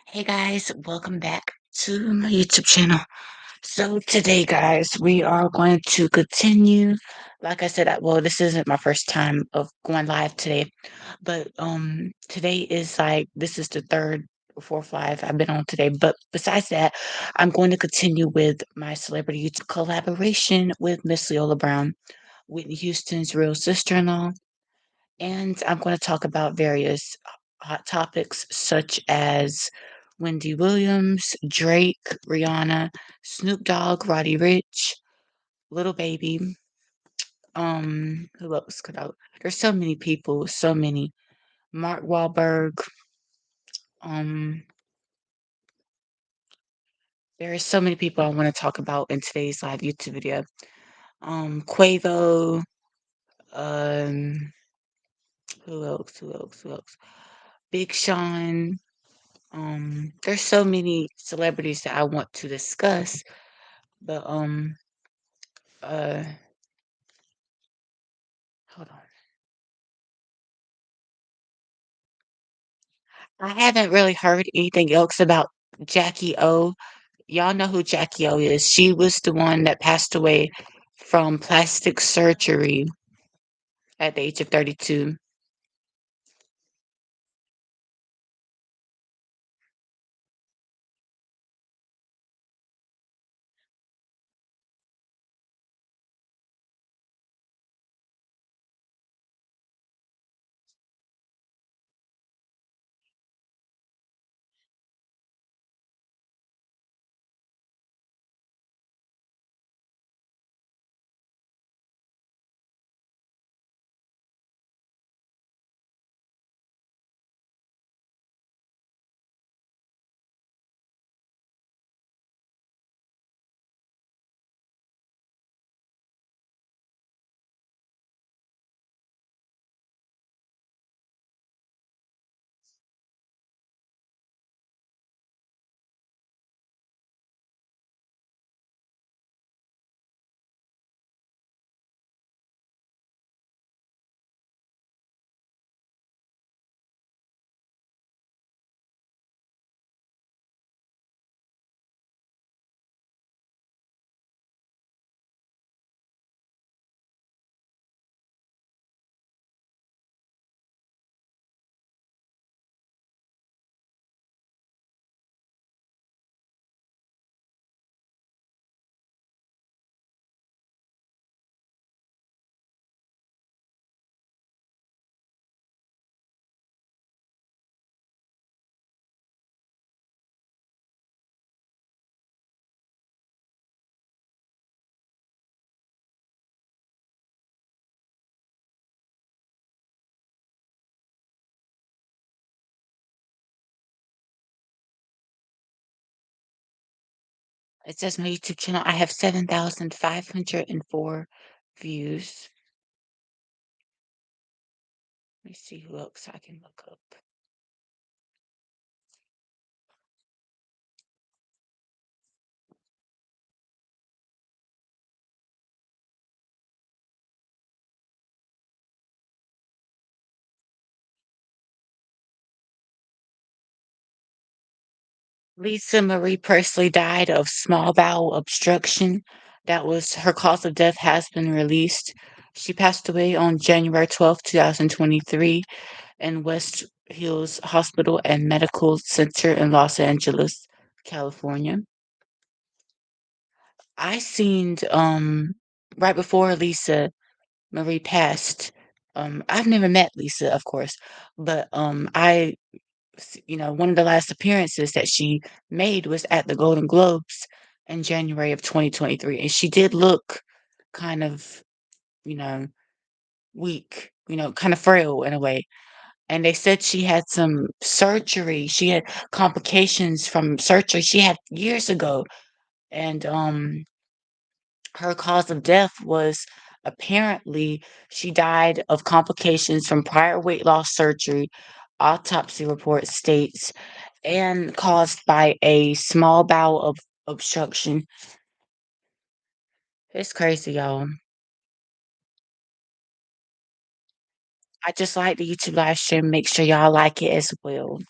Hey guys, welcome back to my YouTube channel. So today, guys, we are going to continue. Like I said, well, this isn't my first time of going live today, but today is like this is the third or fourth live I've been on today. But besides that, I'm going to continue with my celebrity YouTube collaboration with Miss Leola Brown, Whitney Houston's real sister-in-law, and I'm going to talk about various hot topics such as Wendy Williams, Drake, Rihanna, Snoop Dogg, Roddy Rich, Little Baby. Who else could I? There's so many people, so many. Mark Wahlberg. Um, there are so many people I want to talk about in today's live YouTube video. Quavo. Um, who else? Who else? Who else? Big Sean. There's so many celebrities that I want to discuss, but uh, hold on. I haven't really heard anything else about Jackie O. Y'all know who Jackie O is. She was the one that passed away from plastic surgery at the age of 32. It says my YouTube channel. I have 7,504 views. Let me see who else I can look up. Lisa Marie Presley died of small bowel obstruction. That was her cause of death has been released. She passed away on January 12th, 2023 in West Hills Hospital and Medical Center in Los Angeles, California. I seen right before Lisa Marie passed. I've never met Lisa, of course, but one of the last appearances that she made was at the Golden Globes in January of 2023, and she did look kind of, you know, weak, kind of frail in a way. And they said she had some surgery. She had complications from surgery she had years ago, and her cause of death was apparently she died of complications from prior weight loss surgery. Autopsy report states and caused by a small bowel obstruction. It's crazy, y'all. I just like the YouTube live stream. Make sure y'all like it as well.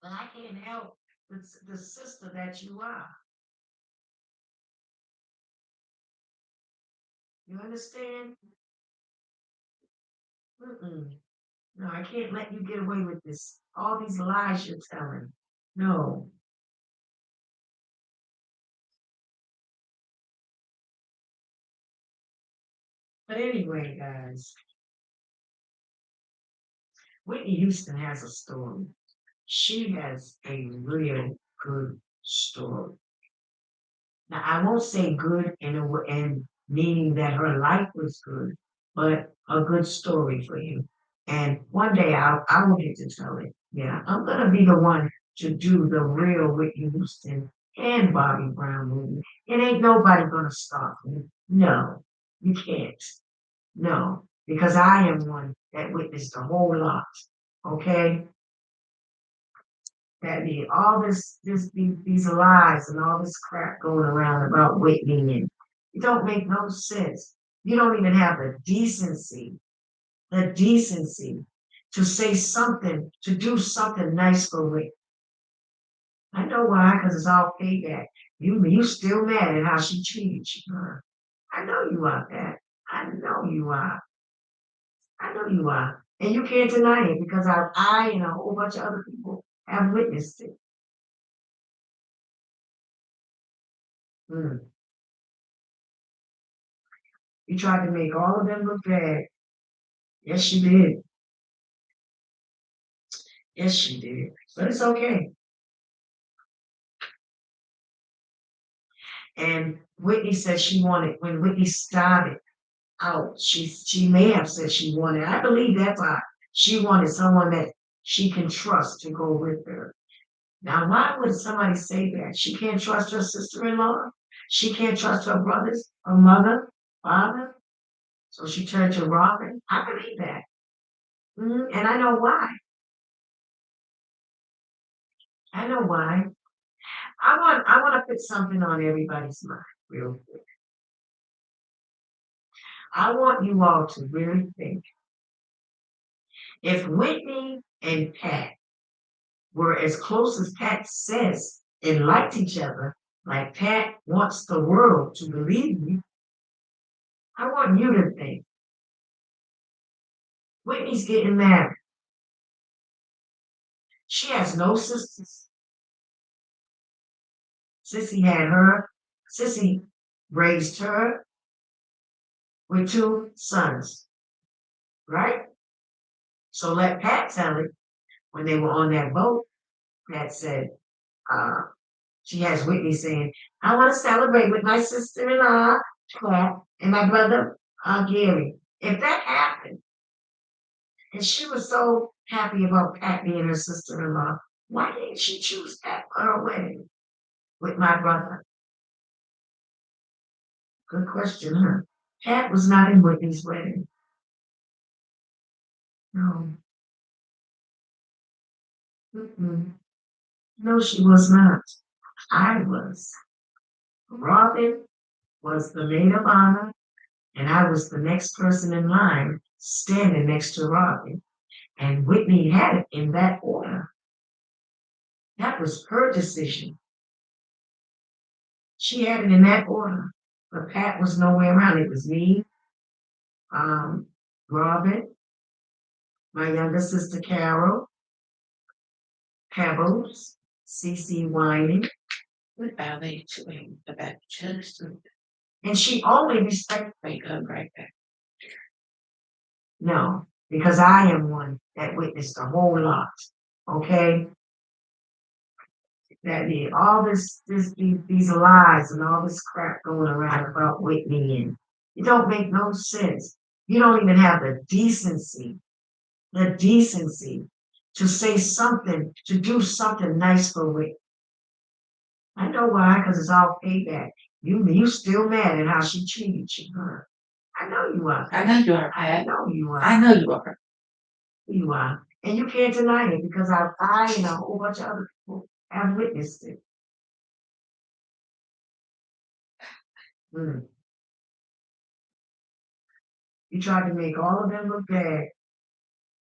But I can't help the sister that you are. You understand? Mm-mm. No, I can't let you get away with this. All these lies you're telling. No. But anyway, guys, Whitney Houston has a story. She has a real good story. Now, I won't say good in meaning that her life was good, but a good story for you. And one day I will get to tell it. Yeah, I'm gonna be the one to do the real Whitney Houston and Bobby Brown movie. It ain't nobody gonna stop me. No, you can't. No, because I am one that witnessed a whole lot. Okay, that the all these lies and all this crap going around about Whitney and it don't make no sense. You don't even have the decency to say something, to do something nice for Whitney. I know why, because it's all payback. You still mad at how she treated you, huh? I know you are, Pat. I know you are. I know you are. And you can't deny it because I and a whole bunch of other people have witnessed it. Mm. You tried to make all of them look bad. Yes, she did. Yes, she did. But it's okay. And Whitney said she wanted, when Whitney started out, she may have said she wanted, I believe that's why she wanted someone that she can trust to go with her. Now, why would somebody say that? She can't trust her sister-in-law. She can't trust her brothers, her mother, father. So she turned to Robin. I believe that. And I know why. I know why. I want to put something on everybody's mind real quick. I want you all to really think if Whitney and Pat were as close as Pat says and liked each other, like Pat wants the world to believe me, I want you to think Whitney's getting married. She has no sisters. Sissy had her, Sissy raised her with two sons, right? So let Pat tell it when they were on that boat. Pat said, uh, she has Whitney saying, I want to celebrate with my sister-in-law, Pat, and my brother, Gary. If that happened, and she was so happy about Pat being her sister-in-law, why didn't she choose Pat for her wedding with my brother? Good question, huh? Pat was not in Whitney's wedding. No. Mm-mm. No, she was not. I was. Robin was the maid of honor, and I was the next person in line standing next to Robin. And Whitney had it in that order. That was her decision. She had it in that order. But Pat was nowhere around. It was me, um, Robin, my younger sister Carol, Pebbles, CC Whining, What ballet to about just and she only respected wake up right back. no, because I am one that witnessed a whole lot. Okay, that the all these lies and all this crap going around about Whitney and it don't make no sense. You don't even have the decency to say something, to do something nice for Whitney. I know why, because it's all payback. You still mad at how she treated you, huh? I know you are. I know you are, I Pat. know you are. I know you are. You are. And you can't deny it because I and a whole bunch of other people have witnessed it. Mm. You tried to make all of them look bad.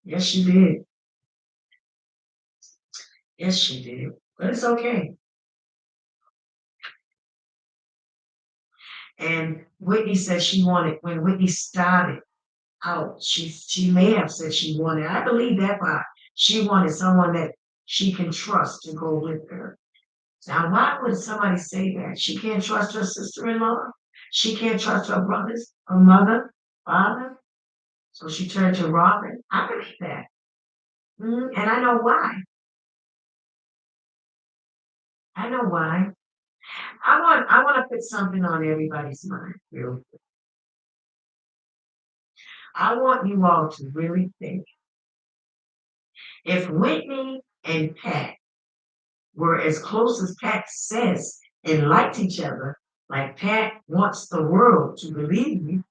Yes, you did. Yes, she did. But it's okay. And Whitney said she wanted, when Whitney started out, she may have said she wanted, I believe that part. She wanted someone that she can trust to go with her. Now, why would somebody say that? She can't trust her sister-in-law. She can't trust her brothers, her mother, father. So she turned to Robin. I believe that. And I know why. I know why. I want to put something on everybody's mind. Real quick. I want you all to really think. If Whitney and Pat were as close as Pat says and liked each other, like Pat wants the world to believe me,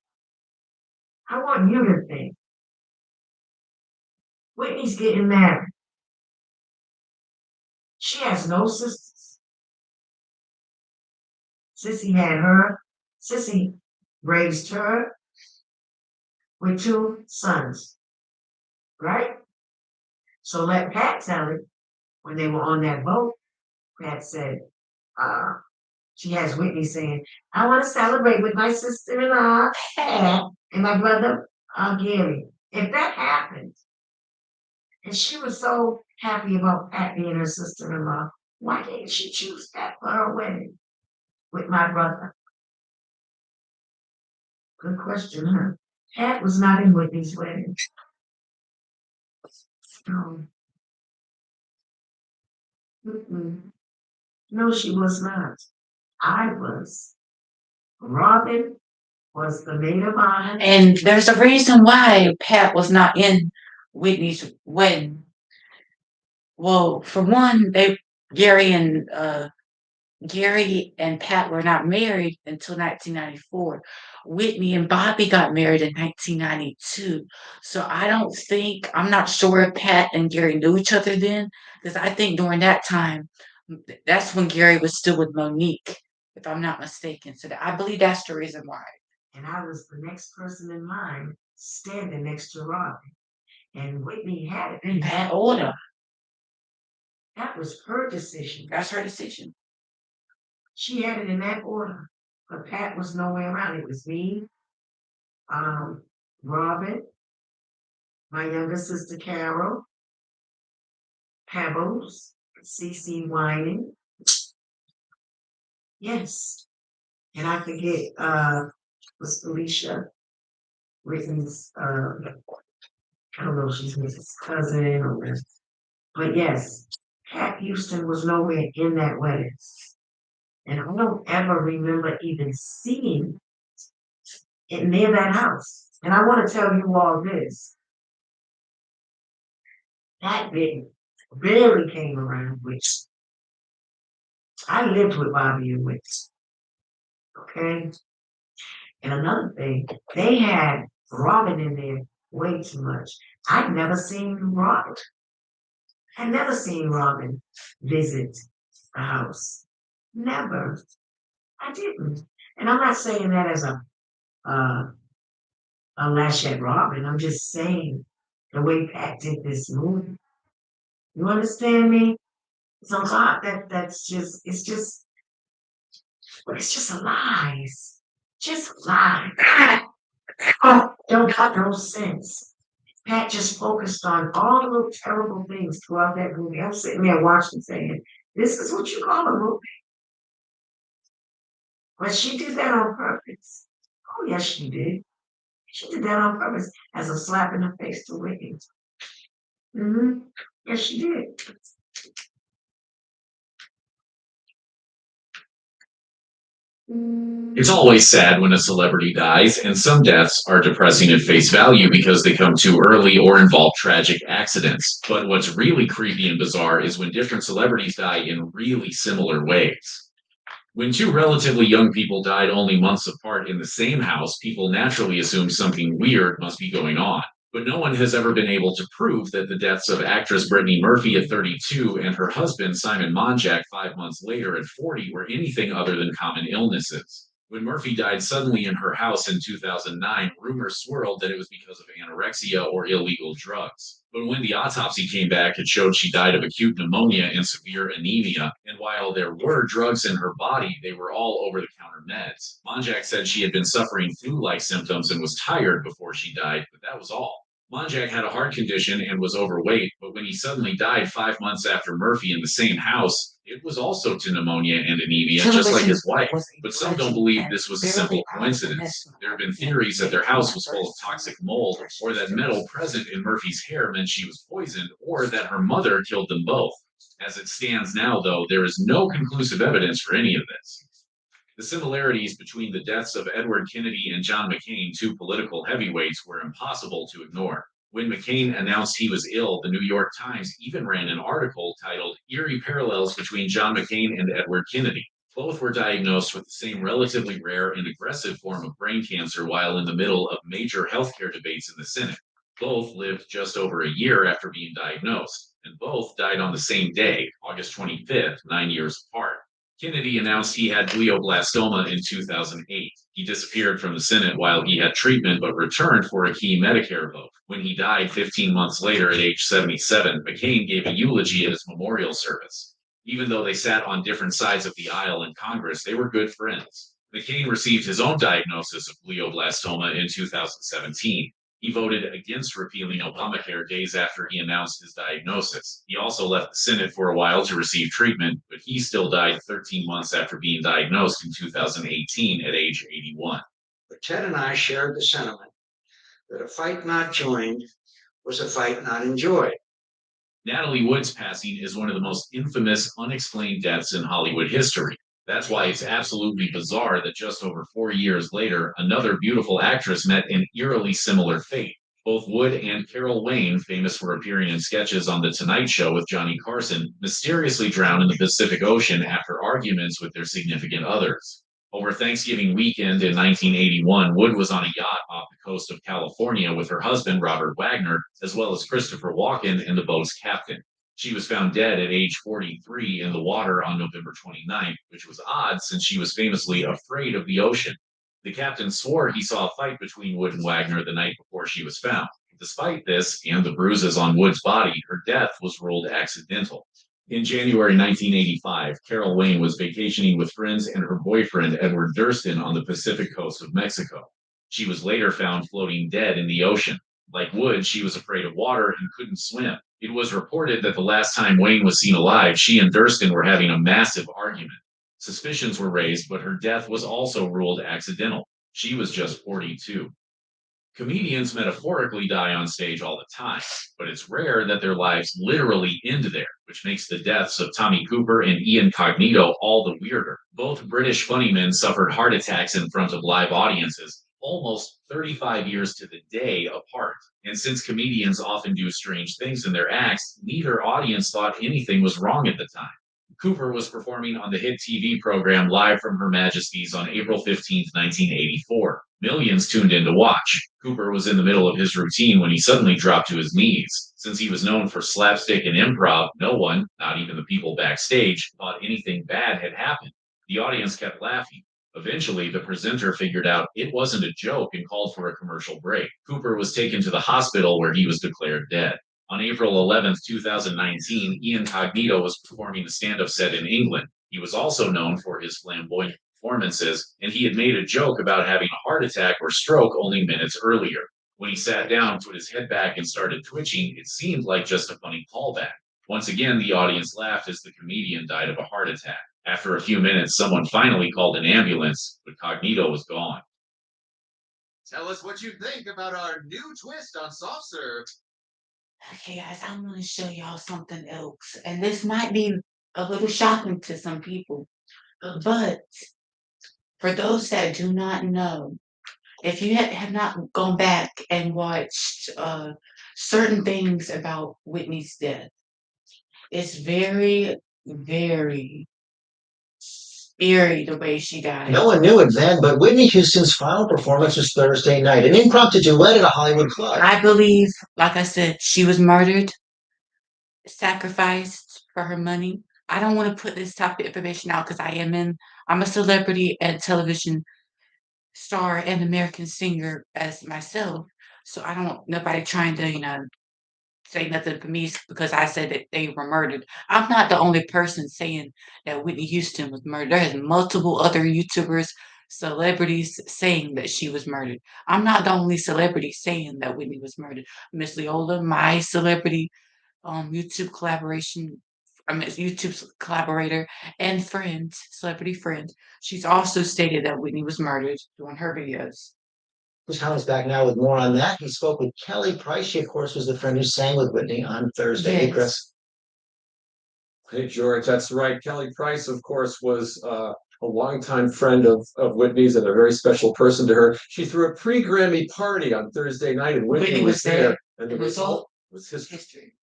I want you to think. Whitney's getting married. She has no sisters. Sissy had her. Sissy raised her with two sons, right? So let Pat tell it. When they were on that boat, Pat said, uh, she has Whitney saying, I want to celebrate with my sister-in-law, Pat, and my brother, Gary. If that happened, and she was so happy about Pat being her sister-in-law, why didn't she choose Pat for her wedding with my brother? Good question, huh? Pat was not in Whitney's wedding. No, mm-mm. No, she was not. I was. Robin was the maid of honor. And there's a reason why Pat was not in Whitney's wedding. Well, for one, they Gary and Gary and Pat were not married until 1994. Whitney and Bobby got married in 1992. So I don't think, I'm not sure if Pat and Gary knew each other then, because I think during that time, that's when Gary was still with Monique, if I'm not mistaken. So I believe that's the reason why. And I was the next person in line standing next to Robin. And Whitney had it In that order. That was her decision. That's her decision. She had it in that order. But Pat was nowhere around. It was me, um, Robin, my younger sister Carol, Pebbles, Cece Whining. Yes. And I forget, was Felicia Whitney's, I don't know if she's Mrs. Cousin or, but yes, Pat Houston was nowhere in that wedding. And I don't ever remember even seeing it near that house. And I want to tell you all this. That didn't barely came around, which I lived with Bobby and Wicks. Okay. And another thing, they had Robin in there way too much. I'd never seen Robin. I'd never seen Robin visit the house. Never. I didn't. And I'm not saying that as uh, a lash at Robin. I'm just saying the way Pat did this movie. You understand me? It's a lot that's just it's just a lies. Just lies. Don't got no sense. Pat just focused on all the little terrible things throughout that movie. I'm sitting there watching saying, this is what you call a movie. But she did that on purpose. Oh yes, she did. She did that on purpose as a slap in the face to Whitney. Yes, she did. It's always sad when a celebrity dies, and some deaths are depressing at face value because they come too early or involve tragic accidents. But what's really creepy and bizarre is when different celebrities die in really similar ways. When two relatively young people died only months apart in the same house, people naturally assume something weird must be going on. But no one has ever been able to prove that the deaths of actress Brittany Murphy at 32 and her husband Simon Monjack 5 months later at 40 were anything other than common illnesses. When Murphy died suddenly in her house in 2009, rumors swirled that it was because of anorexia or illegal drugs. But when the autopsy came back, it showed she died of acute pneumonia and severe anemia. And while there were drugs in her body, they were all over the counter meds. Monjak said she had been suffering flu like symptoms and was tired before she died, but that was all. Monjak had a heart condition and was overweight, but when he suddenly died 5 months after Murphy in the same house, it was also to pneumonia and anemia, just like Television his wife. was a But some don't bludgeon believe and this was a fairly simple powerful coincidence. medicine There have been in theories that their when I house was full of first saw toxic it. mold, or that metal present in Murphy's hair meant she was poisoned, or that her mother killed them both. As it stands now, though, there is no conclusive evidence for any of this. The similarities between the deaths of Edward Kennedy and John McCain, two political heavyweights, were impossible to ignore. When McCain announced he was ill, the New York Times even ran an article titled Eerie Parallels Between John McCain and Edward Kennedy. Both were diagnosed with the same relatively rare and aggressive form of brain cancer while in the middle of major healthcare debates in the Senate. Both lived just over a year after being diagnosed, and both died on the same day, August 25th, 9 years apart. Kennedy announced he had glioblastoma in 2008. He disappeared from the Senate while he had treatment but returned for a key Medicare vote. When he died 15 months later at age 77, McCain gave a eulogy at his memorial service. Even though they sat on different sides of the aisle in Congress, they were good friends. McCain received his own diagnosis of glioblastoma in 2017. He voted against repealing Obamacare days after he announced his diagnosis. He also left the Senate for a while to receive treatment, but he still died 13 months after being diagnosed in 2018 at age 81. But Ted and I shared the sentiment that a fight not joined was a fight not enjoyed. Natalie Wood's passing is one of the most infamous unexplained deaths in Hollywood history. That's why it's absolutely bizarre that just over 4 years later, another beautiful actress met an eerily similar fate. Both Wood and Carol Wayne, famous for appearing in sketches on The Tonight Show with Johnny Carson, mysteriously drowned in the Pacific Ocean after arguments with their significant others. Over Thanksgiving weekend in 1981, Wood was on a yacht off the coast of California with her husband, Robert Wagner, as well as Christopher Walken and the boat's captain. She was found dead at age 43 in the water on November 29th, which was odd since she was famously afraid of the ocean. The captain swore he saw a fight between Wood and Wagner the night before she was found. Despite this and the bruises on Wood's body, her death was ruled accidental. In January 1985, Carol Wayne was vacationing with friends and her boyfriend, Edward Durston, on the Pacific coast of Mexico. She was later found floating dead in the ocean. Like Wood, she was afraid of water and couldn't swim. It was reported that the last time Wayne was seen alive, she and Durston were having a massive argument. Suspicions were raised, but her death was also ruled accidental. She was just 42. Comedians metaphorically die on stage all the time, but it's rare that their lives literally end there, which makes the deaths of Tommy Cooper and Ian Cognito all the weirder. Both British funny men suffered heart attacks in front of live audiences, almost 35 years to the day apart. And since comedians often do strange things in their acts, neither audience thought anything was wrong at the time. Cooper was performing on the hit TV program Live from Her Majesty's on April 15th, 1984. Millions tuned in to watch. Cooper was in the middle of his routine when he suddenly dropped to his knees. Since he was known for slapstick and improv, no one, not even the people backstage, thought anything bad had happened. The audience kept laughing. Eventually, the presenter figured out it wasn't a joke and called for a commercial break. Cooper was taken to the hospital where he was declared dead. On April 11th, 2019, Ian Cognito was performing a stand up set in England. He was also known for his flamboyant performances, and he had made a joke about having a heart attack or stroke only minutes earlier. When he sat down, put his head back, and started twitching, it seemed like just a funny callback. Once again, the audience laughed as the comedian died of a heart attack. After a few minutes, someone finally called an ambulance, but Cognito was gone. Tell us what you think about our new twist on soft serve. Okay, guys, I'm going to show y'all something else. And this might be a little shocking to some people. But for those that do not know, if you have not gone back and watched certain things about Whitney's death, it's very, very scary the way she died. No one knew it then, but Whitney Houston's final performance was Thursday night, an impromptu duet at a Hollywood club. I believe, like I said, she was murdered, sacrificed for her money. I don't want to put this type of information out because I'm a celebrity and television star and American singer as myself. So I don't want nobody trying to, say nothing for me because I said that they were murdered. I'm not the only person saying that Whitney Houston was murdered. There's multiple other YouTubers, celebrities saying that she was murdered. I'm not the only celebrity saying that Whitney was murdered. Miss Leolah, my celebrity YouTube collaboration, YouTube's collaborator and friend, celebrity friend, she's also stated that Whitney was murdered during her videos. Bruce Howard's back now with more on that. He spoke with Kelly Price. She, of course, was the friend who sang with Whitney on Thursday. Hey, Yes. Chris. Hey, George, that's right. Kelly Price, of course, was a longtime friend of Whitney's and a very special person to her. She threw a pre-Grammy party on Thursday night, and Whitney was there. And the result was history.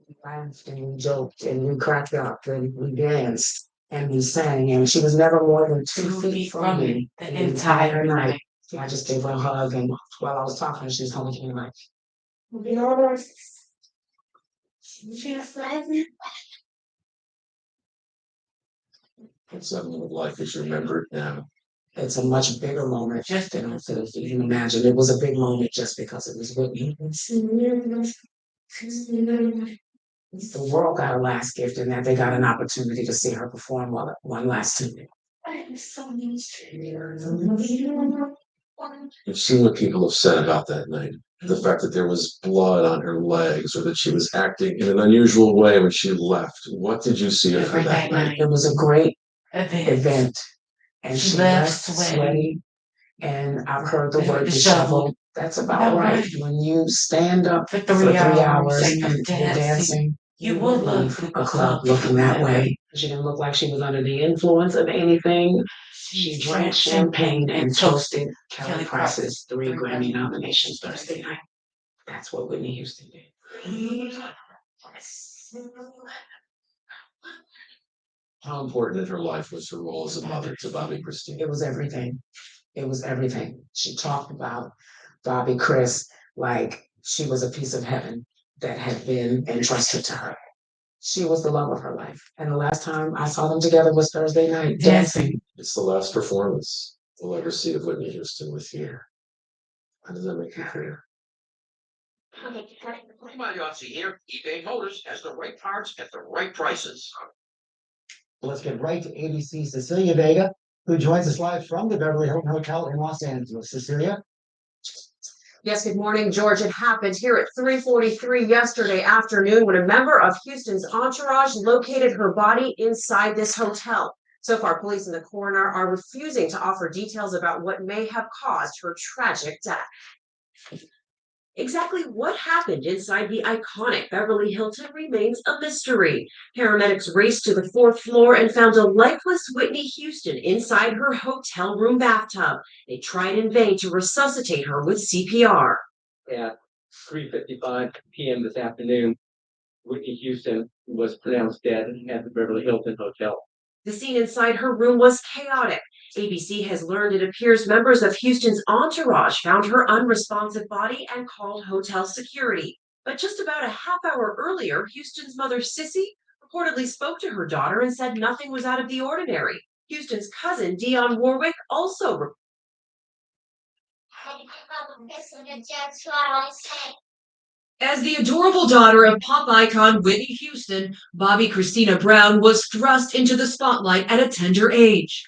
We laughed and we joked and we cracked up and we danced and we sang, and she was never more than 2 feet from me the entire night. So I just gave her a hug, and while I was talking, she was holding me like, It's something of life is remembered now. it's a much bigger moment just than I could have even imagined. It was a big moment just because it was Whitney. The world got a last gift in that they got an opportunity to see her perform one last time. You've seen what people have said about that night. The fact that there was blood on her legs or that she was acting in an unusual way when she left. What did you see of her that night? It was a great Event. event, and she left sweaty. And I've heard the word disheveled. That's about right. When you stand up for 3 hours and you're dancing, you will leave a club looking that way. She didn't look like she was under the influence of anything. She drank champagne and toasted Kelly Price's 3 Grammy nominations Thursday night. That's what Whitney Houston did. How important in her life was her role as a mother to Bobby Christine? It was everything. It was everything. She talked about Bobby Chris like she was a piece of heaven that had been entrusted to her. She was the love of her life. And the last time I saw them together was Thursday night dancing. It's the last performance we'll ever see of Whitney Houston with you. How does that make you feel? Well, you ought to see here, eBay Motors has the right parts at the right prices. Let's get right to ABC's Cecilia Vega, who joins us live from the Beverly Hilton Hotel in Los Angeles. Cecilia? Yes, good morning, George. It happened here at 3:43 yesterday afternoon when a member of Houston's entourage located her body inside this hotel. So far, police and the coroner are refusing to offer details about what may have caused her tragic death. Exactly what happened inside the iconic Beverly Hilton remains a mystery. Paramedics raced to the 4th floor and found a lifeless Whitney Houston inside her hotel room bathtub. They tried in vain to resuscitate her with CPR. At 3:55 p.m. this afternoon, Whitney Houston was pronounced dead at the Beverly Hilton Hotel. The scene inside her room was chaotic. ABC has learned it appears members of Houston's entourage found her unresponsive body and called hotel security. But just about a half hour earlier, Houston's mother, Sissy, reportedly spoke to her daughter and said nothing was out of the ordinary. Houston's cousin, Dionne Warwick, also As the adorable daughter of pop icon Whitney Houston, Bobby Christina Brown was thrust into the spotlight at a tender age.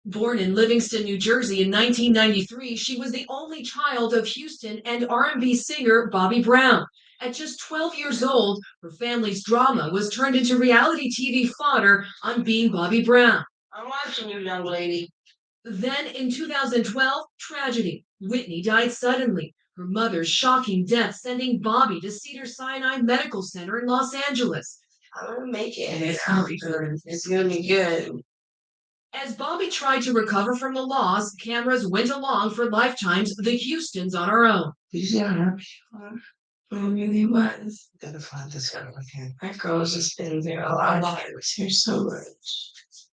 Born in Livingston, New Jersey in 1993, she was the only child of Houston and R&B singer Bobby Brown. At just 12 years old, her family's drama was turned into reality TV fodder on Being Bobby Brown. I'm watching you, young lady. Then in 2012, tragedy. Whitney died suddenly. Her mother's shocking death sending Bobby to Cedars-Sinai Medical Center in Los Angeles. I'm gonna make it. It's gonna be good. It's gonna be good. As Bobby tried to recover from the loss, cameras went along for Lifetime's The Houstons on Our Own. Did you see how happy she was? It really was. Gotta find this girl again. That girl's just been there a lot. It was here so much.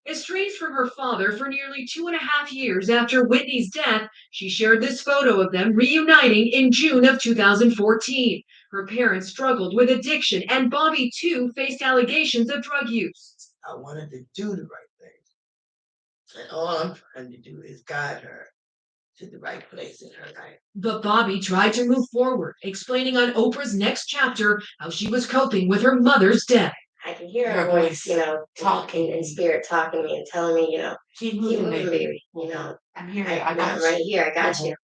Estranged from her father for nearly 2.5 years after Whitney's death, she shared this photo of them reuniting in June of 2014. Her parents struggled with addiction, and Bobby, too, faced allegations of drug use. I wanted to do the right thing. And all I'm trying to do is guide her to the right place in her life. But Bobby tried to move forward, explaining on Oprah's next chapter how she was coping with her mother's death. I can hear her voice, talking in spirit, talking to me and telling me, keep moving, baby. I'm right here. I got you.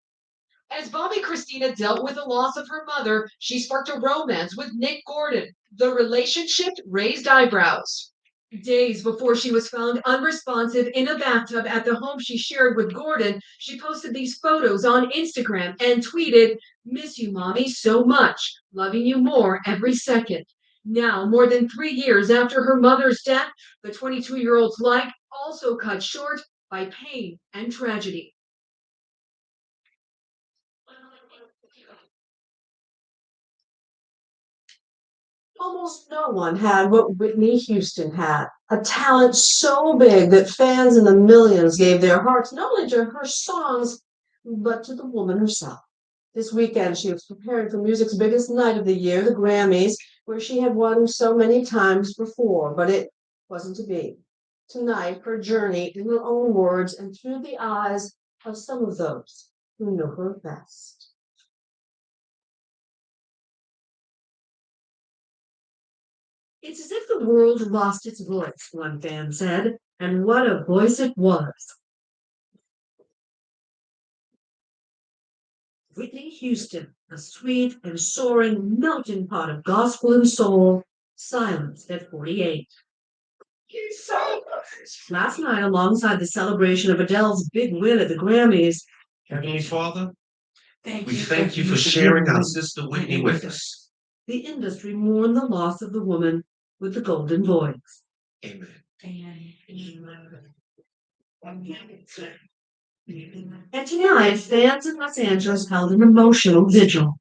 As Bobby Christina dealt with the loss of her mother, she sparked a romance with Nick Gordon. The relationship raised eyebrows. Days before she was found unresponsive in a bathtub at the home she shared with Gordon, she posted these photos on Instagram and tweeted, "Miss you, mommy, so much. Loving you more every second." Now, more than 3 years after her mother's death, the 22-year-old's life also cut short by pain and tragedy. Almost no one had what Whitney Houston had, a talent so big that fans in the millions gave their hearts not only to her songs, but to the woman herself. This weekend, she was preparing for music's biggest night of the year, the Grammys, where she had won so many times before, but it wasn't to be. Tonight, her journey, in her own words and through the eyes of some of those who know her best. It's as if the world lost its voice, one fan said, and what a voice it was. Whitney Houston, a sweet and soaring melting pot of gospel and soul, silenced at 48. Last night, alongside the celebration of Adele's big win at the Grammys, Heavenly Father, Thank we you thank you for sharing our sister Whitney with us. the industry mourned the loss of the woman with the golden voice. Amen. And tonight, fans in Los Angeles held an emotional vigil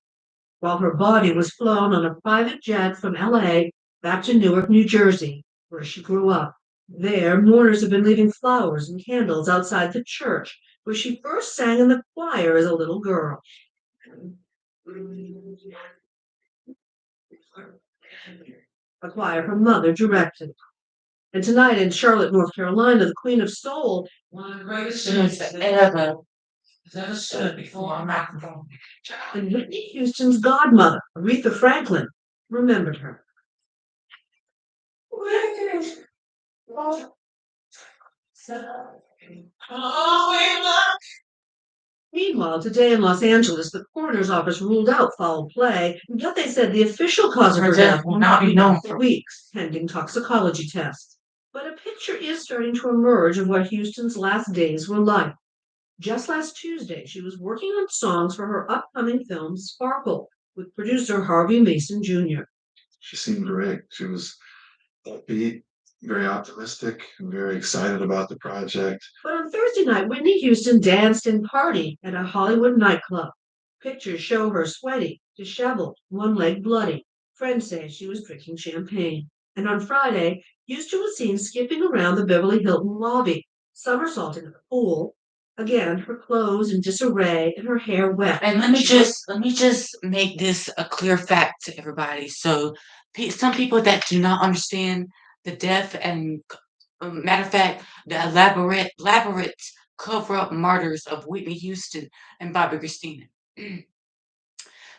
while her body was flown on a private jet from LA back to Newark, New Jersey, where she grew up. There, mourners have been leaving flowers and candles outside the church where she first sang in the choir as a little girl. A choir her mother directed. And tonight in Charlotte, North Carolina, the Queen of Soul, one of the greatest singers that ever has ever stood before a microphone. and Whitney Houston's godmother, Aretha Franklin, remembered her. Meanwhile, today in Los Angeles, the coroner's office ruled out foul play, but they said the official cause of her death will not be known for weeks, pending toxicology tests. But a picture is starting to emerge of what Houston's last days were like. Just last Tuesday, she was working on songs for her upcoming film Sparkle with producer Harvey Mason Jr. She seemed great. She was upbeat, very optimistic, and very excited about the project. But on Thursday night, Whitney Houston danced and partied at a Hollywood nightclub. Pictures show her sweaty, disheveled, one leg bloody. Friends say she was drinking champagne. And on Friday, Houston was seen skipping around the Beverly Hilton lobby, somersaulting in the pool. Again, her clothes in disarray and her hair wet. And let me just make this a clear fact to everybody. So, some people that do not understand the death and, matter of fact, the elaborate cover-up murders of Whitney Houston and Bobby Christina.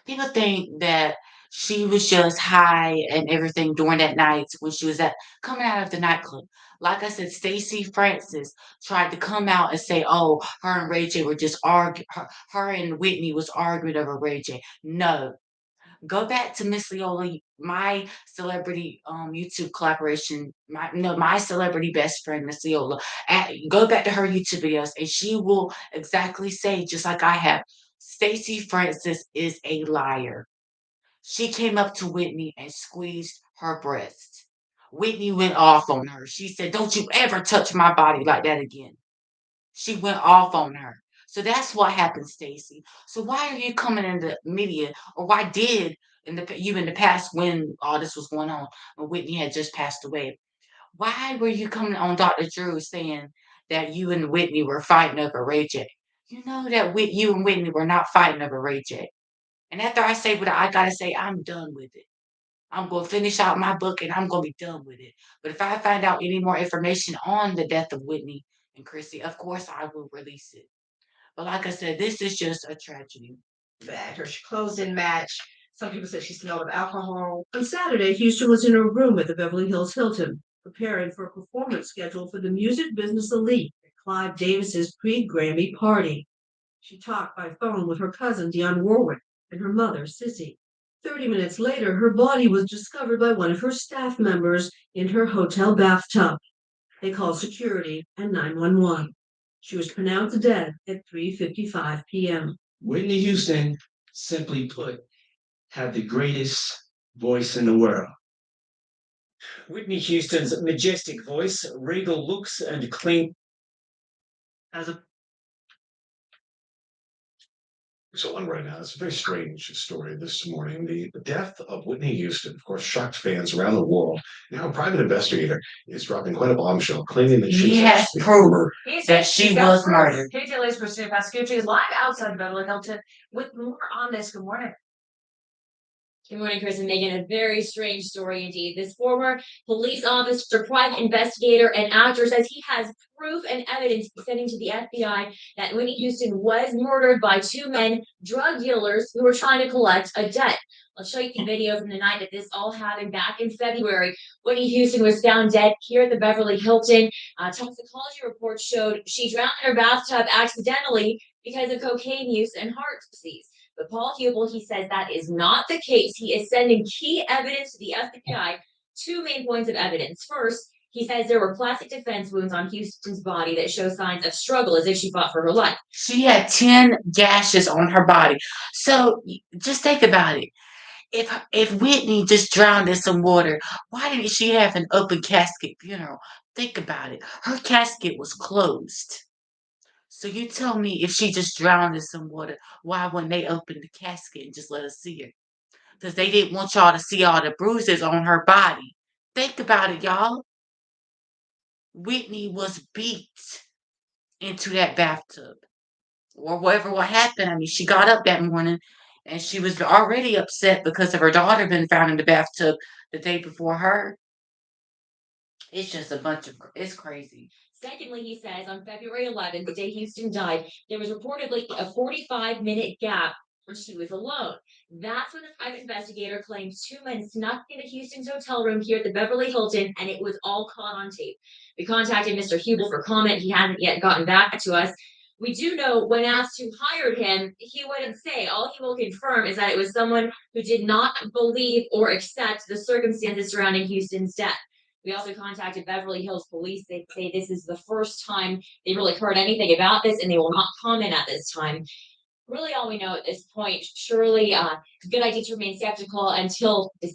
People think that she was just high and everything during that night when she was coming out of the nightclub. Like I said, Stacey Francis tried to come out and say, "Oh, her and Ray J were just arguing. Her and Whitney was arguing over Ray J." No, go back to Miss Leolah, my celebrity YouTube collaboration, my celebrity best friend, Miss Leolah. Go back to her YouTube videos, and she will exactly say, just like I have, Stacey Francis is a liar. She came up to Whitney and squeezed her breast. Whitney went off on her. She said, "Don't you ever touch my body like that again." She went off on her. So that's what happened, Stacey. So why are you coming in the media, or why did you in the past when all this was going on, when Whitney had just passed away? Why were you coming on Dr. Drew saying that you and Whitney were fighting over Ray J? You know that you and Whitney were not fighting over Ray J. And after I say what I gotta say, I'm done with it. I'm gonna finish out my book and I'm gonna be done with it. But if I find out any more information on the death of Whitney And Chrissy, of course, I will release it. But like I said, this is just a tragedy. Bag, her clothes didn't match. Some people said she smelled of alcohol. On Saturday, Houston was in her room at the Beverly Hills Hilton, preparing for a performance scheduled for the music business elite at Clive Davis's pre-Grammy party. She talked by phone with her cousin Dionne Warwick and her mother, Sissy. 30 minutes later, her body was discovered by one of her staff members in her hotel bathtub. They called security and 911. She was pronounced dead at 3:55 p.m. Whitney Houston, simply put, had the greatest voice in the world. Whitney Houston's majestic voice, regal looks, and clean as a So on right now, it's a very strange story this morning. The death of Whitney Houston, of course, shocked fans around the world. Now, a private investigator is dropping quite a bombshell, claiming that He she's has actually proof murdered. that she was murdered. KTLA's Christina Pascucci is live outside Beverly Hilton with more on this. Good morning. Good morning, Chris and Megan. A very strange story indeed. This former police officer, private investigator, and actor says he has proof and evidence sending to the FBI that Whitney Houston was murdered by two men, drug dealers, who were trying to collect a debt. I'll show you the video from the night that this all happened back in February. Whitney Houston was found dead here at the Beverly Hilton. Toxicology reports showed she drowned in her bathtub accidentally because of cocaine use and heart disease. But Paul Hubel, he says that is not the case. He is sending key evidence to the FBI. Two main points of evidence. First, he says there were plastic defense wounds on Houston's body that show signs of struggle as if she fought for her life. She had 10 gashes on her body. So just think about it. If Whitney just drowned in some water, why didn't she have an open casket funeral? Think about it. Her casket was closed. So you tell me if she just drowned in some water, why wouldn't they open the casket and just let us see her? Because they didn't want y'all to see all the bruises on her body. Think about it, y'all. Whitney was beat into that bathtub. Or whatever what happened. I mean, she got up that morning and she was already upset because of her daughter being found in the bathtub the day before her. It's just a bunch of it's crazy. Secondly, he says on February 11th, the day Houston died, there was reportedly a 45-minute gap where she was alone. That's when the private investigator claims two men snuck into Houston's hotel room here at the Beverly Hilton, and it was all caught on tape. We contacted Mr. Hubel for comment. He hasn't yet gotten back to us. We do know when asked who hired him, he wouldn't say. All he will confirm is that it was someone who did not believe or accept the circumstances surrounding Houston's death. We also contacted Beverly Hills Police. They say this is the first time they really heard anything about this, and they will not comment at this time. Really, all we know at this point, surely, it's a good idea to remain skeptical until this.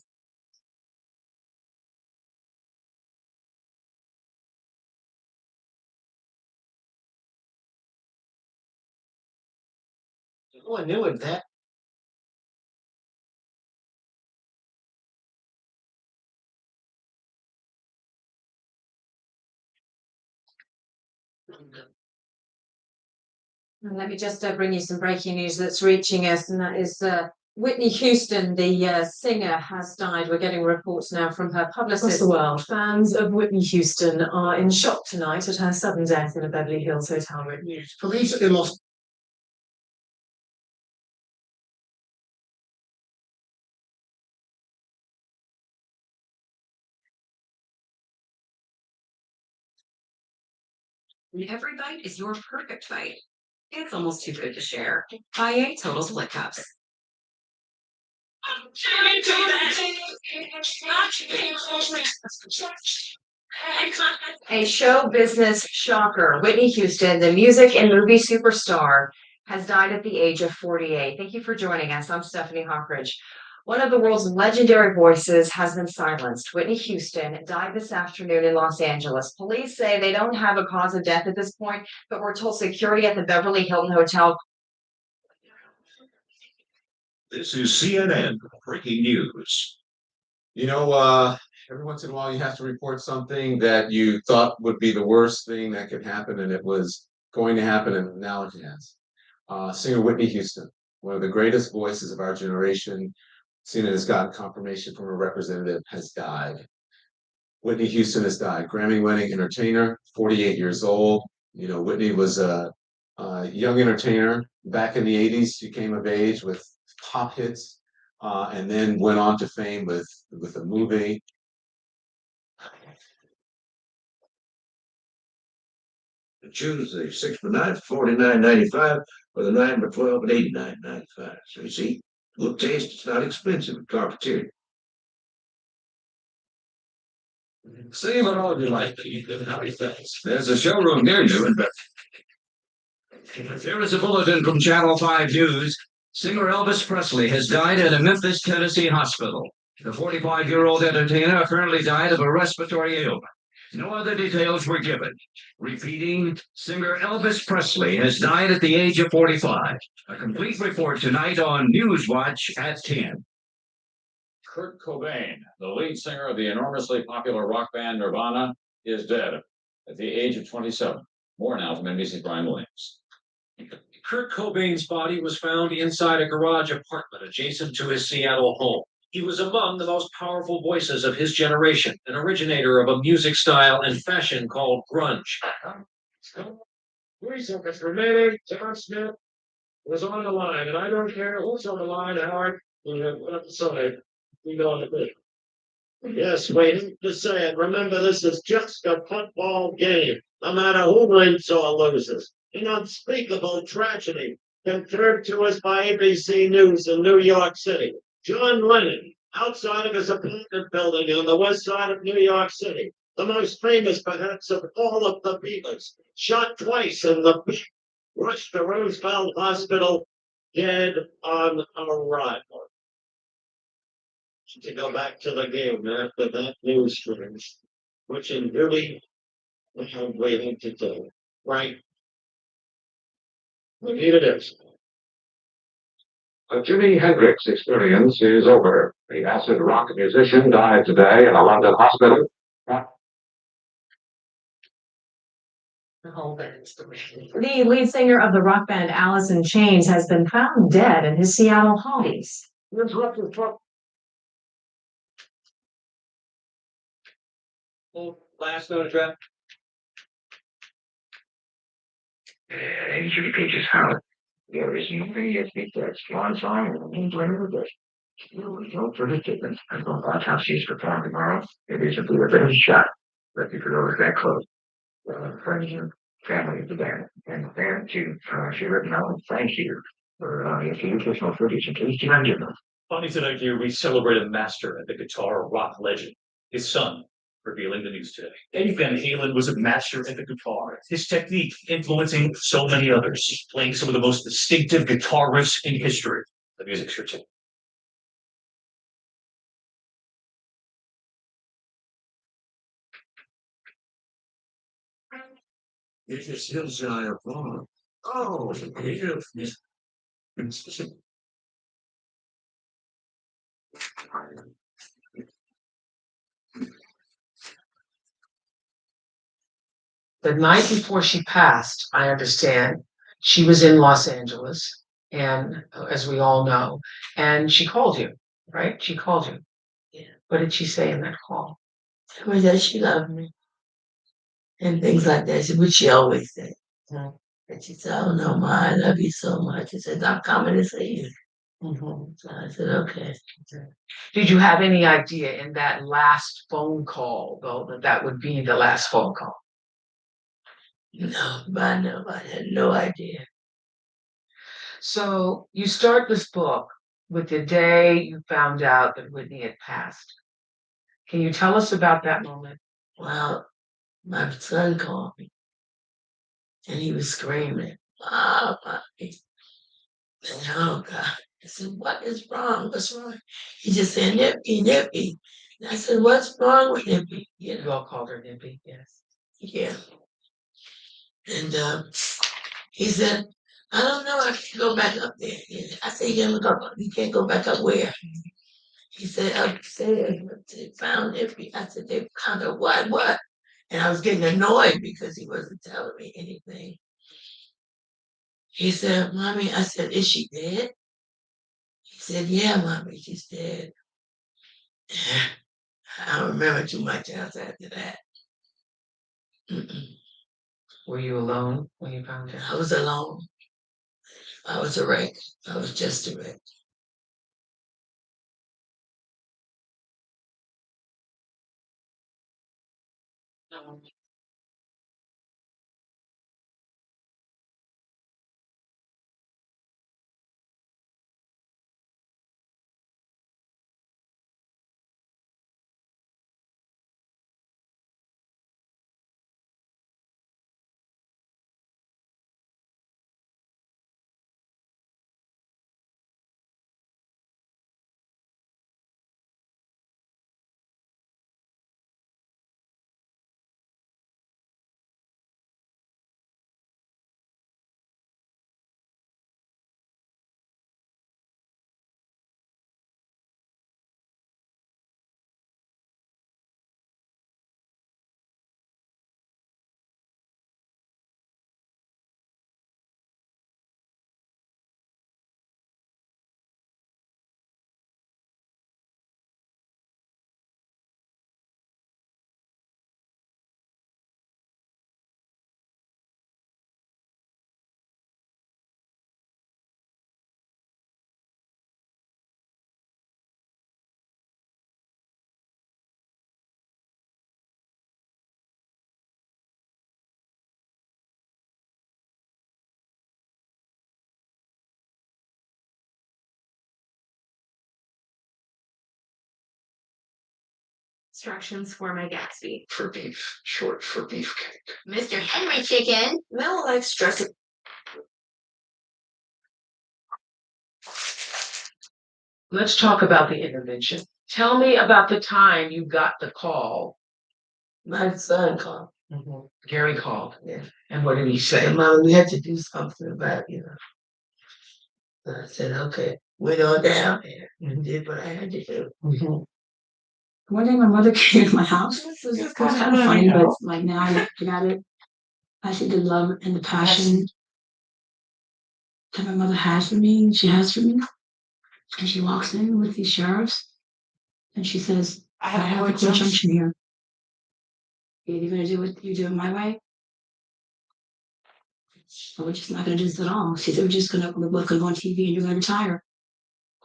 no one knew it that. Let me just bring you some breaking news that's reaching us, and that is Whitney Houston, the singer, has died. We're getting reports now from her publicist. Across the world, fans of Whitney Houston are in shock tonight at her sudden death in a Beverly Hills hotel room. Police in Los Every bite is your perfect bite. It's almost too good to share. IA Total Split Cups. A show business shocker. Whitney Houston, the music and movie superstar, has died at the age of 48. Thank you for joining us. I'm Stephanie Hawkridge. One of the world's legendary voices has been silenced. Whitney Houston died this afternoon in Los Angeles. Police say they don't have a cause of death at this point, but we're told security at the Beverly Hilton Hotel. This is CNN breaking news. Every once in a while you have to report something that you thought would be the worst thing that could happen, and it was going to happen, and now it has. Singer Whitney Houston, one of the greatest voices of our generation, CNN has gotten confirmation from a representative, has died. Whitney Houston has died. Grammy-winning entertainer, 48 years old. You know, Whitney was a young entertainer back in the 80s. She came of age with pop hits, and then went on to fame with a movie. Choose the 6x9 for $49.95 or the 9x12 at $89.95. So you see, good taste, it's not expensive at Carpetteria. See what all you like to eat. There's a showroom near you in Here is a bulletin from Channel 5 News. Singer Elvis Presley has died at a Memphis, Tennessee hospital. The 45-year-old entertainer apparently died of a respiratory ailment. No other details were given. Repeating, singer Elvis Presley has died at the age of 45. A complete report tonight on Newswatch at 10. Kurt Cobain, the lead singer of the enormously popular rock band Nirvana, is dead at the age of 27. More now from NBC's Brian Williams. Kurt Cobain's body was found inside a garage apartment adjacent to his Seattle home. He was among the most powerful voices of his generation, an originator of a music style and fashion called grunge. 3 seconds remaining. John Smith was on the line, and I don't care who's on the line, Howard. We have put up the side. We go on the bit. Yes, we hate to say it. Remember, this is just a football game, no matter who wins or loses. An unspeakable tragedy confirmed to us by ABC News in New York City. John Lennon, outside of his apartment building on the west side of New York City, the most famous perhaps of all of the Beatles, shot twice in the back, rushed to Roosevelt Hospital, dead on arrival. To go back to the game after that news stories, which in really I'm waiting to do, right? Here it is. The Jimi Hendrix experience is over. The acid rock musician died today in a London hospital. The lead singer of the rock band Alice in Chains has been found dead in his Seattle home. Last note of draft. Injury pages Howard. There is no way that's one song and means whatever this. Still result for the statement. I'm going to watch how she's performed tomorrow. It is a bit of a shot. But if it was that close. Friends and family of the band. And the band too. She written out, thank you for your additional footage in case you ended them. Funny tonight here, we celebrate a master and the guitar rock legend, his son, revealing the news today. Eddie Van Halen was a master at the guitar, his technique influencing so many others, playing some of the most distinctive guitar riffs in history. The music's here too. It is Hillside Farm. Oh, yes. The night before she passed, I understand, she was in Los Angeles, and as we all know, and she called you, right? She called you. Yeah. What did she say in that call? It was that she loved me and things like that, which she always said. Mhm. And she said, "Oh no, Ma, I love you so much." She said, "I'm coming to see you." So I said, "Okay." Did you have any idea in that last phone call, though, that that would be the last phone call? No, I had no idea. So you start this book with the day you found out that Whitney had passed. Can you tell us about that moment? Well, my son called me and he was screaming, "Ah, Mommy." And, oh God. I said, "What is wrong? What's wrong?" He just said, "Nippy, Nippy." And I said, "What's wrong with Nippy?" You all called her Nippy, yes. Yeah. And he said, "I don't know. I can't go back up there." I said, "You can't go back up where?" He said, "Upstairs. They found Nippy." I said, "They found her what? And I was getting annoyed because he wasn't telling me anything. He said, "Mommy," I said, "Is she dead?" He said, "Yeah, Mommy, she's dead." I don't remember too much else after that. Mm-mm. Were you alone when you found out? I was alone. I was a wreck. I was just a wreck. Instructions for my Gatsby. For beef, short for beefcake. Mr. Henry Chicken. Mel likes dressing. Let's talk about the intervention. Tell me about the time you got the call. My son called. Gary called. Yeah. And what did he say? And Mama, we had to do something about it. And I said, okay. Went on down there and did what I had to do. One day my mother came to my house. It was kind of funny, but like now I look at it, I see the love and the passion that my mother has for me, and she has for me. And she walks in with these sheriffs and she says, I have a court junction here. You're either gonna do what you do it my way, or we're just not gonna do this at all. She said, we're both gonna go on TV and you're gonna retire.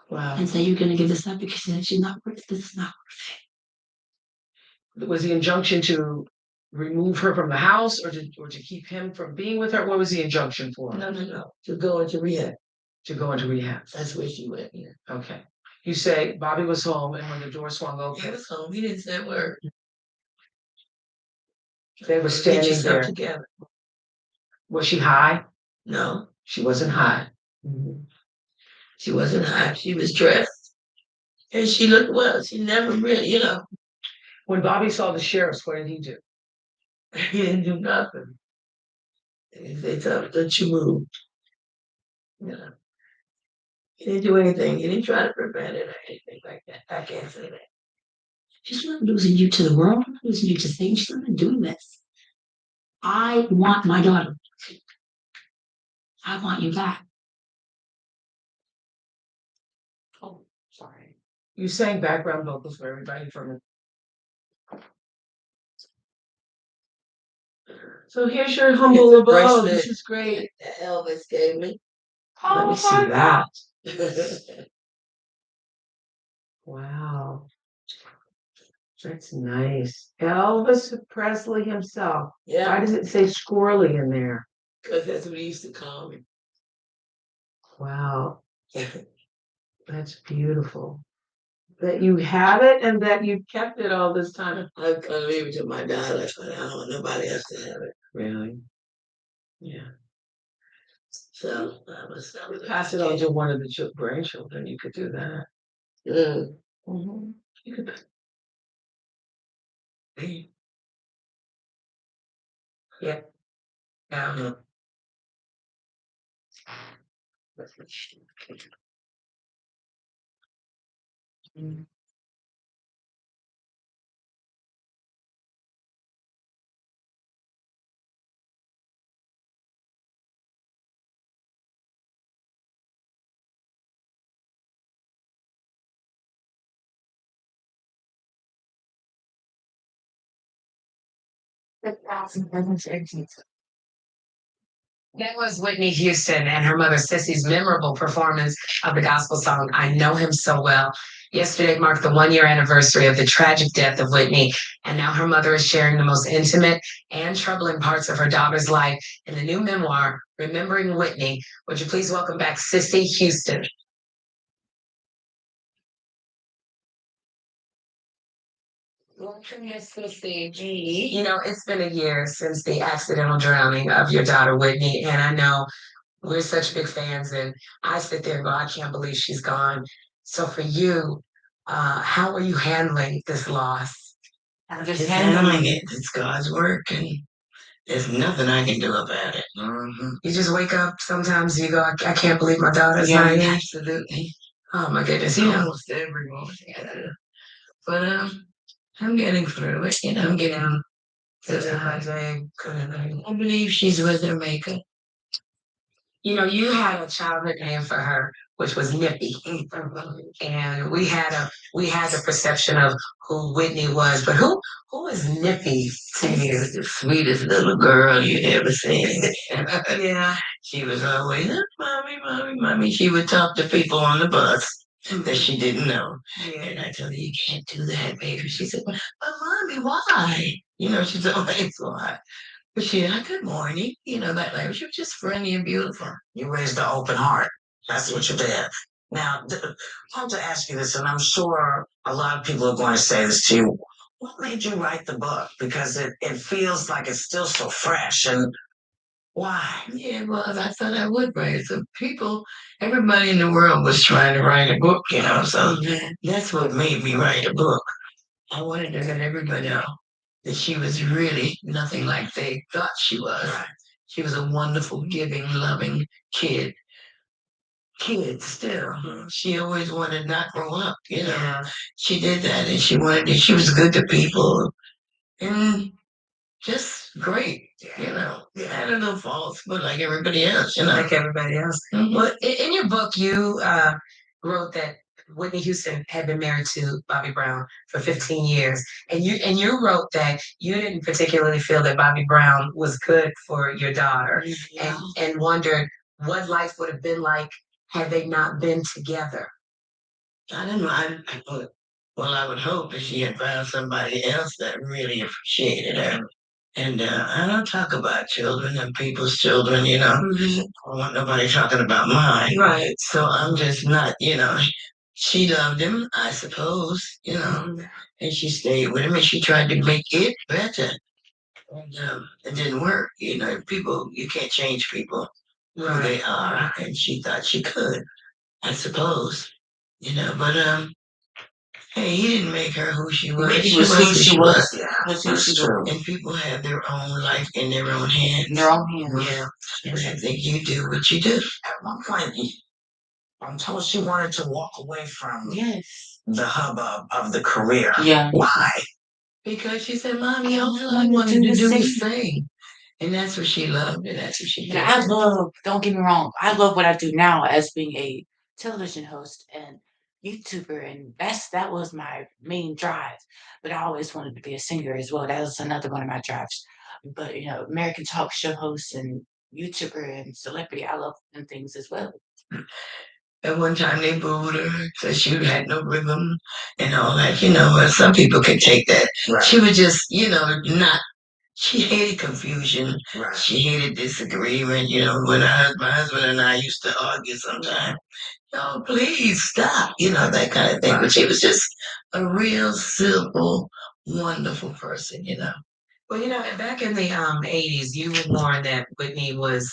Wow. And say you're gonna give this up because she's not worth this is not Was the injunction to remove her from the house or to keep him from being with her? What was the injunction for? No. To go into rehab. To go into rehab. That's where she went, yeah. Okay. You say Bobby was home and when the door swung open. He was home. He didn't say a word. They were Get standing yourself there. together. Was she high? No. She wasn't high. She wasn't high. She was dressed. And she looked well. She never really, When Bobby saw the sheriffs, what did he do? he didn't do nothing. They told him, don't you move. He didn't do anything. He didn't try to prevent it or anything like that. I can't say that. She's not losing you to the world, I'm not losing you to things. She's not doing this. I want my daughter. I want you back. Oh, sorry. You sang background vocals for everybody from it. So here's your humble Here's a abode. bracelet This is great. that Elvis gave me. Let me see that. Wow. That's nice. Elvis Presley himself. Yeah. Why does it say squirrely in there? Because that's what he used to call me. Wow. That's beautiful. That you have it and that you kept it all this time. I'm gonna leave it to my daughter, but I don't want nobody else to have it. Really? Yeah. So I was Pass it on to one of the grandchildren. You could do that. You could. Yeah. That was Whitney Houston and her mother Sissy's memorable performance of the gospel song, I Know Him So Well. Yesterday marked the 1 year anniversary of the tragic death of Whitney, and now her mother is sharing the most intimate and troubling parts of her daughter's life in the new memoir, Remembering Whitney. Would you please welcome back Sissy Houston? Welcome, Miss Sissy. You know, it's been a year since the accidental drowning of your daughter Whitney, and I know we're such big fans, and I sit there and go, I can't believe she's gone. So for you, how are you handling this loss? I'm just handling it. It's God's work, and there's nothing I can do about it. You just wake up sometimes, you go, I can't believe my daughter's not here. Absolutely. Oh my goodness, Almost every morning. But I'm getting through it. I'm getting to my day. I believe she's with her maker. You know, you had a childhood name for her, which was Nippy, and we had the perception of who Whitney was, but who is Nippy to you? The sweetest little girl you ever seen. Yeah. She was always, mommy, mommy, mommy. She would talk to people on the bus that she didn't know. Yeah. And I told her, you can't do that, baby. She said, but mommy, why? She's always why. But she had good morning, that language. She was just friendly and beautiful. You raised an open heart. That's what you did. Now, I want to ask you this, and I'm sure a lot of people are going to say this to you. What made you write the book? Because it feels like it's still so fresh. And why? Yeah, well, I thought I would write it. So everybody in the world was trying to write a book, so that's what made me write a book. I wanted to let everybody know that she was really nothing like they thought she was. Right. She was a wonderful, giving, loving kid. Kid still. She always wanted to not grow up, Yeah. She did that and she was good to people and just great, Had a little faults, but like everybody else, Like everybody else. Well, in your book, you wrote that Whitney Houston had been married to Bobby Brown for 15 years, and you wrote that you didn't particularly feel that Bobby Brown was good for your daughter, and wondered what life would have been like had they not been together. I don't know. Well, I would hope that she had found somebody else that really appreciated her. And I don't talk about children and people's children. I don't want nobody talking about mine. Right. So I'm just not, She loved him, I suppose, and she stayed with him and she tried to make it better. And it didn't work. People, you can't change people who they are. And she thought she could, I suppose, but hey, he didn't make her who she was. She was who she was. Yeah, that's true. And people have their own life in their own hands. In their own hands. Yeah. And I think you do what you do. At one point, I'm told she wanted to walk away from the hubbub of the career. Yeah. Why? Because she said, Mommy, all I wanted to do was sing. And that's what she loved, and that's what she did. Don't get me wrong, I love what I do now as being a television host and YouTuber, and that was my main drive. But I always wanted to be a singer as well. That was another one of my drives. But American talk show host and YouTuber and celebrity, I love them things as well. At one time they booed her, said she had no rhythm and all that, but some people can take that. Right. She was just, not, she hated confusion. Right. She hated disagreement, when my husband and I used to argue sometimes. Oh, please stop, that kind of thing. Right. But she was just a real simple, wonderful person. Well, back in the 80s, you were warned that Whitney was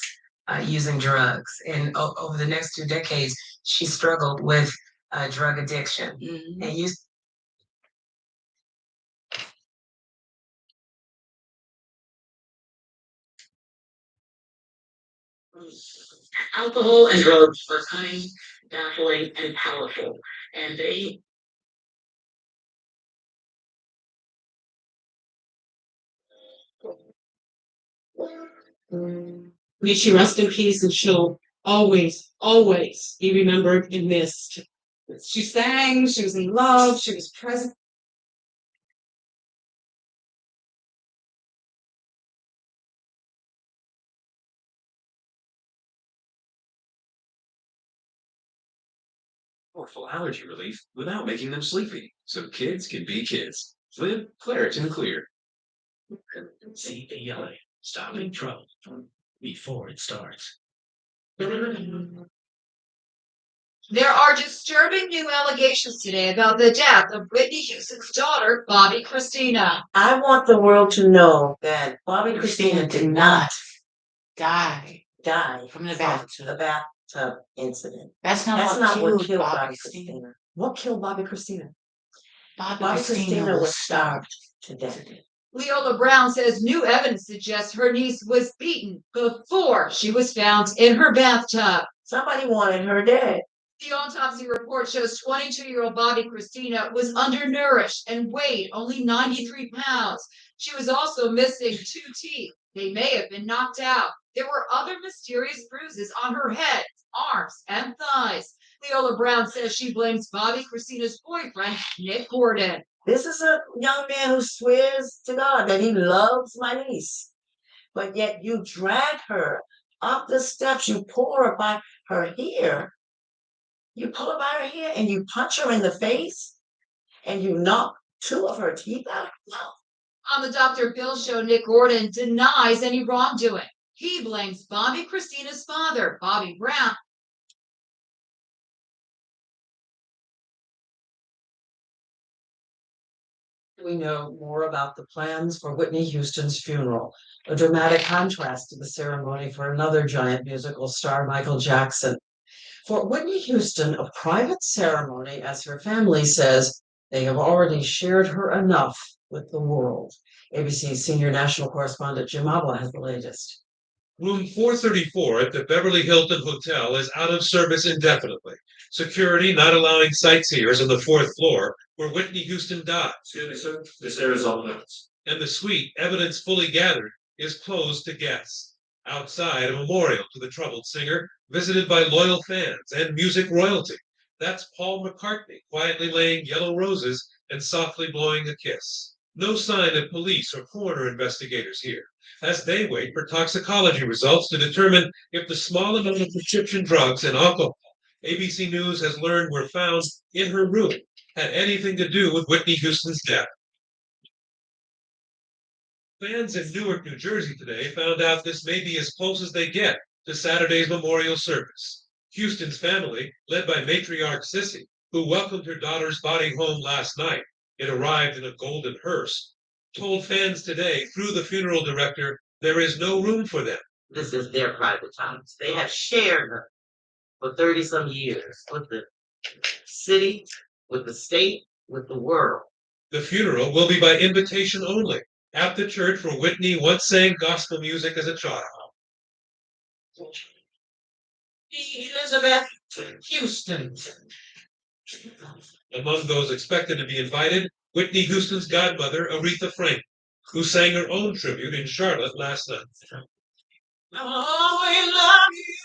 using drugs. And over the next 2 decades, she struggled with drug addiction. And you alcohol and drugs are cunning, baffling, and powerful. And they May she rest in peace, and she'll always, always be remembered and missed. She sang, she was in love, she was present. powerful allergy relief without making them sleepy, so kids can be kids. Live Claret in the clear. CPI, stopping trouble before it starts. There are disturbing new allegations today about the death of Whitney Houston's daughter, Bobby Christina. I want the world to know that Bobby Christina did not die from the bathtub. the bathtub incident. That's not That's what not what killed killed Bobby Bobby Christina. Christina. What killed Bobby Christina? Bobby Bobby Christina Christina was was starved starved to death. Leolah Brown says new evidence suggests her niece was beaten before she was found in her bathtub. Somebody wanted her dead. The autopsy report shows 22-year-old Bobby Christina was undernourished and weighed only 93 pounds. She was also missing 2 teeth. They may have been knocked out. There were other mysterious bruises on her head, arms, and thighs. Leolah Brown says she blames Bobby Christina's boyfriend, Nick Gordon. This is a young man who swears to God that he loves my niece. But yet you drag her up the steps, you pull her by her hair. You pull her by her hair and you punch her in the face and you knock 2 of her teeth out. No. On the Dr. Bill show, Nick Gordon denies any wrongdoing. He blames Bobby Christina's father, Bobby Brown. We know more about the plans for Whitney Houston's funeral, a dramatic contrast to the ceremony for another giant musical star, Michael Jackson. For Whitney Houston, a private ceremony, as her family says, they have already shared her enough with the world. ABC's senior national correspondent Jim Abla has the latest. Room 434 at the Beverly Hilton Hotel is out of service indefinitely. Security not allowing sightseers on the 4th floor where Whitney Houston died. Excuse me, sir. This air is all limits. And the suite, evidence fully gathered, is closed to guests. Outside, a memorial to the troubled singer, visited by loyal fans and music royalty. That's Paul McCartney quietly laying yellow roses and softly blowing a kiss. No sign of police or coroner investigators here, as they wait for toxicology results to determine if the small amount of prescription drugs and alcohol ABC News has learned were found in her room had anything to do with Whitney Houston's death. Fans in Newark, New Jersey today found out this may be as close as they get to Saturday's memorial service. Houston's family, led by matriarch Sissy, who welcomed her daughter's body home last night, it arrived in a golden hearse, told fans today through the funeral director there is no room for them. This is their private times. They have shared her for 30 some years with the city, with the state, with the world. The funeral will be by invitation only at the church where Whitney once sang gospel music as a child. Elizabeth Houston. Among those expected to be invited, Whitney Houston's godmother, Aretha Franklin, who sang her own tribute in Charlotte last night. I'll always love you.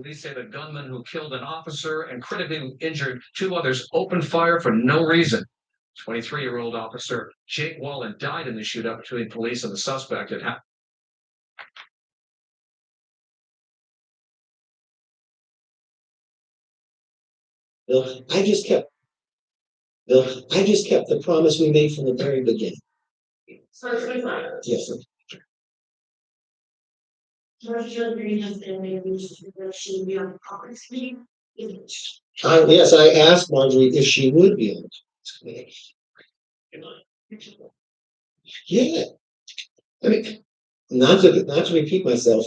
Police say the gunman who killed an officer and critically injured two others opened fire for no reason. 23-year-old officer Jake Wallen died in the shootout between police and the suspect. Bill, I just kept the promise we made from the very beginning. Yes, sir. Yes, I asked Marjorie if she would be on it. Yeah. I mean, not to repeat myself,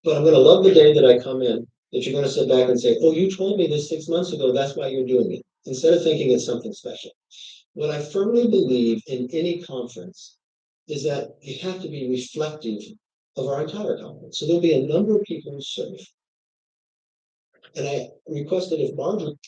but I'm gonna love the day that I come in, that you're gonna sit back and say, oh, you told me this 6 months ago, that's why you're doing it, instead of thinking it's something special. What I firmly believe in any conference is that you have to be reflective of our entire conference. So there'll be a number of people who serve. And I requested if Marjorie.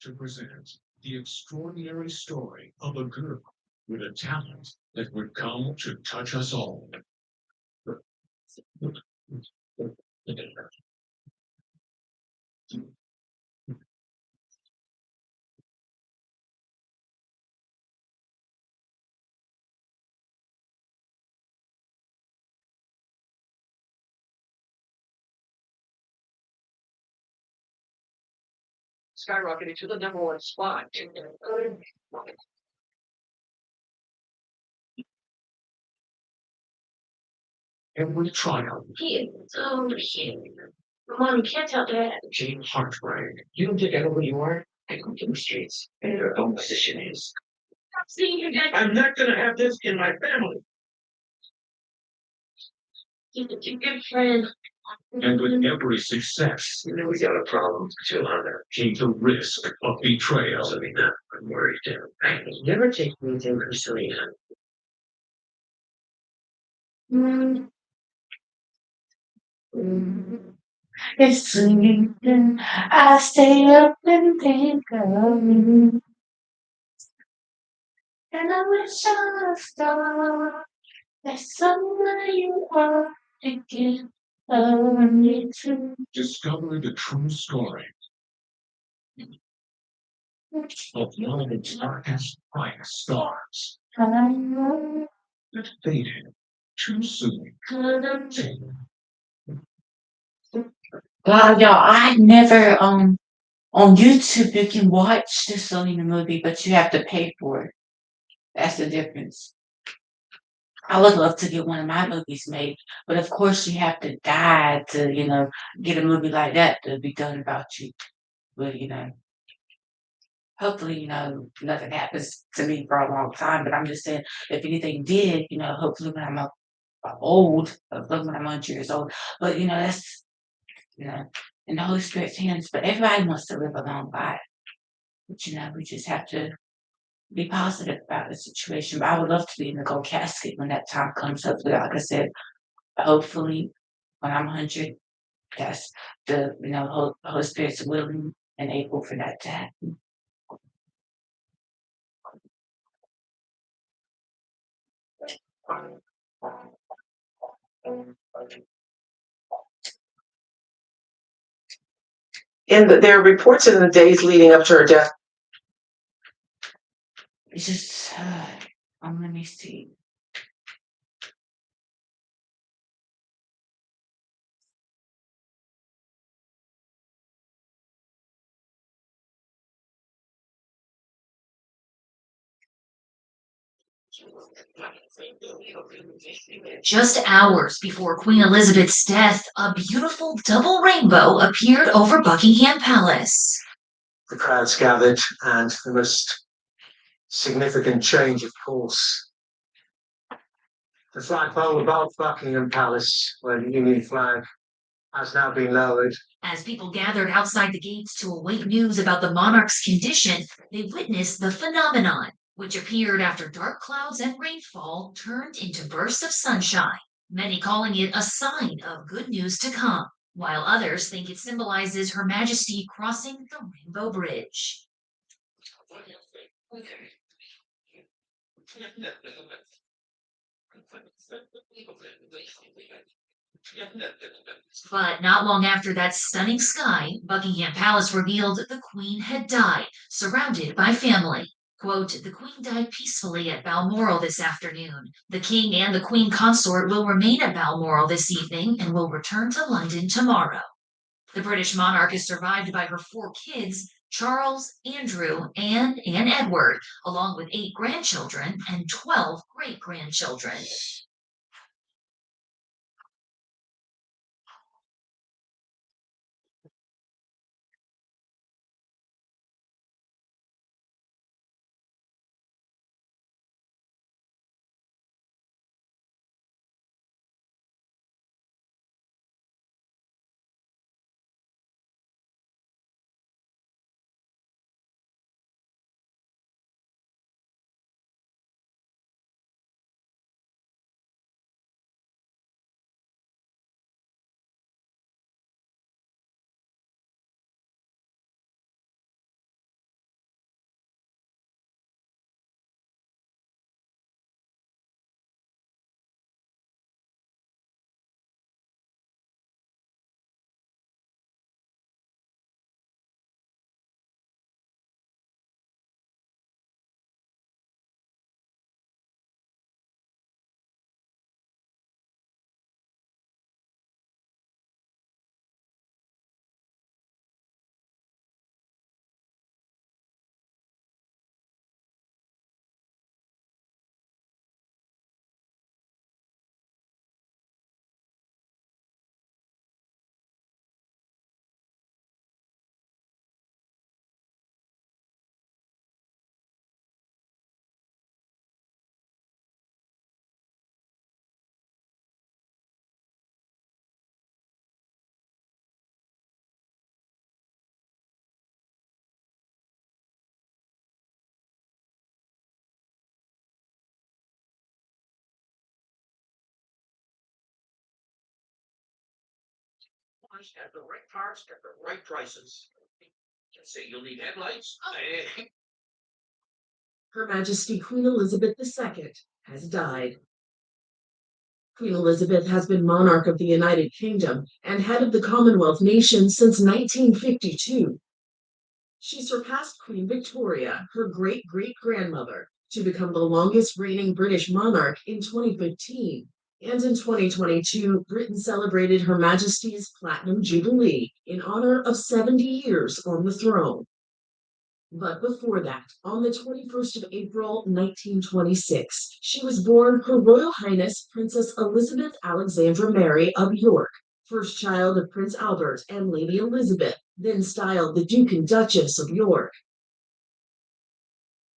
To present the extraordinary story of a girl with a talent that would come to touch us all. Skyrocketing to the #1 spot. Every trial. He is so cute. Mom, you can't tell that. Jane heartbreak. You don't think I know who you are? I come to the streets, and your own position is. Stop seeing your dad. I'm not gonna have this in my family. He's a good friend. And with every success, you know we got a problem, 200. Came the risk of betrayal. Selena, I'm worried too. I never take anything from Selena. It's sleeping. I stay up and think of you. And I wish on a star that somewhere you are thinking of me too. Discover the true story of one of its darkest, brightest stars that faded too soon. Wow, y'all, I never on YouTube you can watch the Selena movie, but you have to pay for it. That's the difference. I would love to get one of my movies made, but of course you have to die to, get a movie like that to be done about you. But hopefully, nothing happens to me for a long time. But I'm just saying, if anything did, hopefully when I'm old, hopefully when I'm 100 years old. But that's in the Holy Spirit's hands. But everybody wants to live a long life. But we just have to be positive about the situation. But I would love to be in the gold casket when that time comes. Hopefully, like I said, hopefully when I'm 100, that's the Holy Spirit's willing and able for that to happen. there are reports in the days leading up to her death. It's just, let me see. Just hours before Queen Elizabeth's death, a beautiful double rainbow appeared over Buckingham Palace. The crowds gathered, and the most significant change, of course. The flagpole above Buckingham Palace, where the Union flag has now been lowered. As people gathered outside the gates to await news about the monarch's condition, they witnessed the phenomenon, which appeared after dark clouds and rainfall turned into bursts of sunshine, many calling it a sign of good news to come, while others think it symbolizes Her Majesty crossing the Rainbow Bridge. But not long after that stunning sky, Buckingham Palace revealed the Queen had died, surrounded by family. Quote, the Queen died peacefully at Balmoral this afternoon. The King and the Queen Consort will remain at Balmoral this evening and will return to London tomorrow. The British monarch is survived by her 4 kids, Charles, Andrew, Anne, and Edward, along with 8 grandchildren and 12 great-grandchildren. Got the right parts, got the right prices. Say you'll need headlights. Her Majesty Queen Elizabeth II has died. Queen Elizabeth has been monarch of the United Kingdom and head of the Commonwealth nations since 1952. She surpassed Queen Victoria, her great-great-grandmother, to become the longest reigning British monarch in 2015. And in 2022, Britain celebrated Her Majesty's Platinum Jubilee in honor of 70 years on the throne. But before that, on the 21st of April, 1926, she was born Her Royal Highness Princess Elizabeth Alexandra Mary of York, first child of Prince Albert and Lady Elizabeth, then styled the Duke and Duchess of York.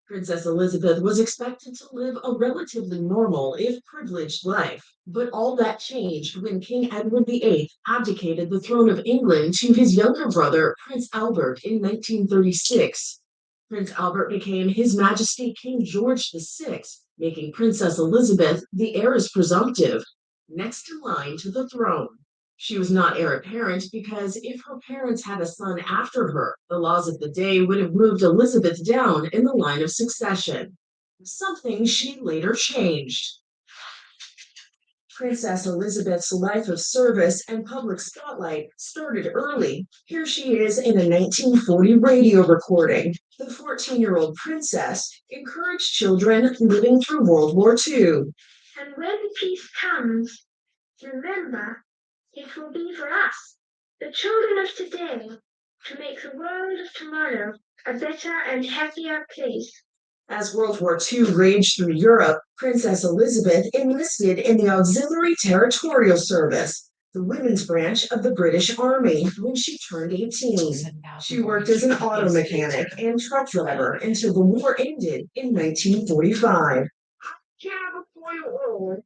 Princess Elizabeth was expected to live a relatively normal, if privileged, life, but all that changed when King Edward VIII abdicated the throne of England to his younger brother, Prince Albert, in 1936. Prince Albert became His Majesty King George VI, making Princess Elizabeth the heiress presumptive, next in line to the throne. She was not heir apparent because if her parents had a son after her, the laws of the day would have moved Elizabeth down in the line of succession, something she later changed. Princess Elizabeth's life of service and public spotlight started early. Here she is in a 1940 radio recording. The 14-year-old princess encouraged children living through World War II. And when peace comes, remember, it will be for us, the children of today, to make the world of tomorrow a better and happier place. As World War II raged through Europe, Princess Elizabeth enlisted in the Auxiliary Territorial Service, the women's branch of the British Army, when she turned 18. She worked as an auto mechanic and truck driver until the war ended in 1945. Before you old,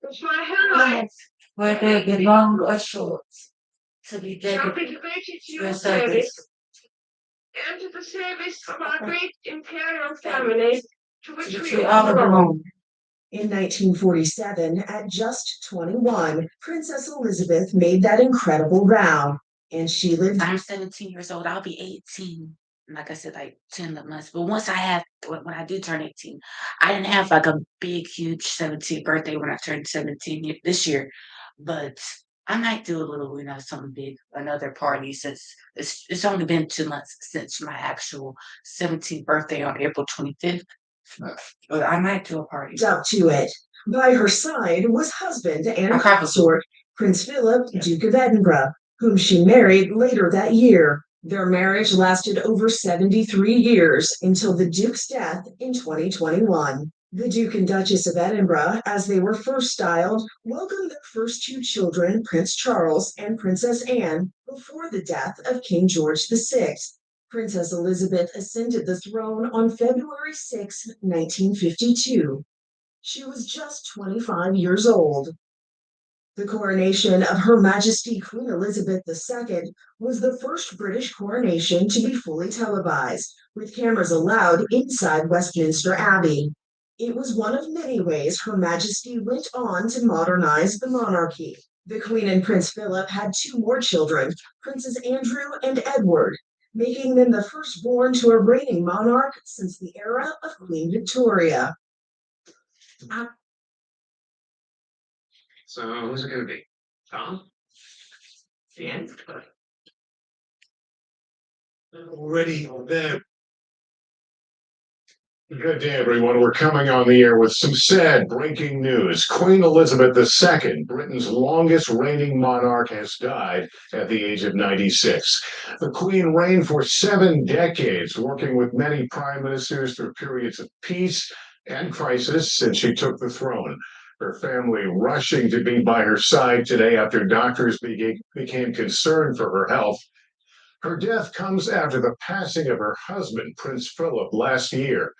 it's my head whether they long or short, to be shall be dedicated devoted to to your your service service, and to the service of our great imperial family to to which which we we all all belong. belong. In 1947, at just 21, Princess Elizabeth made that incredible vow, and she lived. I'm 17 years old. I'll be 18. Like I said, like 10 months. But once I have, when I do turn 18, I didn't have like a big, huge 17th birthday when I turned 17 this year. But I might do a little, something big, another party since it's only been 2 months since my actual 17th birthday on April 25th. But I might do a party. Up to it. By her side was husband and consort, Prince Philip, Duke of Edinburgh, whom she married later that year. Their marriage lasted over 73 years until the Duke's death in 2021. The Duke and Duchess of Edinburgh, as they were first styled, welcomed their first two children, Prince Charles and Princess Anne, before the death of King George VI. Princess Elizabeth ascended the throne on February 6, 1952. She was just 25 years old. The coronation of Her Majesty Queen Elizabeth II was the first British coronation to be fully televised, with cameras allowed inside Westminster Abbey. It was one of many ways Her Majesty went on to modernize the monarchy. The Queen and Prince Philip had two more children, Princes Andrew and Edward, making them the firstborn to a reigning monarch since the era of Queen Victoria. So who's it gonna be? Tom? Dan? Already there. Good day, everyone. We're coming on the air with some sad breaking news. Queen Elizabeth II, Britain's longest reigning monarch, has died at the age of 96. The Queen reigned for 7 decades, working with many prime ministers through periods of peace and crisis since she took the throne. Her family rushing to be by her side today after doctors became concerned for her health. Her death comes after the passing of her husband, Prince Philip, last year.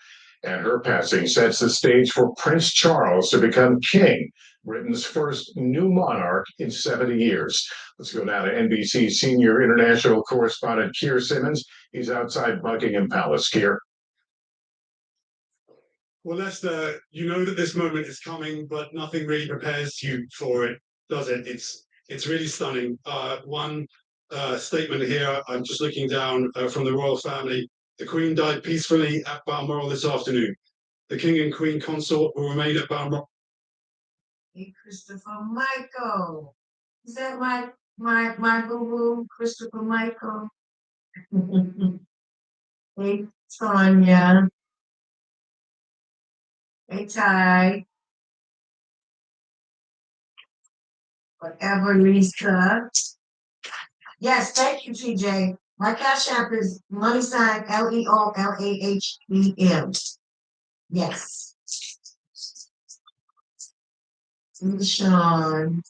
And her passing sets the stage for Prince Charles to become king, Britain's first new monarch in 70 years. Let's go now to NBC senior international correspondent Keir Simmons. He's outside Buckingham Palace. Keir. Well, Lester, you know that this moment is coming, but nothing really prepares you for it, does it? It's really stunning. One statement here, I'm just looking down from the royal family. The Queen died peacefully at Balmoral this afternoon. The King and Queen consort will remain at Balmoral. Hey, Christopher Michael. Is that my boo-boo, Christopher Michael? Hey, Tanya. Hey, Ty. Whatever, Lisa. Yes, thank you, TJ. My cash app is money sign LEOLAHEM. Yes. Sean.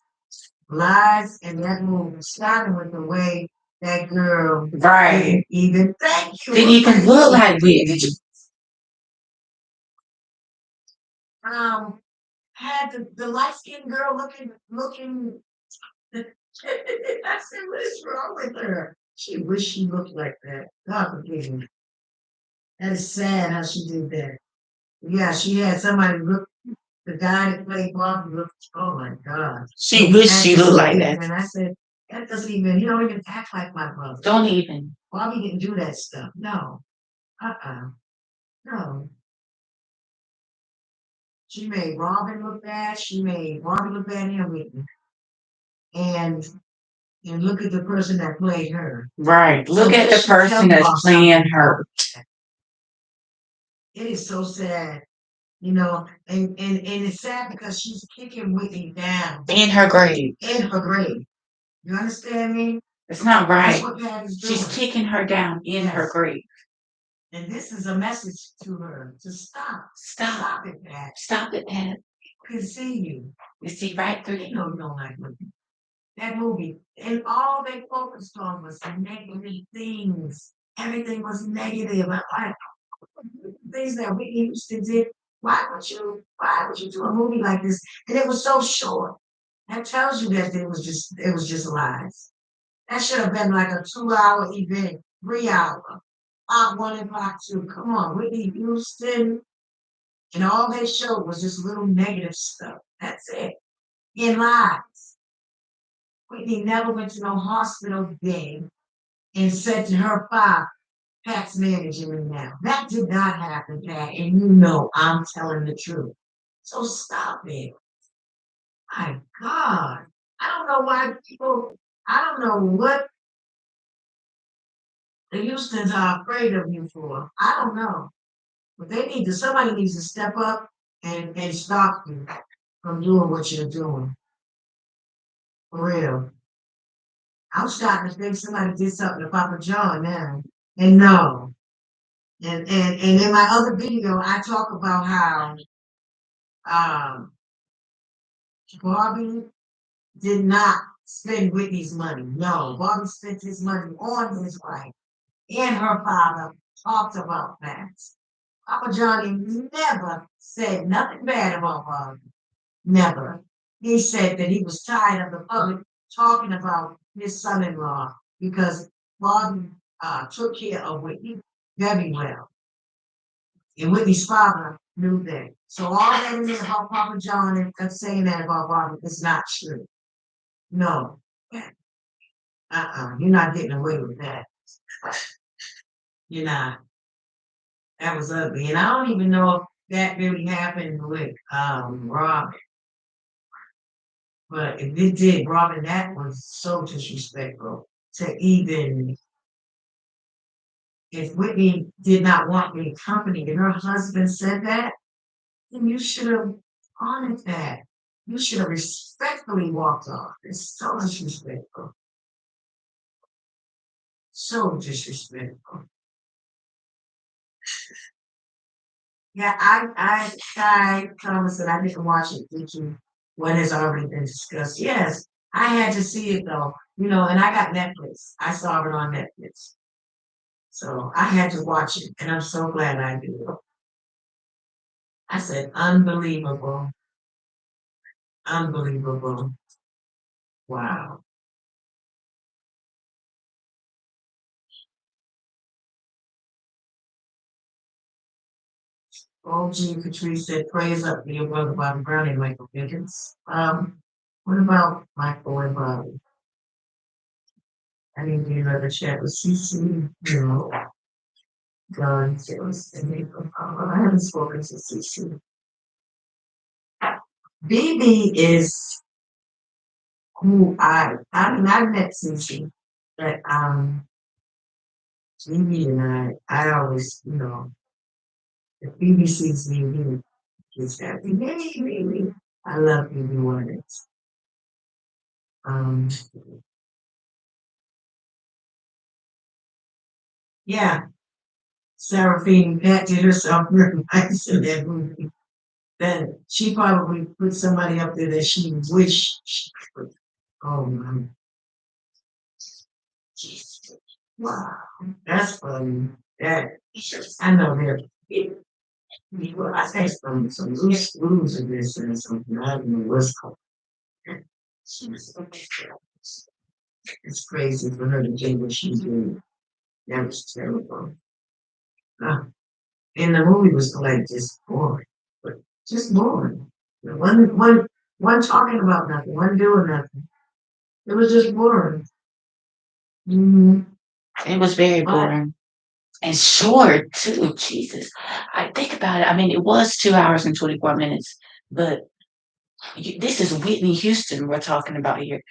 Lies and that movie, starting with the way that girl Right. even thank you. Didn't even look like Whitney. Had the light-skinned girl looking I said, what is wrong with her? She wished she looked like that. God forgive me. That is sad how she did that. Yeah, she had somebody look, the guy that played Bobby looked, oh my God. She wished she looked like that. And I said, that doesn't even, he don't even act like my brother. Don't even. Bobby didn't do that stuff. No. No. She made Robin look bad. She made Robin look bad and Whitney. And look at the person that played her. Right. Look So at this the should tell person you that's all playing something. her. It is so sad, you know, and it's sad because she's kicking Whitney down In her grave. in her grave. You understand me? It's not That's right. what Pat is doing. She's kicking her down in her Yes. grave. And this is a message to her to stop. Stop. Stop it, Pat. Stop it, Pat. I can see you. You see right through You you. know you don't like Whitney. That movie, and all they focused on was negative things. Everything was negative. I things that Whitney Houston did. Why would you do a movie like this? And it was so short. That tells you that it was just lies. That should have been like a 2-hour event, 3 hour, part one and part two. Come on, Whitney Houston. And all they showed was just little negative stuff. That's it. In lies. Whitney never went to no hospital day and said to her father, Pat's managing me now. That did not happen, Pat, and you know I'm telling the truth. So stop it. My God. I don't know why people, I don't know what the Houstons are afraid of you for. I don't know. But somebody needs to step up and stop you from doing what you're doing. For real. I'm starting to think somebody did something to Papa John now. And no. And in my other video, I talk about how Bobby did not spend Whitney's money. No, Bobby spent his money on his wife. And her father talked about that. Papa Johnny never said nothing bad about Bobby. Never. He said that he was tired of the public talking about his son-in-law because Bobby took care of Whitney very well. And Whitney's father knew that. So all that in there about Papa John and saying that about Bobby is not true. No. You're not getting away with that. You're not. That was ugly. And I don't even know if that really happened with Robin. But if it did, Robin, that was so disrespectful to even if Whitney did not want any company and her husband said that, then you should have honored that. You should have respectfully walked off. It's so disrespectful. So disrespectful. Yeah, I Thomas and I didn't watch it thinking what has already been discussed. Yes, I had to see it though, and I got Netflix. I saw it on Netflix. So I had to watch it, and I'm so glad I did. I said, unbelievable. Unbelievable. Wow. OG Patrice said, praise up to your brother Bobby Brown and Michael Pickens. What about Michael and Bobby? I didn't do another chat with CC. No. Guns. It was I haven't spoken to CC. BB is who I've met CC, but BB and I always, if BB sees me, he gets happy. Maybe. I love BB Warnings. Yeah, Seraphine Pat did herself really nice in that movie. Then she probably put somebody up there that she wished she could. Oh my. Wow, that's funny. That I know that. Well, I think some loose screws in this or something. I don't know what's called. It's crazy for her to do what she did. That was terrible. And the movie was like just boring, but just boring. One talking about nothing, one doing nothing. It was just boring. It was very boring. and short too. Jesus, I think about it. I mean, it was 2 hours and 24 minutes, but this is Whitney Houston we're talking about here.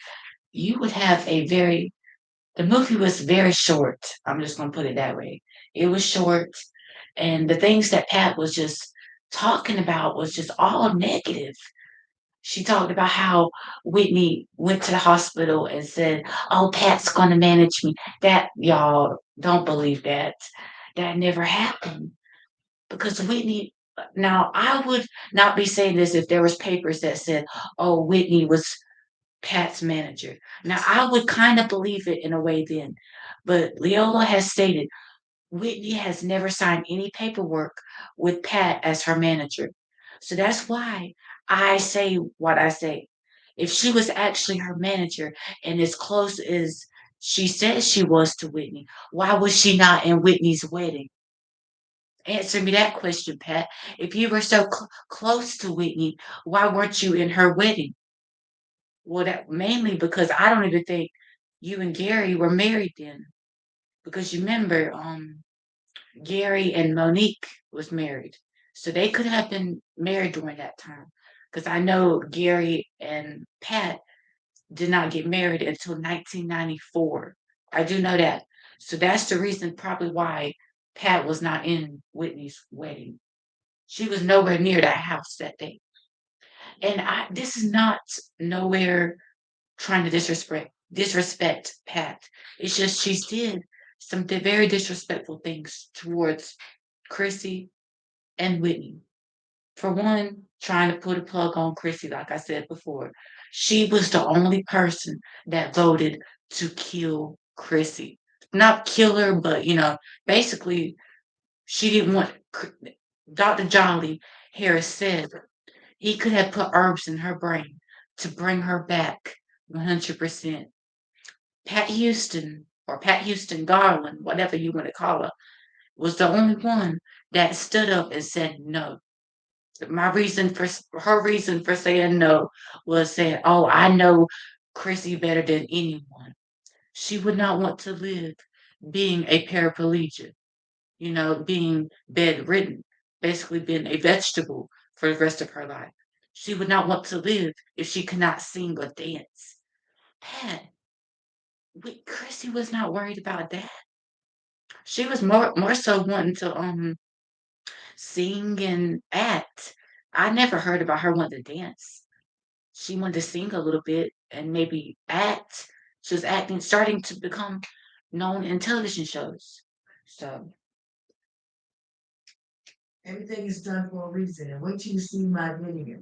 You would have a very the movie was very short. I'm just gonna put it that way. It was short, and the things that Pat was just talking about was just all negative. She talked about how Whitney went to the hospital and said, "Oh, Pat's gonna manage me." That y'all don't believe that. That never happened because Whitney. Now, I would not be saying this if there was papers that said, "Oh, Whitney was Pat's manager." Now, I would kind of believe it in a way then, but Leola has stated Whitney has never signed any paperwork with Pat as her manager. So that's why I say what I say. If she was actually her manager and as close as she says she was to Whitney, why was she not in Whitney's wedding? Answer me that question, Pat. If you were so close to Whitney, why weren't you in her wedding? Well, that mainly because I don't even think you and Gary were married then. Because you remember, Gary and Monique was married. So they could have been married during that time. Because I know Gary and Pat did not get married until 1994. I do know that. So that's the reason probably why Pat was not in Whitney's wedding. She was nowhere near that house that day. And this is not nowhere trying to disrespect Pat. It's just she did some very disrespectful things towards Chrissy and Whitney. For one, trying to put a plug on Chrissy, like I said before. She was the only person that voted to kill Chrissy. Not kill her, but basically she didn't want Dr. Jolly Harris said he could have put herbs in her brain to bring her back 100%. Pat Houston or Pat Houston Garland, whatever you want to call her, was the only one that stood up and said no. Her reason for saying no was saying, "Oh, I know Chrissy better than anyone." She would not want to live being a paraplegic, being bedridden, basically being a vegetable for the rest of her life. She would not want to live if she could not sing or dance. Pat, Chrissy was not worried about that. She was more so wanting to sing and act. I never heard about her wanting to dance. She wanted to sing a little bit and maybe act. She was acting, starting to become known in television shows. So everything is done for a reason. And wait till you see my video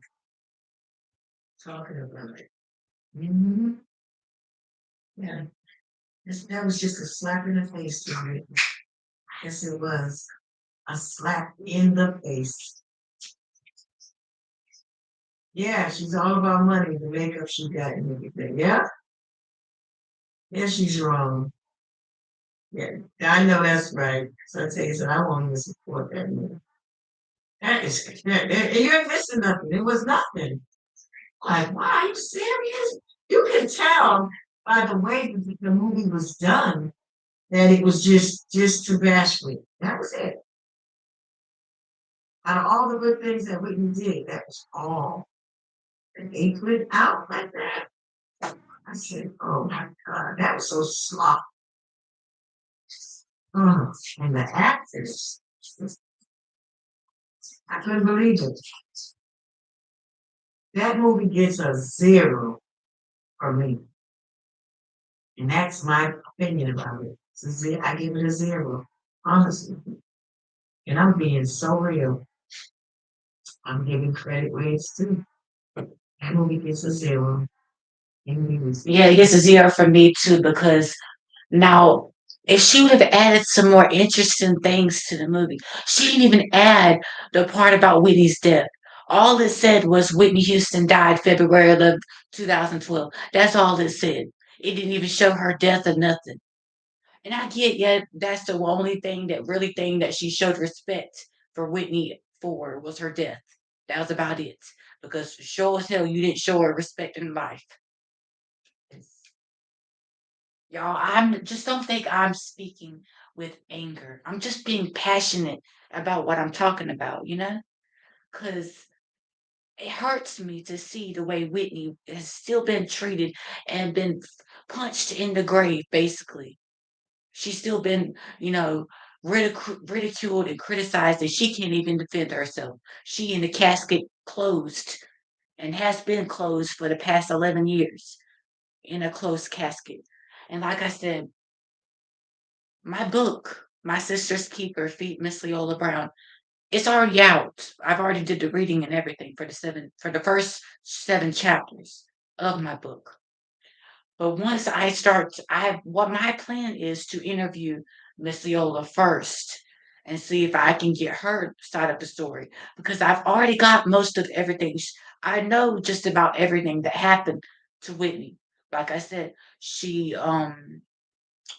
talking about it. Mm-hmm. Yeah. That was just a slap in the face to me. Yes, it was. A slap in the face. Yeah, she's all about money, the makeup she got and everything. Yeah? Yeah, she's wrong. Yeah, I know that's right. So I tell you, so I won't even support that movie. You ain't missing nothing. It was nothing. Like, why are you serious? You can tell by the way the movie was done that it was just too bashful. That was it. Out of all the good things that Whitney did, that was all. And they put it out like that. I said, oh my God, that was so sloppy. Oh, and the actors, I couldn't believe it. That movie gets a 0 for me. And that's my opinion about it. I give it a 0, honestly. And I'm being so real. I'm giving credit where it's due. That movie gets a 0. yeah, it gets a 0 for me too because now if she would have added some more interesting things to the movie, she didn't even add the part about Whitney's death. All it said was Whitney Houston died February 11th, 2012. That's all it said. It didn't even show her death or nothing. And I get, yeah, that's the only thing that she showed respect for Whitney for was her death. That was about it. Because sure as hell you didn't show her respect in life. Y'all, I'm just don't think I'm speaking with anger. I'm just being passionate about what I'm talking about, you know? Because it hurts me to see the way Whitney has still been treated and been punched in the grave, basically. She's still been, you know, ridiculed and criticized, and she can't even defend herself. She in the casket closed and has been closed for the past 11 years in a closed casket. And like I said, my book, My Sister's Keeper, Feed Miss Leola Brown, it's already out. I've already did the reading and everything for the first 7 chapters of my book. But once I start, what my plan is to interview Miss Leola first and see if I can get her side of the story because I've already got most of everything. I know just about everything that happened to Whitney. Like I said, she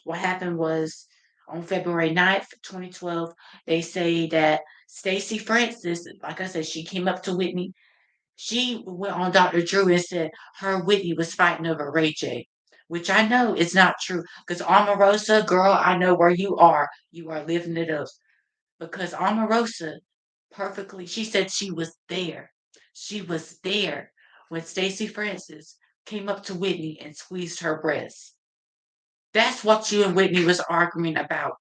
what happened was on February 9th, 2012, they say that Stacey Francis, like I said, she came up to Whitney. She went on Dr. Drew and said her and Whitney was fighting over Ray J, which I know is not true. Because Omarosa, girl, I know where you are. You are living it up. Because Omarosa perfectly, she said she was there. She was there when Stacey Francis came up to Whitney and squeezed her breast. That's what you and Whitney was arguing about.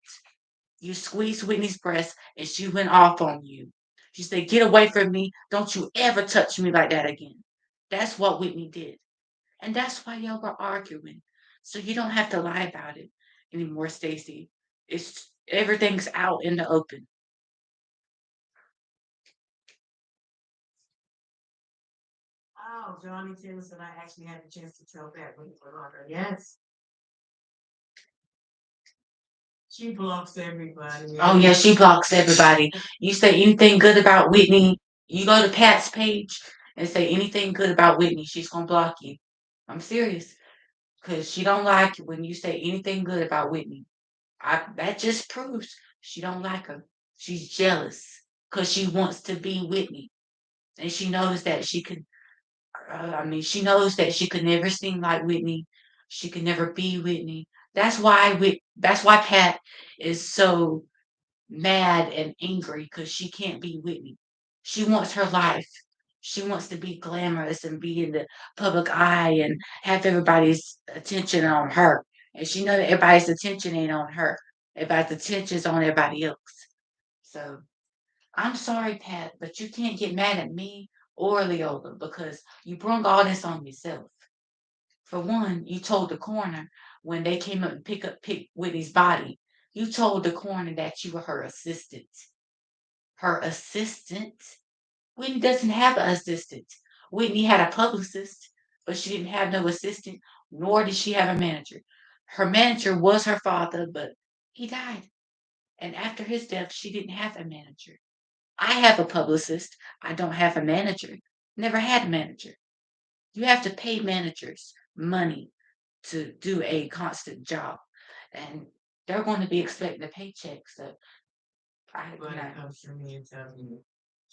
You squeezed Whitney's breast and she went off on you. She said, "Get away from me. Don't you ever touch me like that again." That's what Whitney did. And that's why y'all were arguing. So you don't have to lie about it anymore, Stacy. It's everything's out in the open. Oh, Johnny Taylor said I actually had a chance to tell that when for longer. Yes. She blocks everybody. Oh yeah, she blocks everybody. You say anything good about Whitney, you go to Pat's page and say anything good about Whitney, she's gonna block you. I'm serious. Because she don't like it when you say anything good about Whitney. That just proves she don't like her. She's jealous because she wants to be Whitney, and she knows that she could. She knows that she could never sing like Whitney. She could never be Whitney. That's why Pat is so mad and angry because she can't be Whitney. She wants her life. She wants to be glamorous and be in the public eye and have everybody's attention on her. And she knows that everybody's attention ain't on her. Everybody's attention is on everybody else. So I'm sorry, Pat, but you can't get mad at me or Leola because you brung all this on yourself. For one, you told the coroner when they came up and pick Whitney's body, you told the coroner that you were her assistant. Her assistant? Whitney doesn't have an assistant. Whitney had a publicist, but she didn't have no assistant, nor did she have a manager. Her manager was her father, but he died. And after his death, she didn't have a manager. I have a publicist. I don't have a manager. Never had a manager. You have to pay managers money to do a constant job, and they're going to be expecting a paycheck. So But it comes to me and tells me.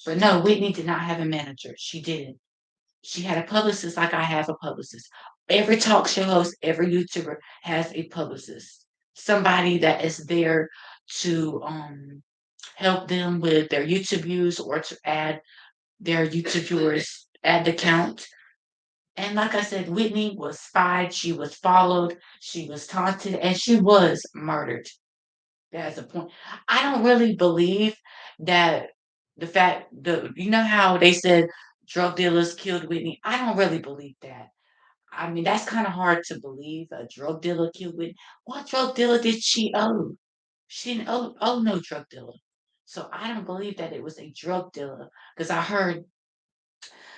but no, Whitney did not have a manager. She didn't. She had a publicist like I have a publicist. Every talk show host, every YouTuber has a publicist. Somebody that is there to help them with their YouTube views or to add their YouTube viewers add the count. And like I said, Whitney was spied, she was followed, she was taunted, and she was murdered. That's a point. I don't really believe that the you know how they said drug dealers killed Whitney. I don't really believe that. I mean, that's kind of hard to believe. A drug dealer killed Whitney. What drug dealer did she owe? She didn't owe no drug dealer. So I don't believe that it was a drug dealer because I heard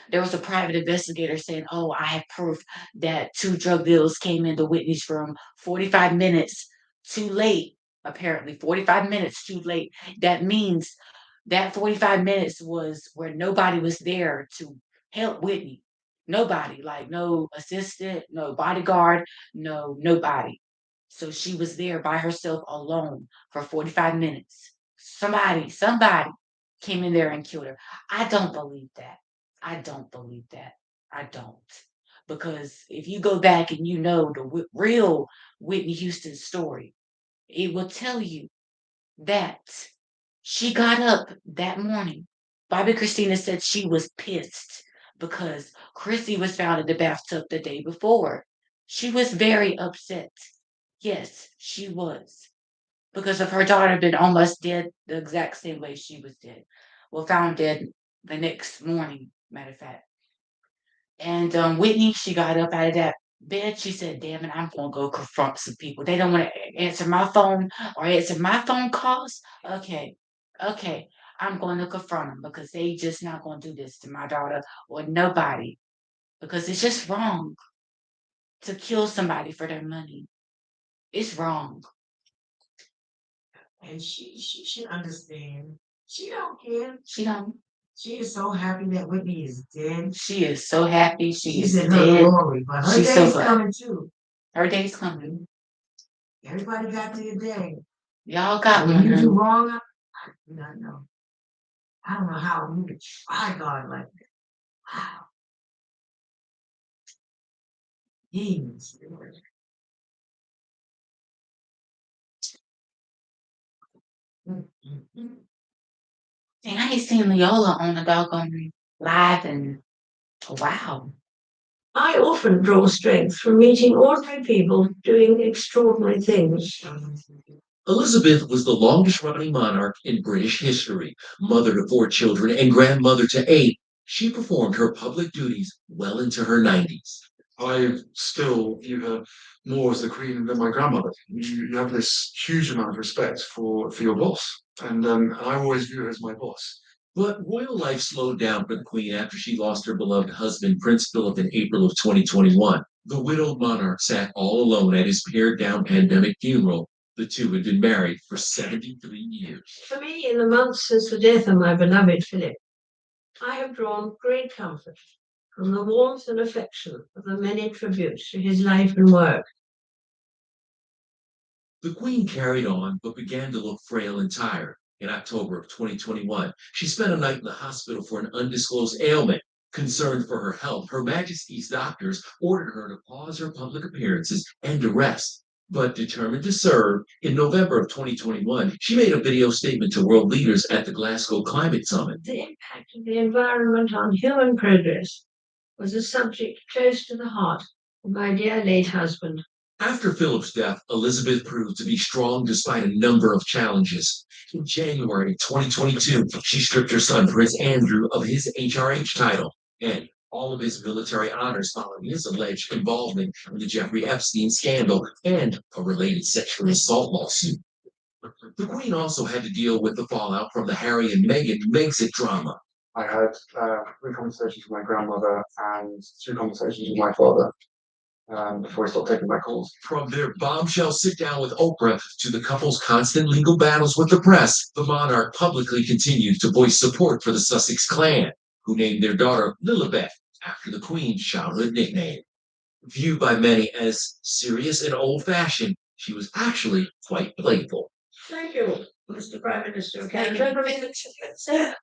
there was a private investigator saying, "Oh, I have proof that 2 drug dealers came into Whitney's room 45 minutes too late." Apparently, 45 minutes too late. That means that 45 minutes was where nobody was there to help Whitney. Nobody, like no assistant, no bodyguard, nobody. So she was there by herself alone for 45 minutes. Somebody came in there and killed her. I don't believe that. I don't believe that. I don't. because if you go back and you know the real Whitney Houston story, it will tell you that she got up that morning. Bobby Christina said she was pissed because Chrissy was found in the bathtub the day before. She was very upset. Yes, she was. Because of her daughter been almost dead the exact same way she was dead. Well, found dead the next morning, matter of fact. And Whitney, she got up out of that bed. She said, "Damn it, I'm gonna go confront some people. They don't want to answer my phone or answer my phone calls. Okay, okay, I'm going to confront them because they just not gonna do this to my daughter or nobody because it's just wrong to kill somebody for their money. It's wrong." And she should understand. She don't care. She don't. She is so happy that Whitney is dead. She is so happy. She She's is in her dead. glory, but her She's so day's glad. coming too. Her day's coming. Everybody got their day. Y'all got When you do one. wrong, I do not know. I don't know how you could try God like that. Wow. Demons. And I ain't seen Leolah on a doggone live and wow. I often draw strength from meeting ordinary people doing extraordinary things. Elizabeth was the longest running monarch in British history. Mother to 4 children and grandmother to 8, she performed her public duties well into her 90s. I still view her more as the queen than my grandmother. You have this huge amount of respect for your boss, and I always view her as my boss. But royal life slowed down for the Queen after she lost her beloved husband, Prince Philip, in April of 2021. The widowed monarch sat all alone at his pared down pandemic funeral. The two had been married for 73 years. For me, in the months since the death of my beloved Philip, I have drawn great comfort from the warmth and affection of the many tributes to his life and work. The Queen carried on, but began to look frail and tired. In October of 2021, she spent a night in the hospital for an undisclosed ailment. Concerned for her health, Her Majesty's doctors ordered her to pause her public appearances and to rest. But determined to serve, in November of 2021, she made a video statement to world leaders at the Glasgow Climate Summit. The impact of the environment on human progress was a subject close to the heart of my dear late husband. After Philip's death, Elizabeth proved to be strong despite a number of challenges. In January 2022, she stripped her son, Prince Andrew, of his HRH title and all of his military honors following his alleged involvement in the Jeffrey Epstein scandal and a related sexual assault lawsuit. The Queen also had to deal with the fallout from the Harry and Meghan Megxit drama. I had 3 conversations with my grandmother and 2 conversations with my father before he stopped taking my calls. From their bombshell sit down with Oprah to the couple's constant legal battles with the press, the monarch publicly continued to voice support for the Sussex clan, who named their daughter Lilibet after the Queen's childhood nickname. Viewed by many as serious and old-fashioned, she was actually quite playful. Thank you, Mr. Prime Minister. Thank you very much, sir.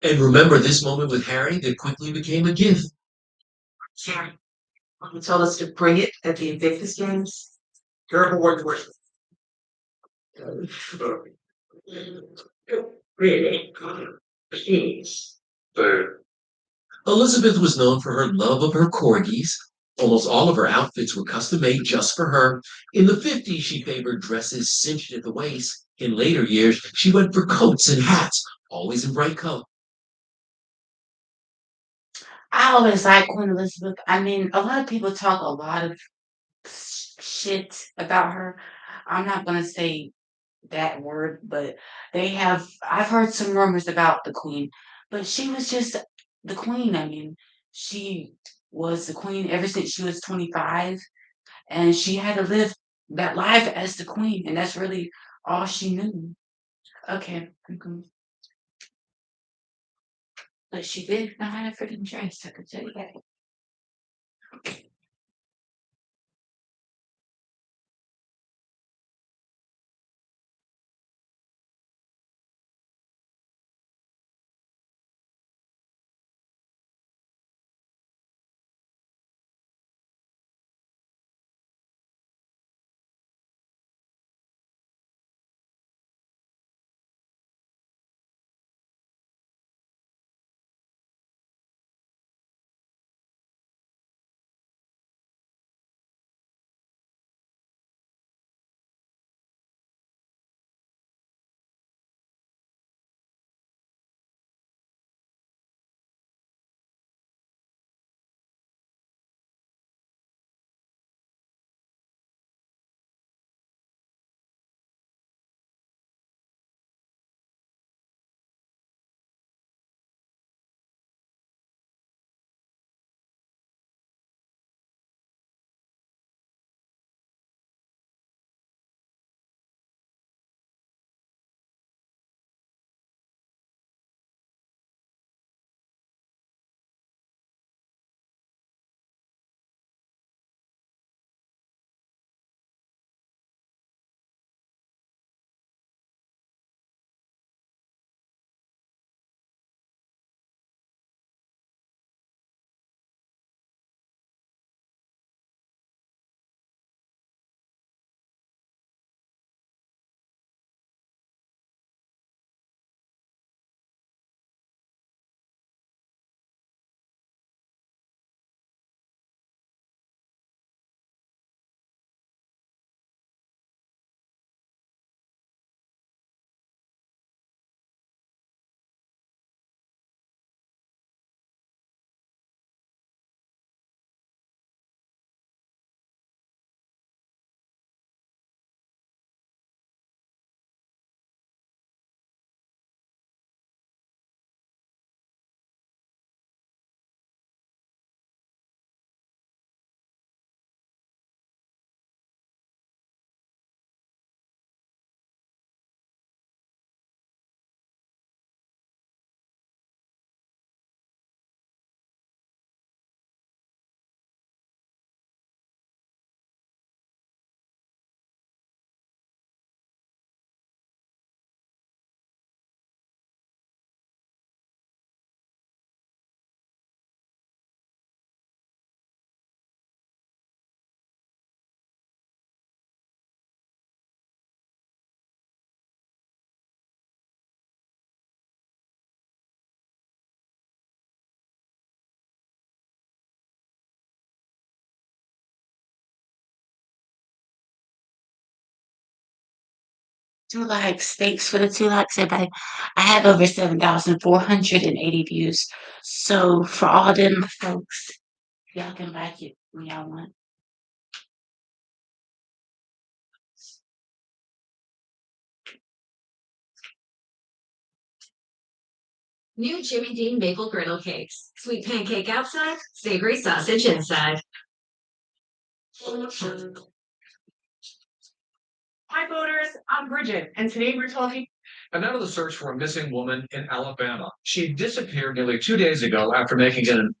And remember this moment with Harry that quickly became a gift. Sorry. You told us to bring it at the Invictus Games. Careful what you wish. Really? Please. Elizabeth was known for her love of her corgis. Almost all of her outfits were custom made just for her. In the 50s, she favored dresses cinched at the waist. In later years, she went for coats and hats, always in bright colors. I always like Queen Elizabeth. I mean, a lot of people talk a lot of shit about her. I'm not gonna say that word, but I've heard some rumors about the Queen, but she was just the Queen. I mean, she was the Queen ever since she was 25, and she had to live that life as the Queen, and that's really all she knew. Okay. But she did know how to freaking dress, I could tell you that. 2 likes. Thanks for the 2 likes, everybody. I have over 7,480 views. So for all them folks, y'all can like it when y'all want. New Jimmy Dean maple griddle cakes. Sweet pancake outside, savory sausage inside. Hi, voters. I'm Bridget, and today we're talking. And now to the search for a missing woman in Alabama. She disappeared nearly 2 days ago after making an.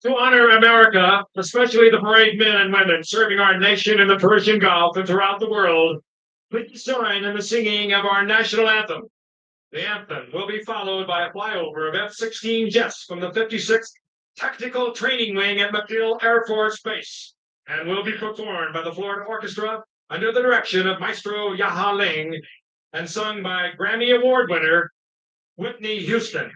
To honor America, especially the brave men and women serving our nation in the Persian Gulf and throughout the world, please join in the singing of our national anthem. The anthem will be followed by a flyover of F-16 jets from the 56th Tactical Training Wing at MacDill Air Force Base, and will be performed by the Florida Orchestra under the direction of Maestro Yaha Ling and sung by Grammy Award winner Whitney Houston.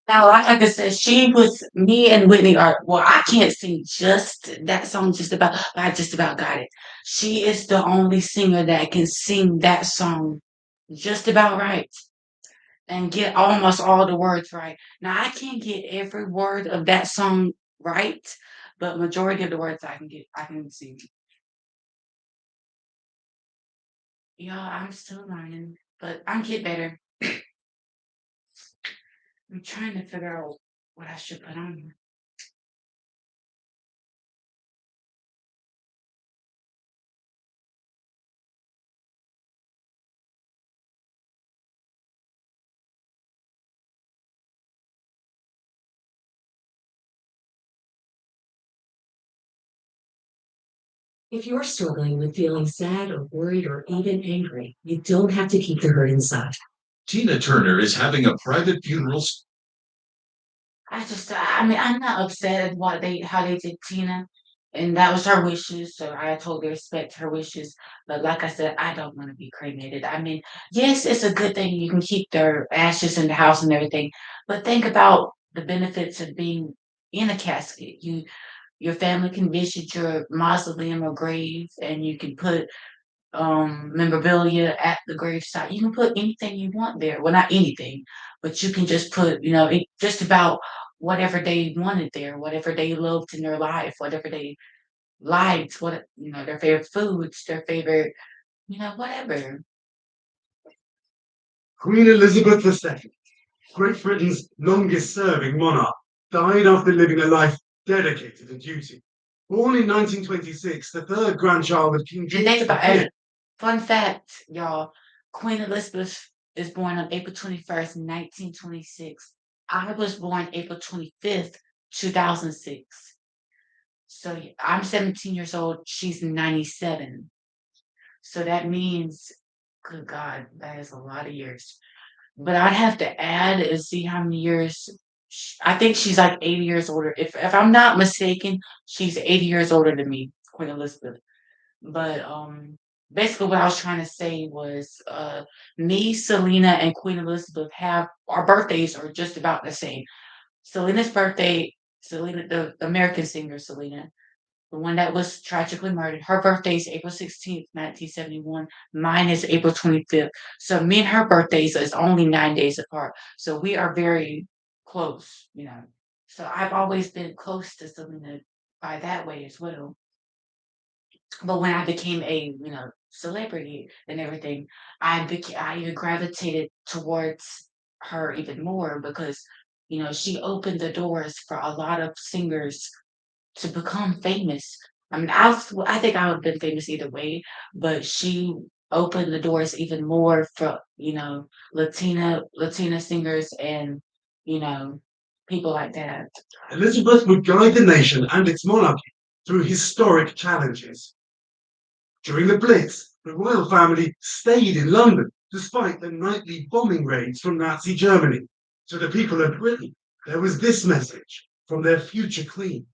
Now, like I said, she was me and Whitney are well, I can't sing just that song just about, but I just about got it. She is the only singer that can sing that song just about right and get almost all the words right. Now I can't get every word of that song right, but majority of the words I can sing. Yeah, I'm still learning, but I'm get better. I'm trying to figure out what I should put on. If you're struggling with feeling sad or worried or even angry, you don't have to keep the hurt inside. Tina Turner is having a private funeral. I mean, I'm not upset at how they did Tina, and that was her wishes, so I totally respect her wishes. But like I said, I don't want to be cremated. I mean, yes, it's a good thing you can keep their ashes in the house and everything, but think about the benefits of being in a casket. Your family can visit your mausoleum or grave, and you can put memorabilia at the gravesite. You can put anything you want there. Well, not anything, but you can just put, just about whatever they wanted there, whatever they loved in their life, whatever they liked, their favorite foods, their favorite, whatever. Queen Elizabeth II, Great Britain's longest serving monarch, died after living a life dedicated to duty. Born in 1926, the third grandchild of King And George think about V. it. Fun fact, y'all. Queen Elizabeth is born on April 21st, 1926. I was born April 25th, 2006. So I'm 17 years old. She's 97. So that means, good God, that is a lot of years. But I'd have to add and see how many years. I think she's like 80 years older. If I'm not mistaken, she's 80 years older than me, Queen Elizabeth. But basically what I was trying to say was me, Selena, and Queen Elizabeth have our birthdays are just about the same. Selena's birthday, Selena, the American singer Selena, the one that was tragically murdered, her birthday is April 16th, 1971. Mine is April 25th. So me and her birthdays is only 9 days apart. So we are very close. So I've always been close to Selena by that way as well. But when I became a, celebrity and everything, I even gravitated towards her even more because, she opened the doors for a lot of singers to become famous. I mean, I think I would have been famous either way, but she opened the doors even more for, Latina singers and, you know, people like that. Elizabeth would guide the nation and its monarchy through historic challenges. During the Blitz, the royal family stayed in London despite the nightly bombing raids from Nazi Germany. To the people of Britain, there was this message from their future queen.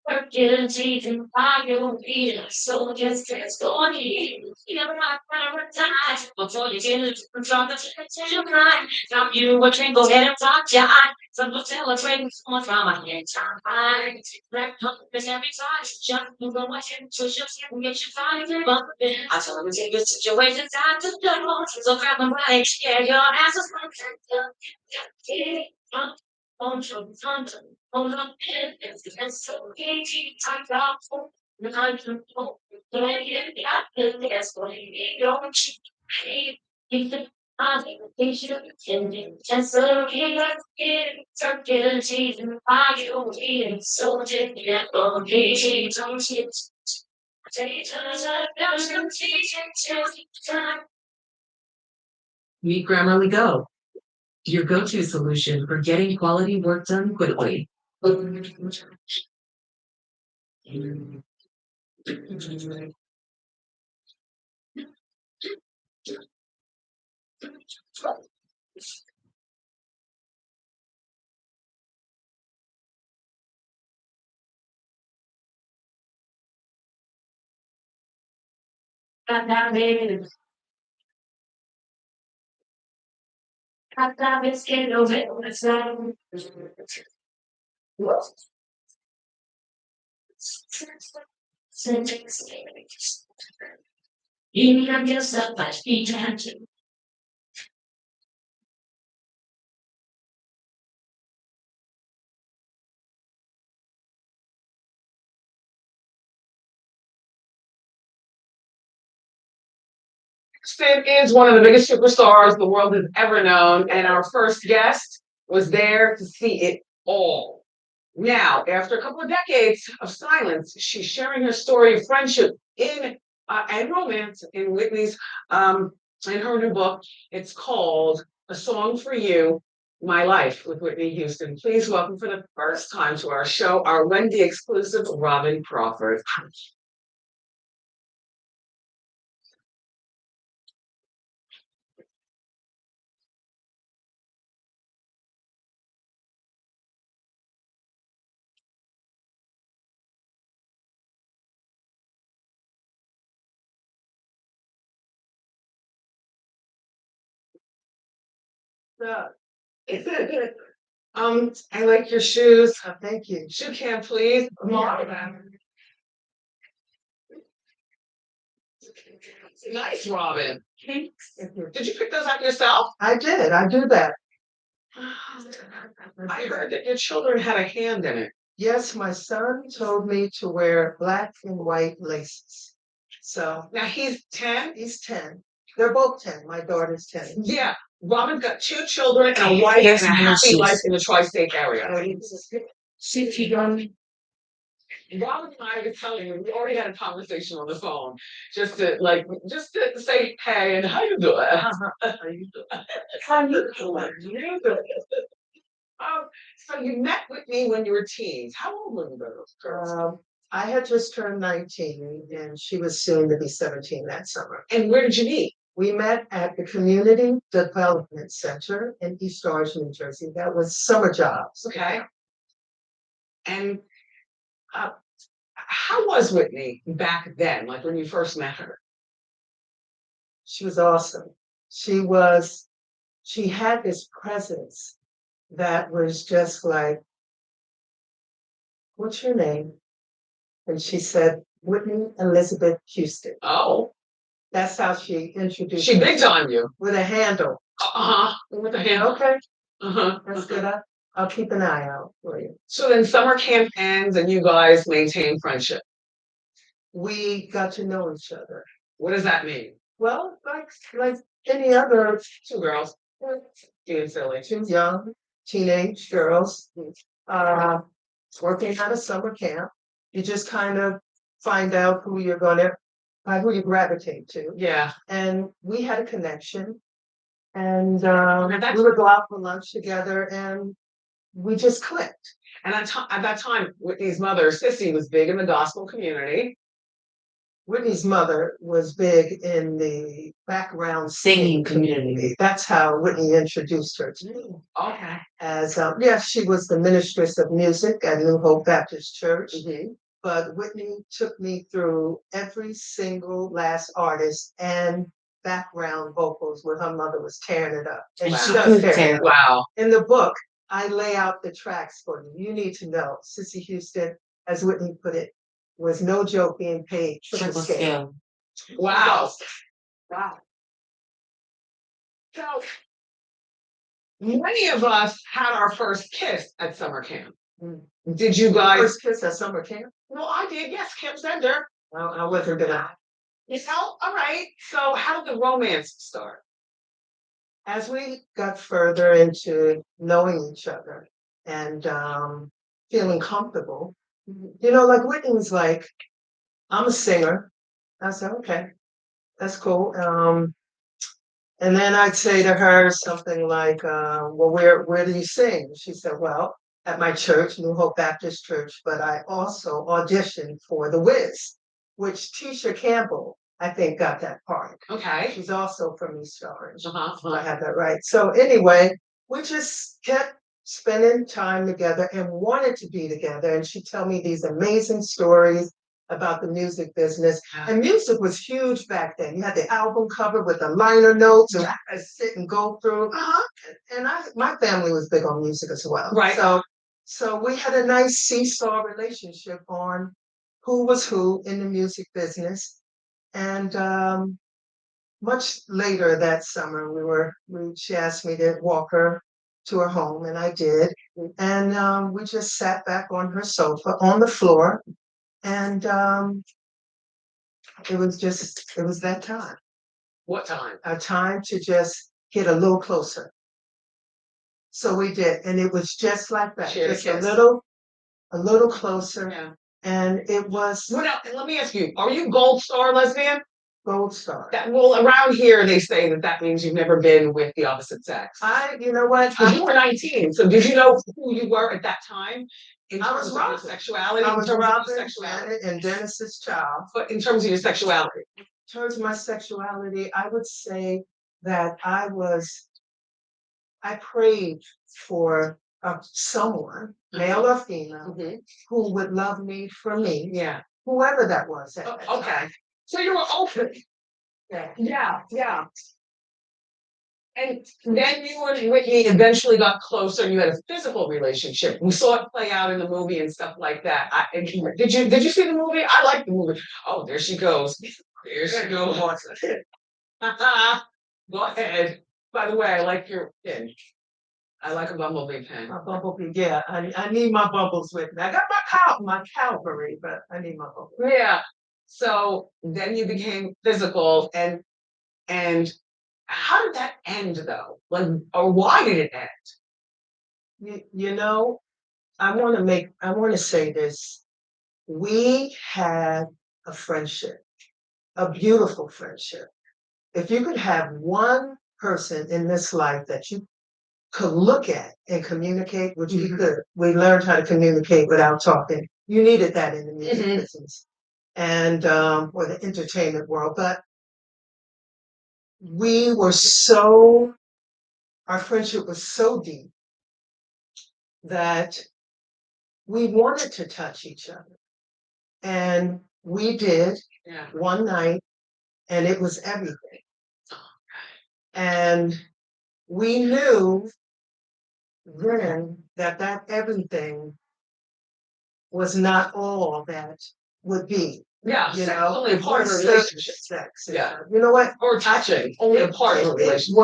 Fertility and fire beat, soldiers testimony. You're not prioritized before you get into control of your mind. Now you a drink, go ahead and talk your eye. Some will celebrate someone from my head. Time. Rap pump in every time. Jump, you go ahead and twist your step and get your fire bumping. I told him to take your situation time to go. So grab my body, yeah, your ass is like on on it's so easy to talk. I can play it out that's what you don't keep the obligation and just so it's circulating and fire waiting so take it on me don't sit take time. Meet Grammarly Go, your go-to solution for getting quality work done quickly. Houston is one of the biggest superstars the world has ever known, and our first guest was there to see it all. Now, after a couple of decades of silence, she's sharing her story of friendship and romance in Whitney's in her new book. It's called "A Song for You, My Life" with Whitney Houston. Please welcome for the first time to our show our Wendy exclusive, Robin Crawford. I like your shoes. Oh, thank you. Shoe cam, please. Nice, Robin. Thanks. Did you pick those out yourself? I did. I do that. I heard that your children had a hand in it. Yes, my son told me to wear black and white laces. So now he's 10. He's 10. They're both 10. My daughter's 10. Yeah. Robin's got 2 children and a wife and a happy life in the tri-state area. See if you don't. Robin and I were telling you, we already had a conversation on the phone, just to say hey and how you doing? How you doing? How you doing? So you met with me when you were teens. How old were you girls? I had just turned 19 and she was soon to be 17 that summer. And where did you meet? We met at the Community Development Center in East Orange, New Jersey. That was summer jobs. Okay. And how was Whitney back then, like when you first met her? She was awesome. She had this presence that was just like, what's your name? And she said, Whitney Elizabeth Houston. Oh. That's how she introduced She big time you. with a handle. With a handle. Okay. Uh-huh. That's good. I'll keep an eye out for you. So then summer camp ends and you guys maintain friendship. We got to know each other. What does that mean? Well, like any other 2 girls. Being silly. 2 young teenage girls working at a summer camp. You just kind of find out who you gravitate to. Yeah. And we had a connection. And we would go out for lunch together and we just clicked. And at that time, Whitney's mother, Sissy, was big in the gospel community. Whitney's mother was big in the background Singing singing community. That's how Whitney introduced her to me. Okay. As yes, she was the ministress of music at New Hope Baptist Church. But Whitney took me through every single last artist and background vocals where her mother was tearing it up. And she does could tear it tear up. it. Wow. In the book, I lay out the tracks for you. You need to know, Sissy Houston, as Whitney put it, was no joke being paid triple scale. Wow. Wow. So many of us had our first kiss at summer camp. Did you guys? First kiss at summer camp? Well, I did. Yes, Camp Center. I wasn't gonna. You know, all right. So how did the romance start? As we got further into knowing each other and feeling comfortable, you know, like Whitney was like, I'm a singer. I said, okay, that's cool. And then I'd say to her something like, well, where do you sing? She said, well, at my church, New Hope Baptist Church, but I also auditioned for The Wiz, which Tisha Campbell, I think, got that part. Okay. She's also from East Orange. Uh-huh. I had that right. So anyway, we just kept spending time together and wanted to be together. And she'd tell me these amazing stories about the music business. And music was huge back then. You had the album cover with the liner notes and I had to sit and go through. And my family was big on music as well. Right. So we had a nice seesaw relationship on who was who in the music business. And much later that summer, she asked me to walk her to her home, and I did. And we just sat back on her sofa on the floor, and it was that time. What time? A time to just get a little closer. So we did, and it was just like that, Share a just a kiss. little closer. Yeah. And it was Well, now, let me ask you: are you Gold Star lesbian? Gold Star. Well, around here they say that means you've never been with the opposite sex. You know what? You were 19, so did you know who you were at that time? In I terms was of your Robin. sexuality. I in was terms of your Robin, sexuality. Janet, and Dennis's child. But in terms of your sexuality. In terms of my sexuality, I would say that I prayed for someone, male or female, who would love me for me. Yeah. Whoever that was. At that Okay. time. So you were open. Yeah. Yeah. And then you and Whitney eventually got closer and you had a physical relationship. We saw it play out in the movie and stuff like that. Did you see the movie? I like the movie. Oh, there she goes. There she goes. Go ahead. By the way, I like your pin. I like a bumblebee pen. My bumblebee, yeah. I need my bubbles with me. I got my Calvary, but I need my bubbles. Yeah. So then you became physical and how did that end though? Like, or why did it end? You know, I want to say this. We had a friendship, a beautiful friendship. If you could have one person in this life that you could look at and communicate, which we could, we learned how to communicate without talking. You needed that in the music business and or the entertainment world. But our friendship was so deep that we wanted to touch each other. And we did one night, and it was everything. And we knew then that everything was not all that would be. Yeah, You sex know, is only a part of a sex, relationship. sex. Yeah. You know what? Or touching, only a part of a relationship.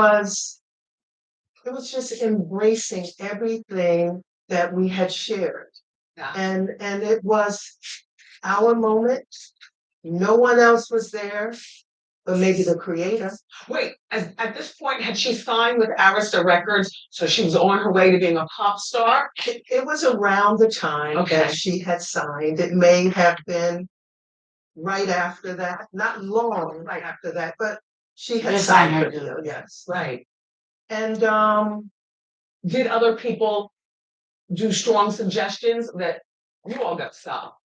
It was just embracing everything that we had shared. Yeah. And it was our moment. No one else was there, but maybe the creator. Wait, at this point, had she signed with Arista Records, so she was on her way to being a pop star? It was around the time that she had signed. It may have been right after that, not long right after that, but she had signed her deal, yes. Right. And did other people do strong suggestions that you all got stopped?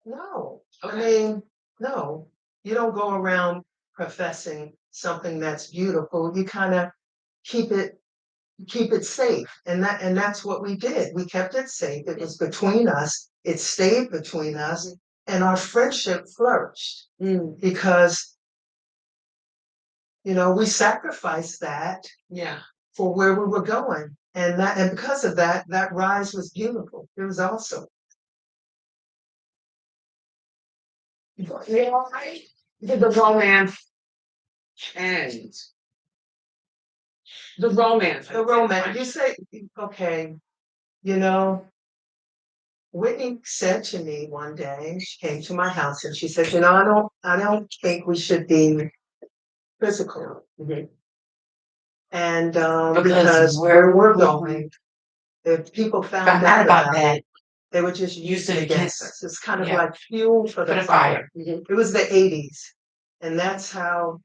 No. Okay. I mean, No, you don't go around professing something that's beautiful. You kind of keep it keep it safe. And that's what we did. We kept it safe. It was between us. It stayed between us. And our friendship flourished because, we sacrificed that for where we were going. And because of that, that rise was beautiful. It was awesome. Yeah, did the romance end? The romance. The romance. You say, okay, you know, Whitney said to me one day, she came to my house and she said, I don't think we should be physical. And because where we're going, if people found out about that, they would just use it against us. It's kind of like fuel for the fire. It was the 80s. And that's how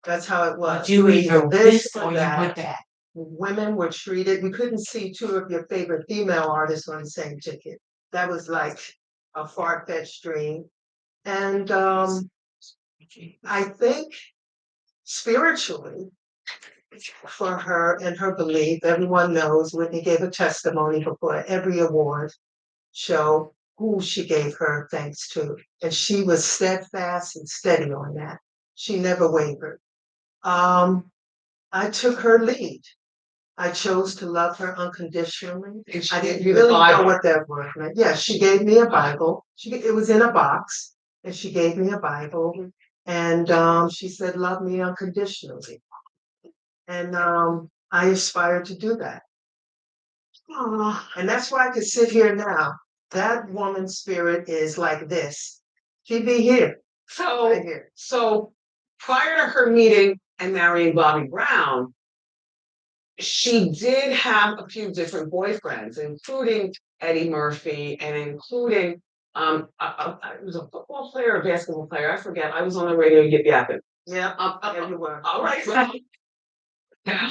it was. You either this this or you with that. Women were treated, you couldn't see two of your favorite female artists on the same ticket. That was like a far-fetched dream. And I think spiritually, for her and her belief, everyone knows Whitney gave a testimony before every award show who she gave her thanks to. And she was steadfast and steady on that. She never wavered. I took her lead. I chose to love her unconditionally. I didn't really know what that word meant. Yeah, she gave me a Bible. It was in a box, and she gave me a Bible, and she said, "Love me unconditionally." And I aspire to do that. And that's why I could sit here now. That woman's spirit is like this. She'd be here. So, right here. so prior to her meeting and marrying Bobby Brown, she did have a few different boyfriends, including Eddie Murphy and including it was a football player or basketball player. I forget. I was on the radio yip yapping. Yeah, yeah, you were. All right. Yeah.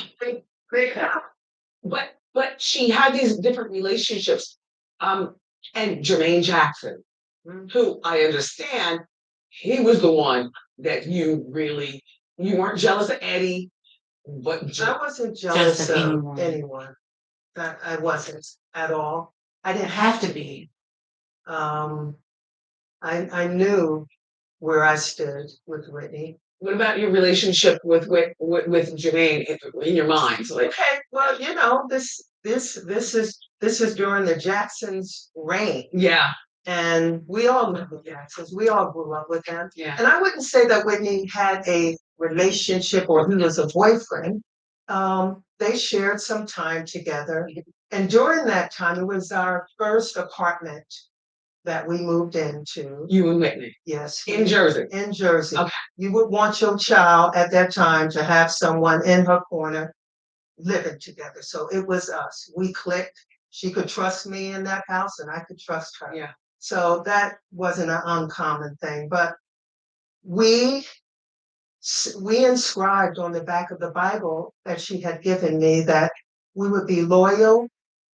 But she had these different relationships. And Jermaine Jackson, who I understand, he was the one that you weren't jealous of Eddie, but I wasn't jealous of anyone. That I wasn't at all. I didn't have to be. I knew where I stood with Whitney. What about your relationship with Jermaine in your mind? Like, Okay, well, this is during the Jacksons' reign. Yeah. And we all live with Jacksons. We all grew up with them. Yeah. And I wouldn't say that Whitney had a relationship or he was a boyfriend. They shared some time together. And during that time, it was our first apartment that we moved into. You and Whitney? Yes. In Jersey? In Jersey. Okay. You would want your child at that time to have someone in her corner living together. So it was us. We clicked. She could trust me in that house and I could trust her. Yeah. So that wasn't an uncommon thing, but we inscribed on the back of the Bible that she had given me that we would be loyal,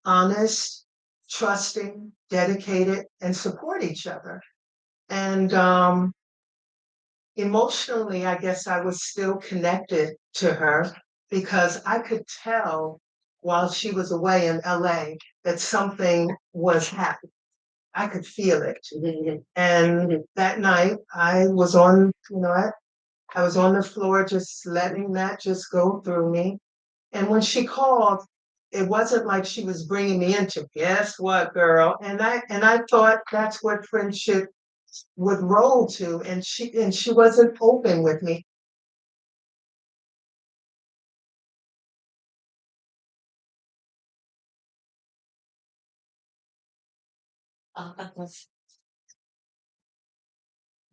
honest, trusting, dedicated, and support each other. And emotionally, I guess I was still connected to her because I could tell while she was away in LA that something was happening. I could feel it. And that night I was on, I was on the floor just letting that just go through me. And when she called, it wasn't like she was bringing me into, guess what, girl? And I thought that's what friendship would roll to, and she wasn't open with me.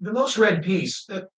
The most read piece that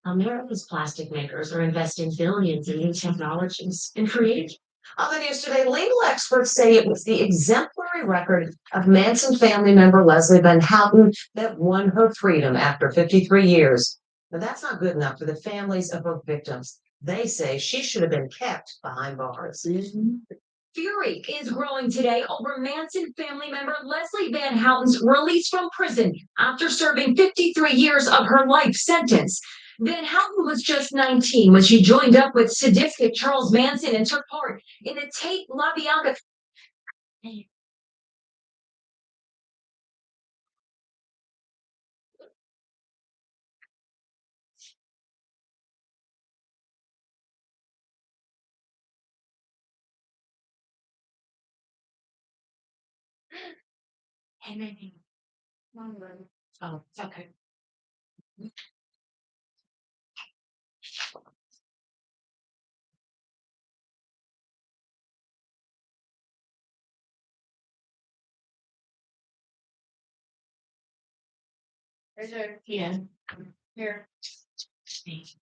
America's plastic makers are investing billions in new technologies and creating. On the news today, legal experts say it was the exemplary record of Manson family member Leslie Van Houten that won her freedom after 53 years. But that's not good enough for the families of her victims. They say she should have been kept behind bars. Fury is growing today over Manson family member Leslie Van Houten's release from prison after serving 53 years of her life sentence. Van Houten was just 19 when she joined up with sadistic Charles Manson and took part in the Tate LaBianca. Oh, okay. Yeah. Here. Thanks.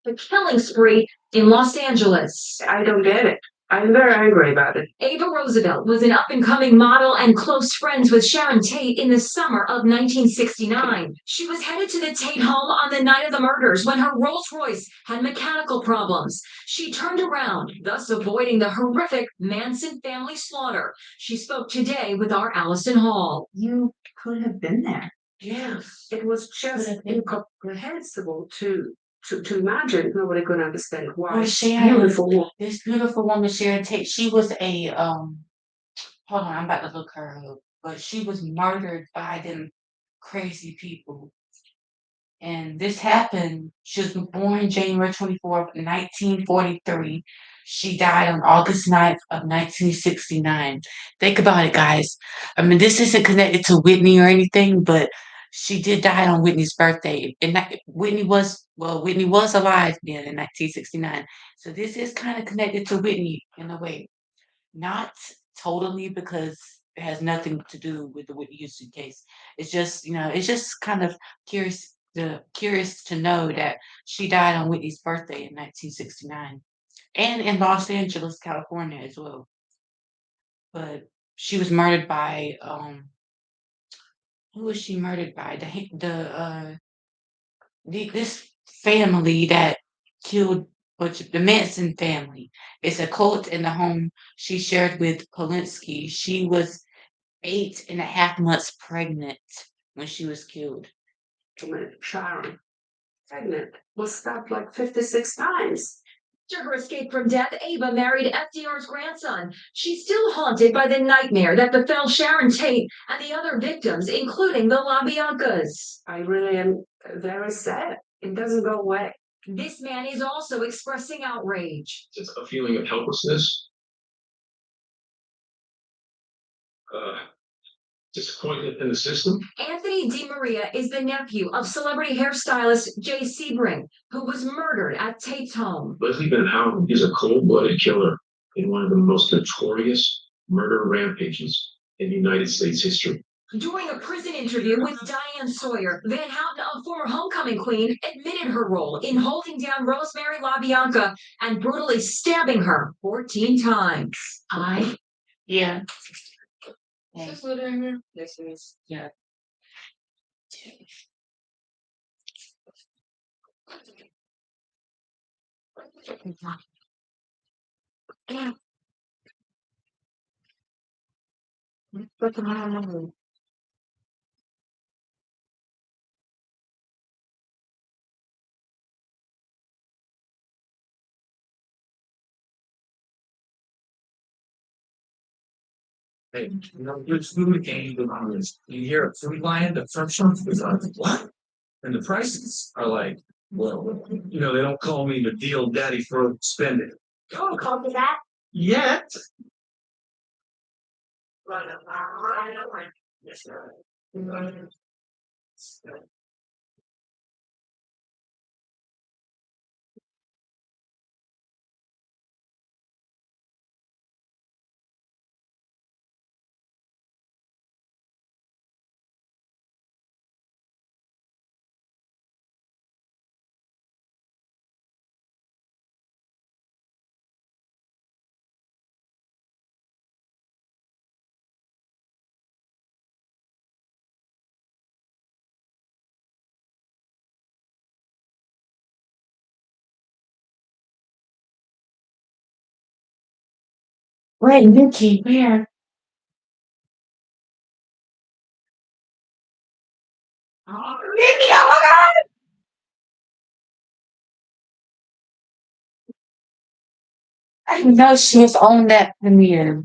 The killing spree in Los Angeles. I don't get it. I'm very angry about it. Ava Roosevelt was an up-and-coming model and close friends with Sharon Tate in the summer of 1969. She was headed to the Tate home on the night of the murders when her Rolls-Royce had mechanical problems. She turned around, thus avoiding the horrific Manson family slaughter. She spoke today with our Allison Hall. You could have been there. Yeah. It was just incomprehensible to imagine. Nobody could understand why. Well, Sharon, Beautiful. this beautiful woman, Sharon Tate, she was a hold on, I'm about to look her up, but she was murdered by them crazy people. And this happened, she was born January 24th, 1943. She died on August 9th of 1969. Think about it, guys. I mean, this isn't connected to Whitney or anything, but she did die on Whitney's birthday. And Whitney was alive then in 1969. So this is kind of connected to Whitney in a way. Not totally because it has nothing to do with the Whitney Houston case. It's just, it's just kind of curious to know that she died on Whitney's birthday in 1969 and in Los Angeles, California as well. But she was murdered by who was she murdered by? This family that killed the Manson family. It's a cult in the home she shared with Polinsky. She was 8.5 months pregnant when she was killed. Sharon, pregnant, was stabbed like 56 times. After her escape from death, Ava married FDR's grandson. She's still haunted by the nightmare that befell Sharon Tate and the other victims, including the LaBiancas. I really am very sad. It doesn't go away. This man is also expressing outrage. It's a feeling of helplessness, disappointment in the system. Anthony DiMaria is the nephew of celebrity hairstylist Jay Sebring, who was murdered at Tate's home. Leslie Van Houten is a cold-blooded killer in one of the most notorious murder rampages in United States history. During a prison interview with Diane Sawyer, Van Houten, a former homecoming queen, admitted her role in holding down Rosemary LaBianca and brutally stabbing her 14 times. Yeah. Is this little in here? Yes, it is. Yeah. Hey, there's food game around. You hear a food line, the first one is like, what? And the prices are like, well, they don't call me the deal daddy for spending. Oh, call me that? Yet. Right. Yes, sir. Wait, Nikki, where? Oh, Nikki, oh my God! I didn't know she was on that premiere.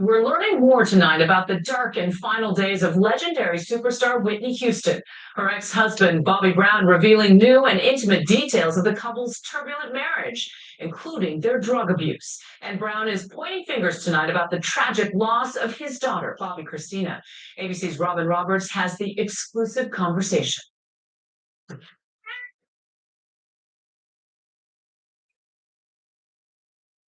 We're learning more tonight about the dark and final days of legendary superstar Whitney Houston. Her ex-husband, Bobby Brown, revealing new and intimate details of the couple's turbulent marriage, including their drug abuse. And Brown is pointing fingers tonight about the tragic loss of his daughter, Bobby Christina. ABC's Robin Roberts has the exclusive conversation.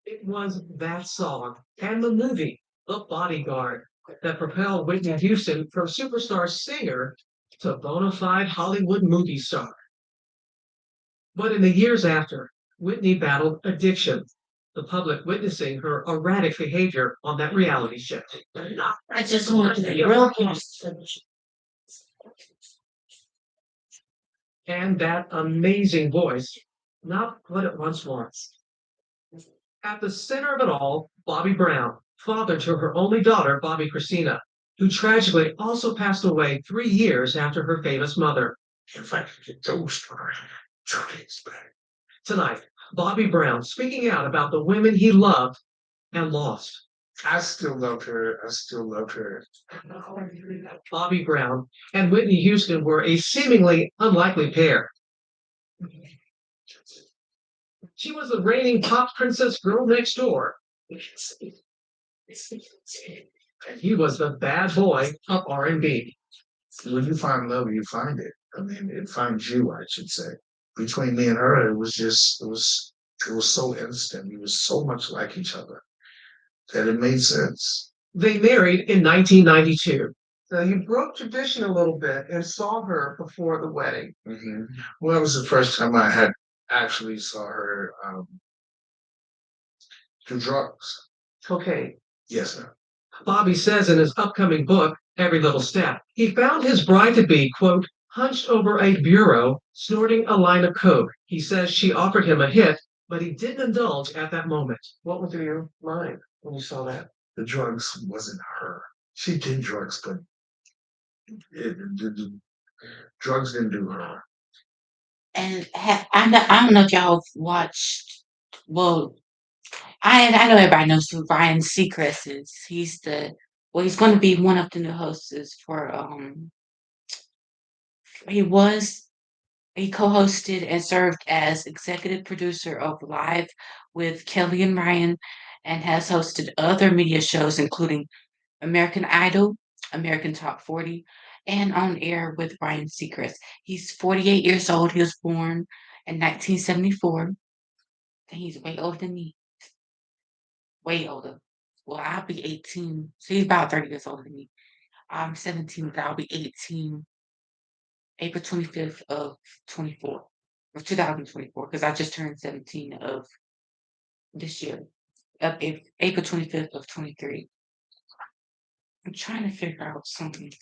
It was that song and the movie, The Bodyguard, that propelled Whitney Houston from superstar singer to bona fide Hollywood movie star. But in the years after, Whitney battled addiction, the public witnessing her erratic behavior on that reality show. I just want to be real close. And that amazing voice, not what it once was. At the center of it all, Bobby Brown, father to her only daughter, Bobby Christina, who tragically also passed away 3 years after her famous mother. If I could get those for 2 days back. Tonight, Bobby Brown speaking out about the women he loved and lost. I still love her. I still love her. Bobby Brown and Whitney Houston were a seemingly unlikely pair. She was the reigning pop princess girl next door. And he was the bad boy of R&B. When you find love, you find it. I mean, it finds you, I should say. Between me and her, it was so instant. We were so much like each other that it made sense. They married in 1992. So you broke tradition a little bit and saw her before the wedding. Mm-hmm. Well, that was the first time I had actually saw her do drugs. Okay. Yes, sir. Bobby says in his upcoming book, Every Little Step, he found his bride-to-be, quote, hunched over a bureau, snorting a line of coke. He says she offered him a hit, but he didn't indulge at that moment. What was through your mind when you saw that? The drugs wasn't her. She did drugs, but drugs didn't do her. And I don't know if y'all watched. Well, I know everybody knows who Ryan Seacrest is. He's going to be one of the new hosts for he was he co-hosted and served as executive producer of Live with Kelly and Ryan, and has hosted other media shows including American Idol, American Top 40, and On Air with Ryan Seacrest. He's 48 years old. He was born in 1974. And he's way older than me. Way older. Well, I'll be 18. So he's about 30 years older than me. I'm 17, but I'll be 18 April 25th of 24, or 2024, because I just turned 17 of this year, of April 25th of 23. I'm trying to figure out something.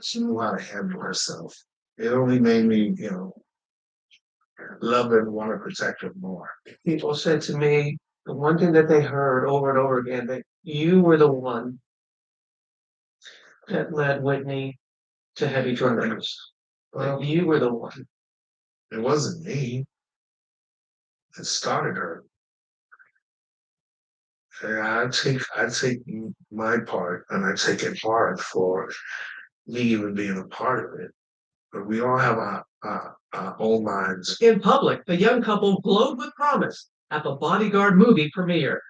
She knew how to handle herself. It only made me, love and want to protect her more. People said to me, the one thing that they heard over and over again, that you were the one that led Whitney to heavy drug use. Well, you were the one. It wasn't me. It started her. And I take my part, and I take it hard for me even being a part of it. But we all have our own minds. In public, the young couple glowed with promise. at the Bodyguard movie premiere.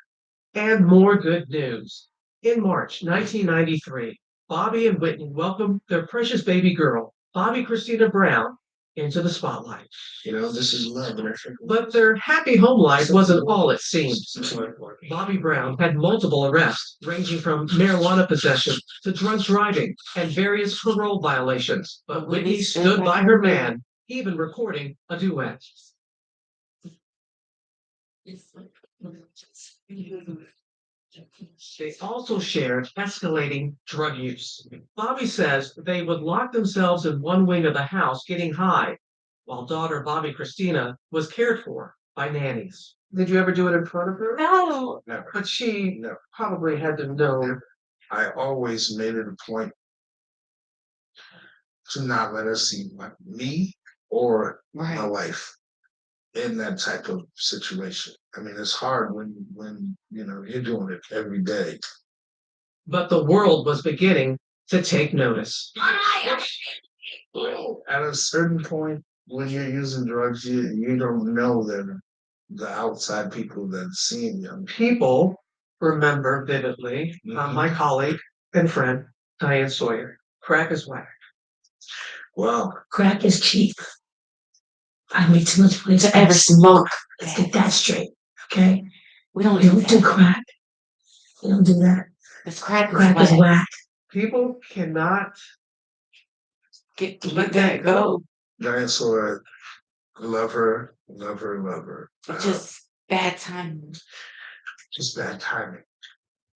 And more good news. In March 1993, Bobby and Whitney welcomed their precious baby girl, Bobby Christina Brown, into the spotlight. This is love. But their happy home life wasn't all it seemed. Bobby Brown had multiple arrests, ranging from marijuana possession to drunk driving and various parole violations. But Whitney stood by her man, even recording a duet. They also shared escalating drug use. Bobby says they would lock themselves in one wing of the house getting high, while daughter Bobby Christina was cared for by nannies. Did you ever do it in front of her? No. Never. But she probably had to know. I always made it a point to not let her see me or my wife in that type of situation. I mean, it's hard when you're doing it every day. But the world was beginning to take notice. At a certain point, when you're using drugs, you don't know that the outside people that are seeing you. People remember vividly my colleague and friend, Diane Sawyer. Crack is whack. Wow. Crack is cheap. I made too much money to ever smoke. Let's get that straight, okay? We don't do crack. We don't do that. This crack is whack. People cannot let that go. Diane Sawyer, love her, love her, love her. It's just bad timing. Just bad timing.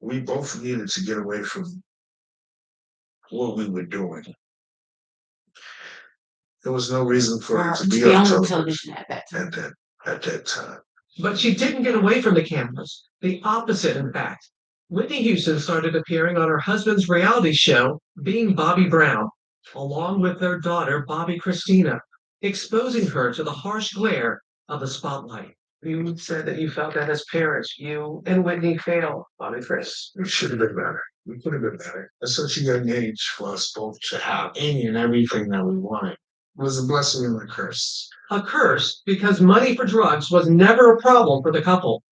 We both needed to get away from what we were doing. There was no reason for it to be on television at that time. But she didn't get away from the cameras. The opposite, in fact. Whitney Houston started appearing on her husband's reality show, Being Bobby Brown, along with their daughter, Bobby Christina, exposing her to the harsh glare of the spotlight. You said that you felt that as parents, you and Whitney failed, Bobby Chris. We should have been better. We could have been better. At such a young age for us both to have any and everything that we wanted. It was a blessing and a curse. A curse because money for drugs was never a problem for the couple.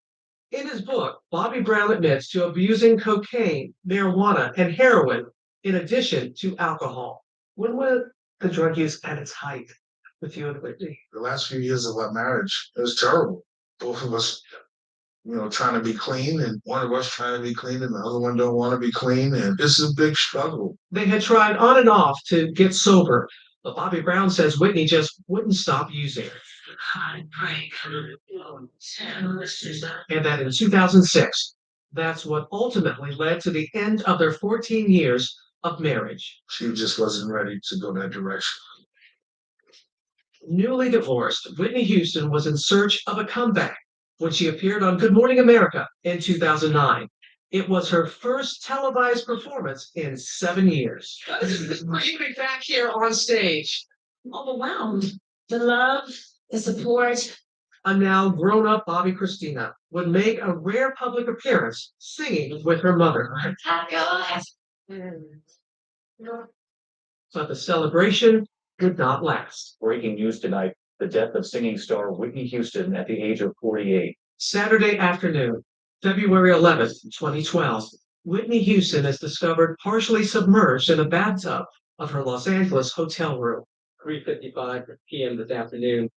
In his book, Bobby Brown admits to abusing cocaine, marijuana, and heroin in addition to alcohol. When was the drug use at its height with you and Whitney? The last few years of our marriage, it was terrible. Both of us, trying to be clean, and one of us trying to be clean, and the other one don't want to be clean, and this is a big struggle. They had tried on and off to get sober, but Bobby Brown says Whitney just wouldn't stop using. Heartbreak. And that in 2006, that's what ultimately led to the end of their 14 years of marriage. She just wasn't ready to go that direction. Newly divorced, Whitney Houston was in search of a comeback when she appeared on Good Morning America in 2009. It was her first televised performance in 7 years. You be back here on stage. Overwhelmed. The love, the support. A now grown-up Bobby Christina would make a rare public appearance singing with her mother. But the celebration did not last. Breaking news tonight, the death of singing star Whitney Houston at the age of 48. Saturday afternoon, February 11th, 2012, Whitney Houston is discovered partially submerged in a bathtub of her Los Angeles hotel room. 3:55 p.m. this afternoon,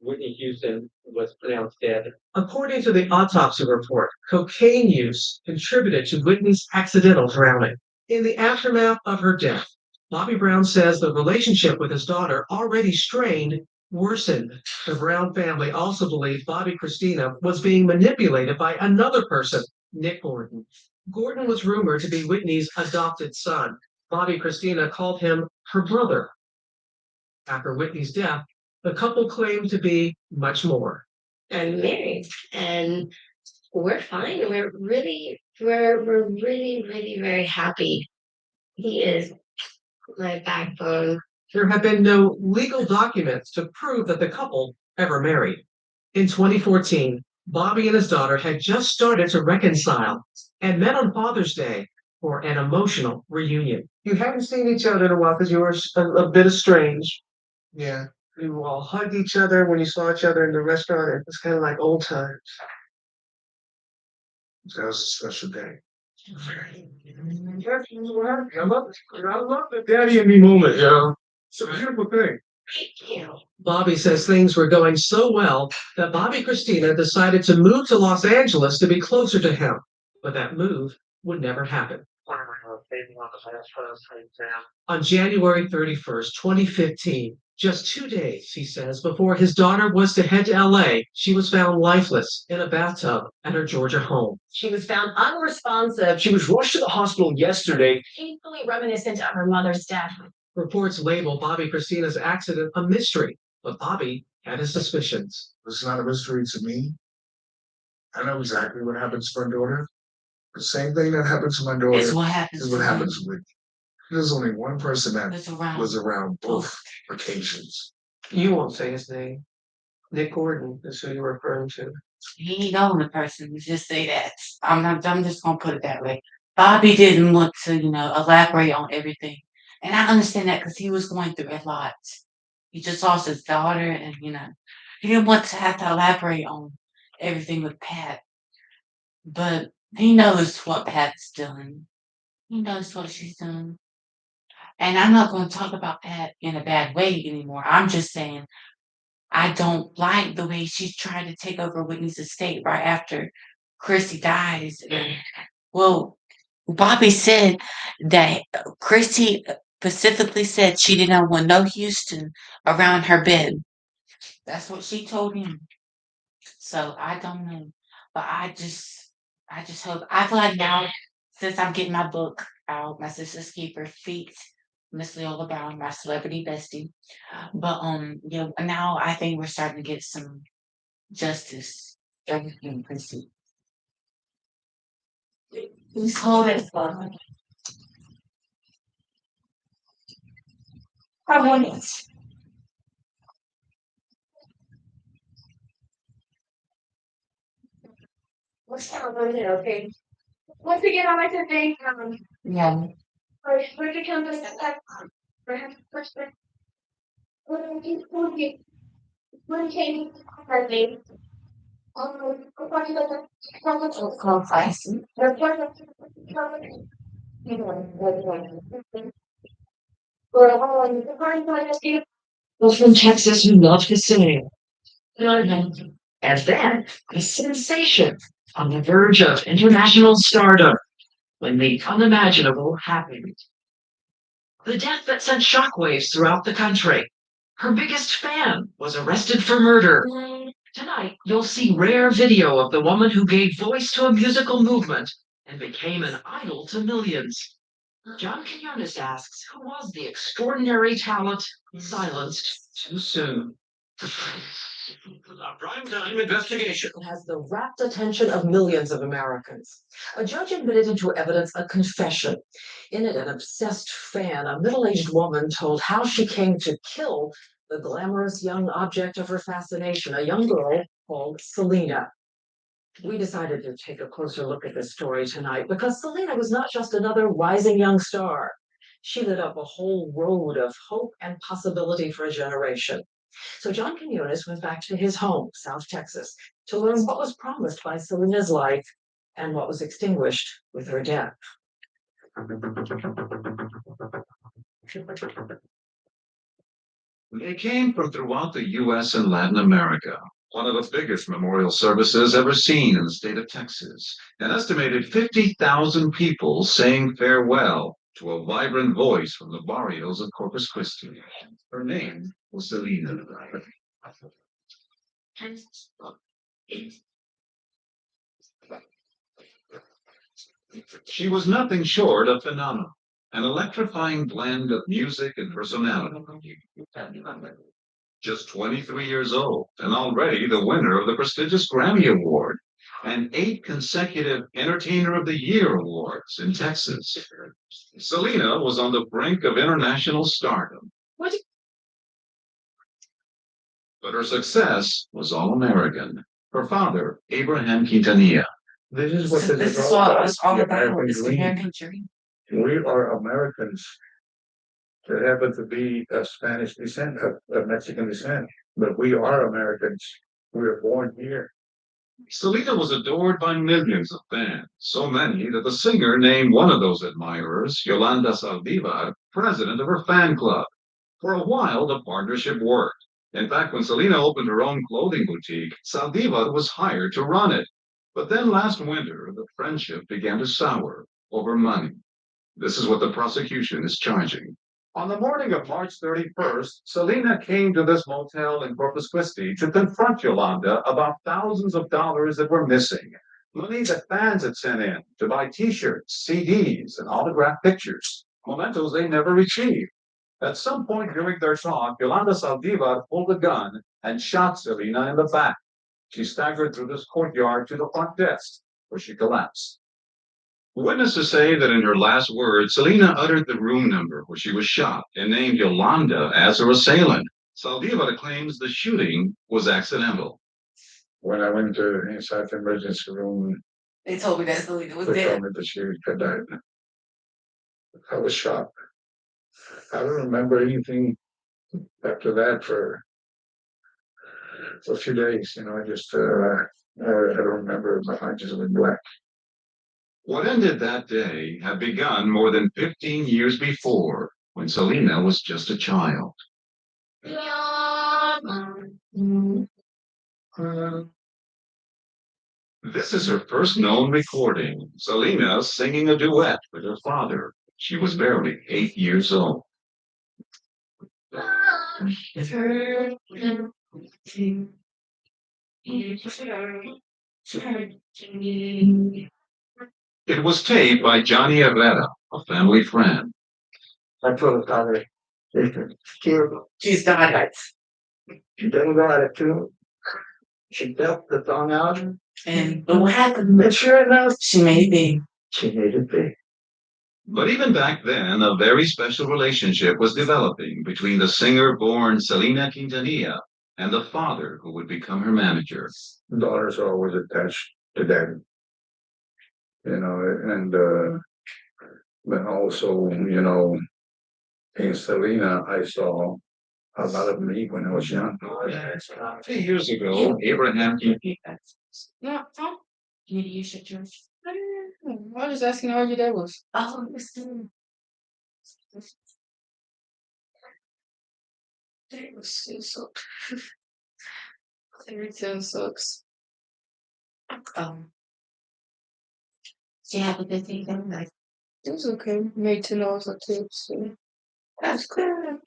Whitney Houston was pronounced dead. According to the autopsy report, cocaine use contributed to Whitney's accidental drowning. In the aftermath of her death, Bobby Brown says the relationship with his daughter, already strained, worsened. The Brown family also believed Bobby Christina was being manipulated by another person, Nick Gordon. Gordon was rumored to be Whitney's adopted son. Bobby Christina called him her brother. After Whitney's death, the couple claimed to be much more. I'm married and we're fine. We're really very happy. He is my backbone. There have been no legal documents to prove that the couple ever married. In 2014, Bobby and his daughter had just started to reconcile and met on Father's Day for an emotional reunion. You haven't seen each other in a while because you were a bit estranged. Yeah. You all hugged each other when you saw each other in the restaurant. It was kind of like old times. That was a special day. I love the daddy and me moment, you know. It's a beautiful thing. Bobby says things were going so well that Bobby Christina decided to move to Los Angeles to be closer to him. But that move would never happen. On January 31st, 2015, just 2 days, he says, before his daughter was to head to LA, she was found lifeless in a bathtub at her Georgia home. She was found unresponsive. She was rushed to the hospital yesterday. Painfully reminiscent of her mother's death. Reports label Bobby Christina's accident a mystery, but Bobby had his suspicions. It's not a mystery to me. I know exactly what happens to my daughter. The same thing that happened to my daughter It's what happens is what to happens with. There's only one person that That's around. was around both occasions. You won't say his name. Nick Gordon is who you're referring to. He ain't knowing the person. Just say that. I'm just gonna put it that way. Bobby didn't want to, elaborate on everything, and I understand that because he was going through a lot. He just lost his daughter, and he didn't want to have to elaborate on everything with Pat. But he knows what Pat's doing. He knows what she's doing. And I'm not going to talk about Pat in a bad way anymore. I'm just saying I don't like the way she's trying to take over Whitney's estate right after Chrissy dies. And, well, Bobby said that Chrissy specifically said she didn't want no Houston around her bed. That's what she told him. So I don't know, but I just hope. I feel like now, since I'm getting my book out, my sister's keeper feet, Miss Leolah Brown, my celebrity bestie. But now I think we're starting to get some justice. Everything Chrissy. Please hold it for me. I want it. What's that over there, okay? Once again, I'd like to thank Yeah. for the campus when came birthday. Call classy. Was from Texas who loved to sing. And then a sensation on the verge of international stardom when the unimaginable happened. The death that sent shockwaves throughout the country. Her biggest fan was arrested for murder. Tonight, you'll see rare video of the woman who gave voice to a musical movement and became an idol to millions. John Quinones asks, who was the extraordinary talent silenced too soon? A primetime investigation. It has the rapt attention of millions of Americans. A judge admitted into evidence a confession. In it, an obsessed fan, a middle-aged woman, told how she came to kill the glamorous young object of her fascination, a young girl called Selena. We decided to take a closer look at this story tonight because Selena was not just another rising young star. She lit up a whole road of hope and possibility for a generation. So John Quinones went back to his home, South Texas, to learn what was promised by Selena's life and what was extinguished with her death. They came from throughout the U.S. and Latin America. One of the biggest memorial services ever seen in the state of Texas. An estimated 50,000 people saying farewell to a vibrant voice from the barrios of Corpus Christi. Her name was Selena. She was nothing short of phenomenal, an electrifying blend of music and personality. Just 23 years old and already the winner of the prestigious Grammy Award and 8 consecutive Entertainer of the Year awards in Texas. Selena was on the brink of international stardom. But her success was all American. Her father, Abraham Quintanilla. This is what This is what it's all about. It's the American dream. We are Americans. that happen to be of Spanish descent, of Mexican descent, but we are Americans. We were born here. Selena was adored by millions of fans, so many that the singer named one of those admirers, Yolanda Saldivar, president of her fan club. For a while, the partnership worked. In fact, when Selena opened her own clothing boutique, Saldivar was hired to run it. But then last winter, the friendship began to sour over money. This is what the prosecution is charging. On the morning of March 31st, Selena came to this motel in Corpus Christi to confront Yolanda about thousands of dollars that were missing. Money that fans had sent in to buy t-shirts, CDs, and autographed pictures. Mementos they never received. At some point during their talk, Yolanda Saldivar pulled a gun and shot Selena in the back. She staggered through this courtyard to the front desk, where she collapsed. Witnesses say that in her last words, Selena uttered the room number where she was shot and named Yolanda as her assailant. Saldivar claims the shooting was accidental. When I went to inside the emergency room, They told me that Selena was they dead. told me that she had died. I was shocked. I don't remember anything after that for a few days. I just I don't remember. My mind just went blank. What ended that day had begun more than 15 years before, when Selena was just a child. This is her first known recording, Selena singing a duet with her father. She was barely 8 years old. It was taped by Johnny Herrera, a family friend. I told her father, She's died. she doesn't go out of tune. She built the song out. But what happened? And sure enough, She made it. she made it big. But even back then, a very special relationship was developing between the singer-born Selena Quintanilla and the father who would become her manager. Daughters are always attached to daddy. And but also, in Selena, I saw a lot of me when I was young. 2 years ago, Abraham. No, huh? Maybe you should yours. I don't know. I was just asking how your day was. Oh, listen. Day was so. Everything sucks. Um, do you have a good day then? Like, it was okay. Made $10 on tips. So that's good.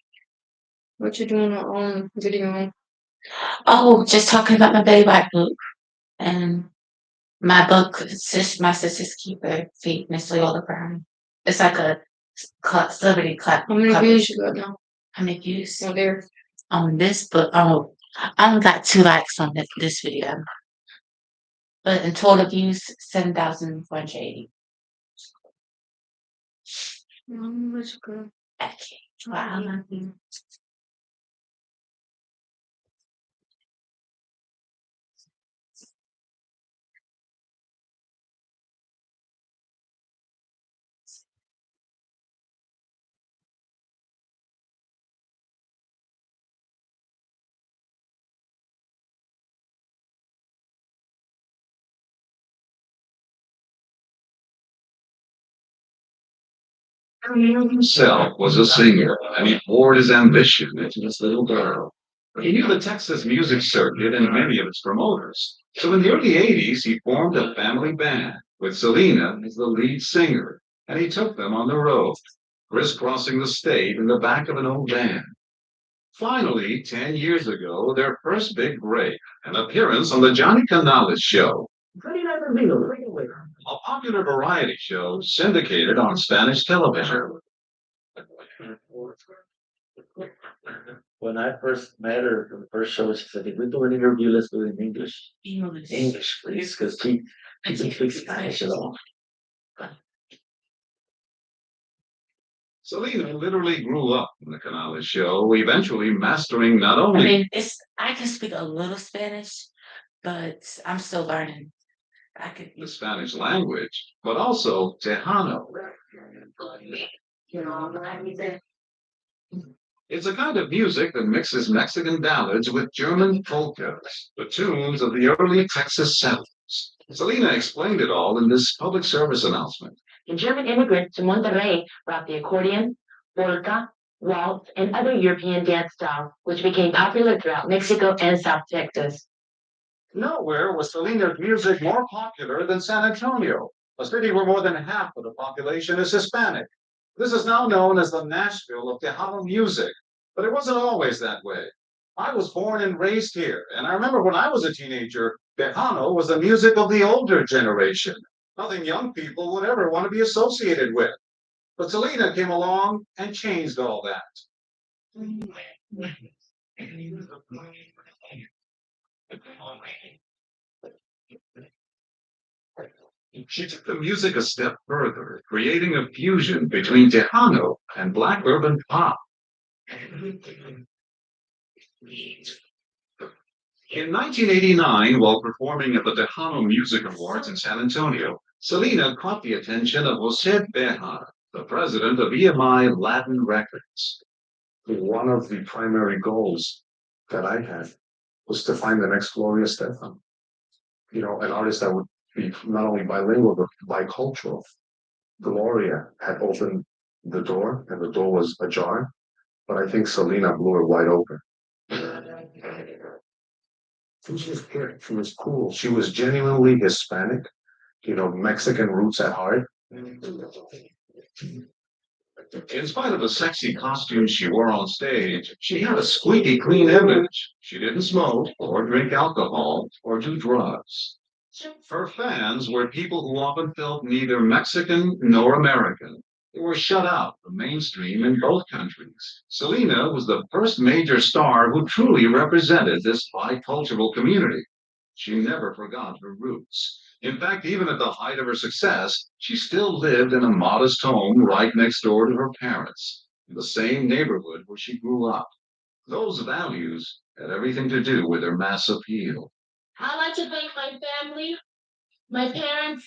What you doing on video? Oh, just talking about my Betty White book and my book. My sister's keeper, feet, Miss Leolah Brown. It's like a celebrity clap. How many views you got now? How many views? Oh, there. On this book, oh, I only got 2 likes on this video, but in total views, 7,480. That's good. Okay. Wow. Himself was a singer, and he poured his ambition into this little girl. He knew the Texas music circuit and many of its promoters. So in the early 80s, he formed a family band with Selena as the lead singer, and he took them on the road, crisscrossing the state in the back of an old van. Finally, 10 years ago, their first big break, an appearance on the Johnny Canales Show, a popular variety show syndicated on Spanish television. When I first met her for the first show, she said, if we do an interview, let's do it in English. English, please, because she doesn't speak Spanish at all. Selena literally grew up in the Canales Show, eventually mastering not I only mean, I can speak a little Spanish, but I'm still learning. I could. the Spanish language, but also Tejano. It's a kind of music that mixes Mexican ballads with German polkas, the tunes of the early Texas settlers. Selena explained it all in this public service announcement. The German immigrants to Monterrey brought the accordion, polka, waltz, and other European dance styles, which became popular throughout Mexico and South Texas. Nowhere was Selena's music more popular than San Antonio, a city where more than half of the population is Hispanic. This is now known as the Nashville of Tejano music, but it wasn't always that way. I was born and raised here, and I remember when I was a teenager, Tejano was the music of the older generation, nothing young people would ever want to be associated with. But Selena came along and changed all that. She took the music a step further, creating a fusion between Tejano and Black urban pop. In 1989, while performing at the Tejano Music Awards in San Antonio, Selena caught the attention of Jose Bejar, the president of EMI Latin Records. One of the primary goals that I had was to find the next Gloria Estefan. An artist that would be not only bilingual but bicultural. Gloria had opened the door, and the door was ajar, but I think Selena blew it wide open. She was just good. She was cool. She was genuinely Hispanic, Mexican roots at heart. In spite of the sexy costumes she wore on stage, she had a squeaky clean image. She didn't smoke or drink alcohol or do drugs. Her fans were people who often felt neither Mexican nor American. They were shut out from mainstream in both countries. Selena was the first major star who truly represented this bicultural community. She never forgot her roots. In fact, even at the height of her success, she still lived in a modest home right next door to her parents, in the same neighborhood where she grew up. Those values had everything to do with her mass appeal. I like to thank my family, my parents.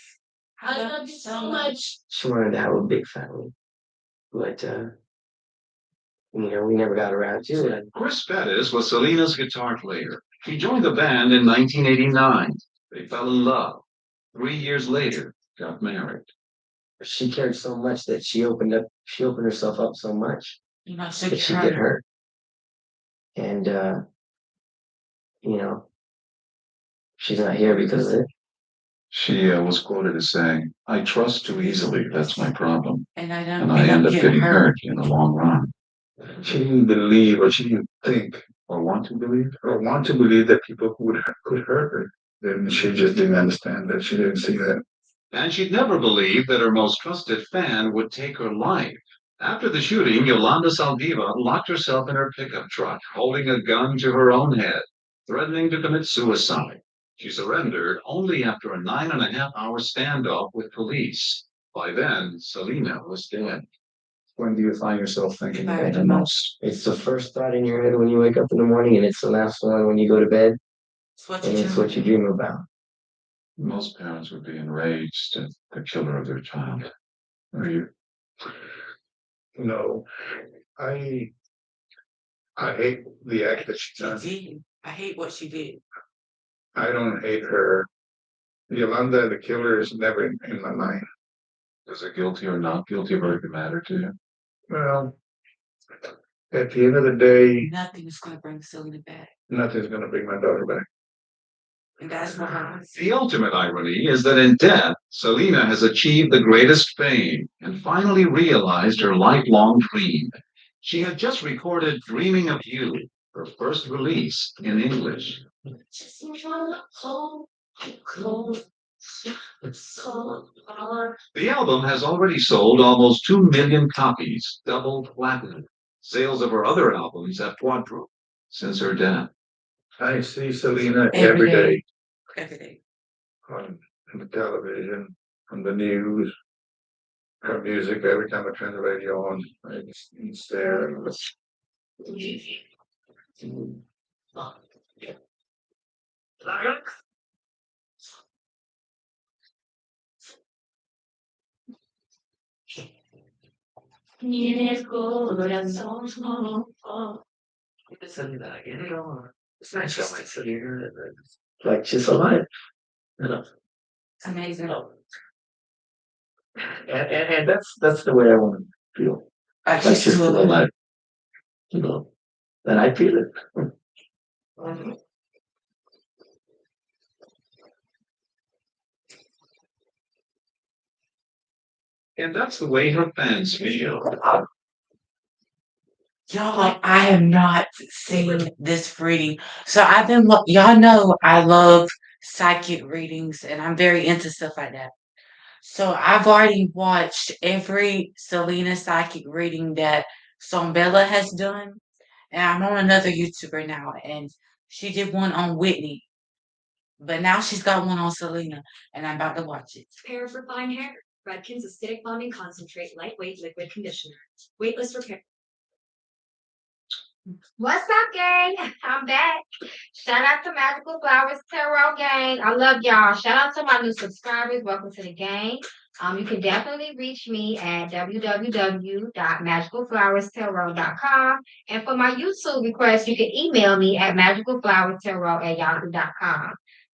I love you so much. She wanted to have a big family, but we never got around to it. Chris Bettis was Selena's guitar player. He joined the band in 1989. They fell in love. 3 years later, got married. She cared so much that she opened herself up so much that she get hurt. And she's not here because of it. She was quoted as saying, "I trust too easily, that's my problem. And I And I end up getting hurt in the long run." She didn't believe, or she didn't think, or want to believe that people could hurt her. Then she just didn't understand that. She didn't see that. And she'd never believed that her most trusted fan would take her life. After the shooting, Yolanda Saldiva locked herself in her pickup truck, holding a gun to her own head, threatening to commit suicide. She surrendered only after a 9.5-hour standoff with police. By then, Selena was dead. When do you find yourself thinking about the most? It's the first thought in your head when you wake up in the morning, and it's the last one when you go to bed. It's what you dream about. Most parents would be enraged at the killer of their child. Are you? No, I hate the act that she done. I hate what she did. I don't hate her. Yolanda, the killer, is never in my mind. Does a guilty or not guilty verdict matter to you? Well, at the end of the day, Nothing is going to bring Selena back. nothing's going to bring my daughter back. And that's why. The ultimate irony is that in death, Selena has achieved the greatest fame and finally realized her lifelong dream. She had just recorded Dreaming of You, her first release in English. The album has already sold almost 2 million copies, double platinum. Sales of her other albums have quadrupled since her death. I see Selena Every every day Every day. on the television, on the news, her music. Every time I turn the radio on, it's there. And Tienes corazón solo. Listen, get it on. It's nice to sit here and like she's alive. You know. It's amazing. And that's the way I want to feel. Like Like she's she's still still alive. alive. You know. And I feel it. And that's the way her fans feel. Y'all, I have not seen this reading. So I've been, y'all know I love psychic readings and I'm very into stuff like that. So I've already watched every Selena psychic reading that Sombella has done. And I'm on another YouTuber now, and she did one on Whitney. But now she's got one on Selena, and I'm about to watch it. Repair for fine hair. Redken's acidic bonding concentrate, lightweight liquid conditioner. Weightless repair. What's up, gang? I'm back. Shout out to Magical Flowers Tarot Gang. I love y'all. Shout out to my new subscribers. Welcome to the gang. You can definitely reach me at www.magicalflowerstarot.com. And for my YouTube requests, you can email me at magicalflowerstarot@yahoo.com.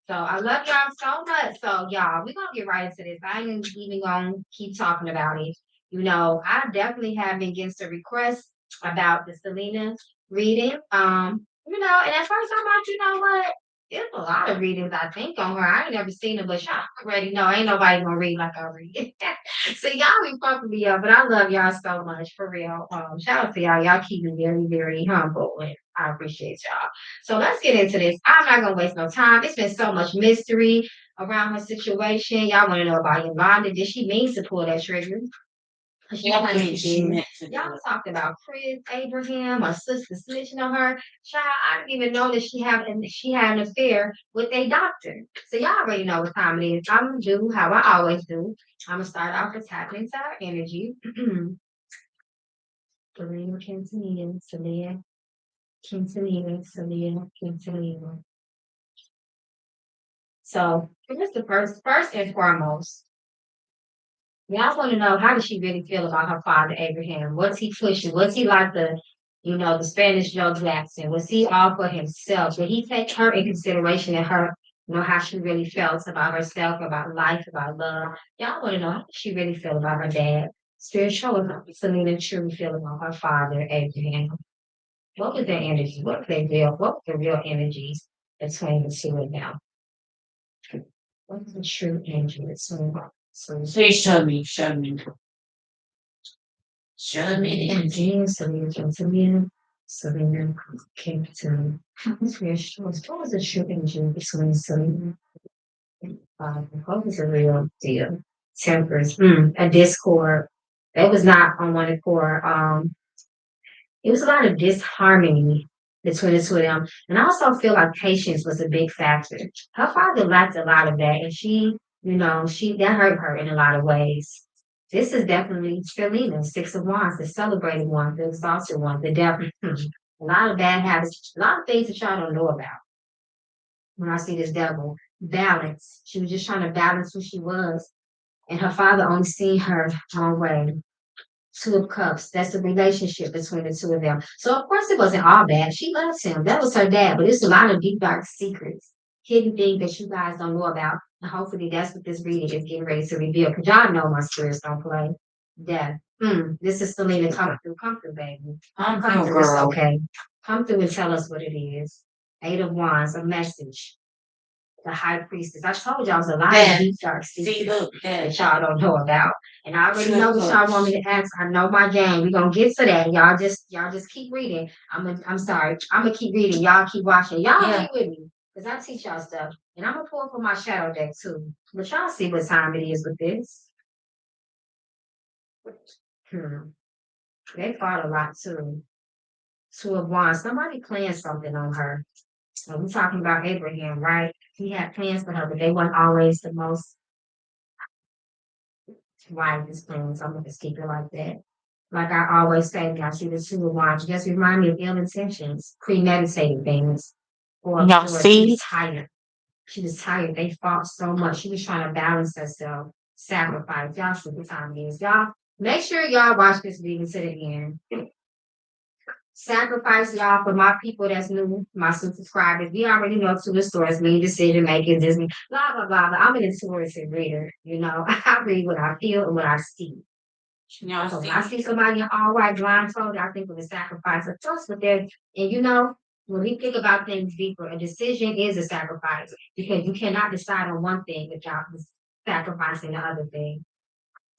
So I love y'all so much. So y'all, we're gonna get right into this. I ain't even gonna keep talking about it. I definitely have been getting some requests about the Selena reading. And at first I'm like, you know what? There's a lot of readings I think on her. I ain't never seen it, but y'all already know ain't nobody gonna read like I read. So y'all be fucking me up, but I love y'all so much for real. Shout out to y'all. Y'all keep me very, very humble and I appreciate y'all. So let's get into this. I'm not gonna waste no time. It's been so much mystery around her situation. Y'all want to know about Yolanda. Did she mean to pull that trigger? I mean, she meant to do Y'all it. talked about Chris Abraham, her sister snitching on her. Child, I didn't even know that she had an affair with a doctor. So y'all already know what time it is. I'm gonna do how I always do. I'm gonna start off with tapping into our energy. Selena, Quintanilla, Selena, Quintanilla, Selena, Quintanilla. So here's the first and foremost. Y'all want to know how does she really feel about her father Abraham? What's he pushing? What's he like the Spanish Joe Jackson? Was he all for himself? Did he take her in consideration and her, how she really felt about herself, about life, about love? Y'all want to know how does she really feel about her dad? Spiritual, Selena truly feel about her father Abraham. What was their energy? What were the real energies between the two of them? What's the true energy between them? Please show me, show me. Show me the energy. Selena came to what's reassured. What was the true energy between Selena and Father? What was the real deal? Tempers, a discord. That was not on one accord. It was a lot of disharmony between the two of them. And I also feel like patience was a big factor. Her father lacked a lot of that, and she that hurt her in a lot of ways. This is definitely Selena, Six of Wands, the celebrated one, the exhausted one, the devil. A lot of bad habits, a lot of things that y'all don't know about. When I see this devil, balance. She was just trying to balance who she was. And her father only seen her one way. Two of Cups. That's the relationship between the two of them. So of course it wasn't all bad. She loves him. That was her dad, but it's a lot of deep dark secrets, hidden things that you guys don't know about. And hopefully that's what this reading is getting ready to reveal. Because y'all know my spirits don't play. Death. This is Selena. Come through. Come through, baby. I'm Come through, through. It's girl. okay. Come through and tell us what it is. Eight of Wands, a message. The High Priestess. I told y'all it was a lot of deep dark secrets that y'all don't know about. And I already know what y'all want me to ask. I know my game. We're gonna get to that. Y'all just keep reading. I'm sorry. I'm gonna keep reading. Y'all keep watching. Y'all read with me. Because I teach y'all stuff. And I'm gonna pull from my shadow deck too. But y'all see what time it is with this. They fought a lot too. Two of Wands. Somebody planned something on her. So we're talking about Abraham, right? He had plans for her, but they weren't always the most wisest plans. I'm gonna just keep it like that. Like I always say, when I see the two of Wands, just remind me of ill intentions, premeditated things. Y'all Or she see? was tired. She was tired. They fought so much. She was trying to balance herself, sacrifice. Y'all see what time it is. Y'all Make sure y'all watch this video to the end. Sacrifice y'all for my people that's new, my subscribers. We already know to the stores, mean decision making, Disney, blah, blah, blah, blah. I'm an intuitive reader, you know. I read what I feel and what I see. Y'all So when see? I see somebody in all white blindfolded, I think of the sacrifice of trust with them. And you know, when we think about things deeper, a decision is a sacrifice because you cannot decide on one thing without sacrificing the other thing.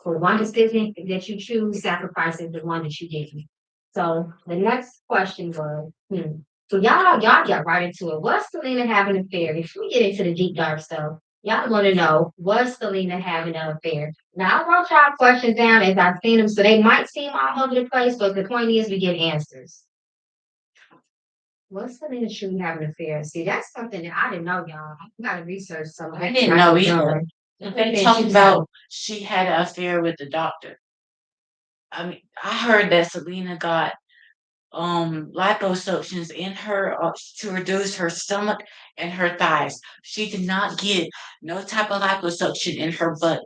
For one decision that you choose, sacrificing the one that you didn't. So the next question was, so y'all got right into it. Was Selena having an affair? If we get into the deep dark stuff, y'all want to know, was Selena having an affair? Now I wrote y'all questions down as I've seen them, so they might seem all over the place, but the point is we get answers. Was Selena truly having an affair? See, that's something that I didn't know, y'all. I gotta research something. I didn't know either. They talked about she had an affair with the doctor. I mean, I heard that Selena got liposuctions in her to reduce her stomach and her thighs. She did not get no type of liposuction in her butt.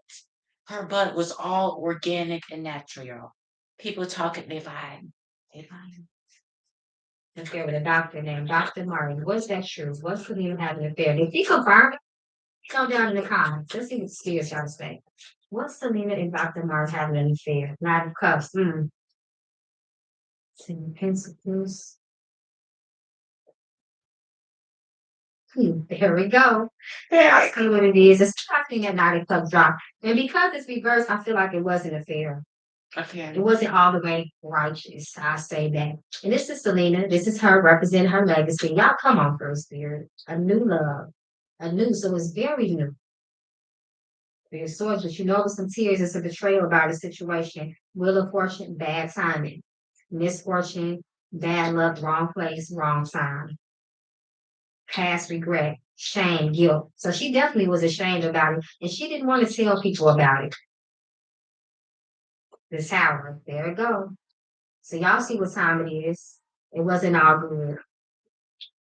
Her butt was all organic and natural. People talking, they lied. They lied. Affair with a doctor named Dr. Martin. Was that true? Was Selena having an affair? If he confirmed it, come down in the comments. Let's see what Spears y'all say. Was Selena and Dr. Martin having an affair? Not cuffs. Pentacles. There we go. I see what it is. It's trusting at Knight of Cups drop. And because it's reversed, I feel like it wasn't a fair. It wasn't all the way righteous. I say that. And this is Selena. This is her representing her legacy. Y'all come on, First Spirit. A new love. A new, so it's very new. Your swords, but you know with some tears, it's a betrayal about a situation. Wheel of fortune, bad timing. Misfortune, bad luck, wrong place, wrong time. Past regret, shame, guilt. So she definitely was ashamed about it, and she didn't want to tell people about it. The tower, there it go. So y'all see what time it is. It wasn't all good.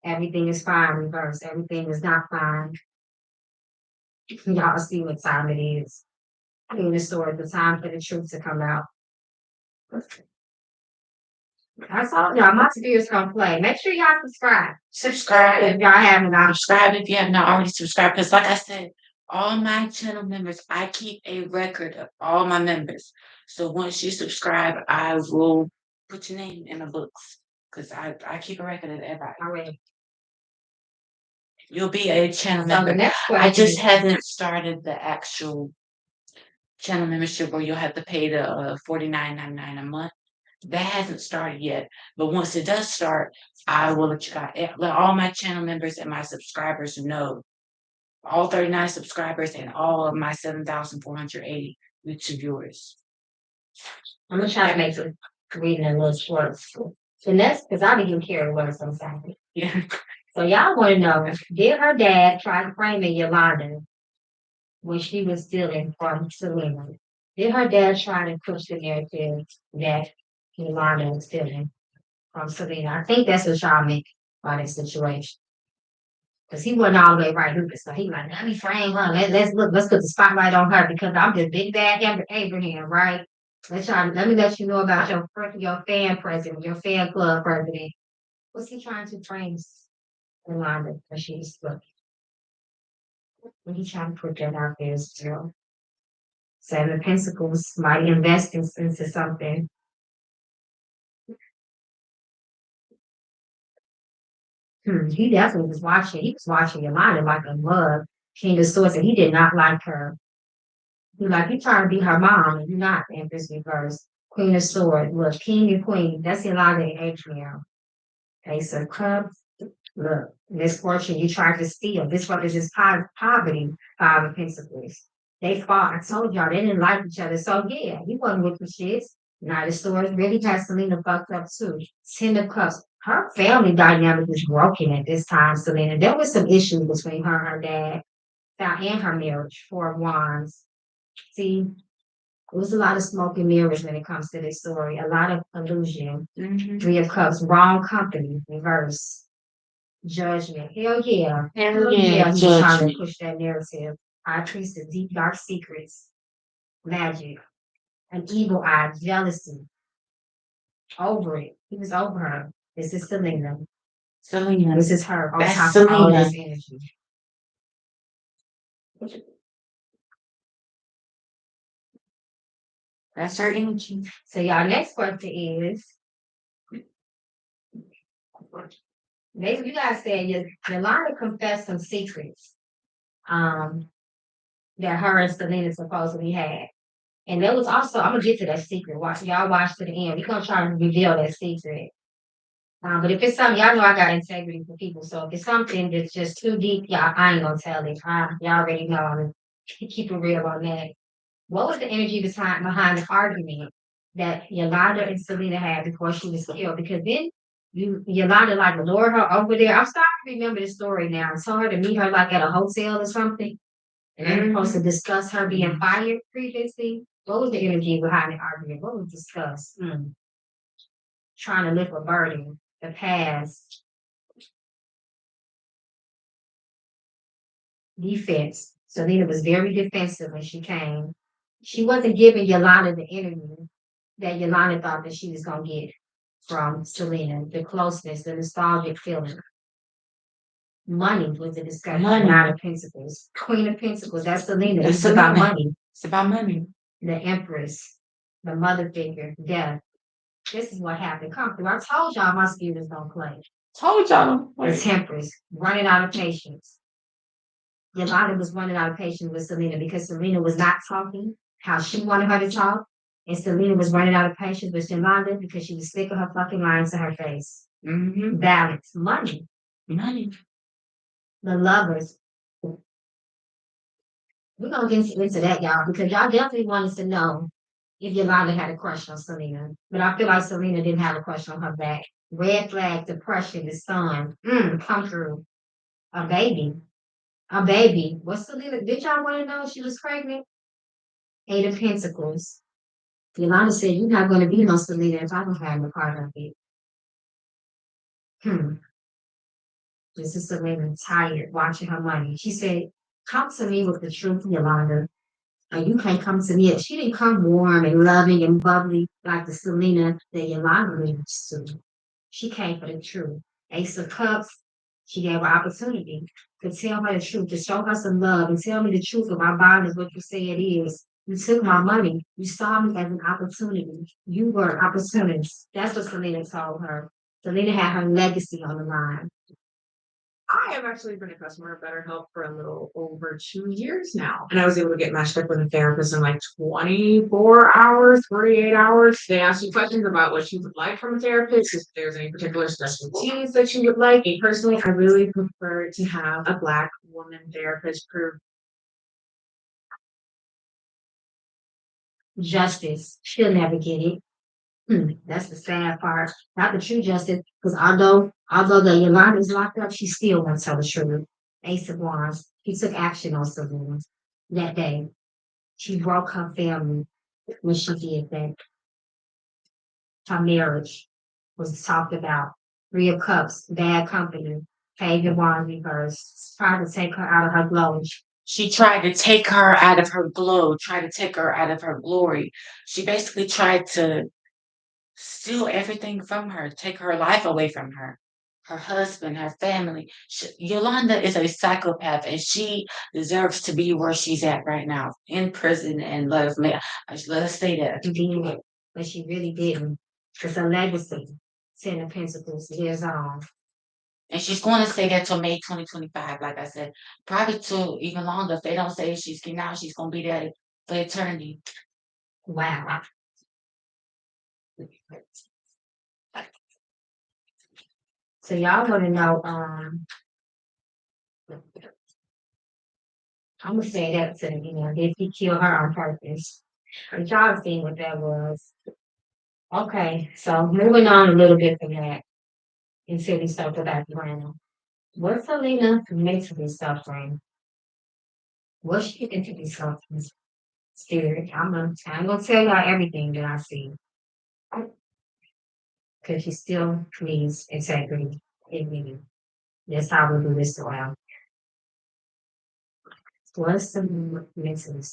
Everything is fine, reverse. Everything is not fine. Y'all see what time it is. In the story, the time for the truth to come out. That's all y'all. My spirit's gonna play. Make sure y'all subscribe. Subscribe if y'all haven't. Subscribe if you have not already subscribed. Because like I said, all my channel members, I keep a record of all my members. So once you subscribe, I will put your name in the books. Because I keep a record of everybody. All right. You'll be a channel So the member. next I just question- haven't started the actual channel membership where you'll have to pay the $49.99 a month. That hasn't started yet, but once it does start, I will let all my channel members and my subscribers know, all 39 subscribers and all of my 7,480 YouTube viewers. I'm gonna try to make it reading a little short. The next, because I be getting carried away sometimes. Yeah. So y'all want to know, did her dad try to frame Yolanda when she was stealing from Selena? Did her dad try to push the narrative that Yolanda was stealing from Selena? I think that's what y'all meant by this situation. Because he wasn't all the way right either. So he like, let me frame her. Let's look, let's put the spotlight on her because I'm just big bad Abraham, right? Let me let you know about your fan president, your fan club president. What's he trying to frame Yolanda when she's looking? When he trying to put that out there as well. Seven of Pentacles might invest into something. He definitely was watching. He was watching Yolanda like a mug. King of Swords, and he did not like her. He like, you trying to be her mom, and you're not, Empress reverse. Queen of Swords. Look, King and Queen. That's Yolanda and Adriel. Ace of Cups. Look, misfortune, you tried to steal. This represents poverty, Five of Pentacles. They fought. I told y'all they didn't like each other. So yeah, he wasn't with the shits. Knight of Swords really had Selena fucked up too. Ten of Cups. Her family dynamic is broken at this time, Selena. There was some issues between her and her dad and her marriage. Four of Wands. See, it was a lot of smoke and mirrors when it comes to this story. A lot of illusion. Three of Cups. Wrong company. Reverse. Judgment. Hell yeah. Hell yeah. He's trying to push that narrative. High Priestess, deep dark secrets. Magic. an evil eye, jealousy, over it. He was over her. This is Selena. Selena. This is her on That's top of all Selena. this energy. That's her energy. So y'all next question is maybe you guys said Yolanda confessed some secrets that her and Selena supposedly had. And there was also, I'm gonna get to that secret. Y'all watch to the end. We're gonna try to reveal that secret. But if it's something, y'all know I got integrity for people. So if it's something that's just too deep, y'all, I ain't gonna tell it. Y'all already know I'm gonna keep it real on that. What was the energy behind the argument that Yolanda and Selena had before she was killed? Because then Yolanda like lured her over there. I'm starting to remember the story now. I told her to meet her like at a hotel or something. And they were supposed to discuss her being fired previously. What was the energy behind the argument? What was discussed? Trying to lift a burden, the past, defense. Selena was very defensive when she came. She wasn't giving Yolanda the energy that Yolanda thought that she was gonna get from Selena, the closeness, the nostalgic feeling. Money was the discussion, Nine of Pentacles. Queen of Pentacles, that's Selena. That's It's about Selena. money. It's about money. The Empress, the mother figure, death. This is what happened. Come through. I told y'all my spirits don't play. Told y'all. The Temperance, running out of patience. Yolanda was running out of patience with Selena because Selena was not talking how she wanted her to talk. And Selena was running out of patience with Yolanda because she was sick of her fucking lying to her face. Balance, money. Money. The lovers. We're gonna get into that, y'all, because y'all definitely wanted to know if Yolanda had a crush on Selena. But I feel like Selena didn't have a crush on her back. Red flag, depression, the sun. Come through. A baby. A baby. What's Selena? Did y'all want to know she was pregnant? Eight of Pentacles. Yolanda said, "You're not going to be no Selena if I don't have the part of it." This is Selena tired watching her money. She said, "Come to me with the truth, Yolanda. And you can't come to me." She didn't come warm and loving and bubbly like the Selena that Yolanda used to. She came for the truth. Ace of Cups, she gave her opportunity to tell her the truth, to show her some love and tell me the truth of my body is what you say it is. You took my money. You saw me as an opportunity. You were an opportunist. That's what Selena told her. Selena had her legacy on the line. I have actually been a customer of BetterHelp for a little over 2 years now. And I was able to get matched up with a therapist in like 24 hours, 48 hours. They ask you questions about what you would like from a therapist, if there's any particular specialties that you would like. Me personally, I really prefer to have a Black woman therapist per Justice. She'll never get it. That's the sad part. Not the true justice, because although the Yolanda is locked up, she still won't tell the truth. Ace of Wands. He took action on Selena that day. She broke her family when she did that. Her marriage was talked about. Three of Cups, bad company. Page of Wands reverse. Tried to take her out of her glow. She tried to take her out of her glow, tried to take her out of her glory. She basically tried to steal everything from her, take her life away from her husband, her family. Yolanda is a psychopath, and she deserves to be where she's at right now, in prison. And let us stay there. But she really didn't. Because her legacy, Ten of Pentacles, years on. And she's going to stay there till May 2025, like I said. Probably till even longer. If they don't say she's getting out, she's going to be there for eternity. Wow. So y'all want to know, I'm going to say that to the did he kill her on purpose? But y'all seen what that was. Okay, so moving on a little bit from that until we start the background. What's Selena mentally suffering? What's she mentally suffering? Spirit. I'm gonna tell y'all everything that I see. Because she still needs integrity in me. That's how we do this around. What's the mentally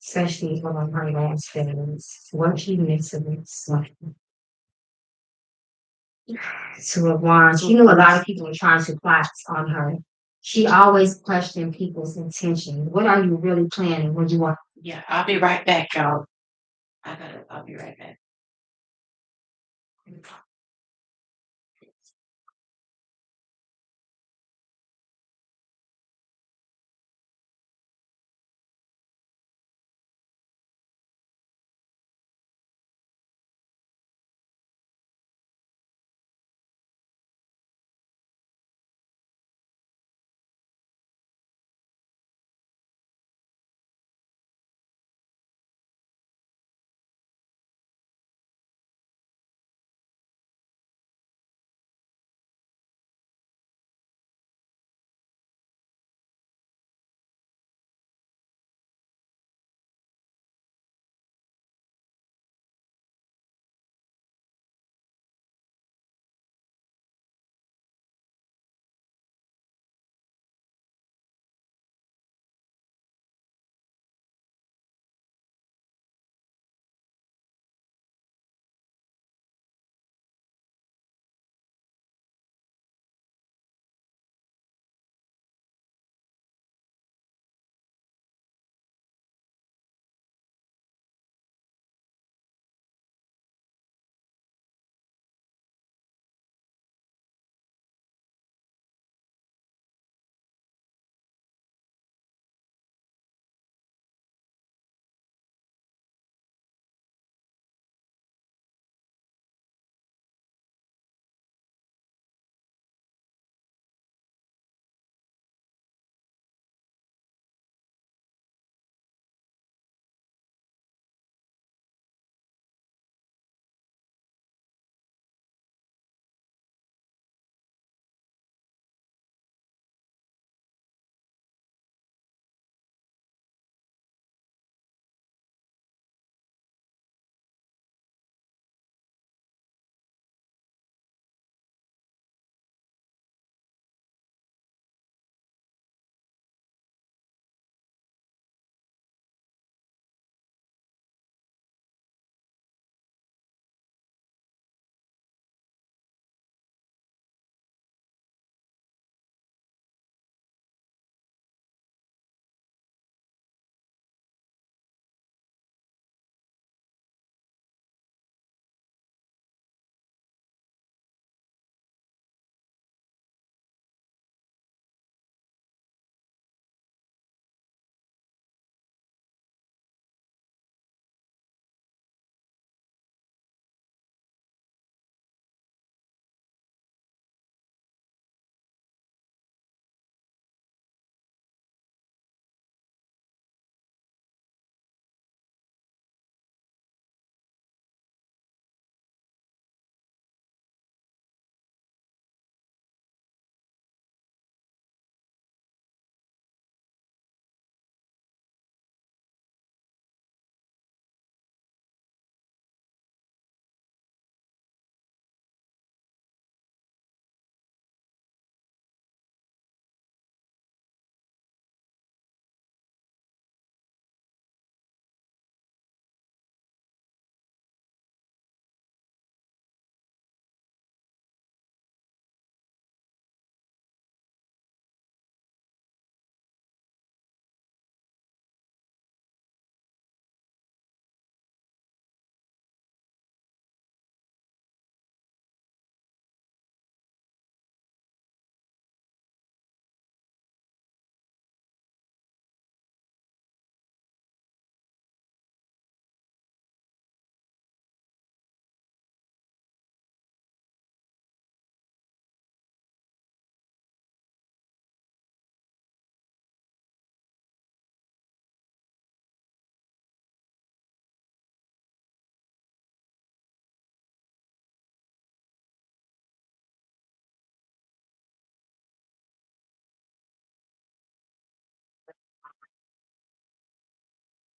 especially on her last days. What she makes of it. To Ravon, she knew a lot of people were trying to plot on her. She always questioned people's intention. What are you really planning? What do you want? Yeah, I'll be right back, y'all. I'll be right back.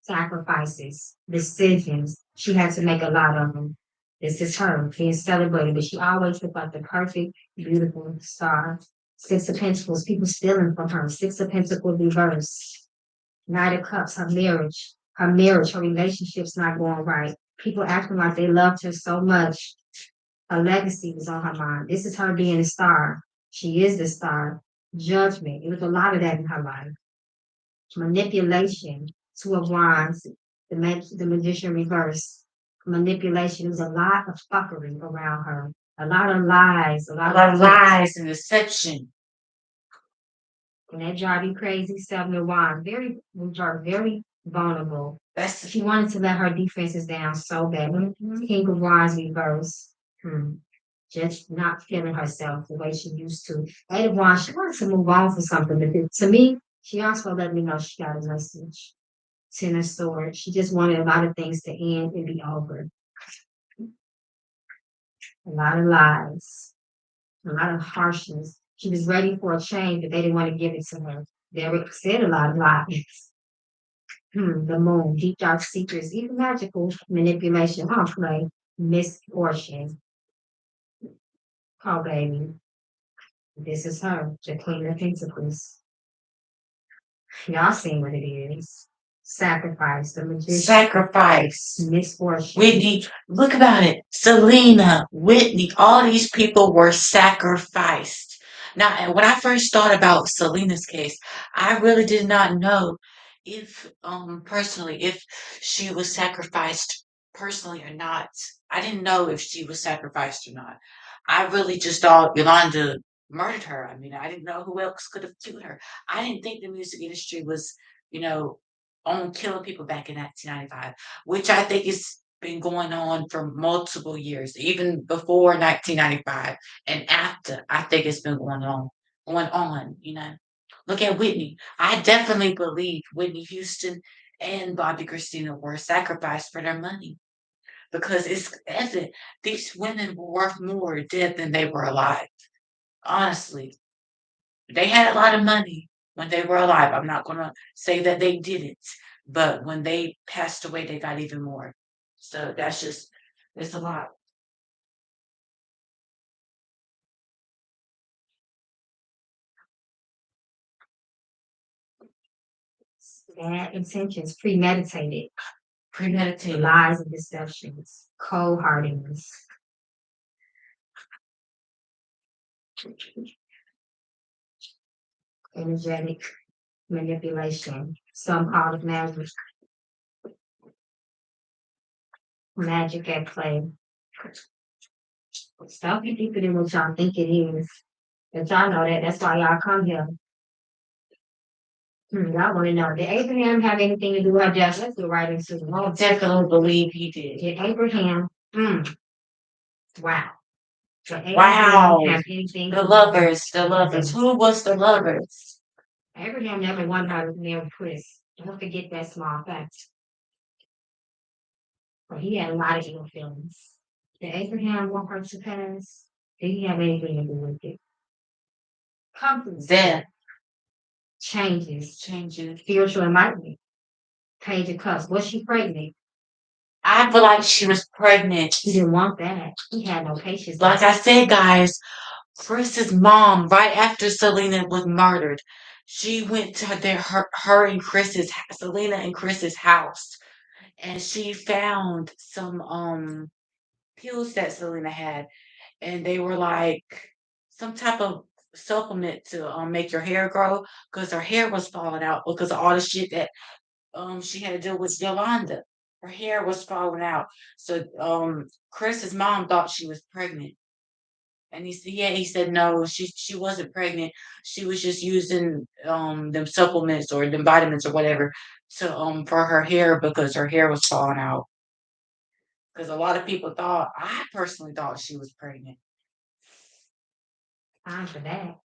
Sacrifices, decisions. She had to make a lot of them. This is her being celebrated, but she always looked like the perfect, beautiful star. Six of Pentacles, people stealing from her. Six of Pentacles reverse. Knight of Cups, her marriage. Her marriage, her relationship's not going right. People acting like they loved her so much. Her legacy was on her mind. This is her being a star. She is the star. Judgment. It was a lot of that in her life. Manipulation. Two of Wands. The magician reverse. Manipulation. There was a lot of fuckery around her. A lot of lies. A A lot lot of of lies and deception. And that drive you crazy. Seven of Wands. Very vulnerable. She wanted to let her defenses down so bad. King of Wands reverse. Just not feeling herself the way she used to. Eight of Wands, she wanted to move on for something. But to me, she also let me know she got a message. Ten of Swords. She just wanted a lot of things to end and be over. A lot of lies. A lot of harshness. She was ready for a change, but they didn't want to give it to her. They said a lot of lies. The moon, deep dark secrets, even magical manipulation, play, misfortune. Oh, baby. This is her, the Queen of Pentacles. Y'all seen what it is. Sacrifice, the magician. Sacrifice. Misfortune. Whitney, look about it. Selena, Whitney, all these people were sacrificed. Now, when I first thought about Selena's case, I really did not know if, personally, if she was sacrificed personally or not. I didn't know if she was sacrificed or not. I really just thought Yolanda murdered her. I mean, I didn't know who else could have killed her. I didn't think the music industry was, on killing people back in 1995, which I think has been going on for multiple years, even before 1995 and after. I think it's been going on. Look at Whitney. I definitely believe Whitney Houston and Bobby Christina were sacrificed for their money because it's evident these women were worth more dead than they were alive. Honestly, they had a lot of money when they were alive. I'm not going to say that they didn't, but when they passed away, they got even more. So it's a lot. Bad intentions, premeditated. Premeditated. Lies and deceptions. Cold heartedness. Energetic manipulation. Some call it magic. Magic at play. Stop be deeper than what y'all think it is. But y'all know that. That's why y'all come here. Y'all want to know, did Abraham have anything to do with her death? Let's go right into it. I definitely believe he did. Did Abraham? Wow. Wow. Have anything The lovers. Who was the lovers? Abraham never wanted her to marry Chris. Don't forget that small fact. But he had a lot of ill feelings. Did Abraham want her to pass? Did he have anything to do with it? Comfort. Death. Changes. Spiritual enlightenment. Page of Cups. Was she pregnant? I feel like she was pregnant. He didn't want that. He had no patience. Like I said, guys, Chris's mom, right after Selena was murdered, she went to her and Selena and Chris's house, and she found some pills that Selena had, and they were like some type of supplement to make your hair grow because her hair was falling out because of all the shit that she had to deal with Yolanda. Her hair was falling out. So Chris's mom thought she was pregnant. And he said no, she wasn't pregnant. She was just using them supplements or them vitamins or whatever to for her hair because her hair was falling out. Because a lot of people I personally thought she was pregnant. Time for that.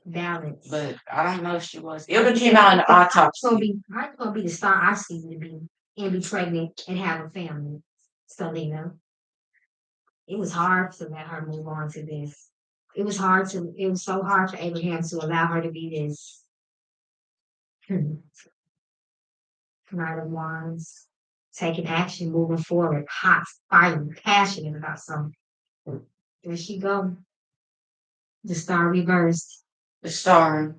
Balance. But I don't know if she was. It would came out in the autopsy. I'm gonna be the star I see to be and be pregnant and have a family. Selena. It was hard to let her move on to this. It was so hard for Abraham to allow her to be this. Knight of Wands. Taking action, moving forward, hot, fighting, passionate about something. There she go. The star reversed. The star.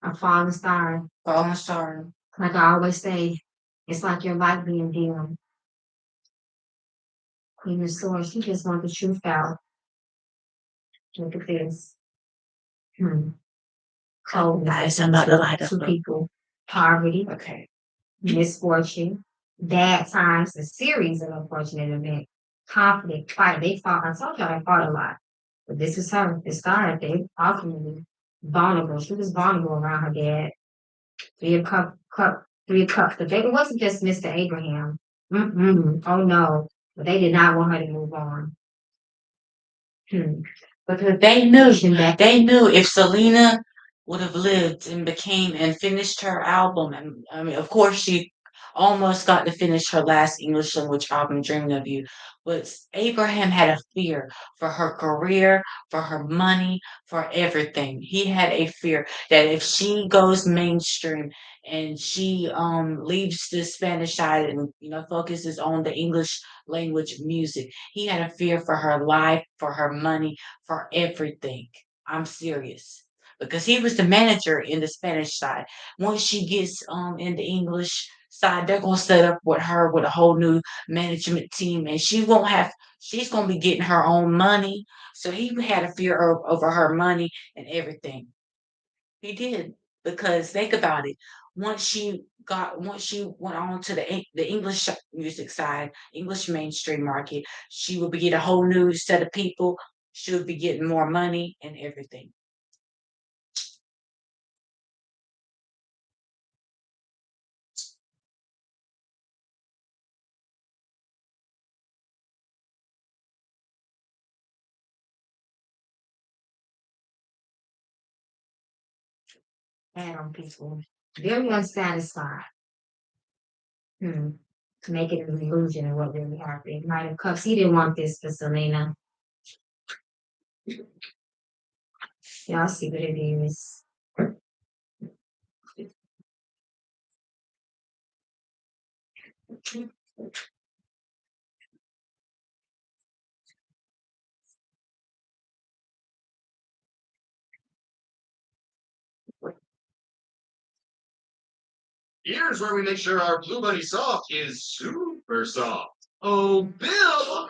A falling star. Falling star. Like I always say, It's like your light being dim. Queen of Swords, she just want the truth out. Look at this. Cold. Guys, I'm about to light up. To people. Poverty. Okay. Misfortune. Bad times, a series of unfortunate events. Conflict, fight. They fought. I told y'all they fought a lot. But this is her. It started. They ultimately vulnerable. She was vulnerable around her dad. Three of cups. But it wasn't just Mr. Abraham. Oh no. But they did not want her to move on. Because they knew if Selena would have lived and became and finished her album, and I mean, of course, she almost got to finish her last English language album, Dreaming of You. But Abraham had a fear for her career, for her money, for everything. He had a fear that if she goes mainstream and she leaves the Spanish side and focuses on the English language music, he had a fear for her life, for her money, for everything. I'm serious. Because he was the manager in the Spanish side. Once she gets in the English side, they're gonna set up with her with a whole new management team, and she's gonna be getting her own money. So he had a fear over her money and everything. He did. Because think about it. Once she went on to the English music side, English mainstream market, she would be getting a whole new set of people. She would be getting more money and everything. And on people. Very unsatisfied. To make it an illusion of what really happened. Knight of Cups, he didn't want this for Selena. Y'all see what it is. Here's where we make sure our Blue Bunny soft is super soft. Oh, Bill!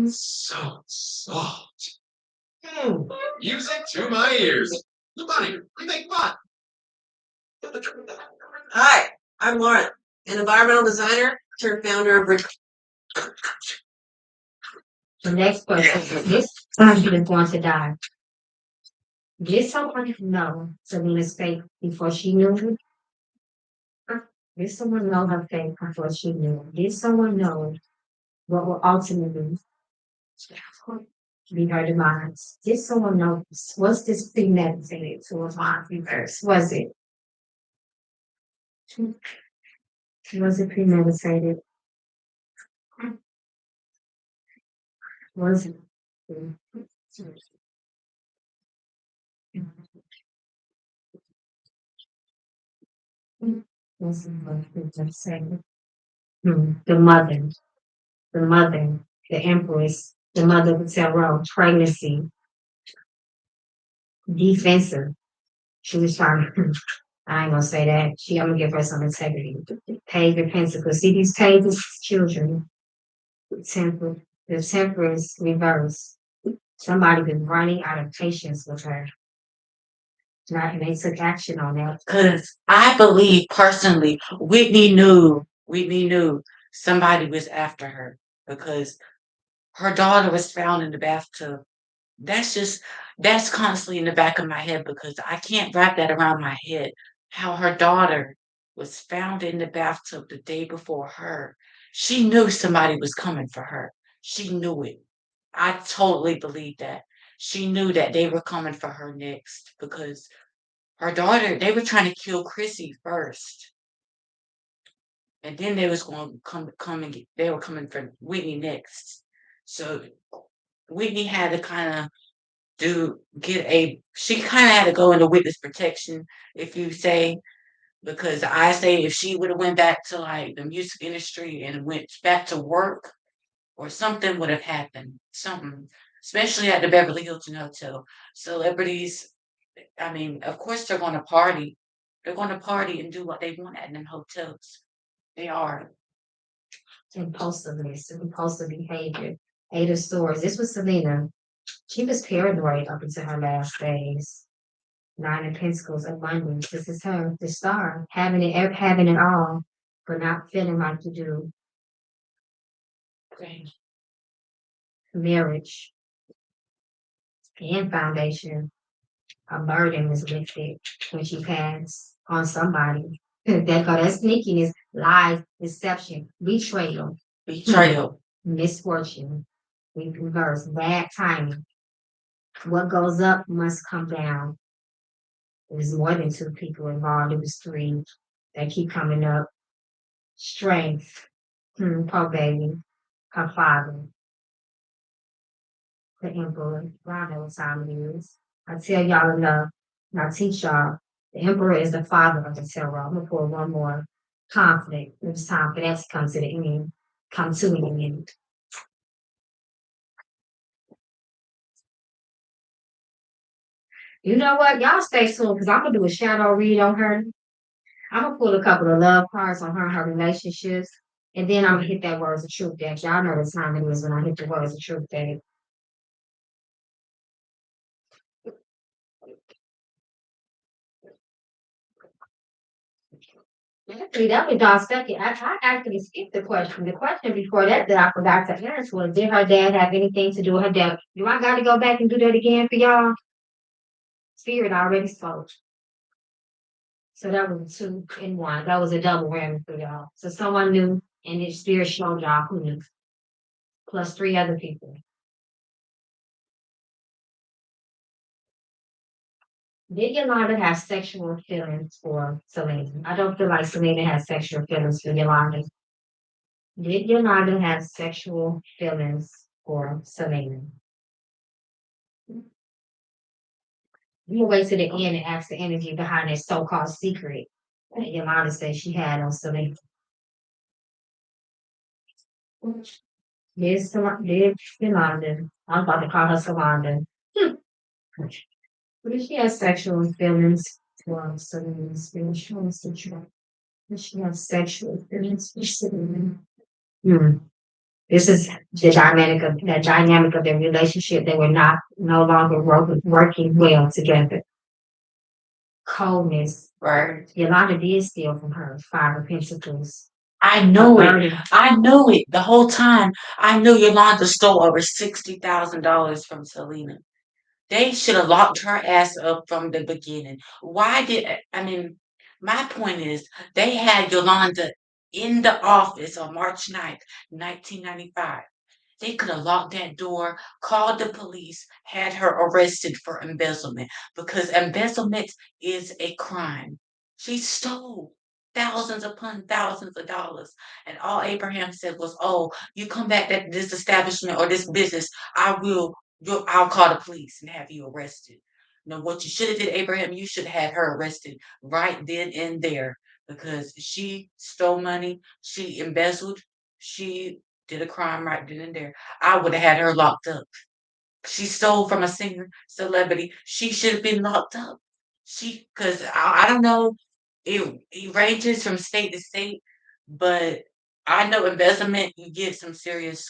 So soft. Music to my ears. Blue Bunny, we make fun. Hi, I'm Lauren, an environmental designer turned founder of The next question. This person is going to die. Did someone know Selena's fate before she knew it? Did someone know her fate before she knew it? Did someone know what will ultimately be her demise? Did someone know this? Was this premeditated towards my reverse? Was it? Was it premeditated? Was it? Was it premeditated? The mother, the empress, the mother of the tarot, pregnancy, defensive. She was trying to, I ain't gonna say that. I'm gonna give her some integrity. Page of Pentacles. See these pages, children. Temper, the temperance reverse. Somebody been running out of patience with her. Right, and they took action on that. Because I believe personally, Whitney knew somebody was after her because her daughter was found in the bathtub. That's constantly in the back of my head because I can't wrap that around my head. How her daughter was found in the bathtub the day before her. She knew somebody was coming for her. She knew it. I totally believe that. She knew that they were coming for her next because her daughter, they were trying to kill Chrissy first. And then they was going to come and they were coming for Whitney next. So Whitney had to kind of she kind of had to go into witness protection, if you say, because I say if she would have went back to like the music industry and went back to work or something would have happened. Something, especially at the Beverly Hilton Hotel. Celebrities, I mean, of course they're going to party They're going to party and do what they want at them hotels. They are. Impulsiveness, impulsive behavior, ate of stores. This was Selena. She was paranoid up until her last days. Nine of Pentacles, abundance. This is her, the star, having it all, but not feeling like you do. Okay. Marriage and foundation. A burden was lifted when she passed on somebody. That sneakiness, lies, deception, betrayal, Betrayal. misfortune. We reverse bad timing. What goes up must come down. It was more than two people involved. It was three that keep coming up. Strength. Poor baby. Her father. The emperor. I know what time it is. I tell y'all enough. And I teach y'all. The emperor is the father of the terror. I'm gonna pull one more. Conflict. It was time for that to come to the end. Come to an end. You know what? Y'all stay tuned because I'm gonna do a shadow read on her. I'm gonna pull a couple of love cards on her and her relationships, and then I'm gonna hit that words of truth deck. Y'all know the time it is when I hit the words of truth deck. Actually, that was Don second. I actually skipped the question. The question before that I forgot to answer was, did her dad have anything to do with her death? Do I got to go back and do that again for y'all? Spirit already spoke. So that was a 2 in 1. That was a double whammy for y'all. So someone knew, and his spirit showed y'all who knew, plus 3 other people. Did Yolanda have sexual feelings for Selena? I don't feel like Selena has sexual feelings for Yolanda. Did Yolanda have sexual feelings for Selena? You can wait to the end and ask the energy behind that so-called secret that Yolanda says she had on Selena. Did Yolanda, I'm about to call her Solanda. But if she has sexual feelings for Selena, spiritual situation. Does she have sexual feelings for Selena? This is the dynamic of their relationship. They were no longer working well together. Coldness. Right. Yolanda did steal from her 5 of Pentacles. I know it. I knew it the whole time. I knew Yolanda stole over $60,000 from Selena. They should have locked her ass up from the beginning. My point is, they had Yolanda in the office on March 9th, 1995. They could have locked that door, called the police, had her arrested for embezzlement because embezzlement is a crime. She stole thousands upon thousands of dollars. And all Abraham said was, "Oh, you come back to this establishment or this business, I'll call the police and have you arrested." No, what you should have did, Abraham, you should have had her arrested right then and there because she stole money, she embezzled, she did a crime right then and there. I would have had her locked up. She stole from a singer, celebrity. She should have been locked up. Because I don't know, it ranges from state to state, but I know embezzlement, you get some serious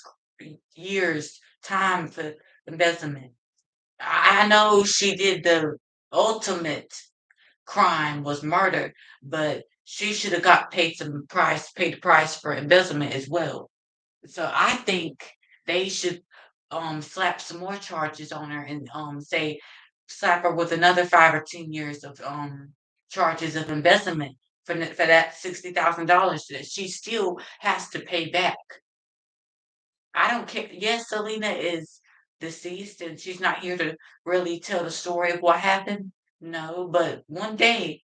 years, time for embezzlement. I know she did the ultimate crime was murder, but she should have got paid the price for embezzlement as well. So I think they should slap some more charges on her and say slap her with another 5 or 10 years of charges of embezzlement for that $60,000 that she still has to pay back. I don't care. Yes, Selena is deceased and she's not here to really tell the story of what happened. No, but one day,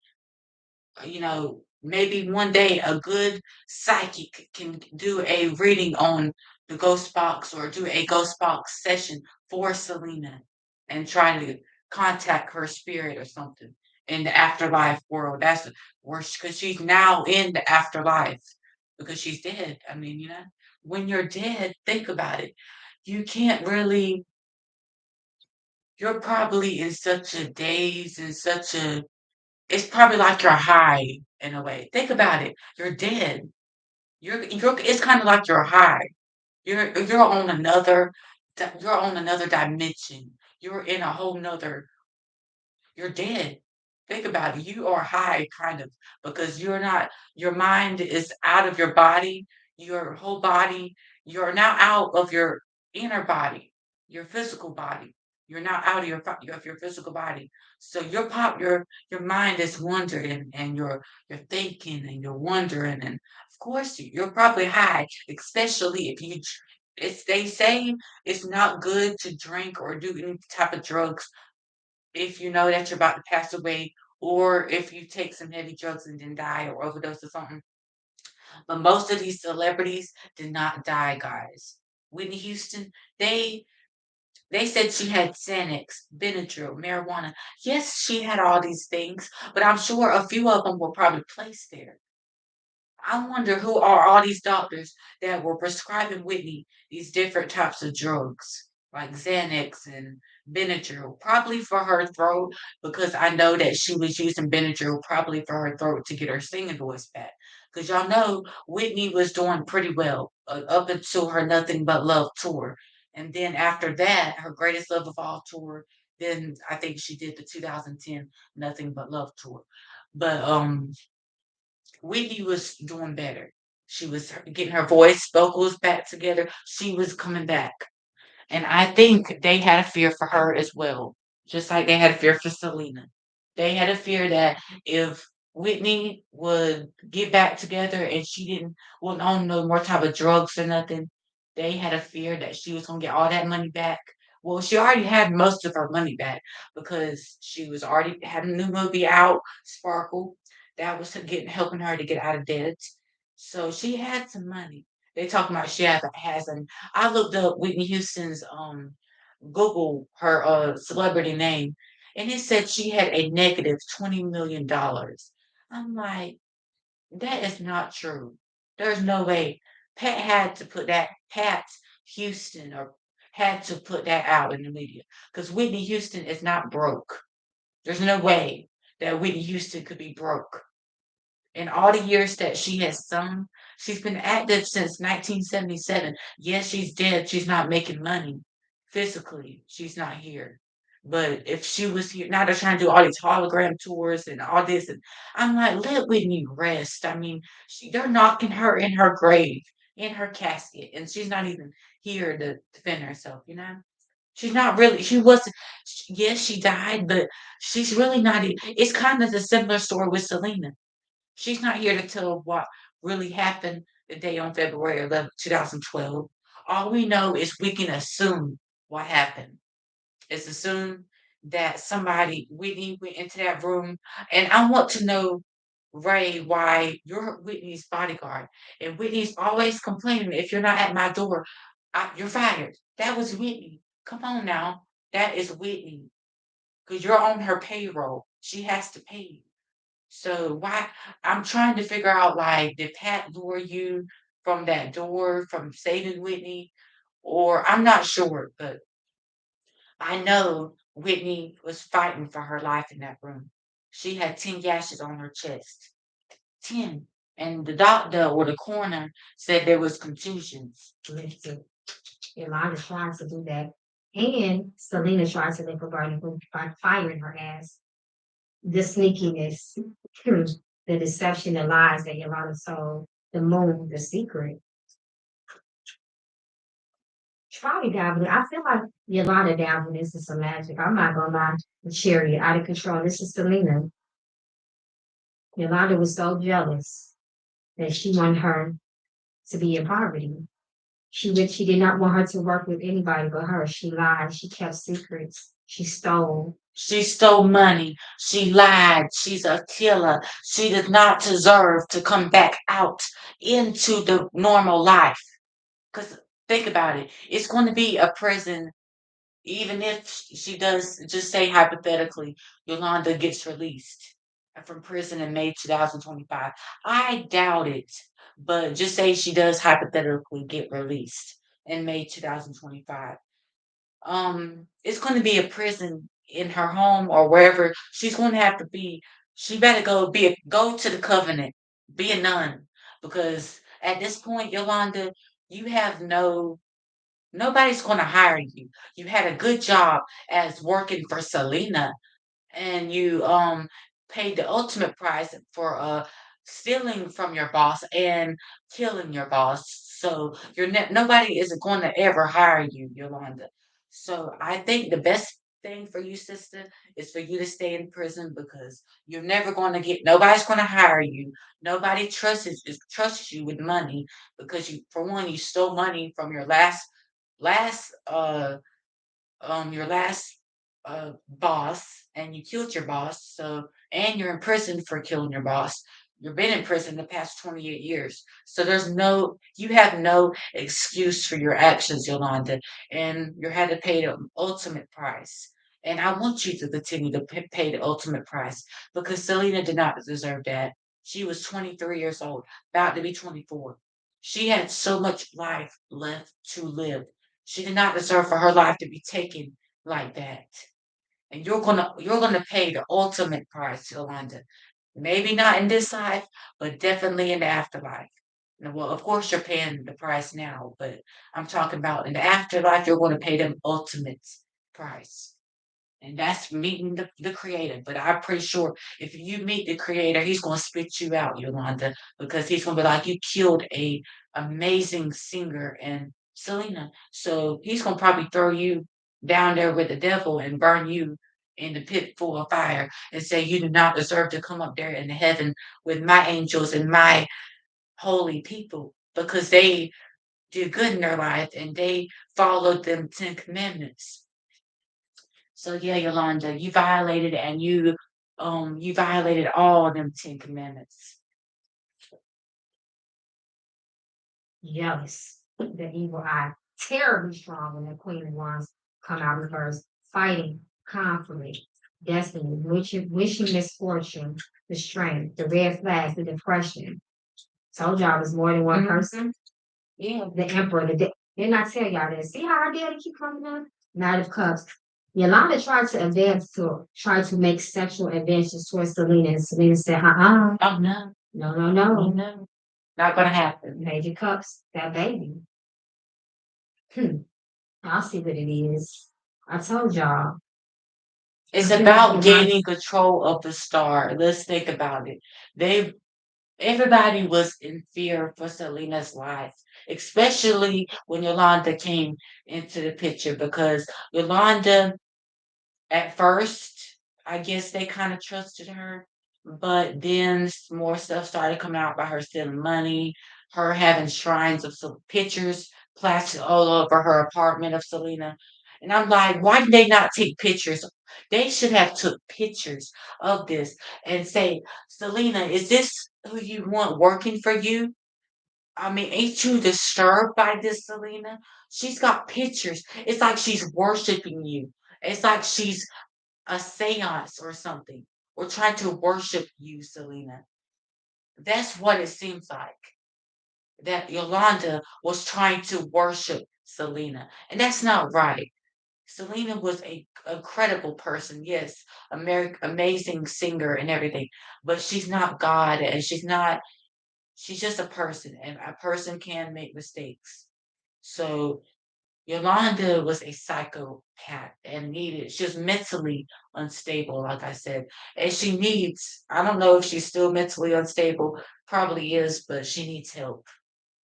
maybe one day a good psychic can do a reading on the ghost box or do a ghost box session for Selena and try to contact her spirit or something in the afterlife world. That's worse because she's now in the afterlife because she's dead. When you're dead, think about it. You can't really, you're probably in such a daze and such a it's probably like you're high in a way. Think about it. You're dead. You're it's kind of like you're high. You're on you're on another dimension. You're in a whole nother you're dead. Think about it. You are high, kind of, because your mind is out of your body, your whole body. You're now out of your inner body, your physical body. You're now out of of your physical body. So your mind is wandering and you're thinking and you're wondering. And of course, you're probably high, especially if it's, they say it's not good to drink or do any type of drugs if you know that you're about to pass away or if you take some heavy drugs and then die or overdose or something. But most of these celebrities did not die, guys. Whitney Houston, they said she had Xanax, Benadryl, marijuana. Yes, she had all these things, but I'm sure a few of them were probably placed there. I wonder who are all these doctors that were prescribing Whitney these different types of drugs, like Xanax and Benadryl, probably for her throat, because I know that she was using Benadryl probably for her throat to get her singing voice back. Because y'all know Whitney was doing pretty well up until her Nothing But Love tour. And then after that, her Greatest Love of All tour, then I think she did the 2010 Nothing But Love tour. But Whitney was doing better. She was getting her voice, vocals back together. She was coming back. And I think they had a fear for her as well, just like they had a fear for Selena. They had a fear that if Whitney would get back together and she wasn't on no more type of drugs or nothing, they had a fear that she was gonna get all that money back. Well, she already had most of her money back because she was already had a new movie out, Sparkle, that was helping her to get out of debt. So she had some money. They talking about she has an I looked up Whitney Houston's Google her celebrity name and it said she had a negative $20 million. I'm like, that is not true. There's no way. Pat Houston or had to put that out in the media because Whitney Houston is not broke. There's no way that Whitney Houston could be broke. In all the years that she has sung, she's been active since 1977. Yes, she's dead. She's not making money physically. She's not here. But if she was here, now they're trying to do all these hologram tours and all this. And I'm like, let Whitney rest. I mean, they're knocking her in her grave, in her casket, and she's not even here to defend herself, you know? She's not really, she wasn't, yes, she died, but she's really not. It's kind of the similar story with Selena. She's not here to tell what really happened the day on February 11th, 2012. All we know is we can assume what happened. It's assumed that somebody, Whitney, went into that room. And I want to know, Ray, why you're Whitney's bodyguard. And Whitney's always complaining, if you're not at my door, you're fired. That was Whitney. Come on now. That is Whitney. Because you're on her payroll. She has to pay you. So why I'm trying to figure out like did Pat lure you from that door from saving Whitney? Or I'm not sure, but I know Whitney was fighting for her life in that room. She had 10 gashes on her chest. 10. And the doctor or the coroner said there was contusions. Listen, Yolanda tries to do that. And Selena tries to make a burning by firing her ass. The sneakiness, the deception, the lies that Yolanda told, the moon, the secret. Try down, but I feel like Yolanda down when this is some magic. I'm not gonna lie. The chariot out of control. This is Selena. Yolanda was so jealous that she wanted her to be in poverty. She did not want her to work with anybody but her. She lied. She kept secrets. She stole. She stole money. She lied. She's a killer. She does not deserve to come back out into the normal life. Because think about it. It's going to be a prison. Even if she does, just say hypothetically, Yolanda gets released from prison in May 2025. I doubt it, but just say she does hypothetically get released in May 2025. It's going to be a prison in her home or wherever she's going to have to be She better go to the covenant, be a nun, because at this point, Yolanda, you have nobody's going to hire you. You had a good job as working for Selena, and you paid the ultimate price for stealing from your boss and killing your boss. So nobody is going to ever hire you, Yolanda. So I think the best thing for you, sister, is for you to stay in prison because you're never going to get. Nobody's going to hire you. Nobody trusts you with money because for one, you stole money from last your last boss and you killed your boss, so and you're in prison for killing your boss. You've been in prison the past 28 years. So you have no excuse for your actions, Yolanda, and you had to pay the ultimate price. And I want you to continue to pay the ultimate price because Selena did not deserve that. She was 23 years old, about to be 24. She had so much life left to live. She did not deserve for her life to be taken like that. And you're gonna pay the ultimate price, Yolanda. Maybe not in this life, but definitely in the afterlife. Well, of course you're paying the price now, but I'm talking about in the afterlife, you're going to pay the ultimate price. And that's meeting the creator. But I'm pretty sure if you meet the creator, he's gonna spit you out, Yolanda, because he's gonna be like, you killed a amazing singer and Selena. So he's gonna probably throw you down there with the devil and burn you in the pit full of fire and say you do not deserve to come up there in the heaven with my angels and my holy people because they did good in their life and they followed them 10 commandments. So yeah, Yolanda, you violated all of them 10 commandments. Jealous. The evil eye, terribly strong when the Queen of Wands come out reversed, fighting, conflict, destiny, wishing misfortune, the strength, the red flags, the depression. Told y'all it was more than one person. Yeah, the Emperor, didn't I tell y'all this? See how our daddy keep coming up? Knight of Cups. Yolanda tried to try to make sexual advances towards Selena, and Selena said, Oh no. No, no, no. No. Not gonna happen. Major Cups, that baby. I'll see what it is. I told y'all. It's about gaining control of the star. Let's think about it. Everybody was in fear for Selena's life, especially when Yolanda came into the picture because Yolanda at first, I guess they kind of trusted her, but then more stuff started coming out about her stealing money, her having shrines of some pictures plastered all over her apartment of Selena. And I'm like, why did they not take pictures? They should have took pictures of this and say, Selena, is this who you want working for you? I mean, ain't you disturbed by this, Selena? She's got pictures. It's like she's worshiping you. It's like she's a seance or something, or trying to worship you, Selena. That's what it seems like. That Yolanda was trying to worship Selena. And that's not right. Selena was a credible person, yes, amazing singer and everything, but she's not God and she's just a person, and a person can make mistakes. So Yolanda was a psychopath and she was mentally unstable, like I said. And I don't know if she's still mentally unstable, probably is, but she needs help,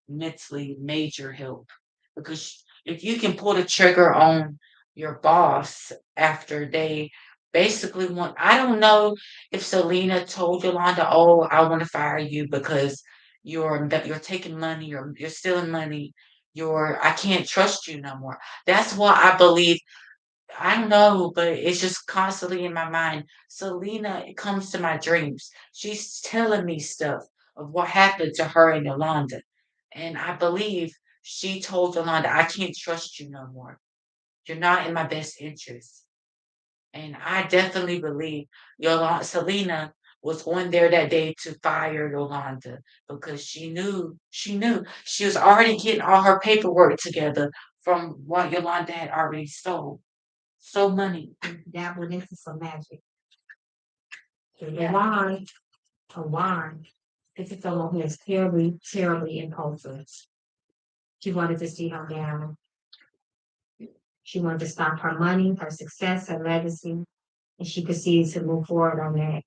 mentally major help. Because if you can pull the trigger on your boss after they basically I don't know if Selena told Yolanda, oh, I want to fire you because you're taking money, you're stealing money, I can't trust you no more. That's why I believe I don't know, but it's just constantly in my mind. Selena it comes to my dreams. She's telling me stuff of what happened to her and Yolanda. And I believe she told Yolanda, I can't trust you no more. You're not in my best interest. And I definitely believe Selena was on there that day to fire Yolanda because she knew she was already getting all her paperwork together from what Yolanda had already stole. So money. Dabbled into some magic. The wine. This is someone who is terribly, terribly impulsive. She wanted to see her down. She wanted to stop her money, her success, her legacy, and she proceeded to move forward on that.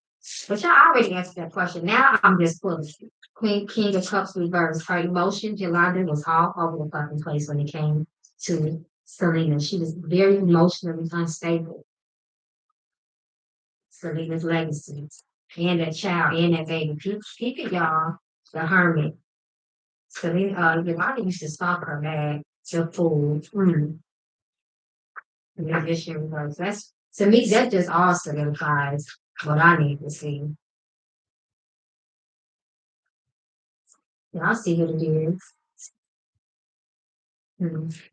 But y'all already answered that question. Now I'm just pulling. Queen King of Cups reversed. Her emotions, Yolanda was all over the fucking place when it came to Selena. She was very emotionally unstable. Selena's legacy. And that child and that baby. Keep it, y'all. The hermit. Selena, Yolanda used to stalk her man. The fool. The magician reverse. That's to me, that just all solidifies what I need to see. Y'all see what it is.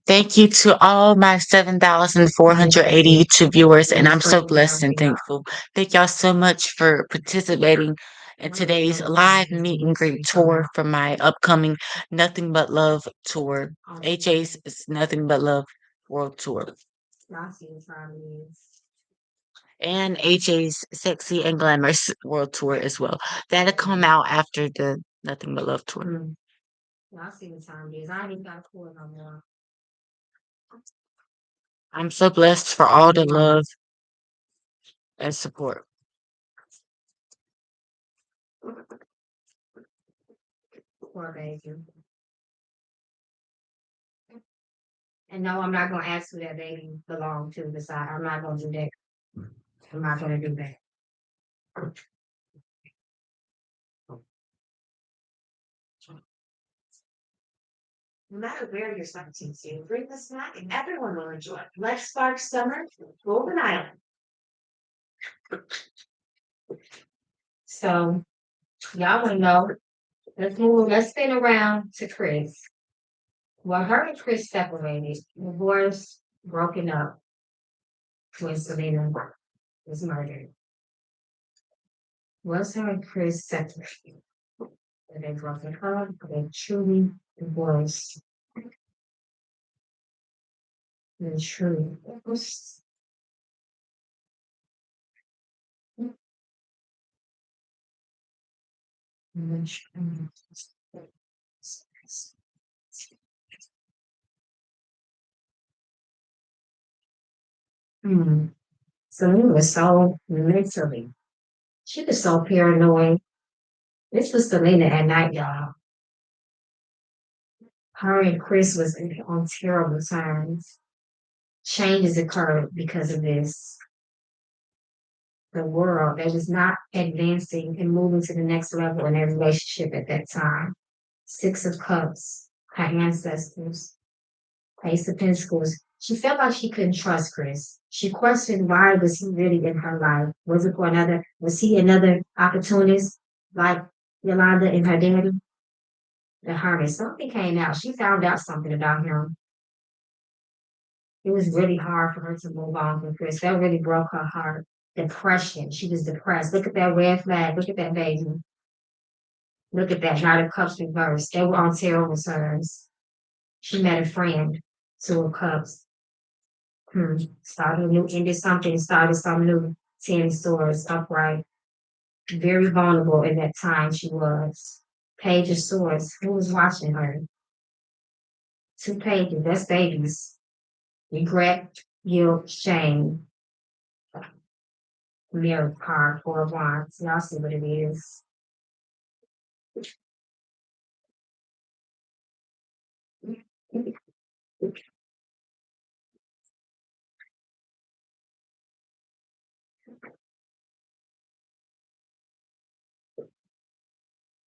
Thank you to all my 7,480 YouTube viewers, and I'm so blessed and thankful. Thank y'all so much for participating in today's live meet and greet tour for my upcoming Nothing But Love tour. HA's is Nothing But Love World Tour. Y'all see what time it is. And HA's Sexy and Glamorous World Tour as well. That'll come out after the Nothing But Love tour. Y'all see what time it is. I ain't even got a cord no more. I'm so blessed for all the love and support. Poor baby. And no, I'm not gonna ask who that baby belonged to beside. I'm not gonna do that. I'm not gonna do that. No matter where you're starting to, bring the snack and everyone will enjoy. Let's spark summer, Golden Island. So y'all wanna know, let's spin around to Chris. Well, her and Chris separated, divorced, broken up when Selena was murdered. Was her and Chris separated? Were they broken up? Were they truly divorced? And truly divorced. Selena was so mentally, she was so paranoid. This was Selena at night, y'all. Her and Chris was on terrible terms. Changes occurred because of this. The world that was not advancing and moving to the next level in their relationship at that time. Six of Cups, her ancestors, Ace of Pentacles. She felt like she couldn't trust Chris. She questioned why was he really in her life? Was he another opportunist like Yolanda and her daddy? The Hermit. Something came out. She found out something about him. It was really hard for her to move on from Chris. That really broke her heart. Depression. She was depressed. Look at that red flag. Look at that baby. Look at that. Knight of Cups reversed. They were on terrible terms. She met a friend, Two of Cups. Started new, ended something, started something new. 10 swords, upright. Very vulnerable in that time she was. Page of Swords. Who was watching her? Two pages. That's babies. Regret, guilt, shame. Mirror card, Four of Wands. Y'all see what it is.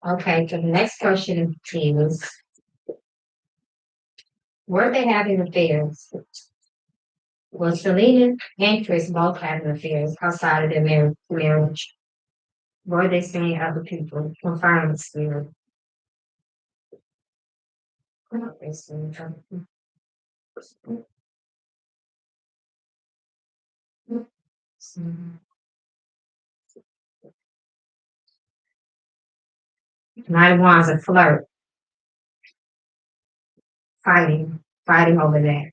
Okay, so the next question is, were they having affairs? Well, Selena and Chris both having affairs outside of their marriage. Were they seeing other people? Confirm the spirit. Knight of Wands, a flirt. Fighting over that.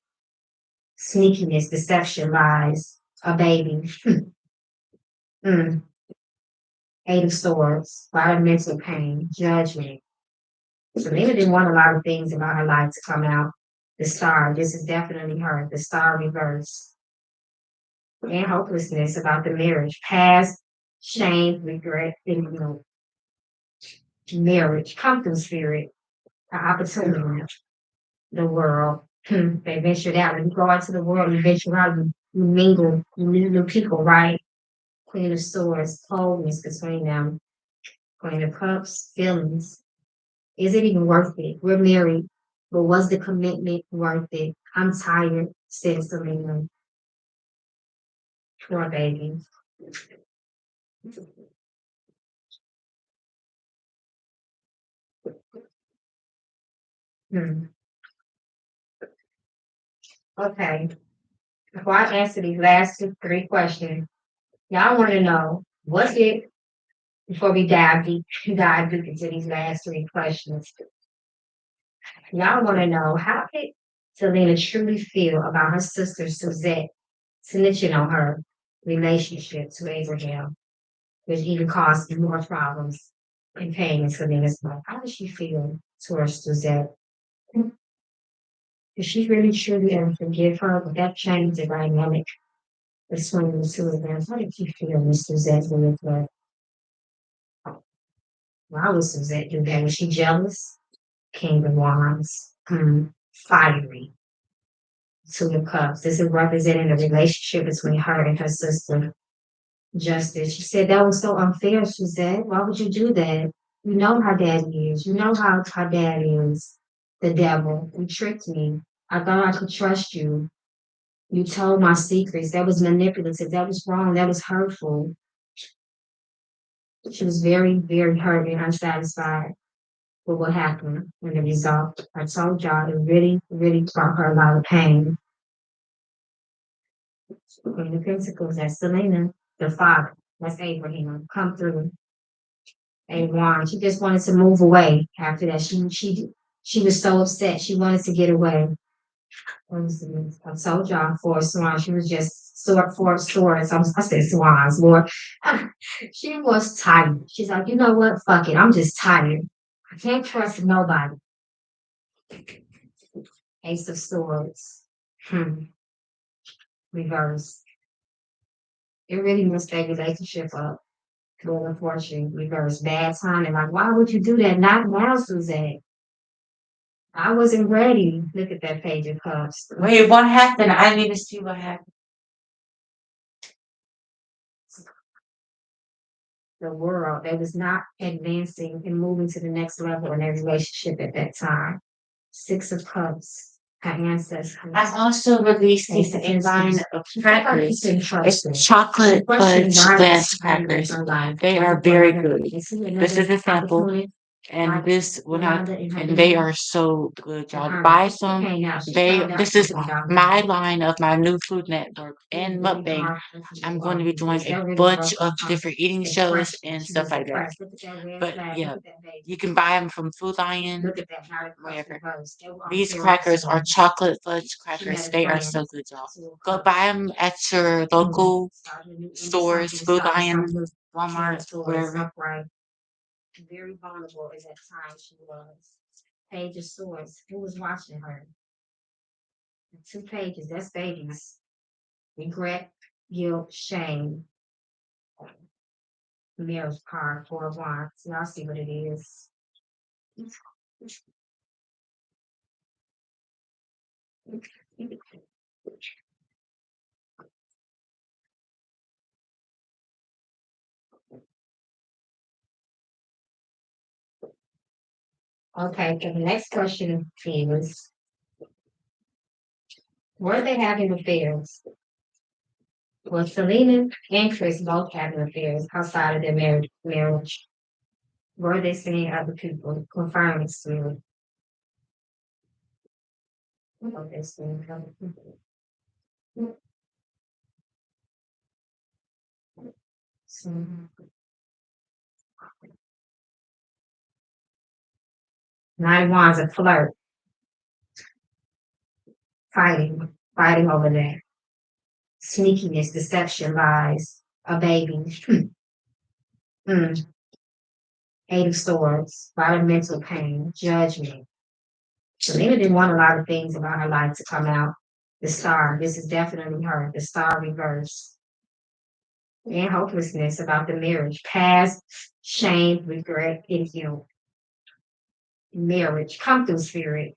Sneakiness, deception, lies, a baby. Eight of Swords, a lot of mental pain, judgment. Selena didn't want a lot of things about her life to come out. The Star, this is definitely her. The Star reverse. And hopelessness about the marriage. Past, shame, regret, marriage, comfortable spirit, the opportunity, the world. They ventured out. When you go out to the world, you venture out, you mingle, you meet new people, right? Queen of Swords, coldness between them. Queen of Cups, feelings. Is it even worth it? We're married, but was the commitment worth it? I'm tired, said Selena. Poor baby. Hmm. Okay. Before I answer these last three questions, y'all want to know what's it before we dive deep into these last three questions. Y'all want to know how did Selena truly feel about her sister Suzette snitching on her relationship to Abraham, which even caused more problems and pain in Selena's life. How did she feel towards Suzette? Did she really truly ever forgive her? Would that change the dynamic between the two of them? How did you feel when Suzette with her? Why would Suzette do that? Was she jealous? King of Wands. Fiery. Two of Cups. This is representing the relationship between her and her sister. Justice. She said that was so unfair, Suzette. Why would you do that? You know how daddy is. You know how dad is. The devil. You tricked me. I thought I could trust you. You told my secrets. That was manipulative. That was wrong. That was hurtful. She was very, very hurt and unsatisfied with what happened and the result. I told y'all it really, really brought her a lot of pain. Queen of Pentacles, that's Selena, the father, that's Abraham, come through. A1. She just wanted to move away after that. She was so upset. She wanted to get away. I told y'all for Swan, she was just four swords. I said swans, Lord. She was tired. She's like, you know what? Fuck it. I'm just tired. I can't trust nobody. Ace of Swords. Reverse. It really messed that relationship up. Wheel of Fortune. Reverse. Bad timing. Like, why would you do that? Not now, Suzette. I wasn't ready. Look at that page of cups. Wait, what happened? I need to see what happened. The world. They was not advancing and moving to the next level in their relationship at that time. Six of Cups. Her ancestors. I also released these a line of crackers. It's chocolate fudge glass crackers. They are very good. This is a sample. And this will not, and they are so good, y'all. Buy some. This is my line of my new Food Network and mukbang. I'm going to be doing a bunch of different eating shows and stuff like that. But yeah, you can buy them from Food Lion, wherever. These crackers are chocolate fudge crackers. They are so good, y'all. Go buy them at your local stores, Food Lion, Walmart, wherever. Very vulnerable at that time she was. Page of Swords. Who was watching her? The 2 pages, that's babies. Regret, guilt, shame. Marriage card, 4 of Wands. Y'all see what it is. Okay, so the next question is, were they having affairs? Well, Selena and Chris both having affairs outside of their marriage. Were they seeing other people? Confirm it's true. Were they seeing other people? So, 9 of Wands, a flirt. Fighting over that. Sneakiness, deception, lies, a baby. Mm. Eight of Swords, a lot of mental pain, judgment. Selena didn't want a lot of things about her life to come out. The Star, this is definitely her. The Star reverse. And hopelessness about the marriage. Past, shame, regret, and guilt. Marriage, come through spirit,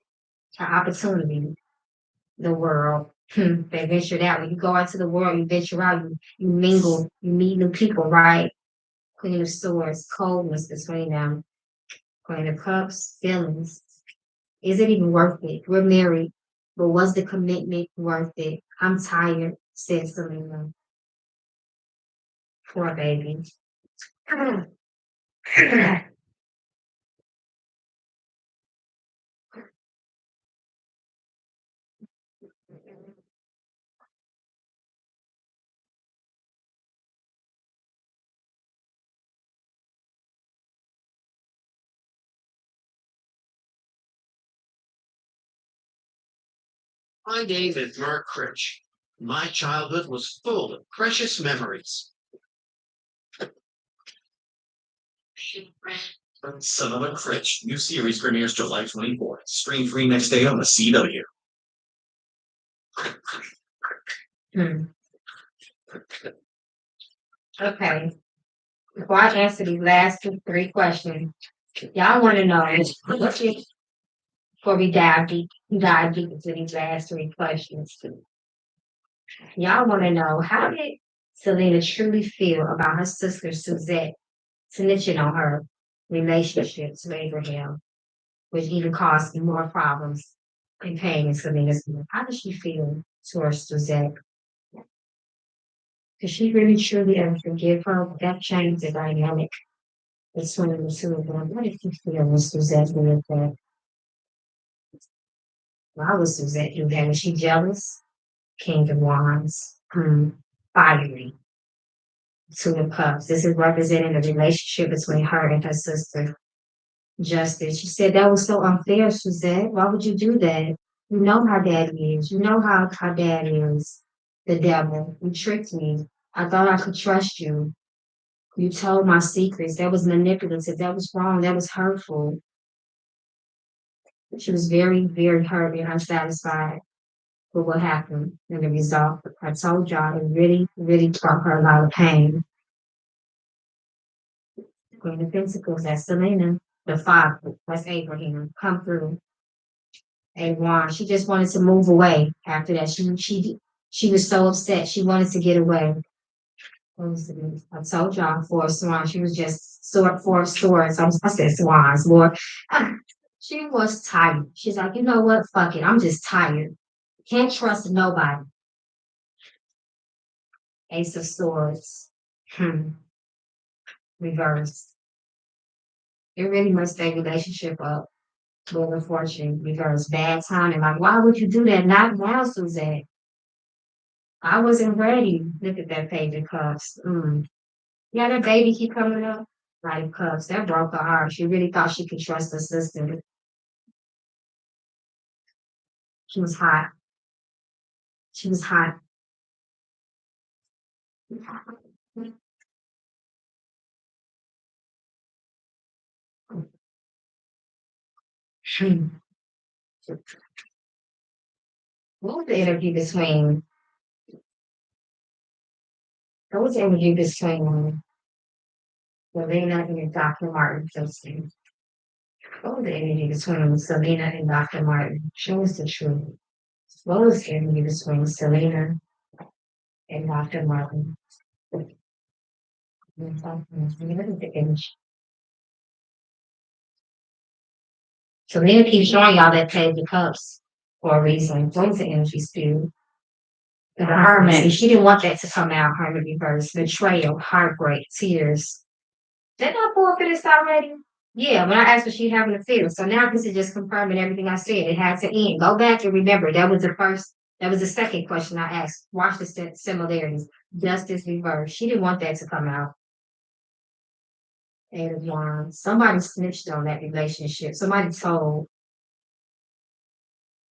an opportunity, the world. They ventured out. When you go out to the world, you venture out, you mingle, you meet new people, right? Queen of Swords, coldness between them. Queen of Cups, feelings. Is it even worth it? We're married, but was the commitment worth it? I'm tired, said Selena. Poor baby. My name is Mark Critch. My childhood was full of precious memories. Son of a Critch. New series premieres July 24th. Stream free next day on the CW. Okay. Before I answer these last three questions, y'all want to know what's your, before we dive deep into these last three questions. Y'all want to know, how did Selena truly feel about her sister Suzette snitching on her relationship to Abraham, which even caused more problems and pain in Selena's life? How did she feel towards Suzette? Did she really truly ever forgive her? That changed the dynamic between the two of them. What did you feel when Suzette did that? Why was Suzette do that? Was she jealous? King of Wands. Fiery. Two of Cups. This is representing the relationship between her and her sister. Justice. She said that was so unfair, Suzette. Why would you do that? You know how daddy is. You know how dad is. The devil. You tricked me. I thought I could trust you. You told my secrets. That was manipulative. That was wrong. That was hurtful. She was very, very hurt and unsatisfied with what happened and the result. I told y'all it really, really brought her a lot of pain. Queen of Pentacles, that's Selena. The father, that's Abraham. Come through. A wand. She just wanted to move away after that. She was so upset. She wanted to get away. I told y'all for a swan. She was just four swords. I said swans, Lord. She was tired. She's like, you know what? Fuck it. I'm just tired. Can't trust nobody. Ace of Swords. Reverse. It really messed that relationship up. Wheel of Fortune. Reverse. Bad timing. Like, why would you do that? Not now, Suzette. I wasn't ready. Look at that page of cups. Yeah, that baby keep coming up. Right of cups. That broke her heart. She really thought she could trust her sister. She was hot. She was hot. What was the interview between? What was the interview between Selena and Dr. Martin Johnson? What was the interview between Selena and Dr. Martin? Show us the truth. What was the interview between Selena and Dr. Martin? Look at the image. Selena keeps showing y'all that page of cups for a reason. What was the energy spirit? The hermit. She didn't want that to come out. Hermit reverse. Betrayal, heartbreak, tears. Didn't I pull for this already? Yeah, when I asked her, she having a feel. So now this is just confirming everything I said. It had to end. Go back and remember that was the first. That was the second question I asked. Watch the similarities. Justice reverse. She didn't want that to come out. Eight of Wands. Somebody snitched on that relationship. Somebody told.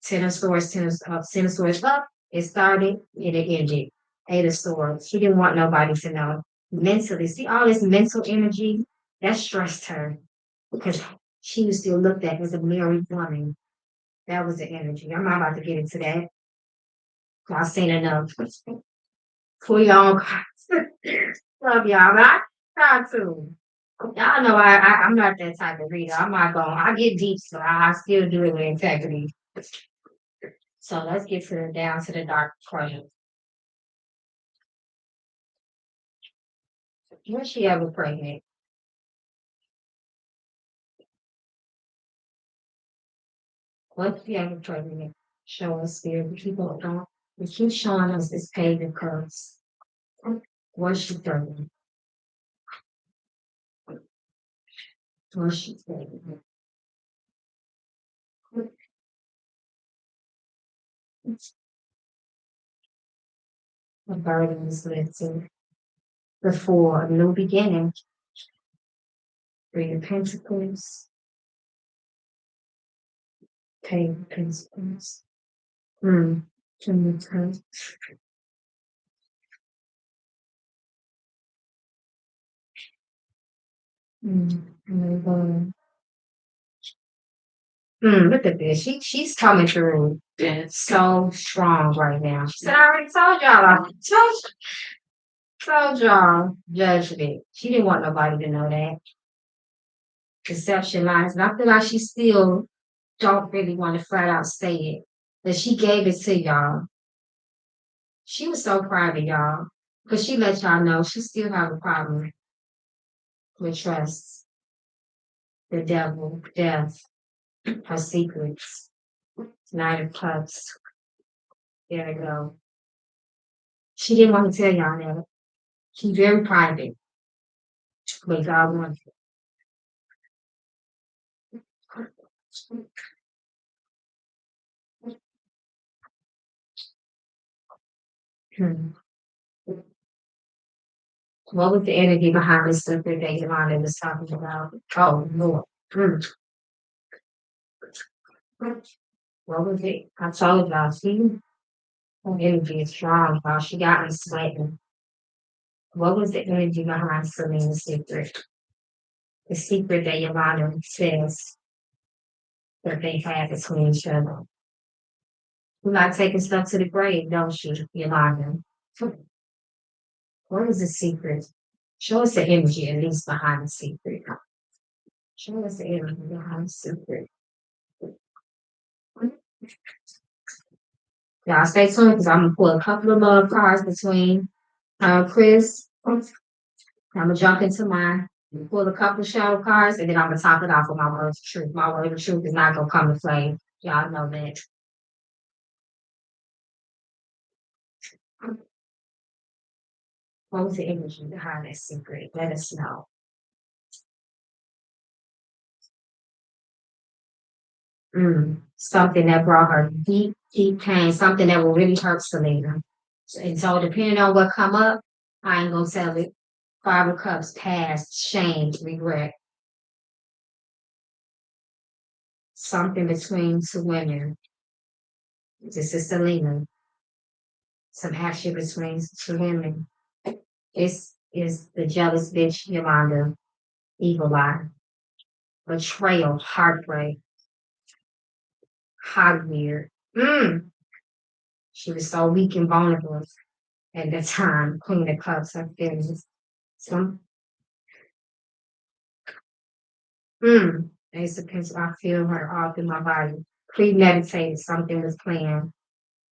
Ten of Swords, Ten of Swords up. It started and it ended. Eight of Swords. She didn't want nobody to know. mentally. See all this mental energy that stressed her because she was still looked at as a married woman. That was the energy. I'm not about to get into that. I've seen enough. For y'all. Love y'all. But I try to. Y'all know I'm not that type of reader. I'm not going. I get deep, so I still do it with integrity. So let's get to the down to the dark corner. Was she ever pregnant? Was she ever pregnant? Show us here. People don't. We keep showing us this paving curves. Was she pregnant? Was she pregnant? The burden is lifted before a new beginning. Three of Pentacles. Pay principles. Can you turn? Look at this. She's coming through so strong right now. She said, I already told y'all, judged it. She didn't want nobody to know that. Deception lies. And I feel like she still don't really want to flat out say it. But she gave it to y'all. She was so proud of y'all. Because she let y'all know she still have a problem with trust. The devil, death, her secrets. Knight of Cups. There we go. She didn't want to tell y'all that. She's very private. But God wants it. What was the energy behind the secret that Yolanda was talking about? Oh, Lord. What was it? I told y'all, see? Her energy is strong, y'all. She got me sweating. What was the energy behind Selena's secret? The secret that Yolanda says that they had between each other. You like taking stuff to the grave, don't you, Yolanda? What was the secret? Show us the energy, at least behind the secret. Show us the energy behind the secret. Y'all stay tuned because I'm gonna pull a couple of love cards between Chris. I'm gonna jump into mine, pull a couple of shadow cards, and then I'm gonna top it off with my word of truth. My word of truth is not gonna come to play. Y'all know that. What was the energy behind that secret? Let us know. Something that brought her deep, deep pain, something that will really hurt Selena. And so depending on what come up, I ain't gonna tell it. Five of Cups, past, shame, regret. Something between two women. This is Selena. Some action between two women. This is the jealous bitch, Yolanda. Evil eye. Betrayal, heartbreak. Hot weird. She was so weak and vulnerable at the time. Queen of Cups, her feelings. Some Ace of Pentacles, I feel her all through my body. Premeditated, something was planned.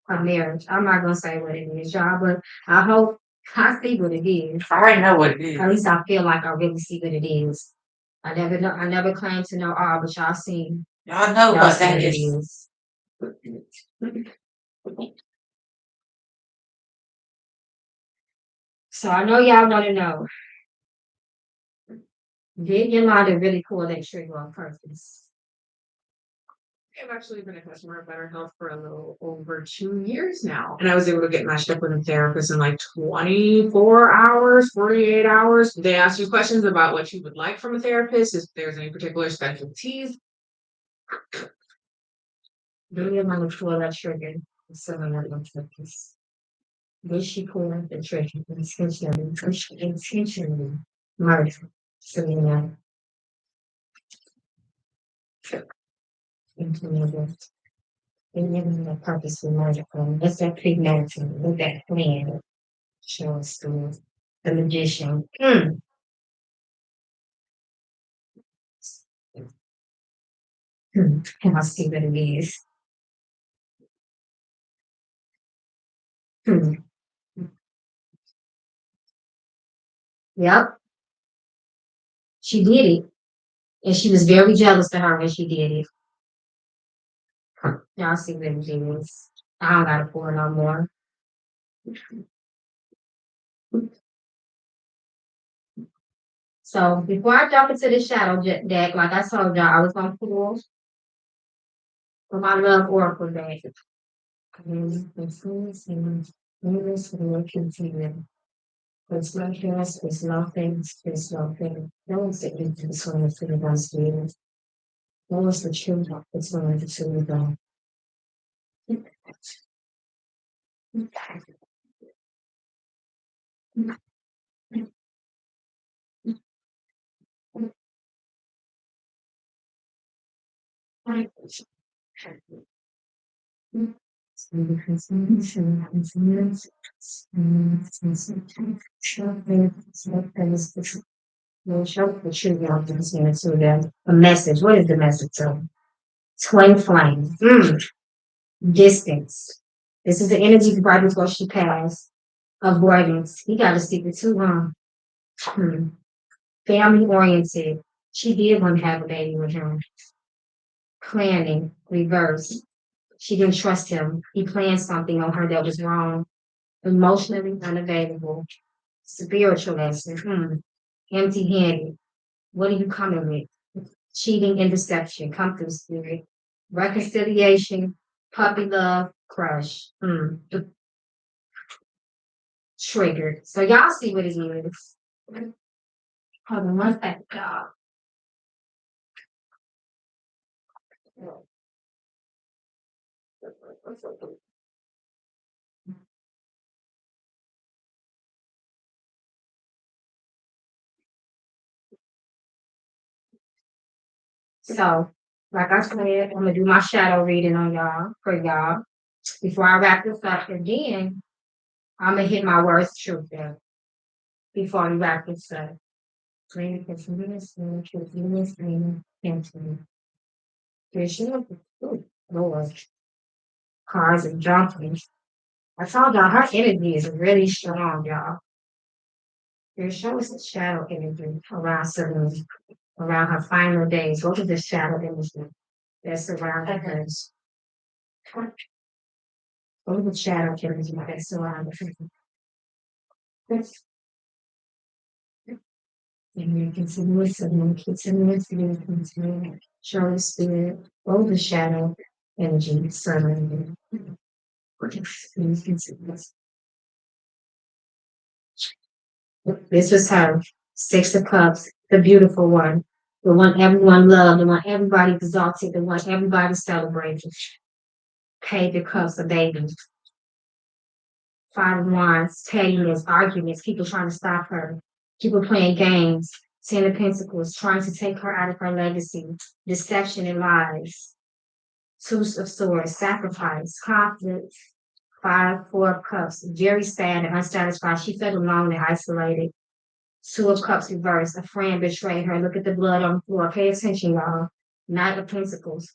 A marriage. I'm not gonna say what it is, y'all, but I hope I see what it is. I already know what it is. At least I feel like I really see what it is. I never know. I never claim to know all, but y'all see. Y'all know Y'all what see that what it is. So I know y'all want to know. Did Yolanda really pull that trigger on purpose? I've actually been a customer of BetterHelp for a little over 2 years now. And I was able to get matched up with a therapist in like 24 hours, 48 hours. They ask you questions about what you would like from a therapist, if there's any particular specialties. Do Yolanda pull that trigger? So I'm not going to purpose. Did she pull up the trigger intentionally murder Selena into the giving the purposeful murder from that's that premeditated with that plan shows through the magician. Can I see what it is? Hmm. Yep, she did it. And she was very jealous to her when she did it. Y'all see what it is. I don't gotta pour no more. So before I jump into the shadow deck, like I told y'all, I was gonna pull for my love oracle deck. It's my house, it's nothing, it's nothing. No one's taking to the soul of the last year. No one's the truth, it's not the truth. A message. What is the message? So, twin flame. Distance. This is the energy right before she passed. Avoidance. He got a secret too, huh? Family oriented. She did want to have a baby with him. Planning. Reverse. She didn't trust him. He planned something on her that was wrong. Emotionally unavailable. Spiritual lesson. Empty handed. What are you coming with? Cheating and deception. Come through spirit. Reconciliation. Puppy love. Crush. Triggered. So y'all see what it is. Hold on one second, y'all. So, like I said, I'm gonna do my shadow reading on y'all for y'all before I wrap this up. And then I'm gonna hit my words of truth there before we wrap this up. Clean continuous continuous canceling. Lord, cars and jumping. I told y'all her energy is really strong, y'all. There shows a shadow energy around certain around her final days. What is the shadow energy that's surrounding her? What is the shadow energy that's surrounding her? And you continuous and then continuous and continue show spirit over the shadow energy surrounding you. This was her Six of Cups, the beautiful one, the one everyone loved, the one everybody exalted, the one everybody celebrated. Paid the cups of baby. Five of Wands, pettiness, arguments, people trying to stop her, people playing games. Ten of Pentacles, trying to take her out of her legacy, deception and lies. Two of Swords, sacrifice, conflict. Five, Four of Cups, very sad and unsatisfied. She felt alone and isolated. Two of Cups reversed, a friend betrayed her. Look at the blood on the floor. Pay attention, y'all. Knight of Pentacles,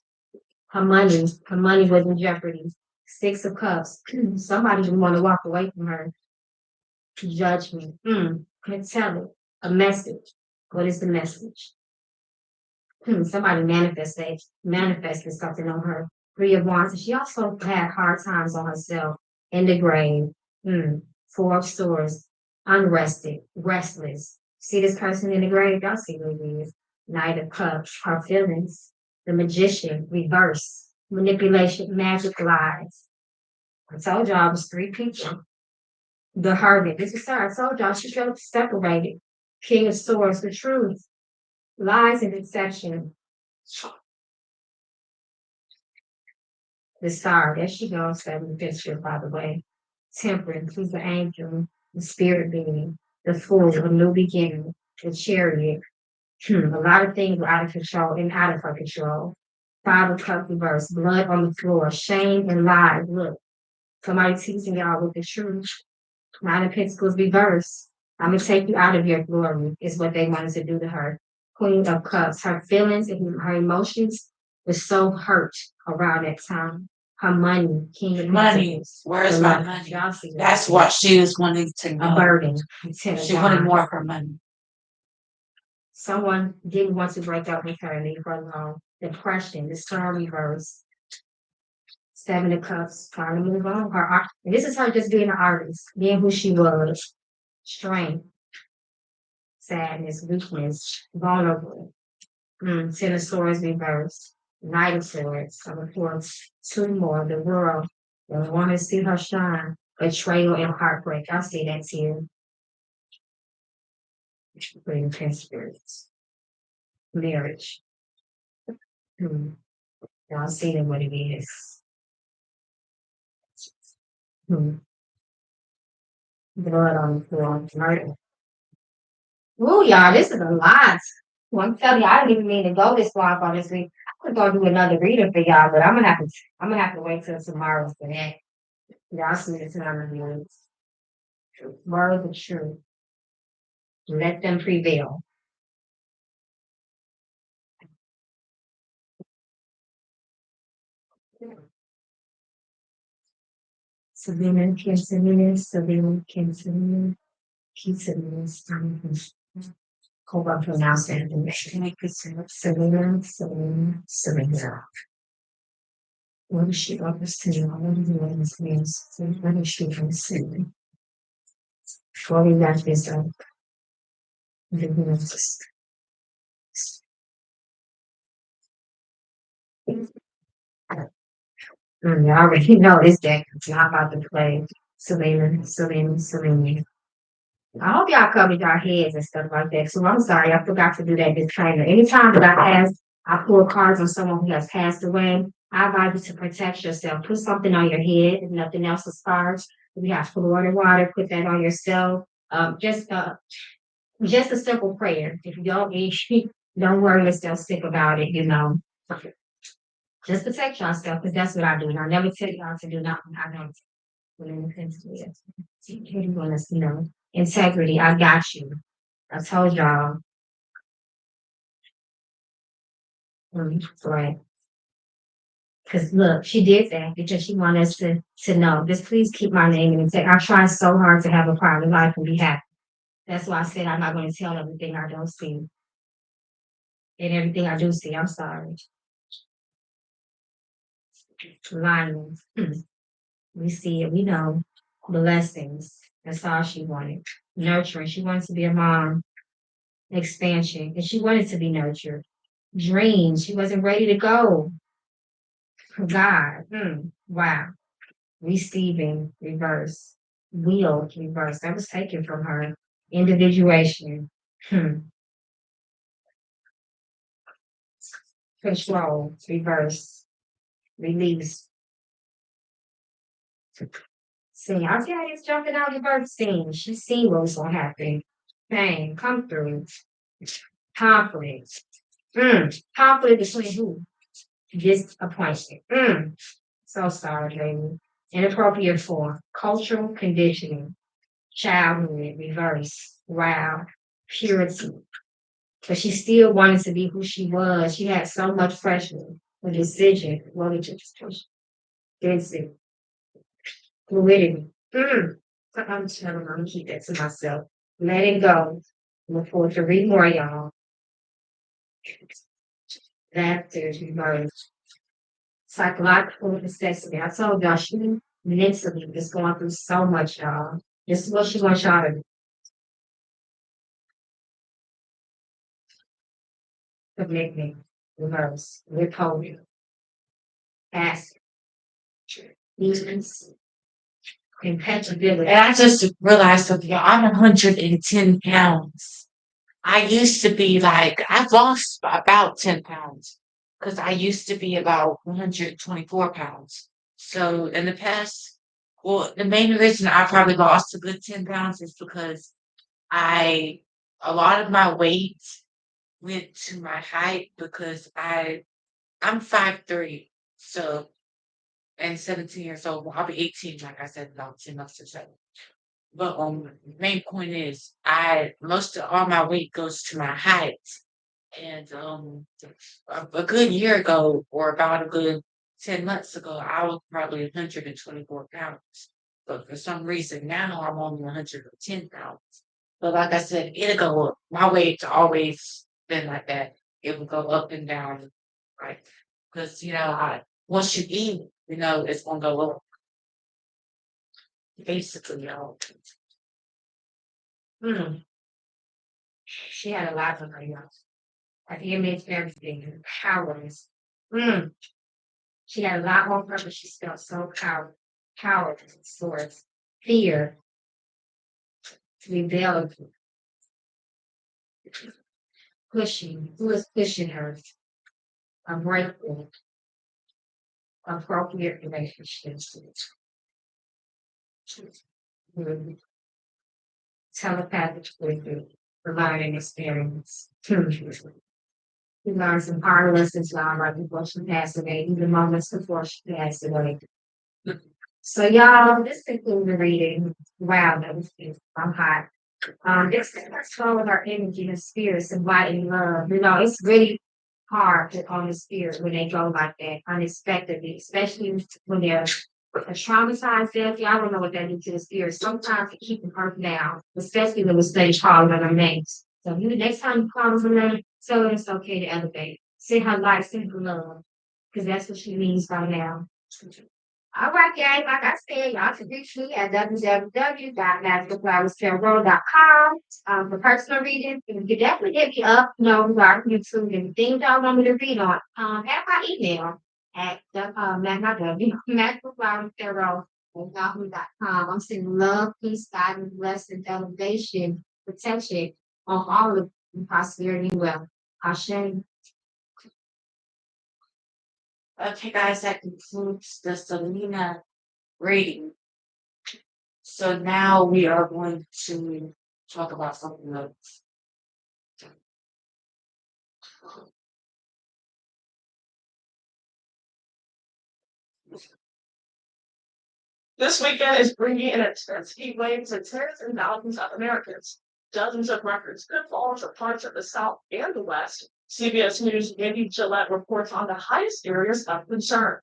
her money was in jeopardy. Six of Cups, somebody didn't want to walk away from her. Judgment, can tell it. A message. What is the message? Somebody manifested something on her. Three of Wands. She also had hard times on herself in the grave. Four of Swords. Unrested, restless. See this person in the grave? Y'all see who it is. Knight of Cups. Her feelings. The Magician. Reverse. Manipulation. Magic lies. I told y'all it was three people. The Hermit. This is her. I told y'all she felt separated. King of Swords. The truth. Lies and deception. The star, there she goes, 7 picture, by the way. Temperance, who's the angel, the spirit being, the fool, a new beginning, the chariot. A lot of things were out of control and out of her control. Five of Cups reversed, blood on the floor, shame and lies. Look, somebody teasing y'all with the truth. Nine of Pentacles reversed. I'm gonna take you out of your glory, is what they wanted to do to her. Queen of Cups, her feelings and her emotions were so hurt around that time. Her money, King of Money. Pentacles. Where's the my love. money? Y'all see that. That's what she was wanting to A know. burden. She wanted more of her money. Someone didn't want to break up with her and leave her alone. Depression, the star reverse. Seven of Cups, trying to move on. And this is her just being an artist, being who she was. Strength, sadness, weakness, vulnerable. Ten of Swords reversed. Knight of Swords, of course, two more. The world, they want to see her shine. Betrayal and heartbreak. I see that too. Bring spirits. Marriage. Y'all see what it is. Blood on the floor. Murder. Ooh, y'all, this is a lot. Well, I'm telling you, I didn't even mean to go this far for this week. I could go do another reading for y'all, but I'm gonna have to wait till tomorrow for that. Y'all see the time of years. Word of truth. Let them prevail. Sabina, Sabina, Sabina, Sabina, Sabina, hope I'm pronouncing it. Sabina, Sabina, Sabina. What is she offers to you? What is the woman's names? What is she from Sydney? Before we wrap this up, the women's I already know this deck is not about to play Selena, Selena, Selena. I hope y'all covered your heads and stuff like that. So I'm sorry, I forgot to do that disclaimer. Anytime that I pull cards on someone who has passed away, I advise you to protect yourself. Put something on your head, if nothing else is cards. If you have fluoride water, put that on yourself. Just a simple prayer. If you don't eat, don't worry yourself sick about it, Just protect yourself, because that's what I do. And I never tell y'all to do nothing. I don't. When it comes to it. You want us to know. Integrity, I got you. I told y'all. Right. Because look, she did that because she wanted us to know. Just please keep my name in integrity. I try so hard to have a private life and be happy. That's why I said I'm not going to tell everything I don't see. And everything I do see, I'm sorry. Lions. We see it, we know. Blessings. That's all she wanted. Nurturing. She wants to be a mom. Expansion. And she wanted to be nurtured. Dreams. She wasn't ready to go. God. Wow. Receiving. Reverse. Wheel. Reverse. That was taken from her. Individuation. Control. Reverse. Release. See, I tell you, it's jumping out of her scene. She seen what was gonna happen. Pain, come through. Conflict. Conflict between who? Disappointment. So sorry, baby. Inappropriate form. Cultural conditioning. Childhood. Reverse. Wow. Purity. But she still wanted to be who she was. She had so much pressure. The decision. What did you just Density. Fluidity. I'm gonna keep that to myself. Let it go. Look forward to read more, y'all. There's reverse. Psychological necessity. I told y'all she mentally is going through so much, y'all. This is what she wants y'all to do. Commitment. Reverse. Withholding. Ask. Easiness. Impeccability. And I just realized something. I'm 110 pounds. I used to be like, I've lost about 10 pounds because I used to be about 124 pounds. So in the past Well, the main reason I probably lost a good 10 pounds is because I a lot of my weight went to my height because I'm 5'3", so and 17 years old. Well, I'll be 18, like I said, about 10 months or so. But the main point is I most of all my weight goes to my height. And a good year ago, or about a good 10 months ago, I was probably 124 pounds. But for some reason now I'm only 110 pounds. But like I said, it'll go up. My weight's always been like that. It will go up and down, right? Because once you eat, it's gonna go up. Basically, She had a lot of her yours. I think it makes everything powerless. Mm. She had a lot more purpose. She felt so powerless, source, fear, rebellion, pushing. Who was pushing her? A breakthrough, appropriate relationships, telepathic breakthrough, providing experience. He learned some hard lessons right before she passed away, even moments before she passed away. So y'all, this concludes the reading. Wow, that was beautiful. I'm hot. This starts with our energy and spirits and light and love. It's really hard to on the spirit when they go like that unexpectedly, especially when they're a traumatized death. Y'all don't know what that means to the spirit. Sometimes it keep them hurt down, especially when the stage calling on their names. So next time you call them name, tell them it's okay to elevate. Say her light, send her love. Because that's what she means by now. All right, guys. Like I said, y'all can reach me at www.magicalflowerstarrow.com for personal readings. You can definitely hit me up, regarding YouTube and things y'all want me to read on. Have my email at magicalflowerstarrow.yahoo.com. I'm sending love, peace, guidance, blessings, elevation, protection on all of the prosperity and wealth. Ashe. Okay, guys, that concludes the Selena reading. So now we are going to talk about something else. This weekend is bringing an intense heat wave to tens and thousands of Americans. Dozens of records could fall to parts of the South and the West. CBS News' Andy Gillette reports on the highest areas of concern.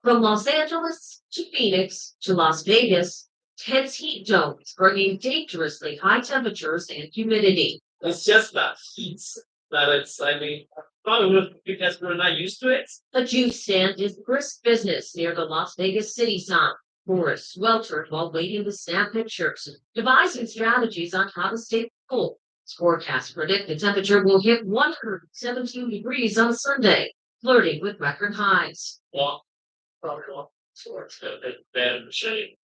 From Los Angeles to Phoenix to Las Vegas, tense heat domes bringing dangerously high temperatures and humidity. It's just that heat that I thought it would because we're not used to it. A juice stand is brisk business near the Las Vegas city sign. Tourists sweltered while waiting to snap pictures, devising strategies on how to stay cool. Forecasts predict the temperature will hit 117 degrees on Sunday, flirting with record highs. Well, probably not. Bad shape.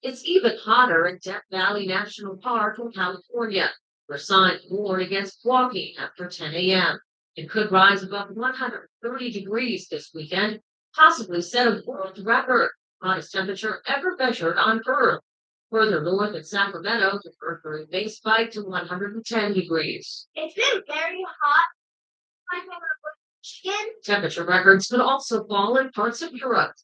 It's even hotter in Death Valley National Park in California, where signs warn against walking after 10 a.m. It could rise above 130 degrees this weekend, possibly set a world record, hottest temperature ever measured on Earth. Further north in Sacramento, the mercury may spike to 110 degrees. It's been very hot. I never chicken. Temperature records could also fall in parts of Europe.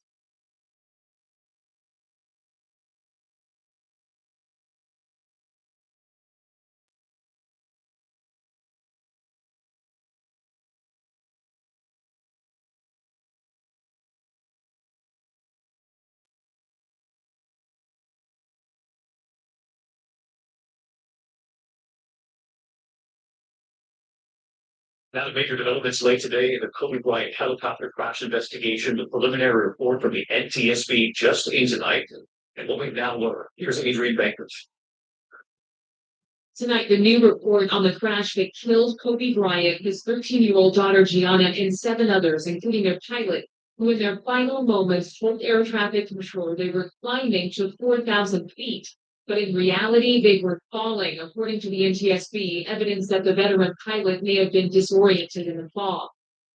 Now, the major developments late today in the Kobe Bryant helicopter crash investigation. The preliminary report from the NTSB just tonight. And what we've now learned. Here's Adrian Bankers. Tonight, the new report on the crash that killed Kobe Bryant, his 13-year-old daughter Gianna, and 7 others, including a pilot, who in their final moments told air traffic control they were climbing to 4,000 feet. But in reality, they were falling, according to the NTSB, evidence that the veteran pilot may have been disoriented in the fall.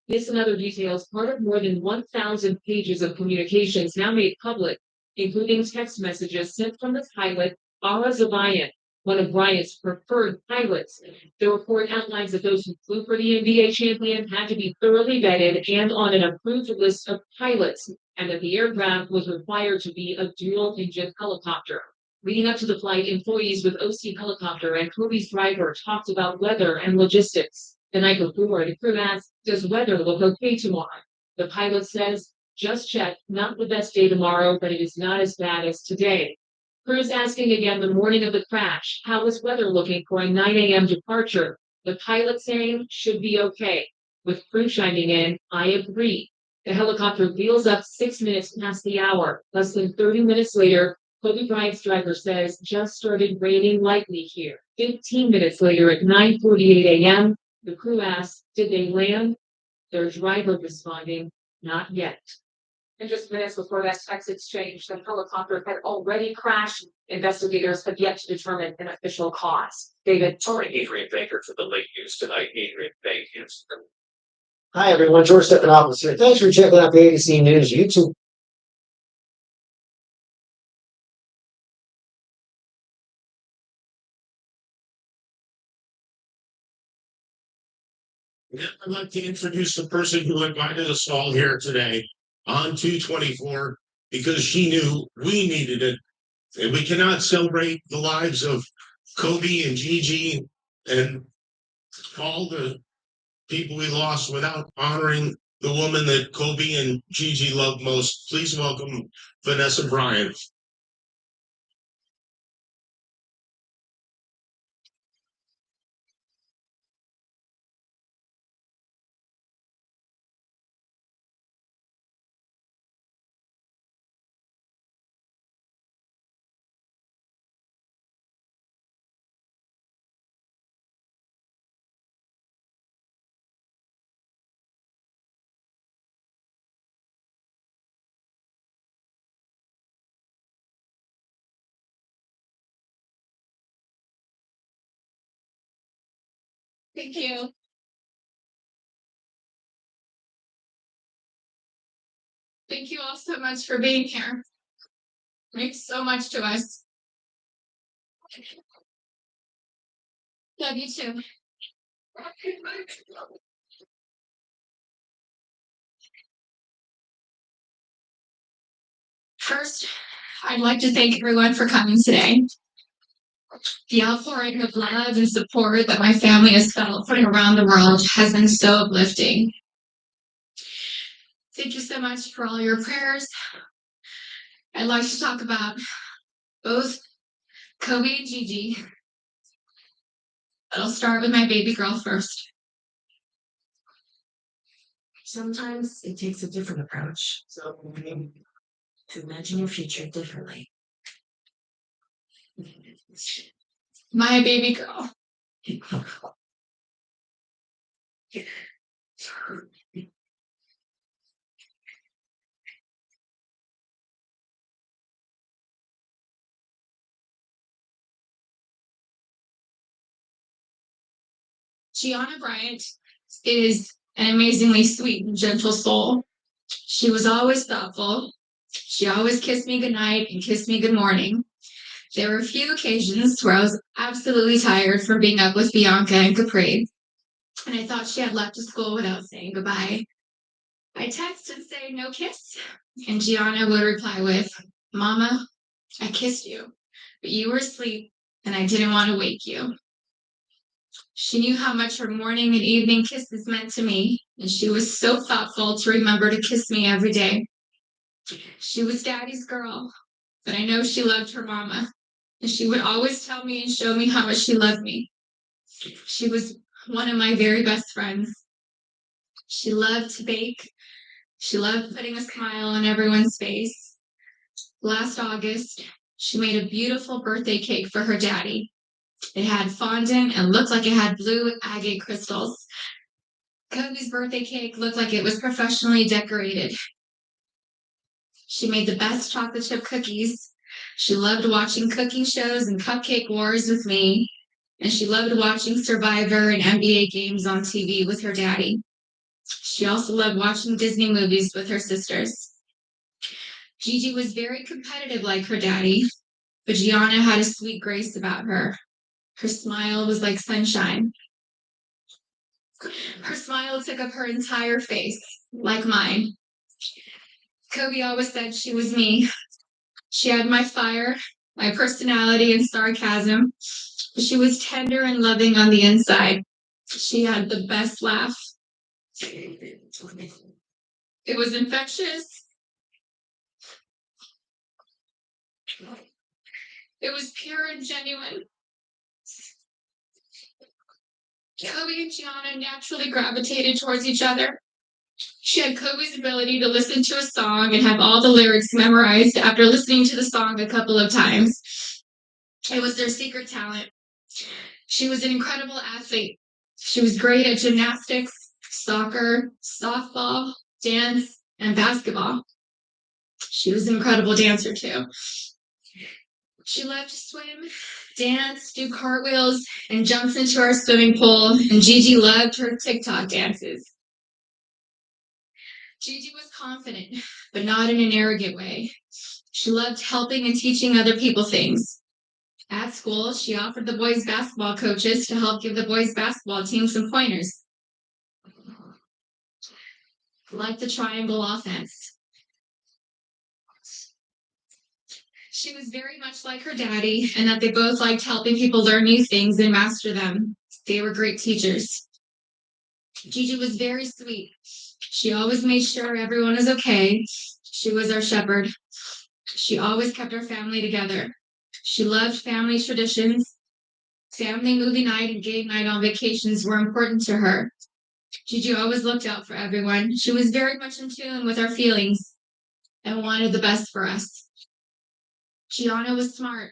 This and other details, part of more than 1,000 pages of communications now made public, including text messages sent from the pilot, Ara Zabayan, one of Bryant's preferred pilots. The report outlines that those who flew for the NBA champion had to be thoroughly vetted and on an approved list of pilots, and that the aircraft was required to be a dual-engine helicopter. Leading up to the flight, employees with OC Helicopter and Kobe's driver talked about weather and logistics. The night before, the crew asked, "Does weather look okay tomorrow?" The pilot says, "Just check, not the best day tomorrow, but it is not as bad as today." Crew's asking again the morning of the crash, "How is weather looking for a 9 a.m. departure?" The pilot saying, "Should be okay." With crew chiming in, "I agree." The helicopter wheels up 6 minutes past the hour. Less than 30 minutes later, Kobe Bryant's driver says, "Just started raining lightly here." 15 minutes later at 9:48 a.m., the crew asks, "Did they land?" Their driver responding, "Not yet." And just minutes before that text exchange, the helicopter had already crashed. Investigators have yet to determine an official cause. David. Sorry, Adrian Baker for the late news tonight. Adrian Baker. Hi, everyone. George Stephanopoulos here. Thanks for checking out the ABC News YouTube. I'd like to introduce the person who invited us all here today on 224 because she knew we needed it. And we cannot celebrate the lives of Kobe and Gigi and all the people we lost without honoring the woman that Kobe and Gigi loved most. Please welcome Vanessa Bryant. Thank you. Thank you all so much for being here. It means so much to us. Love you too. First, I'd like to thank everyone for coming today. The outpouring of love and support that my family has felt from around the world has been so uplifting. Thank you so much for all your prayers. I'd like to talk about both Kobe and Gigi. I'll start with my baby girl first. Sometimes it takes a different approach. So to imagine your future differently. My baby girl. Gianna Bryant is an amazingly sweet and gentle soul. She was always thoughtful. She always kissed me goodnight and kissed me good morning. There were a few occasions where I was absolutely tired from being up with Bianca and Capri, and I thought she had left to school without saying goodbye. I text and say no kiss, and Gianna would reply with, "Mama, I kissed you, but you were asleep and I didn't want to wake you." She knew how much her morning and evening kisses meant to me, and she was so thoughtful to remember to kiss me every day. She was Daddy's girl, but I know she loved her mama, and she would always tell me and show me how much she loved me. She was one of my very best friends. She loved to bake. She loved putting a smile on everyone's face. Last August, she made a beautiful birthday cake for her daddy. It had fondant and looked like it had blue agate crystals. Kobe's birthday cake looked like it was professionally decorated. She made the best chocolate chip cookies. She loved watching cooking shows and cupcake wars with me. And she loved watching Survivor and NBA games on TV with her daddy. She also loved watching Disney movies with her sisters. Gigi was very competitive like her daddy, but Gianna had a sweet grace about her. Her smile was like sunshine. Her smile took up her entire face, like mine. Kobe always said she was me. She had my fire, my personality, and sarcasm. She was tender and loving on the inside. She had the best laugh. It was infectious. It was pure and genuine. Kobe and Gianna naturally gravitated towards each other. She had Kobe's ability to listen to a song and have all the lyrics memorized after listening to the song a couple of times. It was their secret talent. She was an incredible athlete. She was great at gymnastics, soccer, softball, dance, and basketball. She was an incredible dancer too. She loved to swim, dance, do cartwheels, and jumps into our swimming pool, and Gigi loved her TikTok dances. Gigi was confident, but not in an arrogant way. She loved helping and teaching other people things. At school, she offered the boys' basketball coaches to help give the boys' basketball team some pointers, like the triangle offense. She was very much like her daddy, and that they both liked helping people learn new things and master them. They were great teachers. Gigi was very sweet. She always made sure everyone was okay. She was our shepherd. She always kept our family together. She loved family traditions. Family movie night and game night on vacations were important to her. Gigi always looked out for everyone. She was very much in tune with our feelings and wanted the best for us. Gianna was smart.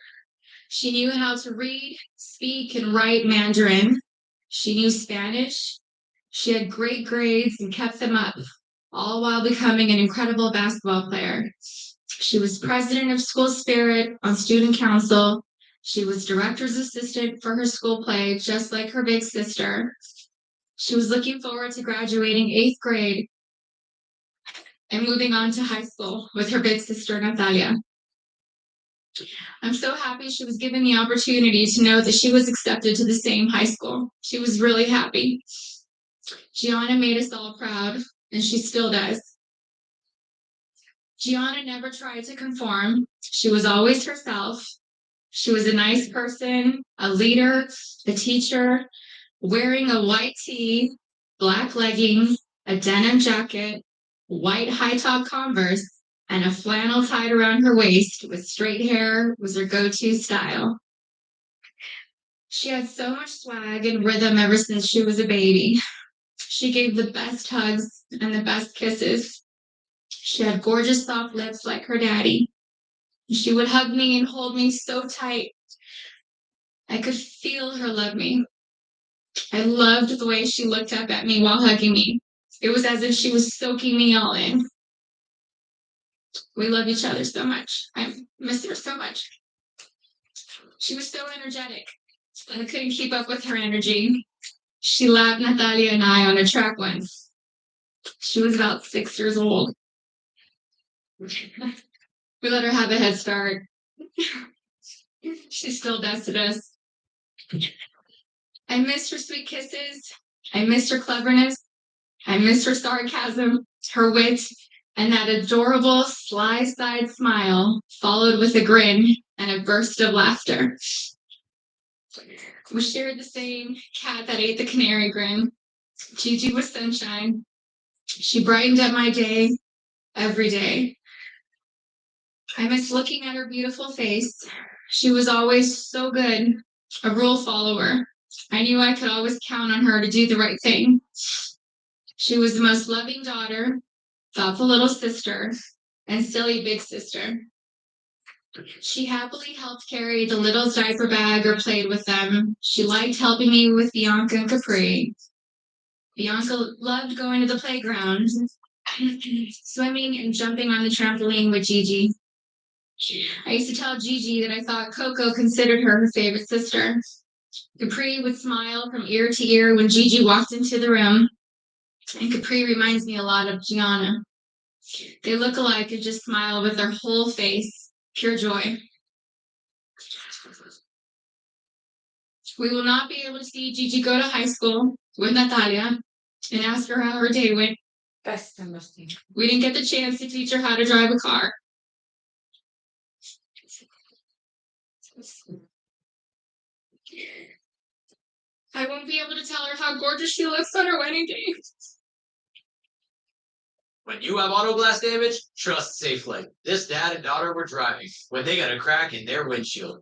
She knew how to read, speak, and write Mandarin. She knew Spanish. She had great grades and kept them up, all while becoming an incredible basketball player. She was president of School Spirit on student council. She was director's assistant for her school play, just like her big sister. She was looking forward to graduating 8th grade and moving on to high school with her big sister, Natalia. I'm so happy she was given the opportunity to know that she was accepted to the same high school. She was really happy. Gianna made us all proud, and she still does. Gianna never tried to conform. She was always herself. She was a nice person, a leader, a teacher, wearing a white tee, black leggings, a denim jacket, white high-top Converse, and a flannel tied around her waist with straight hair was her go-to style. She had so much swag and rhythm ever since she was a baby. She gave the best hugs and the best kisses. She had gorgeous soft lips like her daddy. She would hug me and hold me so tight. I could feel her love me. I loved the way she looked up at me while hugging me. It was as if she was soaking me all in. We love each other so much. I miss her so much. She was so energetic. I couldn't keep up with her energy. She lapped Natalia and I on a track once. She was about 6 years old. We let her have a head start. She still does to us. I missed her sweet kisses. I missed her cleverness. I missed her sarcasm, her wit, and that adorable sly side smile, followed with a grin and a burst of laughter. We shared the same cat that ate the canary grin. Gigi was sunshine. She brightened up my day every day. I miss looking at her beautiful face. She was always so good, a rule follower. I knew I could always count on her to do the right thing. She was the most loving daughter, thoughtful little sister, and silly big sister. She happily helped carry the little diaper bag or played with them. She liked helping me with Bianca and Capri. Bianca loved going to the playground, swimming and jumping on the trampoline with Gigi. I used to tell Gigi that I thought Coco considered her favorite sister. Capri would smile from ear to ear when Gigi walked into the room, and Capri reminds me a lot of Gianna. They look alike and just smile with their whole face, pure joy. We will not be able to see Gigi go to high school with Natalia and ask her how her day went. We didn't get the chance to teach her how to drive a car. I won't be able to tell her how gorgeous she looks on her wedding day. When you have auto glass damage, trust Safelite. This dad and daughter were driving when they got a crack in their windshield.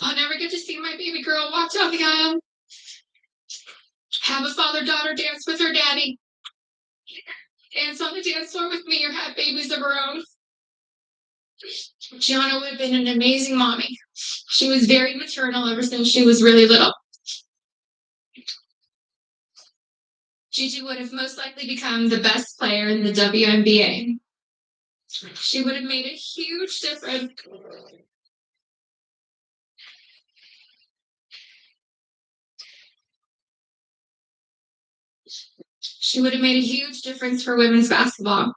I'll never get to see my baby girl walk down the aisle, have a father-daughter dance with her daddy, dance on the dance floor with me, or have babies of her own. Gianna would have been an amazing mommy. She was very maternal ever since she was really little. Gigi would have most likely become the best player in the WNBA. She would have made a huge difference. She would have made a huge difference for women's basketball.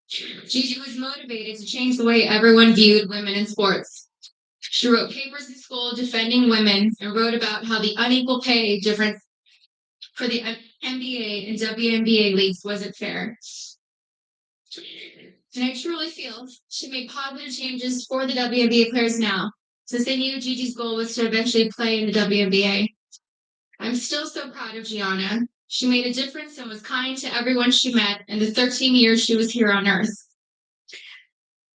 Gigi was motivated to change the way everyone viewed women in sports. She wrote papers in school defending women and wrote about how the unequal pay difference for the NBA and WNBA leagues wasn't fair. And I truly feel she made positive changes for the WNBA players now, since they knew Gigi's goal was to eventually play in the WNBA. I'm still so proud of Gianna. She made a difference and was kind to everyone she met in the 13 years she was here on Earth.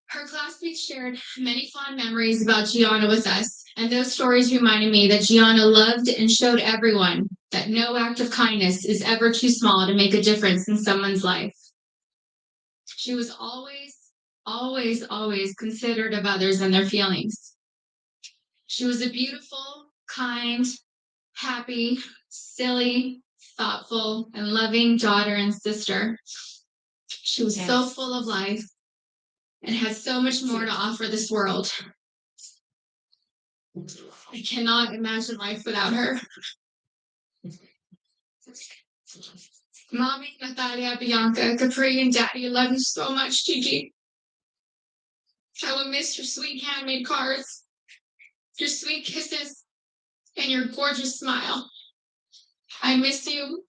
Her classmates shared many fond memories about Gianna with us, and those stories reminded me that Gianna loved and showed everyone that no act of kindness is ever too small to make a difference in someone's life. She was always considerate of others and their feelings. She was a beautiful, kind, happy, silly, thoughtful, and loving daughter and sister. She was so full of life and has so much more to offer this world. I cannot imagine life without her. Mommy, Natalia, Bianca, Capri, and Daddy, I love you so much, Gigi. I will miss your sweet handmade cards, your sweet kisses, and your gorgeous smile. I miss you,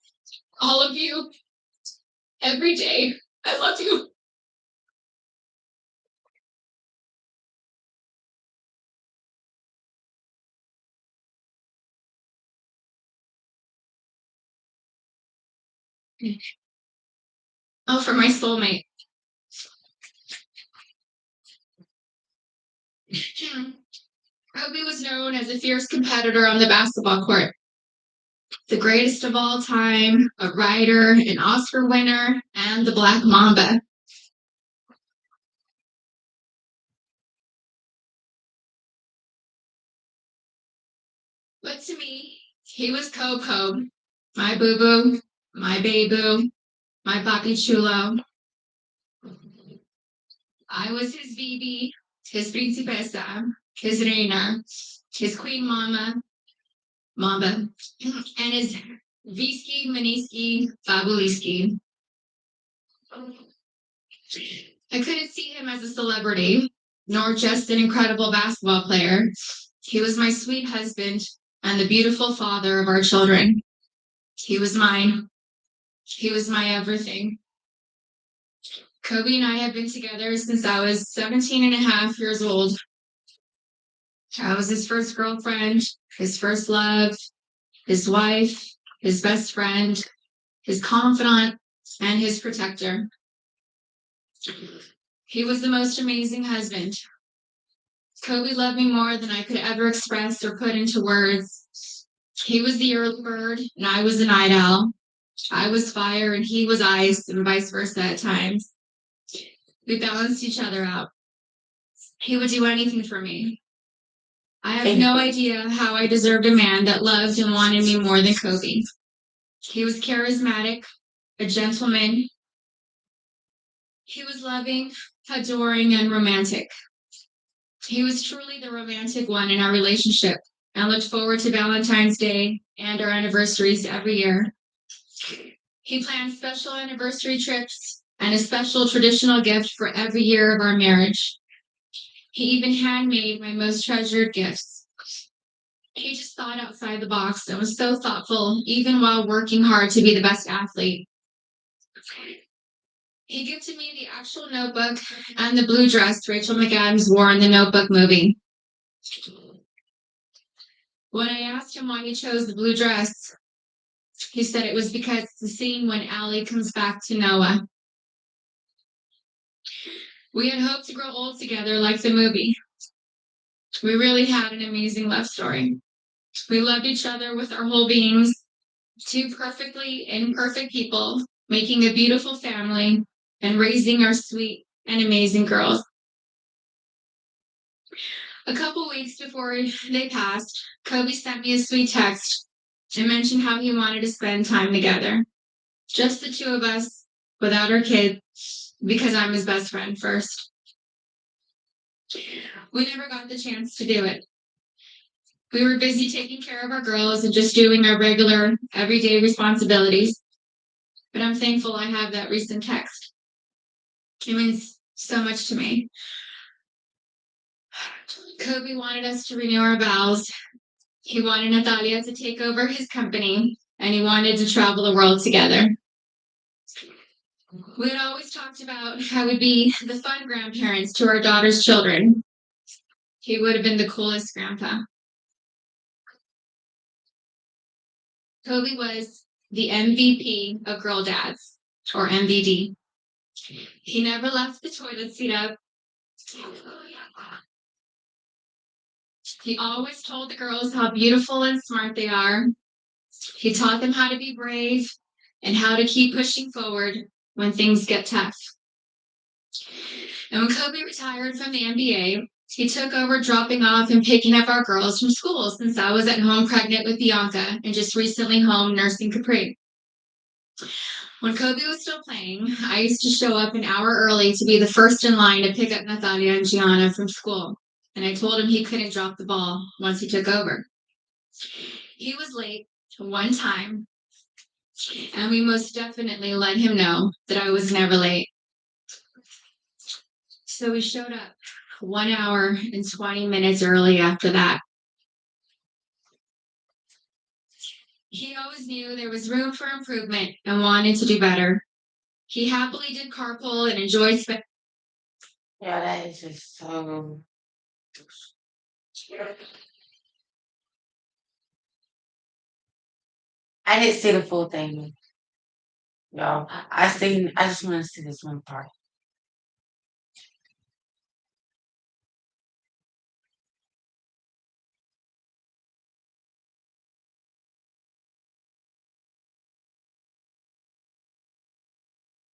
all of you, every day. I love you. Oh, for my soulmate. Kobe was known as a fierce competitor on the basketball court. The greatest of all time, a writer, an Oscar winner, and the Black Mamba. But to me, he was Coco, my boo-boo, my baby, my papi chulo. I was his Bibi, his principesa, his reina, his queen mama, and his Visky, Maniski, Fabuliski. I couldn't see him as a celebrity, nor just an incredible basketball player. He was my sweet husband and the beautiful father of our children. He was mine. He was my everything. Kobe and I have been together since I was 17 and a half years old. I was his first girlfriend, his first love, his wife, his best friend, his confidant, and his protector. He was the most amazing husband. Kobe loved me more than I could ever express or put into words. He was the early bird, and I was the night owl. I was fire, and he was ice, and vice versa at times. We balanced each other out. He would do anything for me. I have no idea how I deserved a man that loved and wanted me more than Kobe. He was charismatic, a gentleman. He was loving, adoring, and romantic. He was truly the romantic one in our relationship. and looked forward to Valentine's Day and our anniversaries every year. He planned special anniversary trips and a special traditional gift for every year of our marriage. He even handmade my most treasured gifts. He just thought outside the box and was so thoughtful, even while working hard to be the best athlete. He gifted me the actual notebook and the blue dress Rachel McAdams wore in the Notebook movie. When I asked him why he chose the blue dress, he said it was because it's the scene when Allie comes back to Noah. We had hoped to grow old together like the movie. We really had an amazing love story. We loved each other with our whole beings, two perfectly imperfect people, making a beautiful family and raising our sweet and amazing girls. A couple weeks before they passed, Kobe sent me a sweet text and mentioned how he wanted to spend time together. Just the two of us, without our kids, because I'm his best friend first. We never got the chance to do it. We were busy taking care of our girls and just doing our regular, everyday responsibilities. But I'm thankful I have that recent text. It means so much to me. Kobe wanted us to renew our vows. He wanted Natalia to take over his company, and he wanted to travel the world together. We had always talked about how we'd be the fun grandparents to our daughter's children. He would have been the coolest grandpa. Kobe was the MVP of Girl Dads, or MVD. He never left the toilet seat up. He always told the girls how beautiful and smart they are. He taught them how to be brave and how to keep pushing forward when things get tough. And when Kobe retired from the NBA, he took over dropping off and picking up our girls from school since I was at home pregnant with Bianca and just recently home nursing Capri. When Kobe was still playing, I used to show up an hour early to be the first in line to pick up Natalia and Gianna from school. And I told him he couldn't drop the ball once he took over. He was late one time, and we most definitely let him know that I was never late. So we showed up 1 hour and 20 minutes early after that. He always knew there was room for improvement and wanted to do better. He happily did carpool and enjoyed spending. Yeah, that is just so. I didn't see the full thing. No, I seen. I just want to see this one part.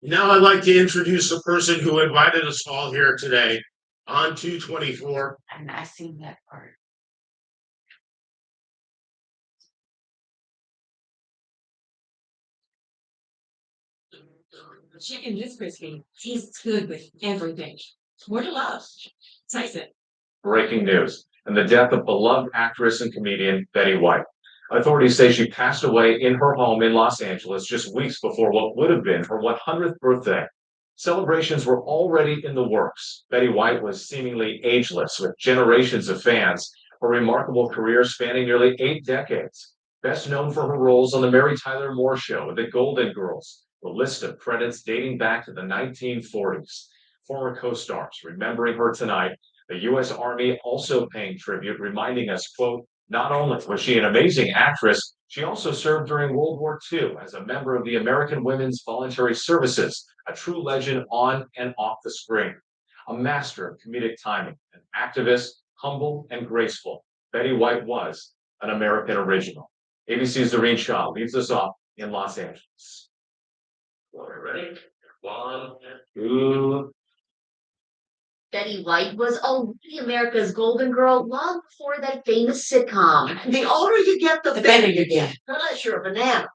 Now I'd like to introduce the person who invited us all here today on 224. And I seen that part. Chicken this crispy tastes good with everything. What a love. Taste it. Breaking news, and the death of beloved actress and comedian Betty White. Authorities say she passed away in her home in Los Angeles just weeks before what would have been her 100th birthday. Celebrations were already in the works. Betty White was seemingly ageless with generations of fans, her remarkable career spanning nearly 8 decades. Best known for her roles on The Mary Tyler Moore Show and The Golden Girls, the list of credits dating back to the 1940s. Former co-stars remembering her tonight, the U.S. Army also paying tribute, reminding us, quote, not only was she an amazing actress, she also served during World War II as a member of the American Women's Voluntary Services, a true legend on and off the screen. A master of comedic timing, an activist, humble and graceful, Betty White was an American original. ABC's Doreen Shaw leads us off in Los Angeles. Ready? 1, 2. Betty White was already America's Golden Girl long before that famous sitcom. The older you get, the better you get. Unless you're a banana.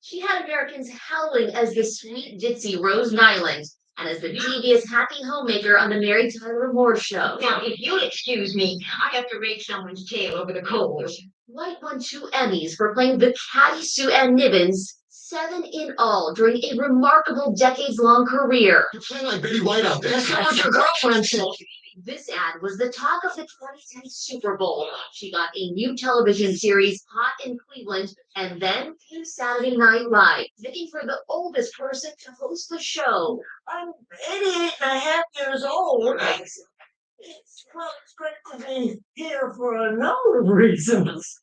She had Americans howling as the sweet ditzy Rose Nylund, and as the devious happy homemaker on the Mary Tyler Moore Show. Now, if you'll excuse me, I have to rake someone's tail over the coals. White won 2 Emmys for playing the catty Sue Ann Nibbins, 7 in all during a remarkable decades-long career. You're playing like Betty White out there. That's what your girlfriend said. This ad was the talk of the 2010 Super Bowl. She got a new television series, Hot in Cleveland, and then came Saturday Night Live, looking for the oldest person to host the show. I'm 88 and a half years old. It's great to be here for a number of reasons.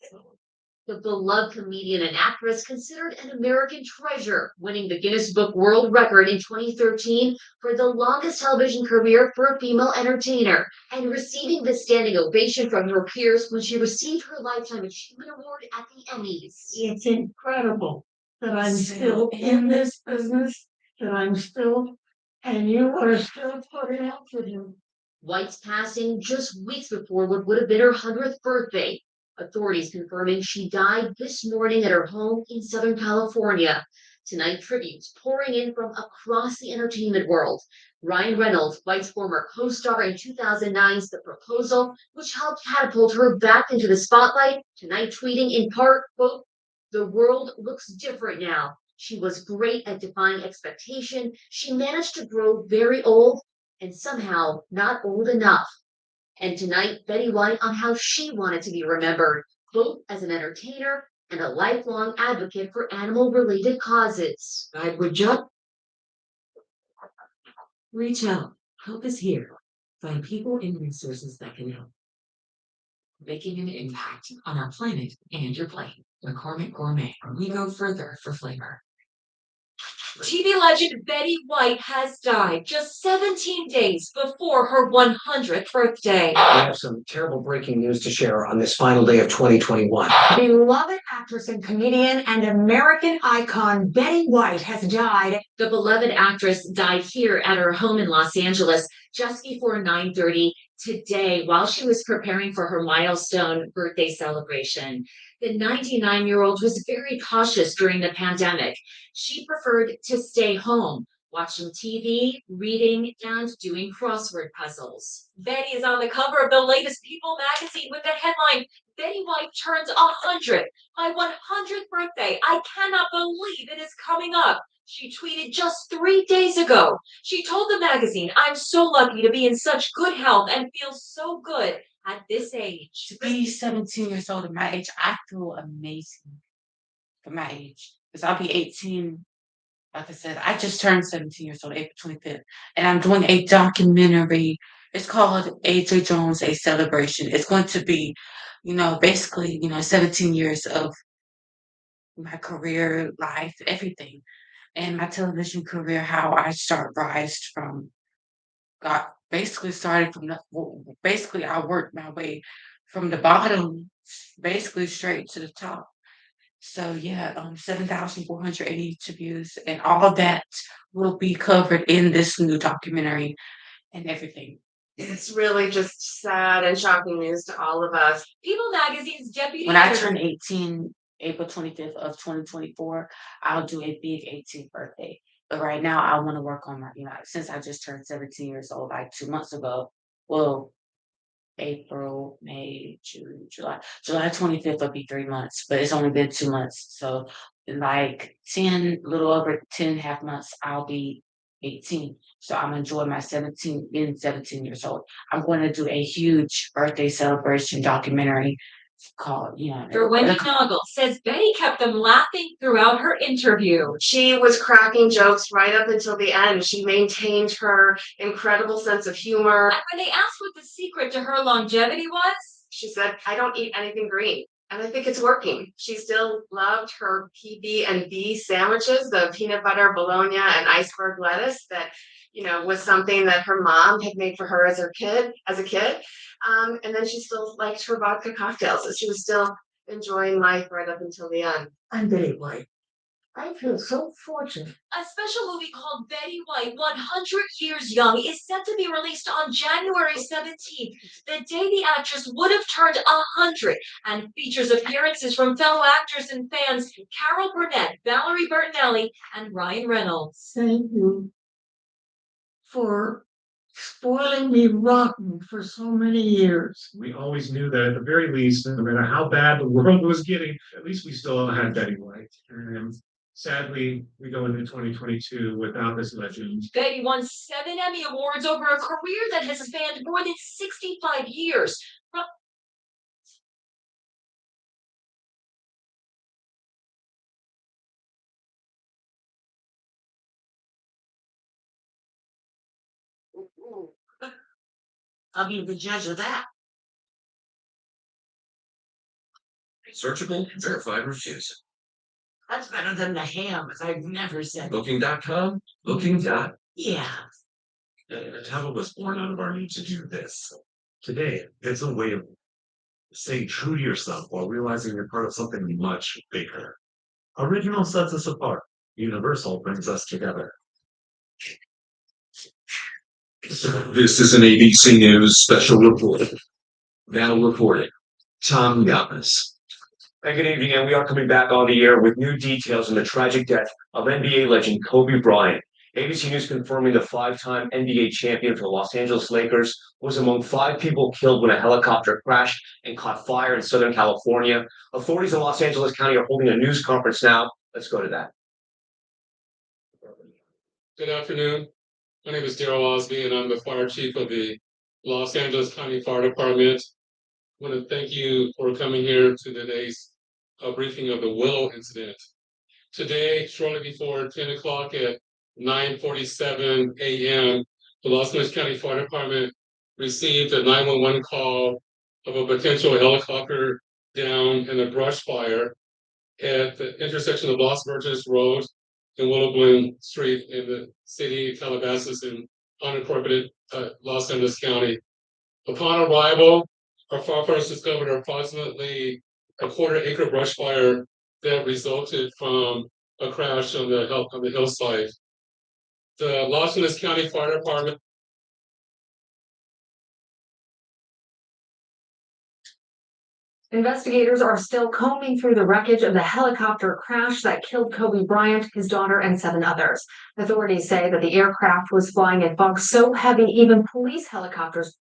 The beloved comedian and actress considered an American treasure, winning the Guinness Book World Record in 2013 for the longest television career for a female entertainer, and receiving the standing ovation from her peers when she received her Lifetime Achievement Award at the Emmys. It's incredible that I'm still in this business, that I'm still, and you are still putting out for him. White's passing just weeks before what would have been her 100th birthday. Authorities confirming she died this morning at her home in Southern California. Tonight, tributes pouring in from across the entertainment world. Ryan Reynolds, White's former co-star in 2009's The Proposal, which helped catapult her back into the spotlight, tonight tweeting in part, quote, "The world looks different now. She was great at defying expectation. She managed to grow very old and somehow not old enough." And tonight, Betty White on how she wanted to be remembered, both as an entertainer and a lifelong advocate for animal-related causes. I would just reach out. Help is here. Find people and resources that can help. Making an impact on our planet and your plate. McCormick Gourmet. We go further for flavor. TV legend Betty White has died just 17 days before her 100th birthday. We have some terrible breaking news to share on this final day of 2021. Beloved actress and comedian and American icon Betty White has died. The beloved actress died here at her home in Los Angeles just before 9:30 today while she was preparing for her milestone birthday celebration. The 99-year-old was very cautious during the pandemic. She preferred to stay home, watching TV, reading, and doing crossword puzzles. Betty is on the cover of the latest People magazine with the headline, "Betty White turns 100. My 100th birthday. I cannot believe it is coming up." She tweeted just 3 days ago. She told the magazine, "I'm so lucky to be in such good health and feel so good at this age." To be 17 years old at my age, I feel amazing for my age. Because I'll be 18. Like I said, I just turned 17 years old, April 25th. And I'm doing a documentary. It's called AJ Jones, A Celebration. It's going to be, basically, 17 years of my career, life, everything. And my television career, how I rised from got basically started from basically I worked my way from the bottom basically straight to the top. So yeah, 7,480 interviews and all of that will be covered in this new documentary and everything. It's really just sad and shocking news to all of us. People magazine's deputy When I editor- turn 18, April 25th of 2024, I'll do a big 18th birthday. But right now, I want to work on my, since I just turned 17 years old, like 2 months ago. Well, April, May, June, July. July 25th will be 3 months, but it's only been 2 months. So in like 10, little over 10 and a half months, I'll be 18. So I'm enjoying my 17 years old. I'm going to do a huge birthday celebration documentary called, For Wendy Noggle says Betty kept them laughing throughout her interview. She was cracking jokes right up until the end. She maintained her incredible sense of humor. And when they asked what the secret to her longevity was, she said, "I don't eat anything green." And I think it's working. She still loved her PB&B sandwiches, the peanut butter bologna and iceberg lettuce that, was something that her mom had made for her as a kid. And then she still liked her vodka cocktails. So she was still enjoying life right up until the end. I'm Betty White. I feel so fortunate. a special movie called Betty White, 100 Years Young, is set to be released on January 17th, the day the actress would have turned 100, and features appearances from fellow actors and fans Carol Burnett, Valerie Bertinelli, and Ryan Reynolds. Thank you. for spoiling me rotten for so many years. We always knew that at the very least, no matter how bad the world was getting, at least we still had Betty White. And sadly, we go into 2022 without this legend. Betty won 7 Emmy Awards over a career that has spanned more than 65 years. I'll be the judge of that. Searchable, verified reviews. That's better than the ham, as I've never said. Booking.com, Booking. Yeah. Tava was born out of our need to do this. Today, it's a way of staying true to yourself while realizing you're part of something much bigger. Original sets us apart. Universal brings us together. This is an ABC News special report. Now reporting, Tom Yamas. Hey, good evening, and we are coming back on the air with new details on the tragic death of NBA legend Kobe Bryant. ABC News confirming the 5-time NBA champion for the Los Angeles Lakers was among 5 people killed when a helicopter crashed and caught fire in Southern California. Authorities in Los Angeles County are holding a news conference now. Let's go to that. Good afternoon. My name is Daryl Osby, and I'm the fire chief of the Los Angeles County Fire Department. I want to thank you for coming here to today's briefing of the Willow incident. Today, shortly before 10 o'clock at 9:47 a.m., the Los Angeles County Fire Department received a 911 call of a potential helicopter down in a brush fire at the intersection of Los Virgenes Road and Willow Bloom Street in the city of Calabasas in unincorporated Los Angeles County. Upon arrival, our firefighters discovered approximately a quarter-acre brush fire that resulted from a crash on the hillside. The Los Angeles County Fire Department Investigators are still combing through the wreckage of the helicopter crash that killed Kobe Bryant, his daughter, and 7 others. Authorities say that the aircraft was flying in fog so heavy even police helicopters.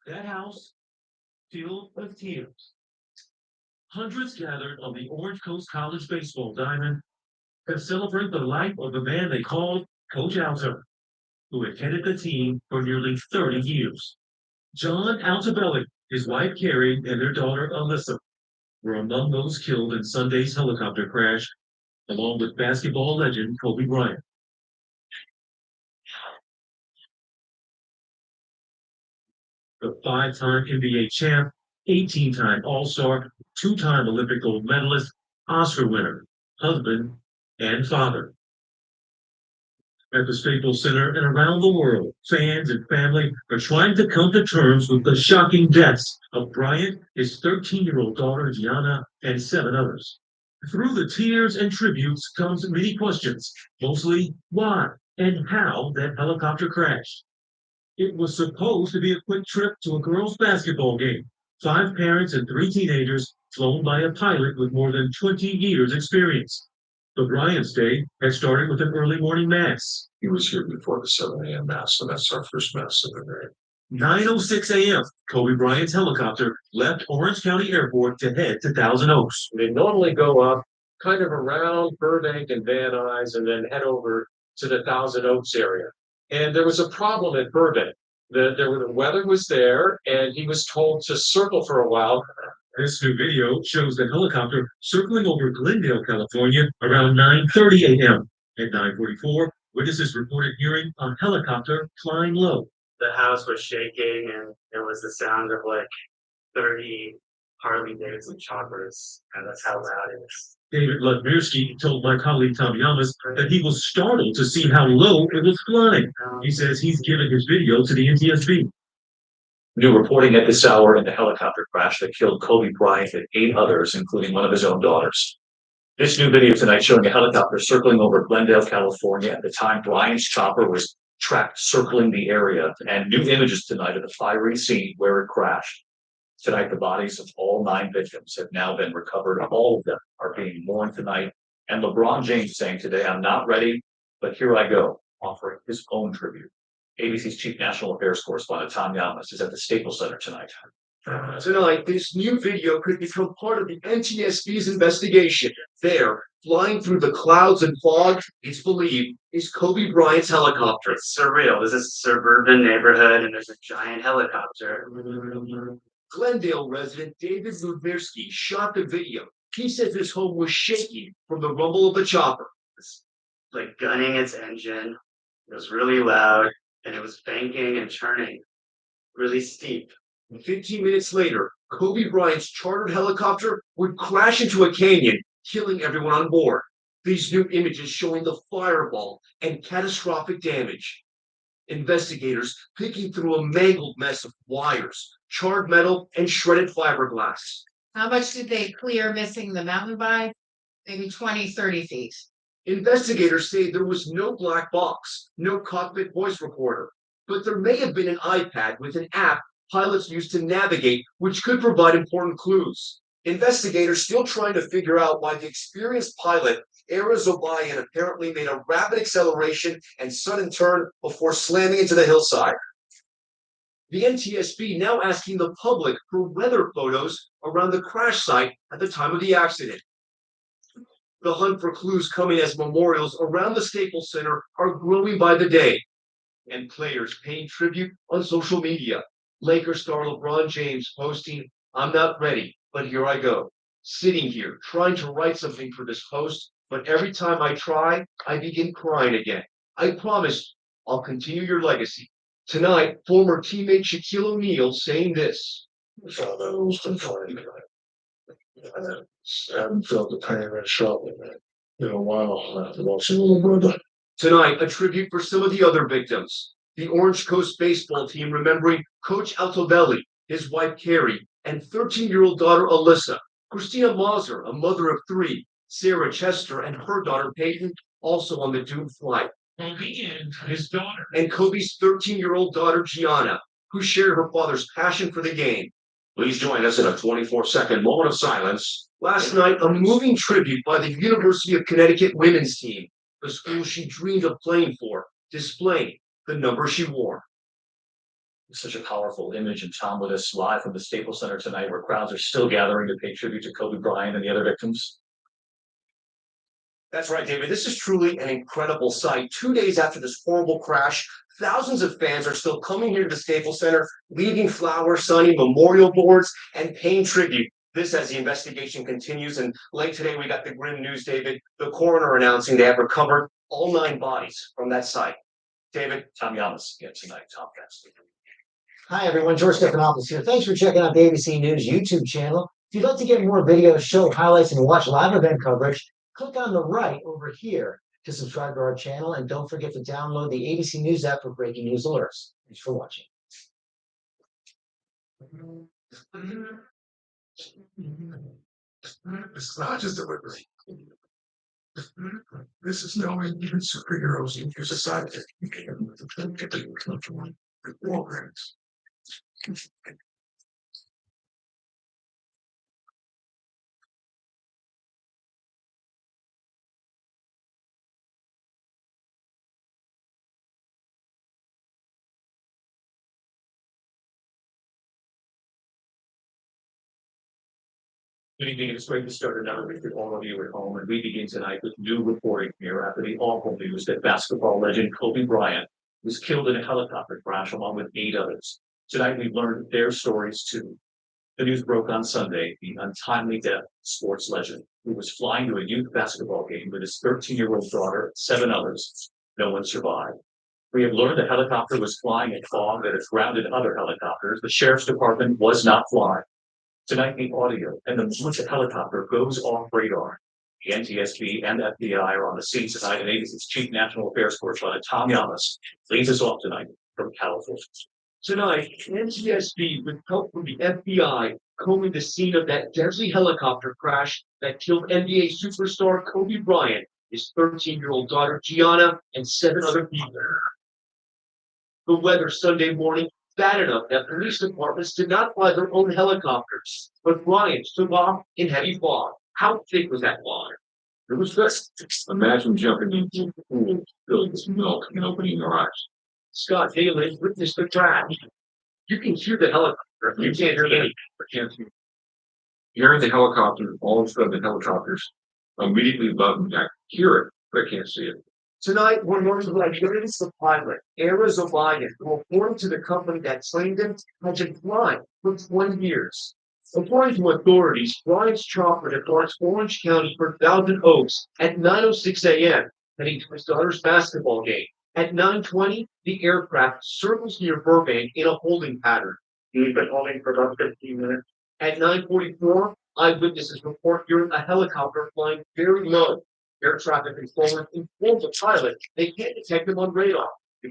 That house filled with tears. Hundreds gathered on the Orange Coast College baseball diamond to celebrate the life of the man they called Coach Alter, who had headed the team for nearly 30 years. John Altobelli, his wife Carrie, and their daughter Alyssa were among those killed in Sunday's helicopter crash, along with basketball legend Kobe Bryant. The 5-time NBA champ, 18-time All-Star, 2-time Olympic gold medalist, Oscar winner, husband, and father. At the Staples Center and around the world, fans and family are trying to come to terms with the shocking deaths of Bryant, his 13-year-old daughter Gianna, and 7 others. Through the tears and tributes comes many questions, mostly why and how that helicopter crashed. It was supposed to be a quick trip to a girls' basketball game. 5 parents and 3 teenagers flown by a pilot with more than 20 years experience. The Bryant's day had started with an early morning mass. He was here before the 7 a.m. mass, so that's our first mass of the day. 9:06 a.m., Kobe Bryant's helicopter left Orange County Airport to head to Thousand Oaks. They normally go up kind of around Burbank and Van Nuys and then head over to the Thousand Oaks area. And there was a problem at Burbank. The weather was there, and he was told to circle for a while. This new video shows the helicopter circling over Glendale, California around 9:30 a.m. At 9:44, witnesses reported hearing a helicopter flying low. The house was shaking, and there was the sound of like 30 Harley Davidson choppers, and that's how loud it is. David Ludmirski told my colleague Tom Yamas that he was startled to see how low it was flying. He says he's given his video to the NTSB. New reporting at this hour in the helicopter crash that killed Kobe Bryant and 8 others, including one of his own daughters. This new video tonight showing a helicopter circling over Glendale, California at the time Bryant's chopper was tracked circling the area, and new images tonight of the fiery scene where it crashed. Tonight, the bodies of all 9 victims have now been recovered. All of them are being mourned tonight. And LeBron James saying today, "I'm not ready, but here I go." offering his own tribute. ABC's chief national affairs correspondent Tom Yamas is at the Staples Center tonight. Tonight, this new video could become part of the NTSB's investigation. There, flying through the clouds and fog, it's believed, is Kobe Bryant's helicopter. It's surreal. This is a suburban neighborhood and there's a giant helicopter. Glendale resident David Ludmirski shot the video. He says his home was shaking from the rumble of the chopper. Like gunning its engine. It was really loud and it was banking and turning really steep. 15 minutes later, Kobe Bryant's chartered helicopter would crash into a canyon, killing everyone on board. These new images showing the fireball and catastrophic damage. Investigators picking through a mangled mess of wires, charred metal, and shredded fiberglass. How much did they clear missing the mountain by? Maybe 20, 30 feet. Investigators say there was no black box, no cockpit voice recorder, but there may have been an iPad with an app pilots use to navigate, which could provide important clues. Investigators still trying to figure out why the experienced pilot, Era Zobayan, apparently made a rapid acceleration and sudden turn before slamming into the hillside. The NTSB now asking the public for weather photos around the crash site at the time of the accident. The hunt for clues coming as memorials around the Staples Center are growing by the day, and players paying tribute on social media. Lakers star LeBron James posting, "I'm not ready, but here I go. Sitting here, trying to write something for this post, but every time I try, I begin crying again. I promise I'll continue your legacy." Tonight, former teammate Shaquille O'Neal saying this. I haven't felt the pain that sharply, man, in a while after watching little brother. Tonight, a tribute for some of the other victims. The Orange Coast baseball team remembering Coach Altobelli, his wife Carrie, and 13-year-old daughter Alyssa. Christina Mauser, a mother of three. Sarah Chester and her daughter Peyton, also on the doomed flight. Kobe and his daughter. And Kobe's 13-year-old daughter Gianna, who shared her father's passion for the game. Please join us in a 24-second moment of silence. Last night, a moving tribute by the University of Connecticut women's team, the school she dreamed of playing for, displaying the number she wore. Such a powerful image, and Tom with us live from the Staples Center tonight, where crowds are still gathering to pay tribute to Kobe Bryant and the other victims. That's right, David. This is truly an incredible sight. 2 days after this horrible crash, thousands of fans are still coming here to the Staples Center, leaving flowers, signing memorial boards, and paying tribute. This as the investigation continues. And late today, we got the grim news, David. The coroner announcing they have recovered all 9 bodies from that site. David. Tom Yamas again tonight. Tom, thanks. Hi, everyone. George Stephanopoulos here. Thanks for checking out the ABC News YouTube channel. If you'd like to get more videos, show highlights, and watch live event coverage, click on the right over here to subscribe to our channel. And don't forget to download the ABC News app for breaking news alerts. Thanks for watching. It's not just a liberty. This is knowing even superheroes in your society. You can't get the programs. Good evening. It's great to start another week with all of you at home, and we begin tonight with new reporting here after the awful news that basketball legend Kobe Bryant was killed in a helicopter crash along with 8 others. Tonight we've learned their stories too. The news broke on Sunday, the untimely death of sports legend who was flying to a youth basketball game with his 13-year-old daughter and 7 others. No one survived. We have learned the helicopter was flying in fog that has grounded other helicopters. The sheriff's department was not flying. Tonight, the audio and the moment the helicopter goes off radar. The NTSB and FBI are on the scene tonight, and ABC's chief national affairs correspondent Tom Yamas leads us off tonight from California. Tonight, NTSB, with help from the FBI, combing the scene of that deadly helicopter crash that killed NBA superstar Kobe Bryant, his 13-year-old daughter Gianna, and 7 other people. The weather Sunday morning bad enough that police departments did not fly their own helicopters, but Bryant took off in heavy fog. How thick was that fog? It was good. Imagine jumping into the pool, filled with milk, and opening your eyes. Scott Haley witnessed the crash. You can hear the helicopter. You can't hear the helicopter. Hearing the helicopter, all of a sudden the helicopters immediately above me. I can hear it, but I can't see it. Tonight, we're learning about Dennis the pilot, Erez O'Brien, who, according to the company that trained him, had been flying for 20 years. According to authorities, Brian's chopper departs Orange County for Thousand Oaks at 9:06 a.m., heading to his daughter's basketball game. At 9:20, the aircraft circles near Burbank in a holding pattern. He's been holding for about 15 minutes. At 9:44, eyewitnesses report hearing a helicopter flying very low. Air traffic controller informed the pilot they can't detect him on radar. I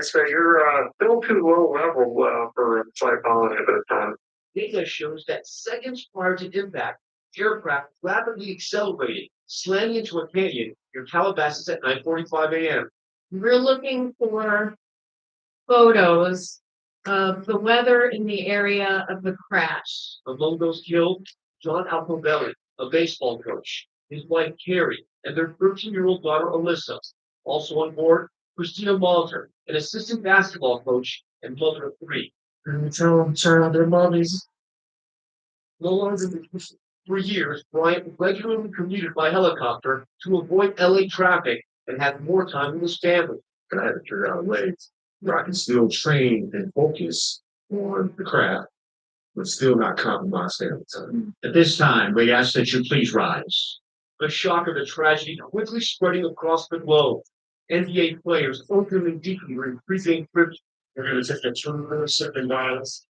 say you're still too low level for flight following a bit of time. Data shows that seconds prior to impact, aircraft rapidly accelerated, slamming into a canyon near Calabasas at 9:45 a.m. We're looking for photos of the weather in the area of the crash. Among those killed, John Alpobelli, a baseball coach, his wife Carrie, and their 13-year-old daughter Alyssa. Also on board, Christina Malter, an assistant basketball coach and mother of three. Tell them turn on their mommies. No longer for years, Bryant regularly commuted by helicopter to avoid LA traffic and have more time with his family. And I had to figure out ways where I can still train and focus on the craft, but still not compromise family time. At this time, we ask that you please rise. The shock of the tragedy quickly spreading across the globe. NBA players openly deeply were increasing trips. They're going to take a 2 minute violence.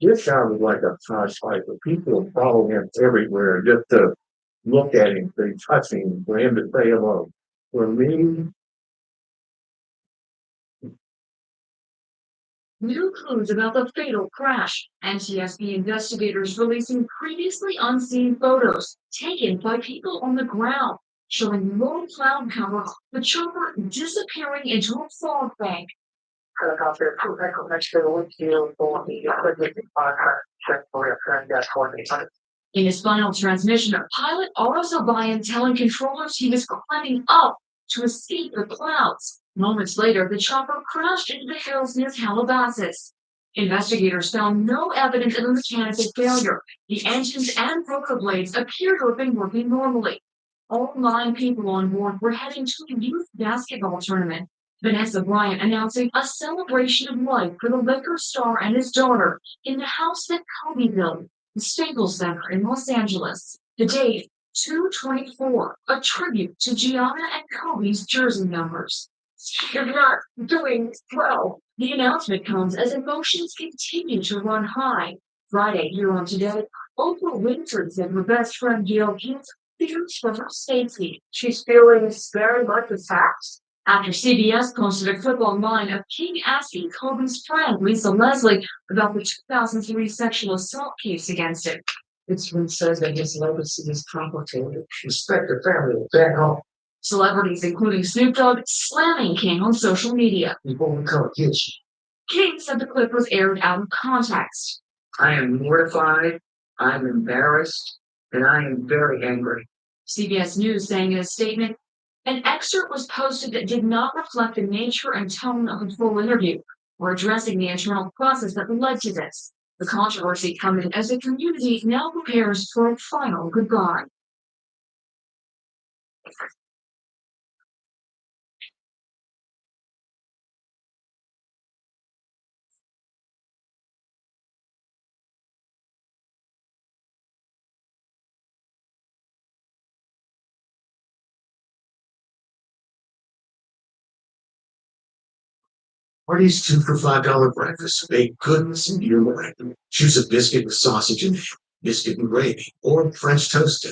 This sounded like a Tosh fight, but people follow him everywhere just to look at him, to touch him, for him to say hello. For me, New clues about the fatal crash. NTSB investigators releasing previously unseen photos taken by people on the ground, showing low cloud cover, the chopper disappearing into a fog bank. Helicopter next to the windshield for the equipment check for a In his final transmission, pilot Aros O'Brien telling controllers he was climbing up to escape the clouds. Moments later, the chopper crashed into the hills near Calabasas. Investigators found no evidence of a mechanical failure. The engines and rotor blades appear to have been working normally. All 9 people on board were heading to a youth basketball tournament. Vanessa Bryant announcing a celebration of life for the Lakers star and his daughter in the house that Kobe built, the Staples Center in Los Angeles. The date, 2/24, a tribute to Gianna and Kobe's jersey numbers. You're not doing well. The announcement comes as emotions continue to run high. Friday, here on Today, Oprah Winfrey said her best friend Gail King fears for her safety. She's feeling very much attacked. After CBS posted a clip online of King asking Kobe's friend Lisa Leslie about the 2003 sexual assault case against him. It's been said that his legacy is complicated. Respect the family back home. Celebrities, including Snoop Dogg, slamming King on social media. Before we come get you. King said the clip was aired out of context. I am mortified, I'm embarrassed, and I am very angry. CBS News saying in a statement, an excerpt was posted that did not reflect the nature and tone of the full interview or addressing the internal process that led to this. The controversy coming as the community now prepares for a final goodbye. What are these 2 for $5 breakfast? Baked goodness in your mind. Choose a biscuit with sausage and biscuit and gravy, or French toast.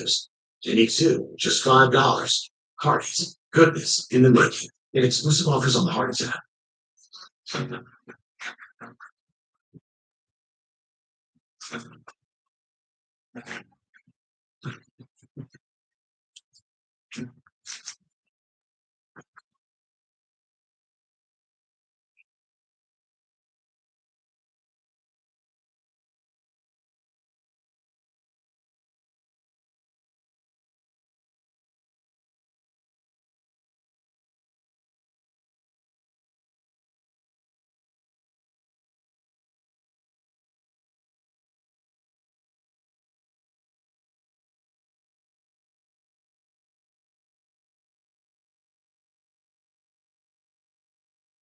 Any 2, just $5. Hardee's, goodness in the making. And exclusive offers on the Hardee's app.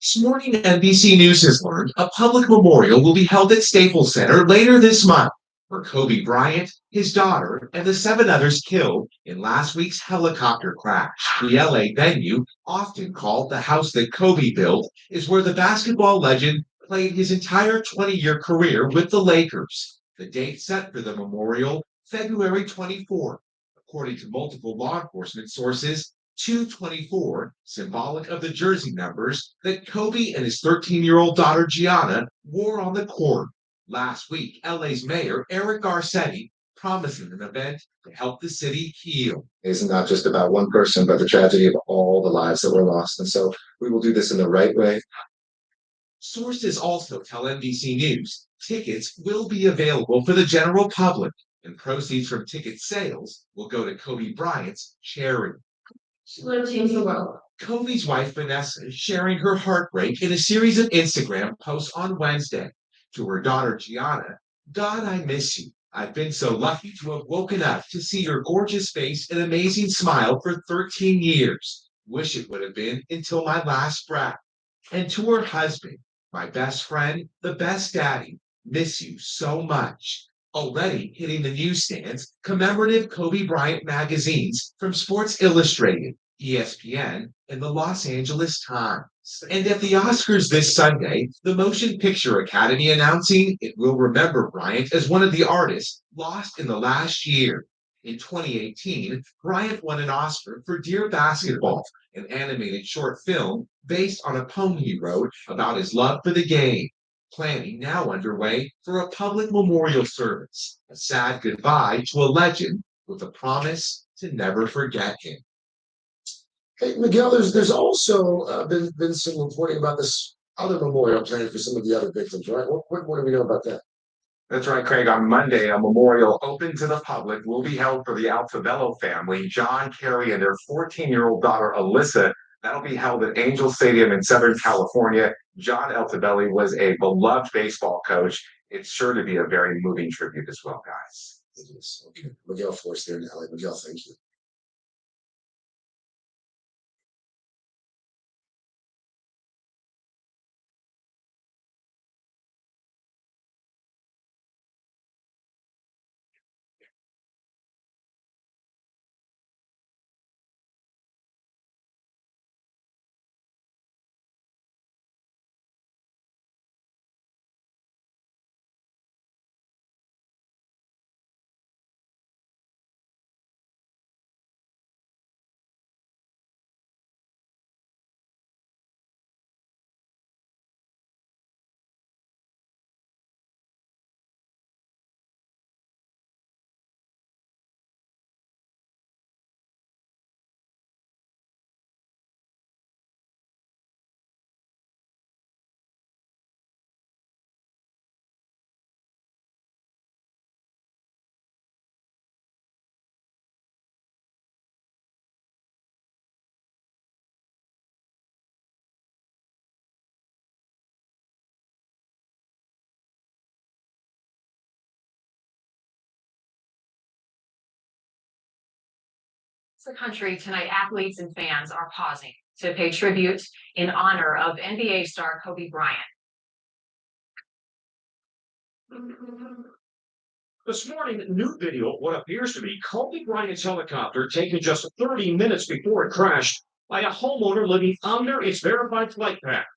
This morning, NBC News has learned a public memorial will be held at Staples Center later this month for Kobe Bryant, his daughter, and the 7 others killed in last week's helicopter crash. The LA venue, often called the house that Kobe built, is where the basketball legend played his entire 20-year career with the Lakers. The date set for the memorial, February 24th. According to multiple law enforcement sources, 224, symbolic of the jersey numbers that Kobe and his 13-year-old daughter Gianna wore on the court. Last week, LA's mayor, Eric Garcetti, promising an event to help the city heal. It's not just about one person, but the tragedy of all the lives that were lost. And so we will do this in the right way. Sources also tell NBC News tickets will be available for the general public, and proceeds from ticket sales will go to Kobe Bryant's charity. Kobe's wife Vanessa is sharing her heartbreak in a series of Instagram posts on Wednesday. To her daughter Gianna, God, I miss you. I've been so lucky to have woken up to see your gorgeous face and amazing smile for 13 years. Wish it would have been until my last breath. And to her husband, my best friend, the best daddy, miss you so much. Already hitting the newsstands, commemorative Kobe Bryant magazines from Sports Illustrated, ESPN, and the Los Angeles Times. And at the Oscars this Sunday, the Motion Picture Academy announcing it will remember Bryant as one of the artists lost in the last year. In 2018, Bryant won an Oscar for Dear Basketball, an animated short film based on a poem he wrote about his love for the game. Planning now underway for a public memorial service, a sad goodbye to a legend with a promise to never forget him. Hey, Miguel, there's also been some reporting about this other memorial planned for some of the other victims, right? What do we know about that? That's right, Craig. On Monday, a memorial open to the public will be held for the Altobello family, John, Carrie, and their 14-year-old daughter, Alyssa. That'll be held at Angel Stadium in Southern California. John Altobelli was a beloved baseball coach. It's sure to be a very moving tribute as well, guys. It is. Okay. Miguel Force there in LA. Miguel, thank you. The country tonight, athletes and fans are pausing to pay tribute in honor of NBA star Kobe Bryant. This morning, new video of what appears to be Kobe Bryant's helicopter taken just 30 minutes before it crashed by a homeowner living under its verified flight path.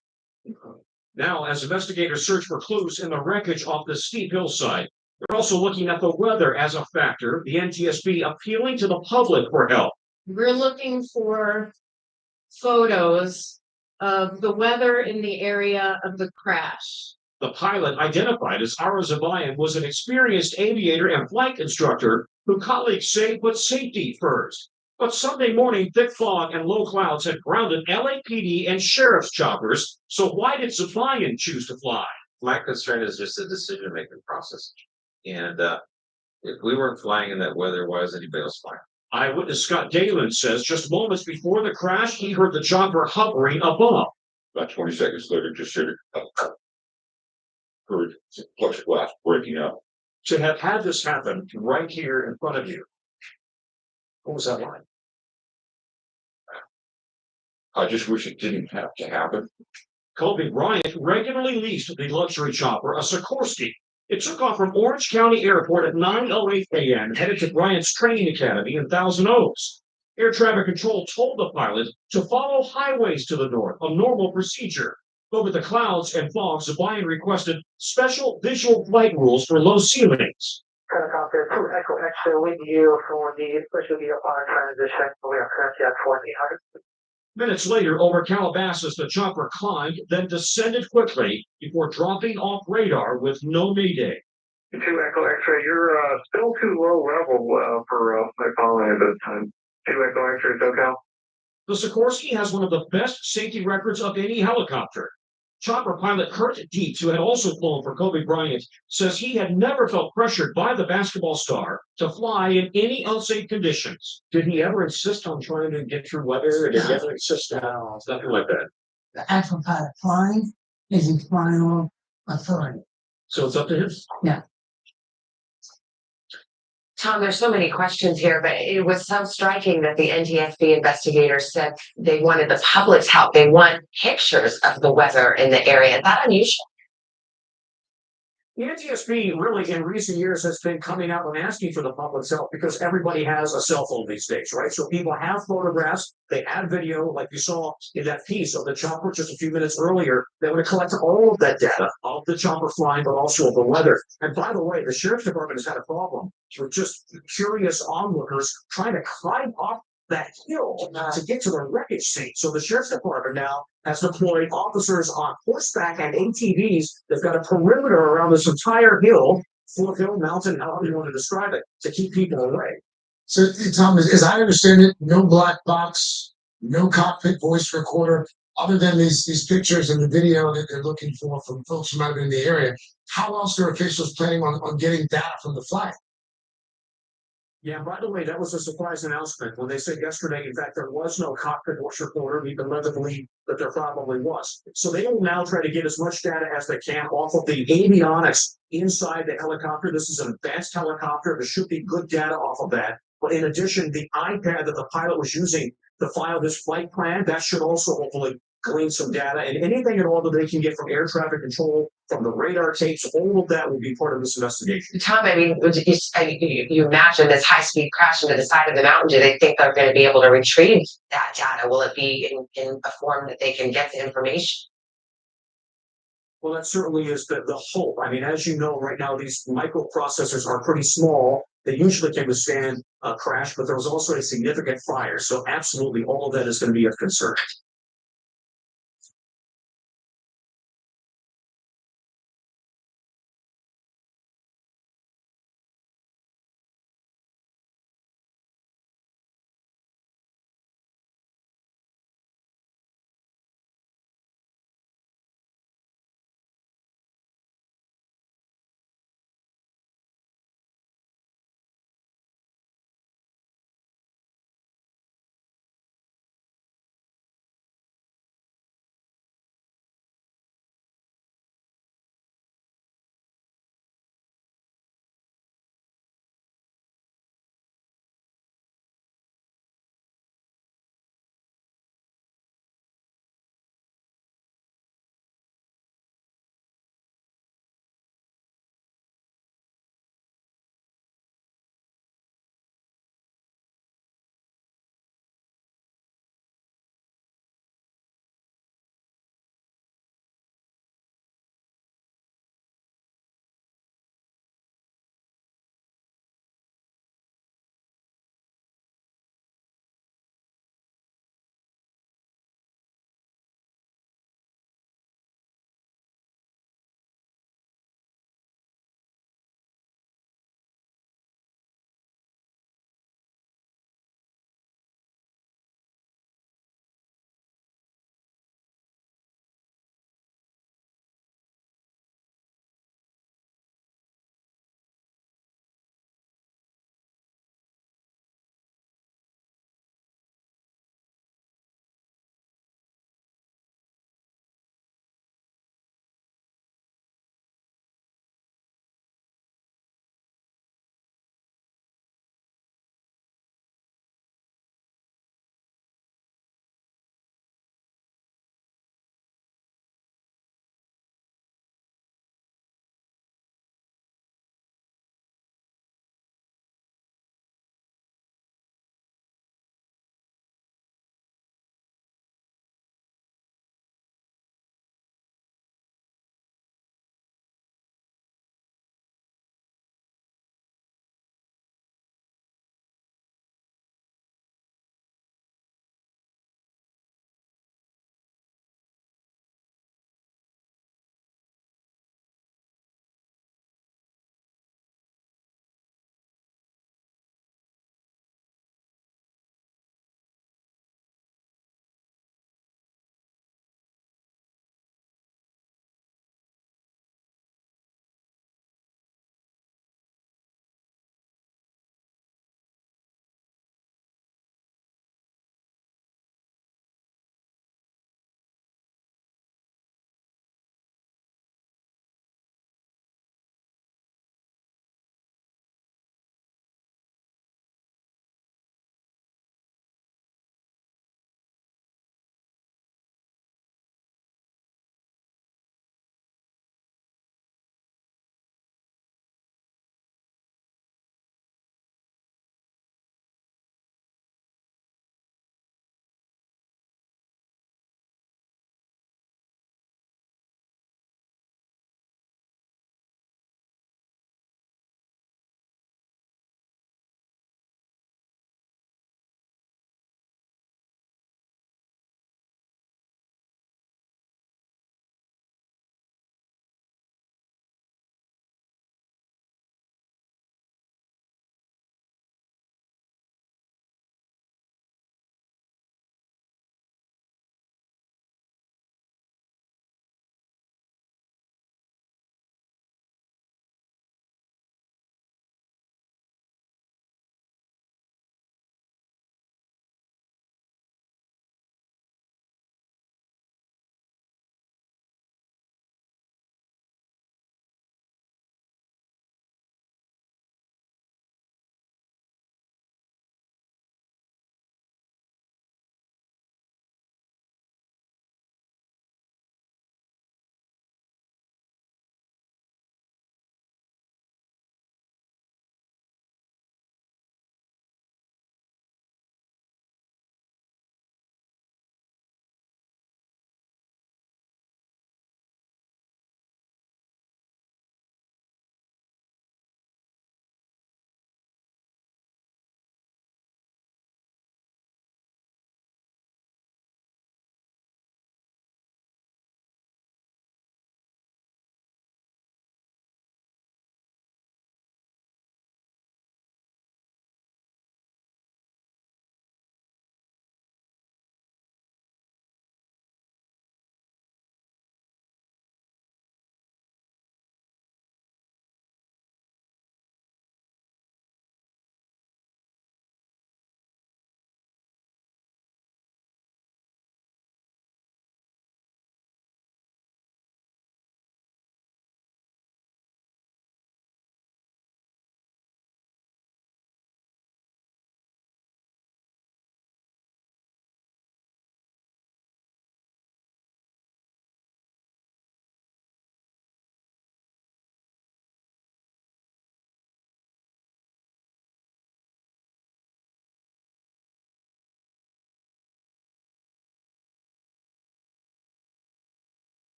Now, as investigators search for clues in the wreckage off the steep hillside, they're also looking at the weather as a factor, the NTSB appealing to the public for help. We're looking for photos of the weather in the area of the crash. The pilot, identified as Ara Zabayan, was an experienced aviator and flight instructor who colleagues say put safety first. But Sunday morning, thick fog and low clouds had grounded LAPD and sheriff's choppers. So why did Zabayan choose to fly? My concern is just the decision-making process. And if we weren't flying in that weather, why is anybody else flying? Eyewitness Scott Dalen says just moments before the crash, he heard the chopper hovering above. About 20 seconds later, just heard plexiglass breaking up. To have had this happen right here in front of you, what was that like? I just wish it didn't have to happen. Kobe Bryant regularly leased the luxury chopper, a Sikorsky. It took off from Orange County Airport at 9:08 a.m., headed to Bryant's training academy in Thousand Oaks. Air traffic control told the pilot to follow highways to the north, a normal procedure. But with the clouds and fog, Bryant requested special visual flight rules for low ceilings. Helicopter 2 Echo X-ray with you for the special VFR transition. We are currently at 4,800. Minutes later, over Calabasas, the chopper climbed, then descended quickly before dropping off radar with no mayday. 2 Echo X-ray, you're still too low level for my calling at this time. 2 Echo X-ray, SoCal. The Sikorsky has one of the best safety records of any helicopter. Chopper pilot Kurt Dietz, who had also flown for Kobe Bryant, says he had never felt pressured by the basketball star to fly in any unsafe conditions. Did he ever insist on trying to get through weather? Did he ever insist on nothing like that? The actual pilot flying is his final authority. So it's up to him? Yeah. Tom, there's so many questions here, but it was so striking that the NTSB investigators said they wanted the public's help. They want pictures of the weather in the area. Is that unusual? The NTSB really in recent years has been coming out and asking for the public's help because everybody has a cell phone these days, right? So people have photographs, they have video, like you saw in that piece of the chopper just a few minutes earlier. They want to collect all of that data of the chopper flying, but also of the weather. And by the way, the sheriff's department has had a problem with just curious onlookers trying to climb up that hill to get to the wreckage scene. So the sheriff's department now has deployed officers on horseback and ATVs. They've got a perimeter around this entire hill, hill, mountain, however you want to describe it, to keep people away. So, Tom, as I understand it, no black box, no cockpit voice recorder, other than these pictures and the video that they're looking for from folks who might have been in the area. How else are officials planning on getting data from the flight? Yeah, by the way, that was a surprise announcement when they said yesterday, in fact, there was no cockpit voice recorder. We've been led to believe that there probably was. So they will now try to get as much data as they can off of the avionics inside the helicopter. This is an advanced helicopter. There should be good data off of that. But in addition, the iPad that the pilot was using to file his flight plan, that should also hopefully glean some data, and anything at all that they can get from air traffic control, from the radar tapes, all of that will be part of this investigation. Tom, I mean, you imagine this high-speed crash into the side of the mountain. Do they think they're going to be able to retrieve that data? Will it be in a form that they can get the information? Well, that certainly is the hope. I mean, as you know, right now, these microprocessors are pretty small. They usually can withstand a crash, but there was also a significant fire. So absolutely, all of that is going to be of concern.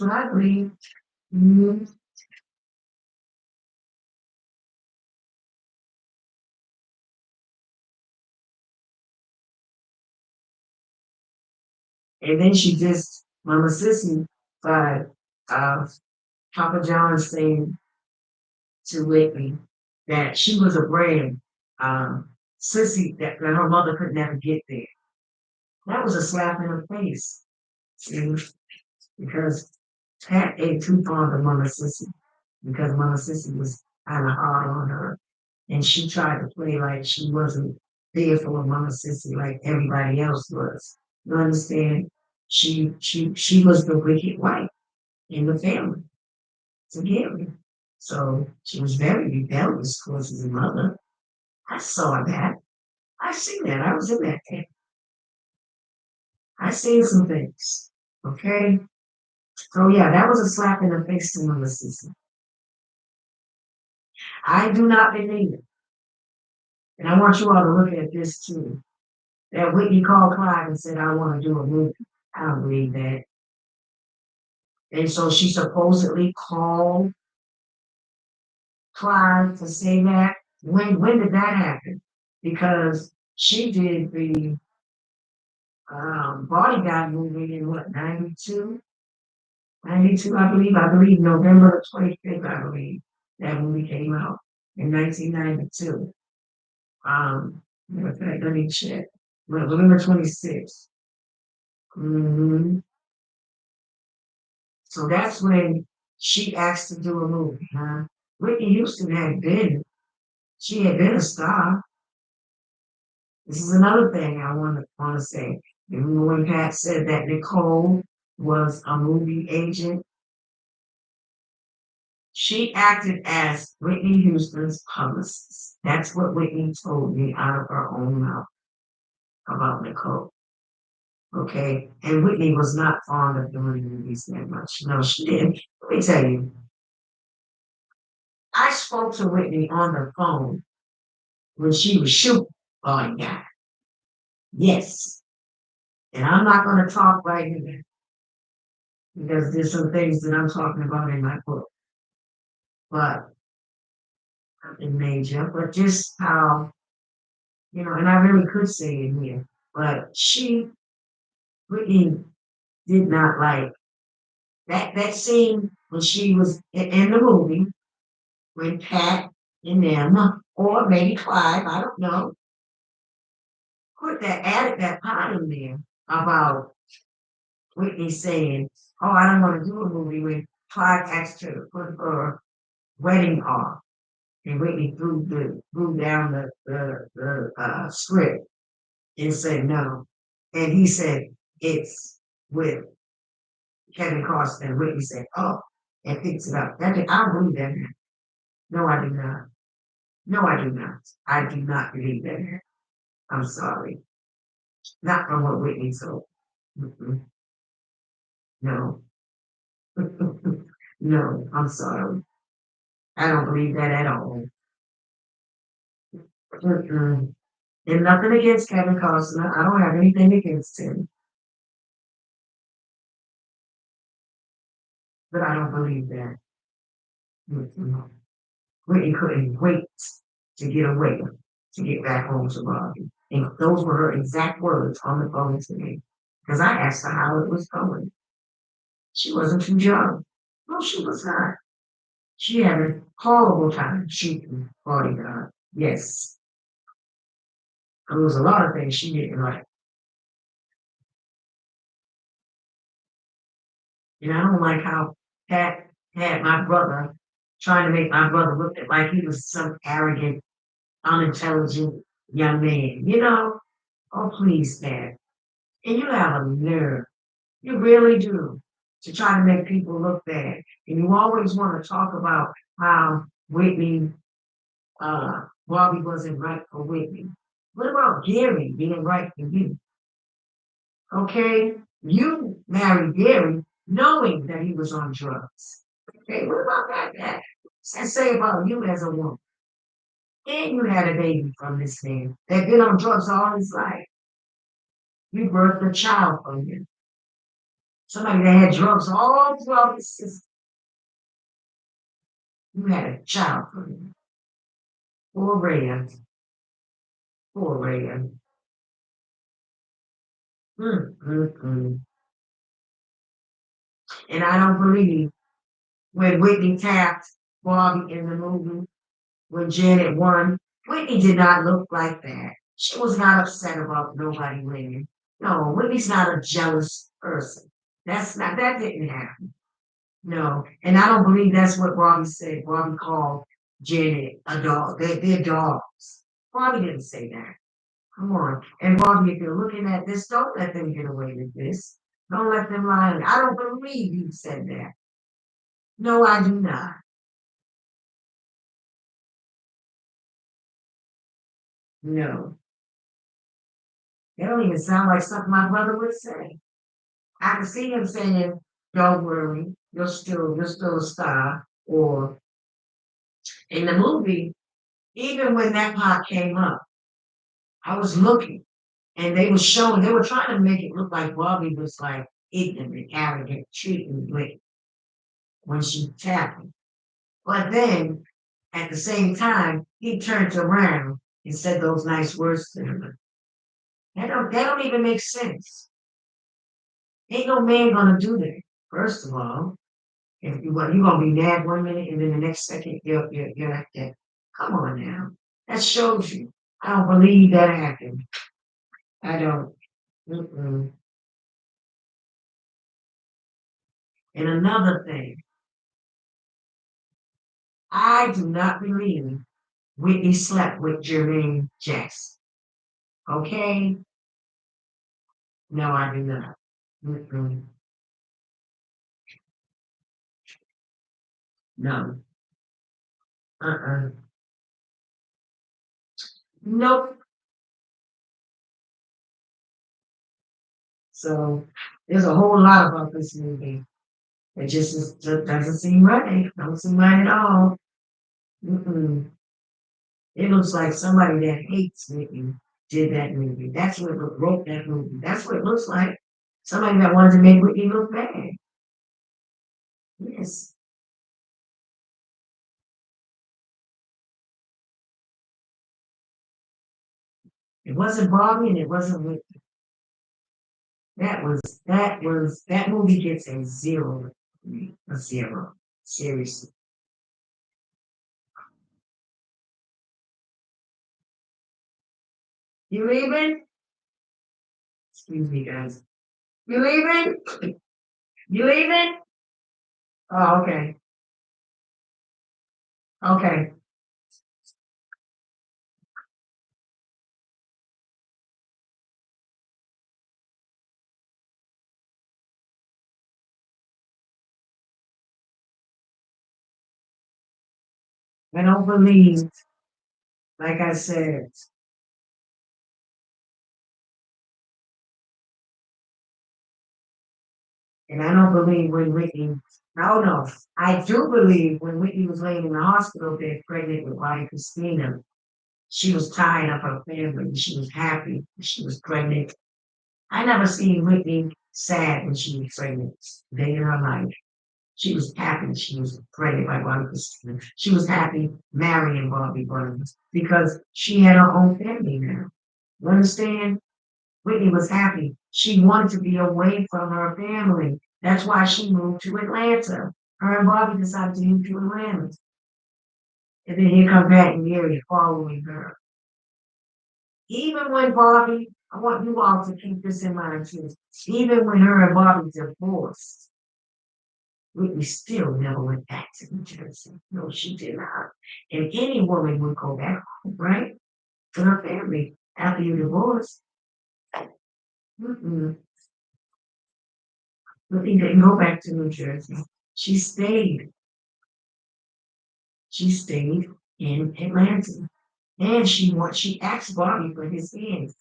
what I believe. Mhm. And then she just, Mama Sissy, by Papa John saying to Whitney that she was a brand sissy that her mother could never get there. That was a slap in her face. See? Because Pat ate too fond of Mama Sissy because Mama Sissy was kind of hard on her. And she tried to play like she wasn't fearful of Mama Sissy like everybody else was. You understand? She was the wicked wife in the family together. So she was very rebellious towards his mother. I saw that. I seen that. I was in that camp. I seen some things. Okay. So yeah, that was a slap in the face to Mama Sissy. I do not believe it. And I want you all to look at this too. That Whitney called Clive and said, I want to do a movie. I don't believe that. And so she supposedly called Clive to say that. When did that happen? Because she did the Bodyguard movie in what, 92? 92, I believe. I believe November 25th, I believe. That movie came out in 1992. Matter of fact, let me check. November 26th. So that's when she asked to do a movie, huh? Whitney Houston she had been a star. This is another thing I want to say. Remember when Pat said that Nicole was a movie agent? She acted as Whitney Houston's publicist. That's what Whitney told me out of her own mouth about Nicole. Okay, and Whitney was not fond of doing movies that much. No, she didn't. Let me tell you, I spoke to Whitney on the phone when she was shooting Bodyguard. Yes, and I'm not going to talk right here because there's some things that I'm talking about in my book, but nothing major. But just how, and I really could say it here, but Whitney did not like that scene when she was in the movie when Pat and them, or maybe Clive, I don't know, added that part in there about Whitney saying, "Oh, I don't want to do a movie," when Clive asked her to put her wedding off, and Whitney threw down the script and said no, and he said it's with Kevin Costner, and Whitney said, "Oh," and picks it up. I don't believe that. No, I do not. No, I do not. I do not believe that. I'm sorry. Not from what Whitney told. Mm-mm. No. No, I'm sorry. I don't believe that at all. Mm-mm. And nothing against Kevin Costner. I don't have anything against him. But I don't believe that. Mm-mm. Whitney couldn't wait to get away, to get back home to Bobby. And those were her exact words on the phone to me. Because I asked her how it was going. She wasn't too young. No, she was not. She had a horrible time shooting Bodyguard. Yes. There was a lot of things she didn't like. And I don't like how Pat had my brother trying to make my brother look like he was some arrogant, unintelligent young man. Oh, please, Pat. And you have a nerve. You really do. To try to make people look bad. And you always want to talk about how Whitney, Bobby wasn't right for Whitney. What about Gary being right for you? Okay? You married Gary knowing that he was on drugs. Okay, what about that? Say about you as a woman. And you had a baby from this man that been on drugs all his life. You birthed a child from him. Somebody that had drugs all throughout the system. You had a child for him. Poor Rhea. Poor Rhea. And I don't believe when Whitney tapped Bobby in the movie, when Janet won, Whitney did not look like that. She was not upset about nobody winning. No, Whitney's not a jealous person. That didn't happen. No, and I don't believe that's what Bobby said. Bobby called Janet a dog. They're dogs. Bobby didn't say that. Come on. And Bobby, if you're looking at this, don't let them get away with this. Don't let them lie. I don't believe you said that. No, I do not. No. It don't even sound like something my brother would say. I can see him saying, "Don't worry, you're still a star." Or in the movie, even when that part came up, I was looking, and they were trying to make it look like Bobby was like ignorant, arrogant, treating Whitney when she tapped him. But then, at the same time, he turned around and said those nice words to her. That don't even make sense. Ain't no man gonna do that. First of all, if you what, you gonna be mad 1 minute and then the next second you're like that. Come on now. That shows you. I don't believe that happened. I don't. Mm-mm. And another thing, I do not believe Whitney slept with Jermaine Jackson. Okay? No, I do not. Mm-mm. No. Uh-uh. Nope. So there's a whole lot about this movie. It just doesn't seem right. Don't seem right at all. Mm-mm. It looks like somebody that hates Whitney did that movie. That's what wrote that movie. That's what it looks like. Somebody that wanted to make Whitney look bad. Yes. It wasn't Bobby and it wasn't Whitney. That movie gets a zero. A zero. Seriously. You leaving? Excuse me, guys. You leaving? You leaving? Oh, okay. Okay. I don't believe, like I said, and I don't believe when Whitney, no, no, I do believe when Whitney was laying in the hospital bed pregnant with Whitey Christina, she was tying up her family. She was happy. She was pregnant. I never seen Whitney sad when she was pregnant. Day in her life. She was happy she was pregnant by Bobby Christina. She was happy marrying Bobby Burns because she had her own family now. You understand? Whitney was happy. She wanted to be away from her family. That's why she moved to Atlanta. Her and Bobby decided to move to Atlanta. And then here comes Pat and Mary following her. Even when Bobby, I want you all to keep this in mind too. Even when her and Bobby divorced, Whitney still never went back to New Jersey. No, she did not. And any woman would go back home, right? To her family after you divorce. Mm-mm. Whitney didn't go back to New Jersey. She stayed. She stayed in Atlanta. And she asked Bobby for his hand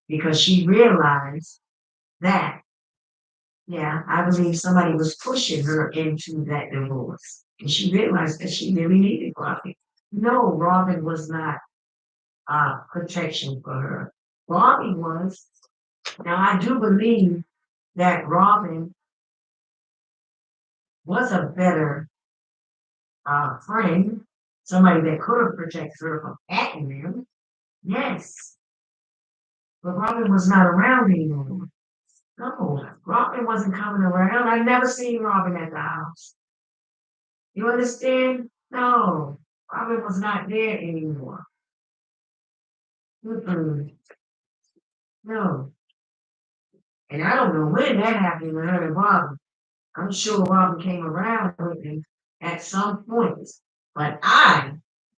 because she realized that, yeah, I believe somebody was pushing her into that divorce. And she realized that she really needed Bobby. No, Robin was not protection for her. Bobby was. Now I do believe that Robin was a better friend, somebody that could have protected her from acting him. Yes. But Robin was not around anymore. No, Robin wasn't coming around. I never seen Robin at the house. You understand? No, Robin was not there anymore. Mm-mm. No. And I don't know when that happened with her and Robin. I'm sure Robin came around with me at some point. But I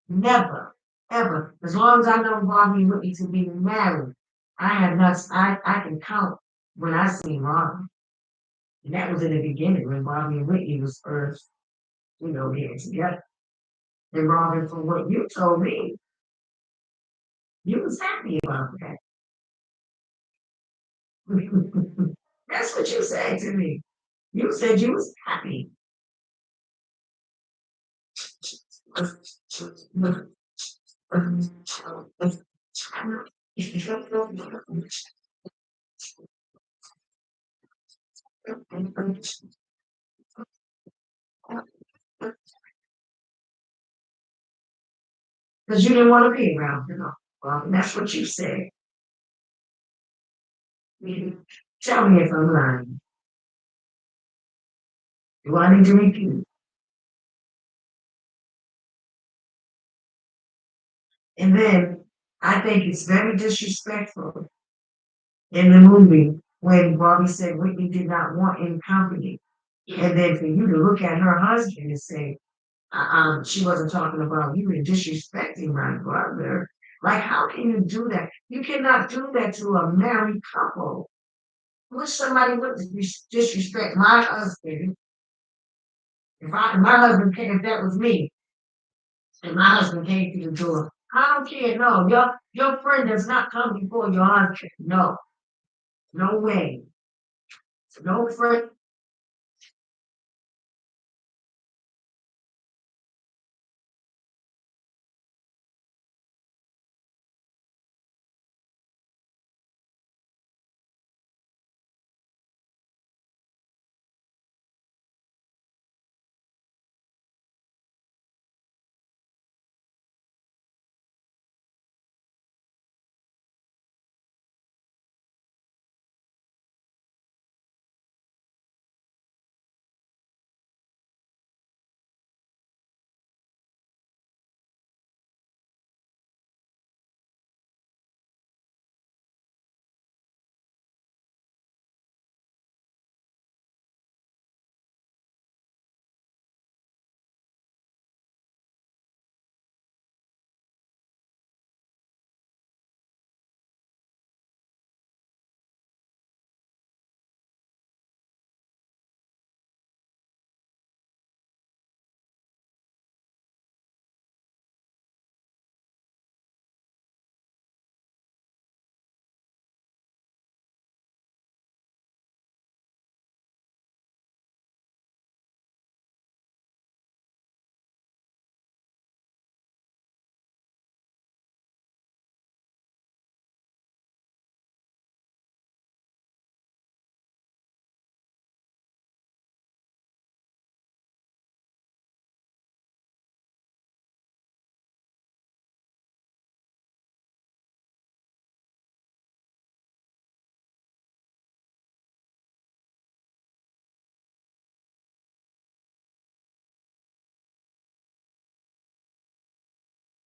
never, ever, as long as I know Robin and Whitney to be married, I have not, I can count when I seen Robin. And that was in the beginning when Bobby and Whitney was first, getting together. And Robin, from what you told me, you was happy about that. That's what you said to me. You said you was happy. Because you didn't want to be around, Well, that's what you said. Tell me if I'm lying. Do I need to repeat? And then I think it's very disrespectful in the movie when Bobby said Whitney did not want any company. And then for you to look at her husband and say, she wasn't talking about you and disrespecting my brother. Like, how can you do that? You cannot do that to a married couple. I wish somebody would disrespect my husband. If my husband came, if that was me, and my husband came to the door, I don't care. No, your friend does not come before your husband. No, no way. No friend.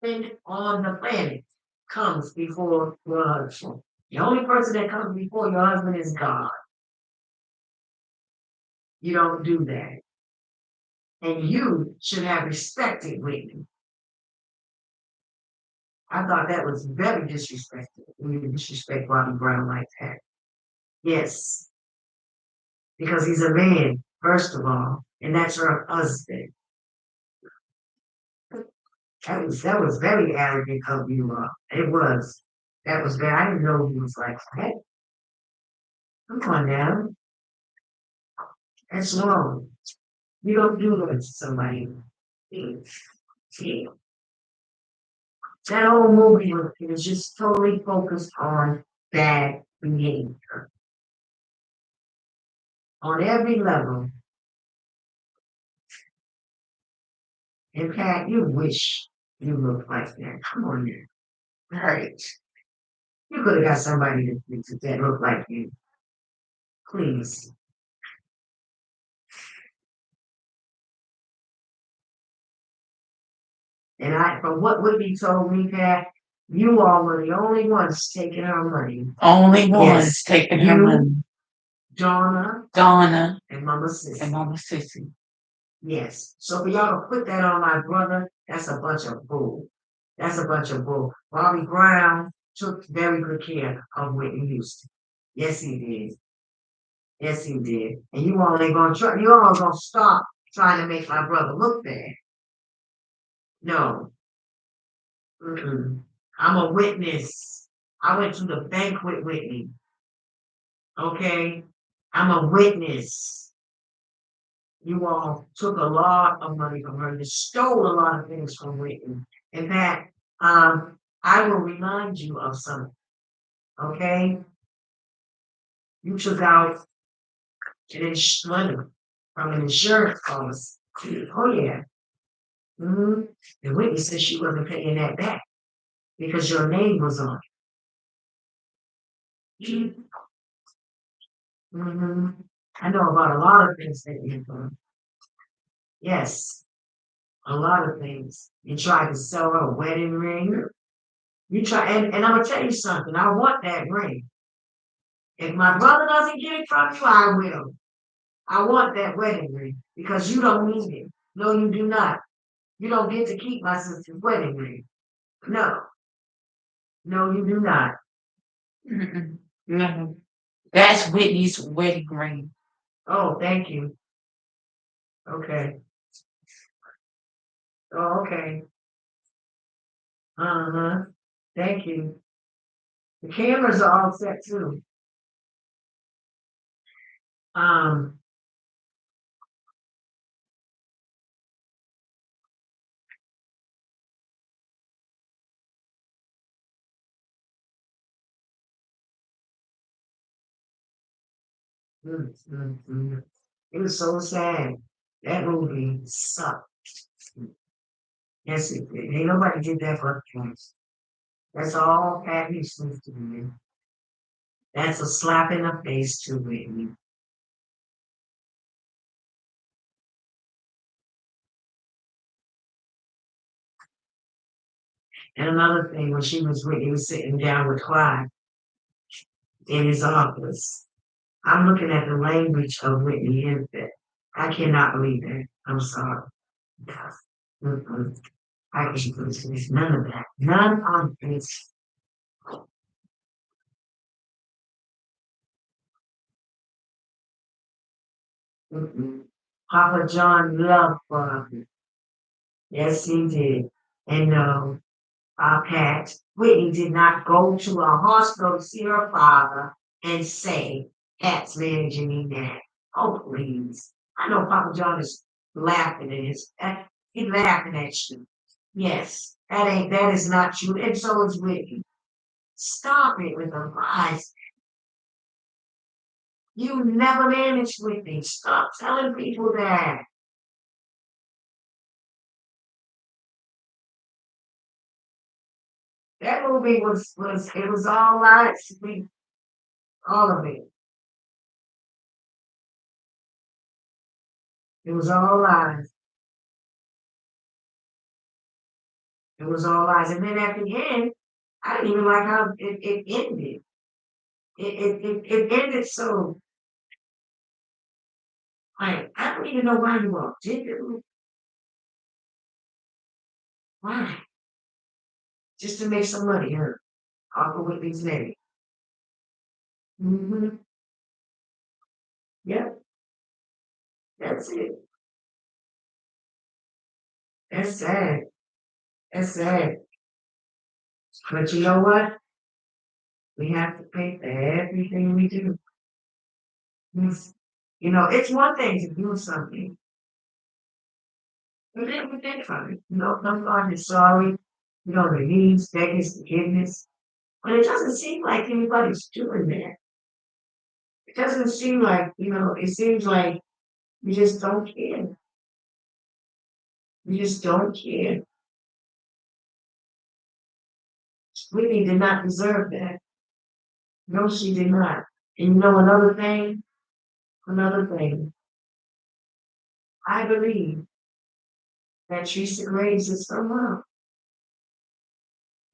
Thing on the planet comes before your husband. The only person that comes before your husband is God. You don't do that. And you should have respected Whitney. I thought that was very disrespectful when you disrespect Bobby Brown like that. Yes. Because he's a man, first of all, and that's her husband. That was very arrogant of you. It was. That was very. I didn't know he was like that. Come on now. That's wrong. You don't do that to somebody. See, that whole movie was just totally focused on bad behavior on every level. And Pat, you wish you looked like that. Come on now. Right. You could have got somebody that looked like you. Please. And from what Whitney told me, Pat, you all were the only ones taking our money. Only ones Yes. taking her You, money. Donna, and Mama Sissy. And Mama Sissy. Yes. So for y'all to put that on my brother, that's a bunch of bull. That's a bunch of bull. Bobby Brown took very good care of Whitney Houston. Yes, he did. Yes, he did. And you all ain't gonna try. You all gonna stop trying to make my brother look bad. No. Mm-mm. I'm a witness. I went to the bank with Whitney. Okay? I'm a witness. You all took a lot of money from her. You stole a lot of things from Whitney. In fact, I will remind you of something. Okay? You took out money from an insurance policy. Oh yeah. Mm-hmm. And Whitney said she wasn't paying that back because your name was on it. Mm-hmm. I know about a lot of things that you've done. Yes, a lot of things. You tried to sell her a wedding ring. You try, and I'm gonna tell you something. I want that ring. If my brother doesn't get it from you, I will. I want that wedding ring because you don't need it. No, you do not. You don't get to keep my sister's wedding ring. No. No, you do not. Mm-mm. No. That's Whitney's wedding ring. Oh, thank you. Okay. Oh, okay. Uh-huh. Thank you. The cameras are all set too. Um, It was so sad. That movie sucked. Yes, it did. Ain't nobody did that for us. That's all Pat Houston to me. That's a slap in the face to Whitney. And another thing, when she was Whitney was sitting down with Clyde in his office. I'm looking at the language of Whitney Infant. I cannot believe it. I'm sorry. Mm-mm. I can't believe this. None of that. None of this. Mm-mm. Papa John loved Bobby. Yes, he did. And no, Pat, Whitney did not go to a hospital to see her father and say, Pat's managing me now. Oh, please. I know Papa John is laughing at he's laughing at you. Yes, that is not true. And so is Whitney. Stop it with the lies. You never managed Whitney. Stop telling people that. That movie was it was all lies. All of it. It was all lies. It was all lies. And then at the end, I didn't even like how it ended. It ended so I don't even know why you all did it. Why? Just to make some money, huh? Off of Whitney's name. Mm-hmm. Yep. That's it. That's sad. That's sad. But you know what? We have to pay for everything we do. Yes. You know, it's one thing to do something. But then we think about it. You know, sometimes you're sorry. You know, the needs, begging forgiveness. But it doesn't seem like anybody's doing that. It doesn't seem like, it seems like you just don't care. We just don't care. Whitney did not deserve that. No, she did not. And you know another thing? Another thing. I believe that Teresa Graves is her mom.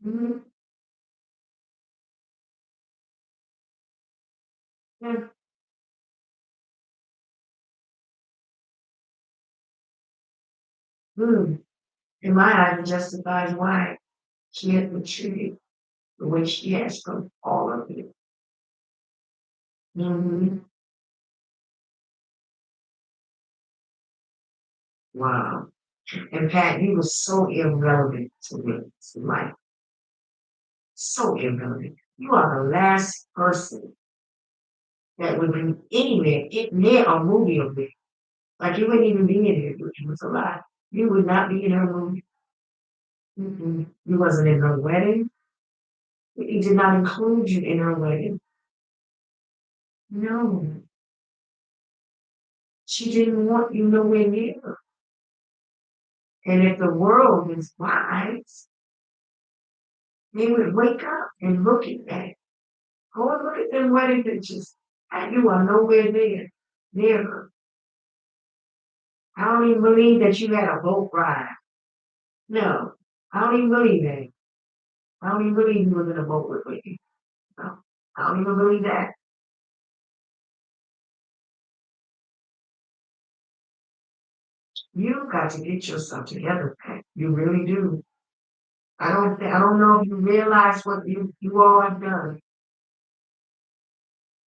Mhm. Yeah. In my eyes, it justifies why she has been treated the way she has from all of it. Mhm. Wow. And Pat, you were so irrelevant to me, to life. So irrelevant. You are the last person that would be anywhere, near a movie of it. Like you wouldn't even be in it if it was alive. You would not be in her movie. You wasn't in her wedding. He did not include you in her wedding. No. She didn't want you nowhere near her. And if the world is wise, they would wake up and look at that. Go and look at them wedding pictures. And you are nowhere there, near her. I don't even believe that you had a boat ride. No, I don't even believe that. I don't even believe you was in a boat with me. No, I don't even believe that. You got to get yourself together, Pat. You really do. I don't know if you realize what you all have done,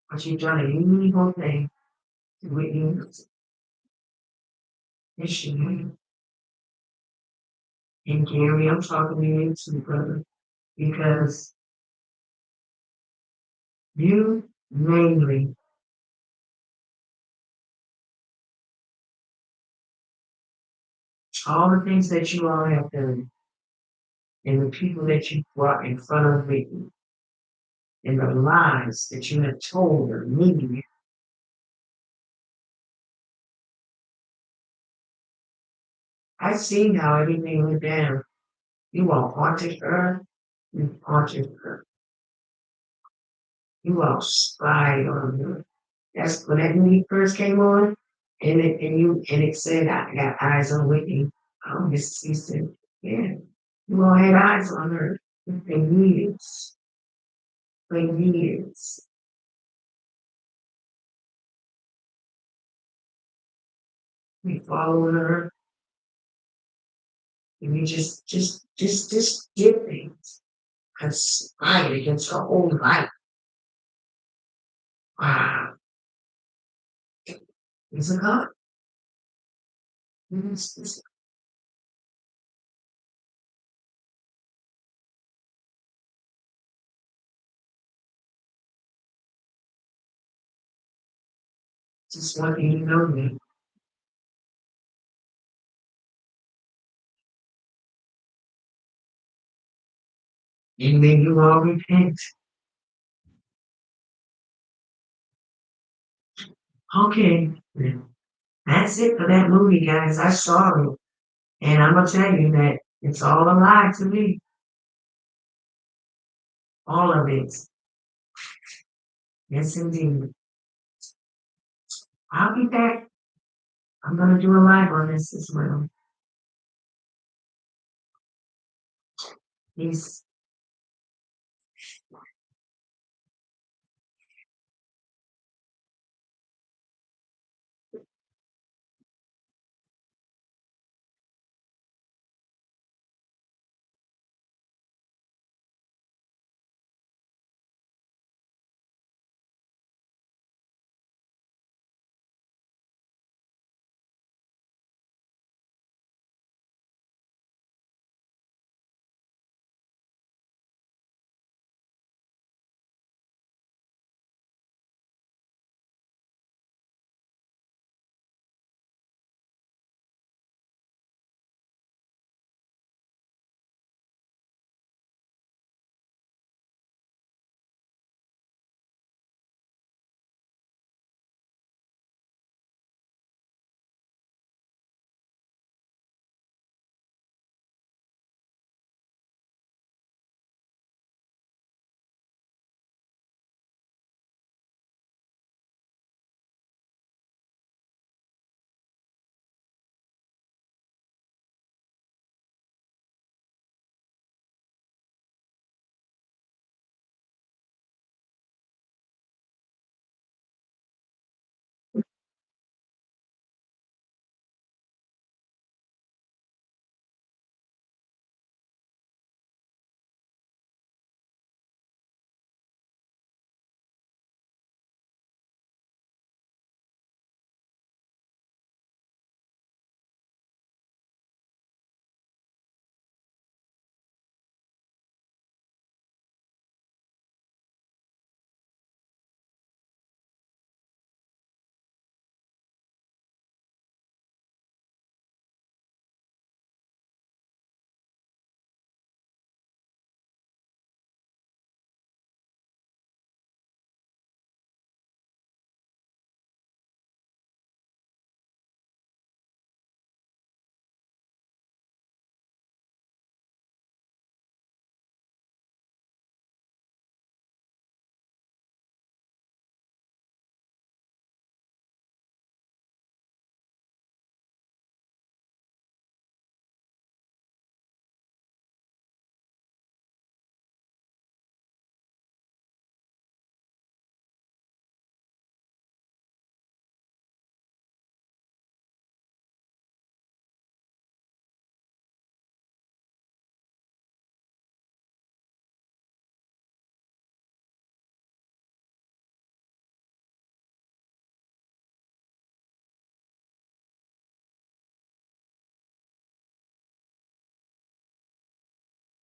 but you've done an evil thing to Whitney. Yes, you have. And Gary, I'm talking to you too, brother, because you mainly all the things that you all have done and the people that you brought in front of Whitney and the lies that you have told her, media. I've seen how everything went down. You all haunted her. You haunted her. You all spied on her. That's when that movie first came on, and it said I got eyes on Whitney. Miss Houston. Yeah. You all had eyes on her for years. For years. We followed her. And we just did things. Conspired against her whole life. Wow. It's a God. It's just want you to know me. And then you all repent. Okay. That's it for that movie, guys. I saw it. And I'm gonna tell you that it's all a lie to me. All of it. Yes, indeed. I'll be back. I'm gonna do a live on this as well. Peace.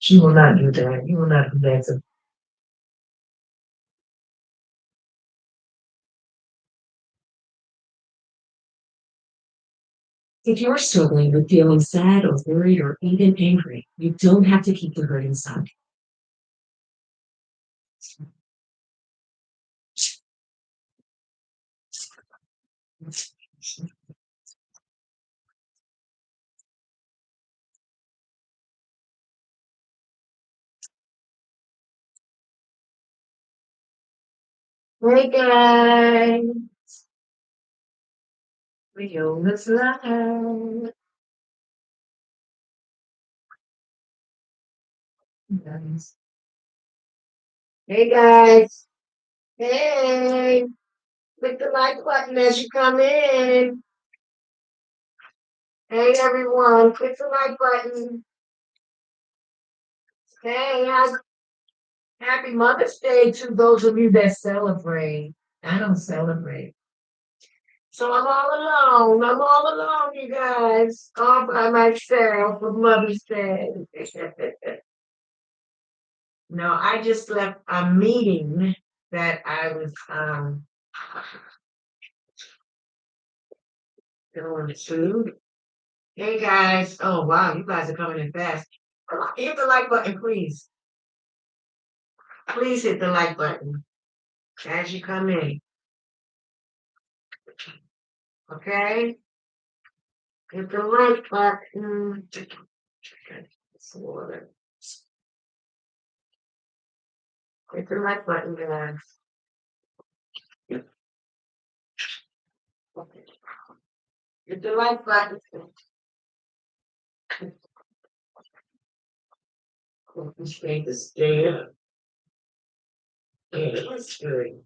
She will not do that. You will not do that to. If you're struggling with feeling sad or worried or even angry, you don't have to keep the hurt inside. Hey guys, Leola's live. Nice. Hey guys, hey, click the like button as you come in. Hey everyone, click the like button. Hey, happy Mother's Day to those of you that celebrate. I don't celebrate. So I'm all alone. I'm all alone, you guys. All by myself for Mother's Day. No, I just left a meeting that I was going to. Hey guys. Oh wow, you guys are coming in fast. Hit the like button, please. Please hit the like button as you come in. Okay? Hit the like button. Hit the like button, guys. Hit the like button. This thing is dead. Yeah, it's good.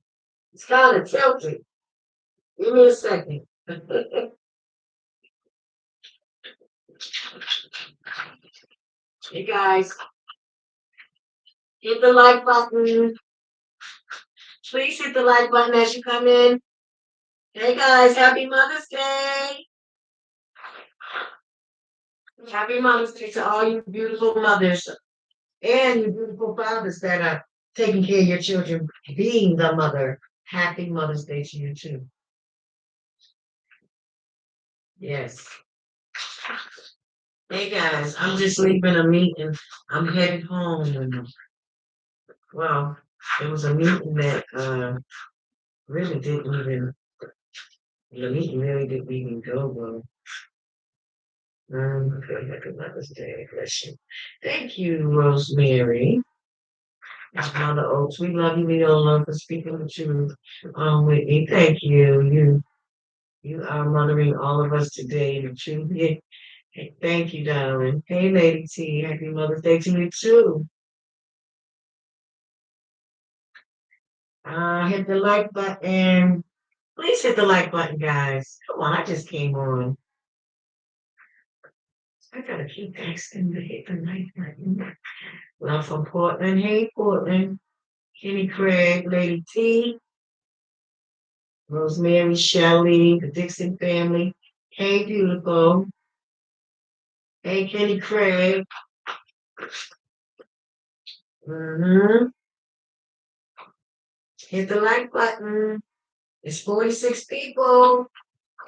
It's kind of tilted. Give me a second. Hey guys, hit the like button. Please hit the like button as you come in. Hey guys, happy Mother's Day. Happy Mother's Day to all you beautiful mothers and you beautiful fathers that are taking care of your children, being the mother. Happy Mother's Day to you too. Yes. Hey guys, I'm just leaving a meeting. I'm headed home. And, well, it was a meeting that really didn't even. The meeting really didn't even go well. Okay, happy Mother's Day. Bless you. Thank you, Rosemary. Mother Oaks, we love you, Leolah, for speaking the truth with me. Thank you. You are mothering all of us today in the truth. Yeah. Hey, thank you, darling. Hey, Lady T, happy Mother's Day to you too. Hit the like button. Please hit the like button, guys. Come on, I just came on. I gotta keep asking to hit the like button. Love from Portland. Hey, Portland. Kenny Craig, Lady T, Rosemary Shelley, the Dixon family. Hey, beautiful. Hey, Kenny Craig. Hit the like button. It's 46 people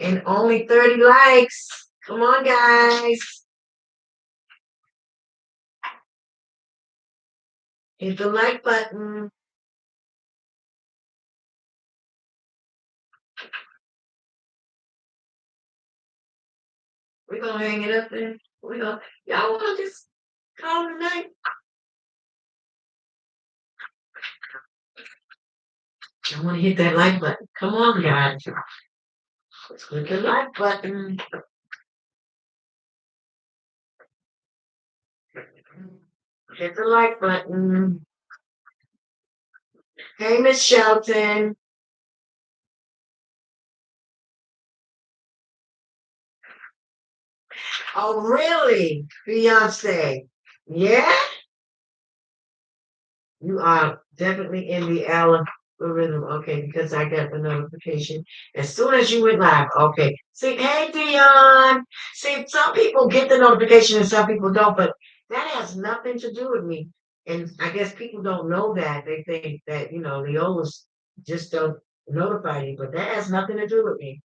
and only 30 likes. Come on, guys. Hit the like button. We're gonna hang it up there. Y'all wanna just call it a night? I wanna hit that like button. Come on, guys. Click the like button. Hit the like button. Hey, Miss Shelton. Oh, really? Beyonce. Yeah? You are definitely in the algorithm. Okay, because I got the notification as soon as you went live. Okay. See, hey, Dion. See, some people get the notification and some people don't, but That has nothing to do with me. And I guess people don't know that. They think that, Leola's just don't notify you, but that has nothing to do with me.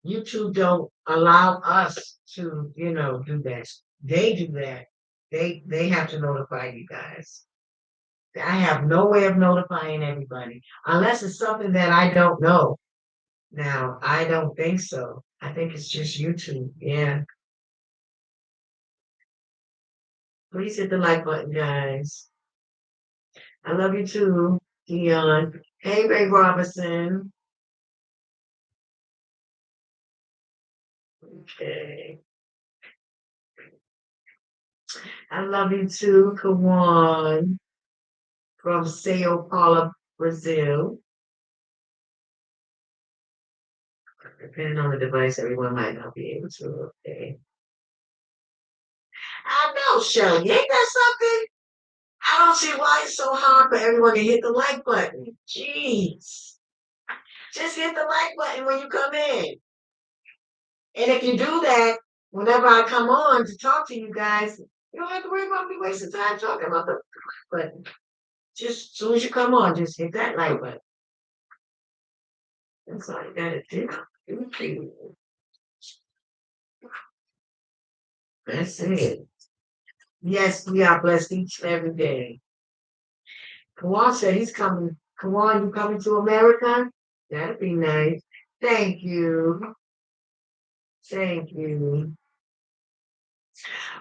YouTube don't allow us to, do that. They do that. They have to notify you guys. I have no way of notifying everybody unless it's something that I don't know. Now, I don't think so. I think it's just YouTube. Yeah. Please hit the like button, guys. I love you too, Dion. Hey, Ray Robinson. Okay. I love you too, Kawan from Sao Paulo, Brazil. Depending on the device, everyone might not be able to. Okay. I know, Shelly. Ain't that something? I don't see why it's so hard for everyone to hit the like button. Jeez. Just hit the like button when you come in. And if you do that, whenever I come on to talk to you guys, you don't have to worry about me wasting time talking about the button. Just as soon as you come on, just hit that like button. That's all you gotta do. That's it. Yes, we are blessed each and every day. Kawan said he's coming. Kawan, you coming to America? That'd be nice. Thank you. Thank you.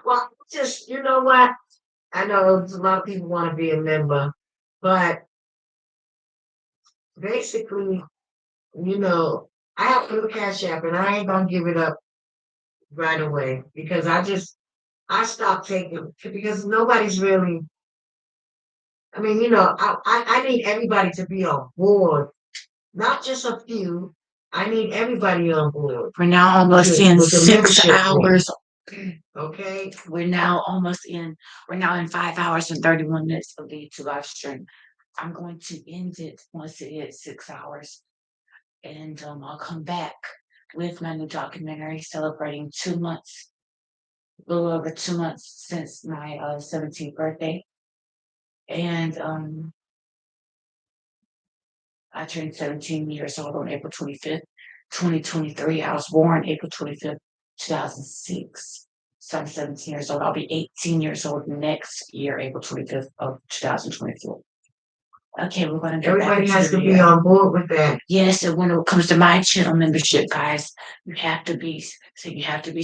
Well, just, you know what? I know a lot of people want to be a member, but basically, I have a little cash app and I ain't gonna give it up right away because I stopped taking because nobody's really. I mean, I need everybody to be on board, not just a few. I need everybody on board. We're now almost in with the 6 membership hours. Okay. We're now in 5 hours and 31 minutes of the YouTube live stream. I'm going to end it once it hits 6 hours. And I'll come back with my new documentary celebrating 2 months, a little over 2 months since my 17th birthday. And I turned 17 years old on April 25th, 2023. I was born April 25th, 2006. So I'm 17 years old. I'll be 18 years old next year, April 25th of 2024. Okay, we're going to get back Everybody into has the to be video. on board with that. Yes, and when it comes to my channel membership, guys, you have to be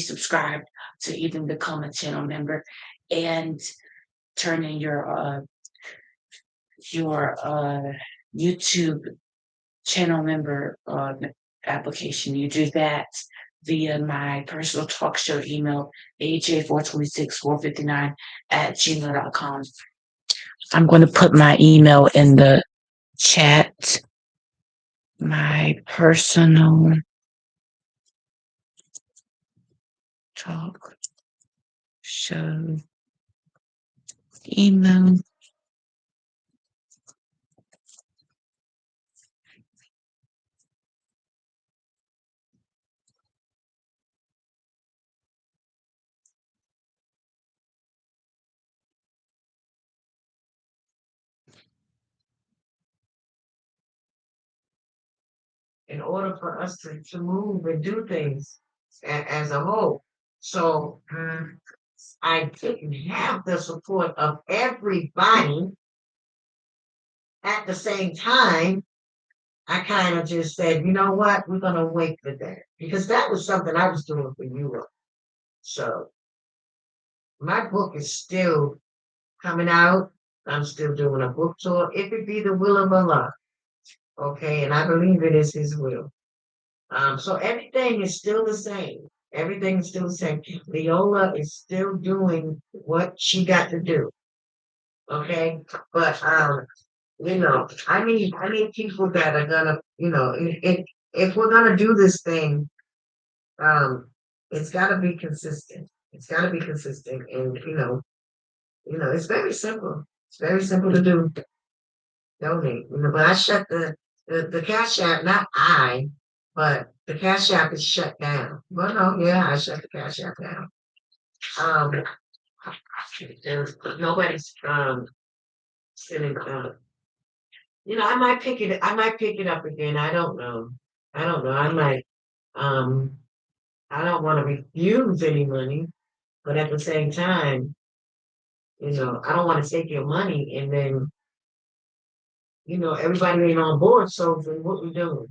subscribed to even become a channel member and turn in your YouTube channel member application. You do that via my personal talk show email, aj426459@gmail.com. I'm going to put my email in the chat. My personal talk show email. In order for us to move and do things as a whole. So I didn't have the support of everybody at the same time. I kind of just said, you know what, we're gonna wait for that because that was something I was doing for Europe. So my book is still coming out. I'm still doing a book tour. If it be the will of Allah, okay, and I believe it is His will. So everything is still the same. Everything is still the same. Leolah is still doing what she got to do. Okay, but I need people that are gonna, if we're gonna do this thing, it's gotta be consistent. It's gotta be consistent, and it's very simple. It's very simple to do. Donate, but I shut the Cash App, not I, but the Cash App is shut down. Well, no, yeah, I shut the Cash App down. There's nobody's sending I might pick it up again. I don't know. I might I don't want to refuse any money, but at the same time, I don't want to take your money and then, everybody ain't on board, so then what we doing?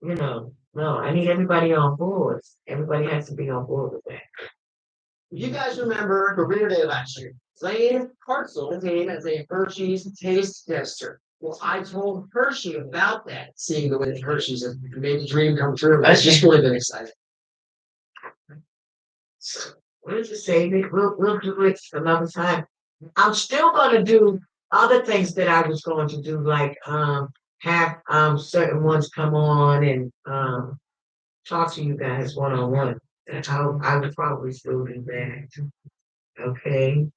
No, I need everybody on board. Everybody has to be on board with that. You guys remember Career Day last year? Lane Hartzell came as a Hershey's taste tester. Well, I told Hershey about that, seeing the way that Hershey's have made the dream come true. That's just really been exciting. We'll just save it. We'll do it another time. I'm still gonna do other things that I was going to do, like have certain ones come on and talk to you guys one on one. That's how I would probably still do that. Okay.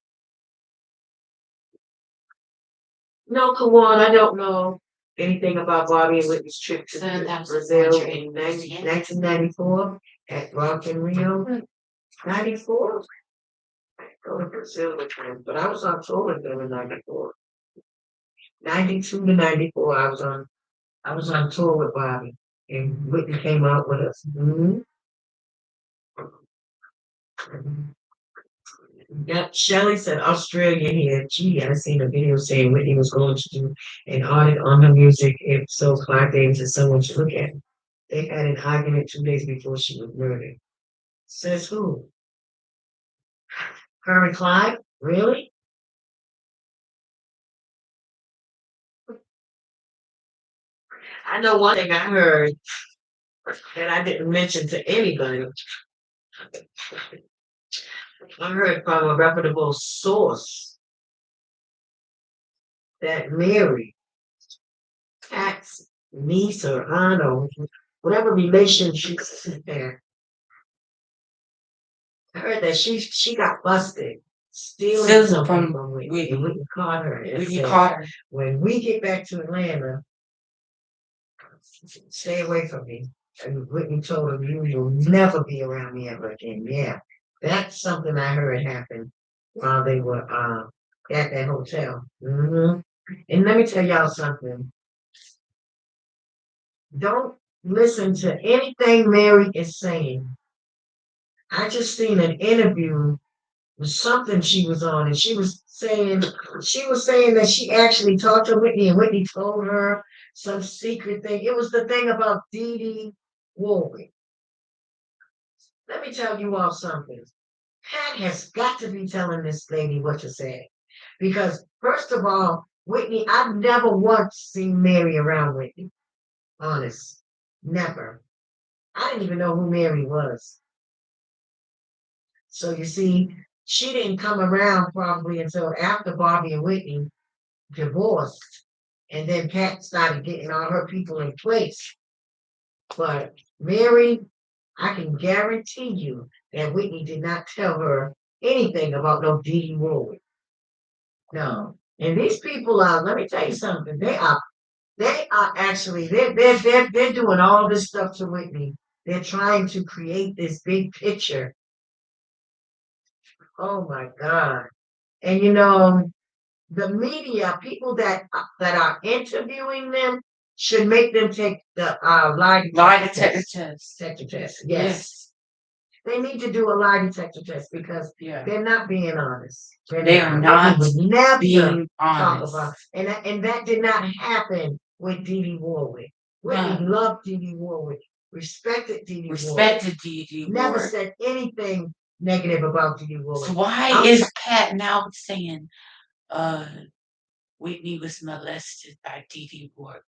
No, Kawan, I don't know anything about Bobby and Whitney's trip to Brazil in 1994 at Rock in Rio. 94? Go to Brazil with them, but I was on tour with them in 94. 92 to 94, I was on tour with Bobby, and Whitney came out with us. Yeah, Shelley said Australia here. Gee, I seen a video saying Whitney was going to do an audit on her music. If so, Clive Davis and someone should look at it. They had an argument 2 days before she was murdered. Says who? Her and Clive? Really? I know one thing I heard that I didn't mention to anybody. I heard from a reputable source that Mary, Pat's niece or aunt or whatever relationship she's there, I heard that she got busted stealing something from Whitney. And Whitney caught her. And said, when we get back to Atlanta, stay away from me. And Whitney told him, you will never be around me ever again. Yeah, that's something I heard happen while they were at that hotel. And let me tell y'all something. Don't listen to anything Mary is saying. I just seen an interview with something she was on, and she was saying that she actually talked to Whitney, and Whitney told her some secret thing. It was the thing about Dee Dee Warwick. Let me tell you all something. Pat has got to be telling this lady what to say. Because, first of all, Whitney, I've never once seen Mary around Whitney. Honest. Never. I didn't even know who Mary was. So you see, she didn't come around probably until after Bobby and Whitney divorced. And then Pat started getting all her people in place. But Mary, I can guarantee you that Whitney did not tell her anything about no Dee Dee Warwick. No. And these people are, let me tell you something, they are actually, they're doing all this stuff to Whitney. They're trying to create this big picture. Oh my God. And the media, people that are interviewing them should make them take the lie detector test. Yes. They need to do a lie detector test because they're not being honest. They are not never being talk honest. about, and that did not happen with Dee Dee Warwick. Whitney loved Dee Dee Warwick, respected Dee Dee Warwick. Respected Dee Dee Never Warwick. said anything negative about Dee Dee Warwick. So why is Pat now saying Whitney was molested by Dee Dee Warwick?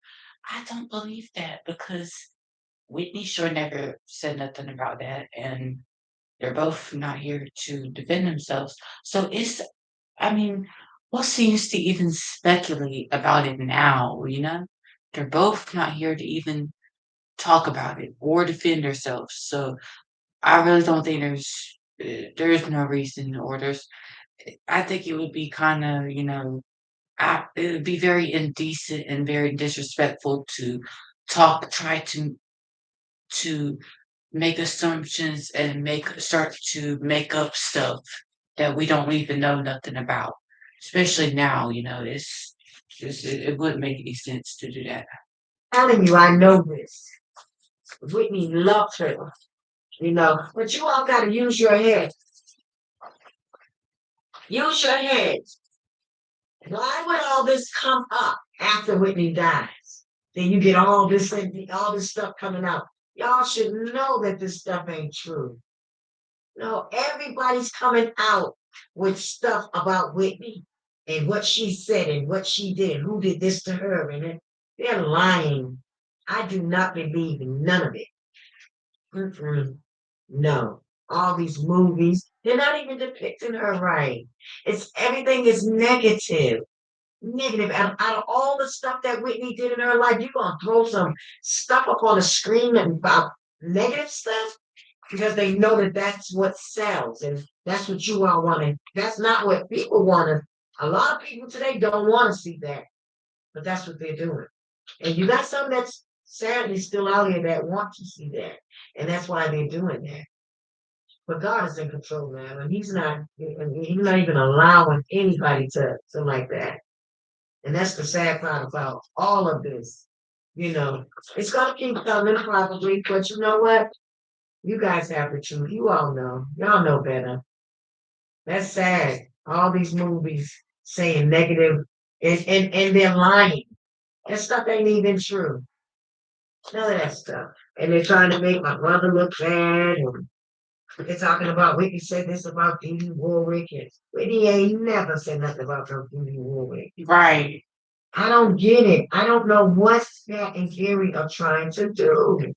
I don't believe that because Whitney sure never said nothing about that, and they're both not here to defend themselves. So what seems to even speculate about it now, They're both not here to even talk about it or defend themselves. So I really don't think there's no reason I think it would be kind of, it would be very indecent and very disrespectful to try to make assumptions and start to make up stuff that we don't even know nothing about. Especially now, it wouldn't make any sense to do that. Telling you, I know this. Whitney loved her, but you all gotta use your head. Use your head. Why would all this come up after Whitney dies? Then you get all this stuff coming out. Y'all should know that this stuff ain't true. No, everybody's coming out with stuff about Whitney and what she said and what she did, who did this to her, and they're lying. I do not believe in none of it. No, all these movies, they're not even depicting her right. Everything is negative. Negative. Out of all the stuff that Whitney did in her life, you're gonna throw some stuff up on the screen about negative stuff because they know that that's what sells and that's what you all want. That's not what people want to. A lot of people today don't want to see that, but that's what they're doing. And you got some that's sadly still out here that want to see that, and that's why they're doing that. But God is in control now, and He's not even allowing anybody to like that. And that's the sad part about all of this. It's gonna keep coming probably, but you know what? You guys have the truth. You all know. Y'all know better. That's sad. All these movies saying negative and they're lying. That stuff ain't even true. None of that stuff. And they're trying to make my brother look bad. And they're talking about Whitney said this about Dee Dee Warwick. And Whitney ain't never said nothing about her Dee Dee Warwick. Right. I don't get it. I don't know what Pat and Gary are trying to do.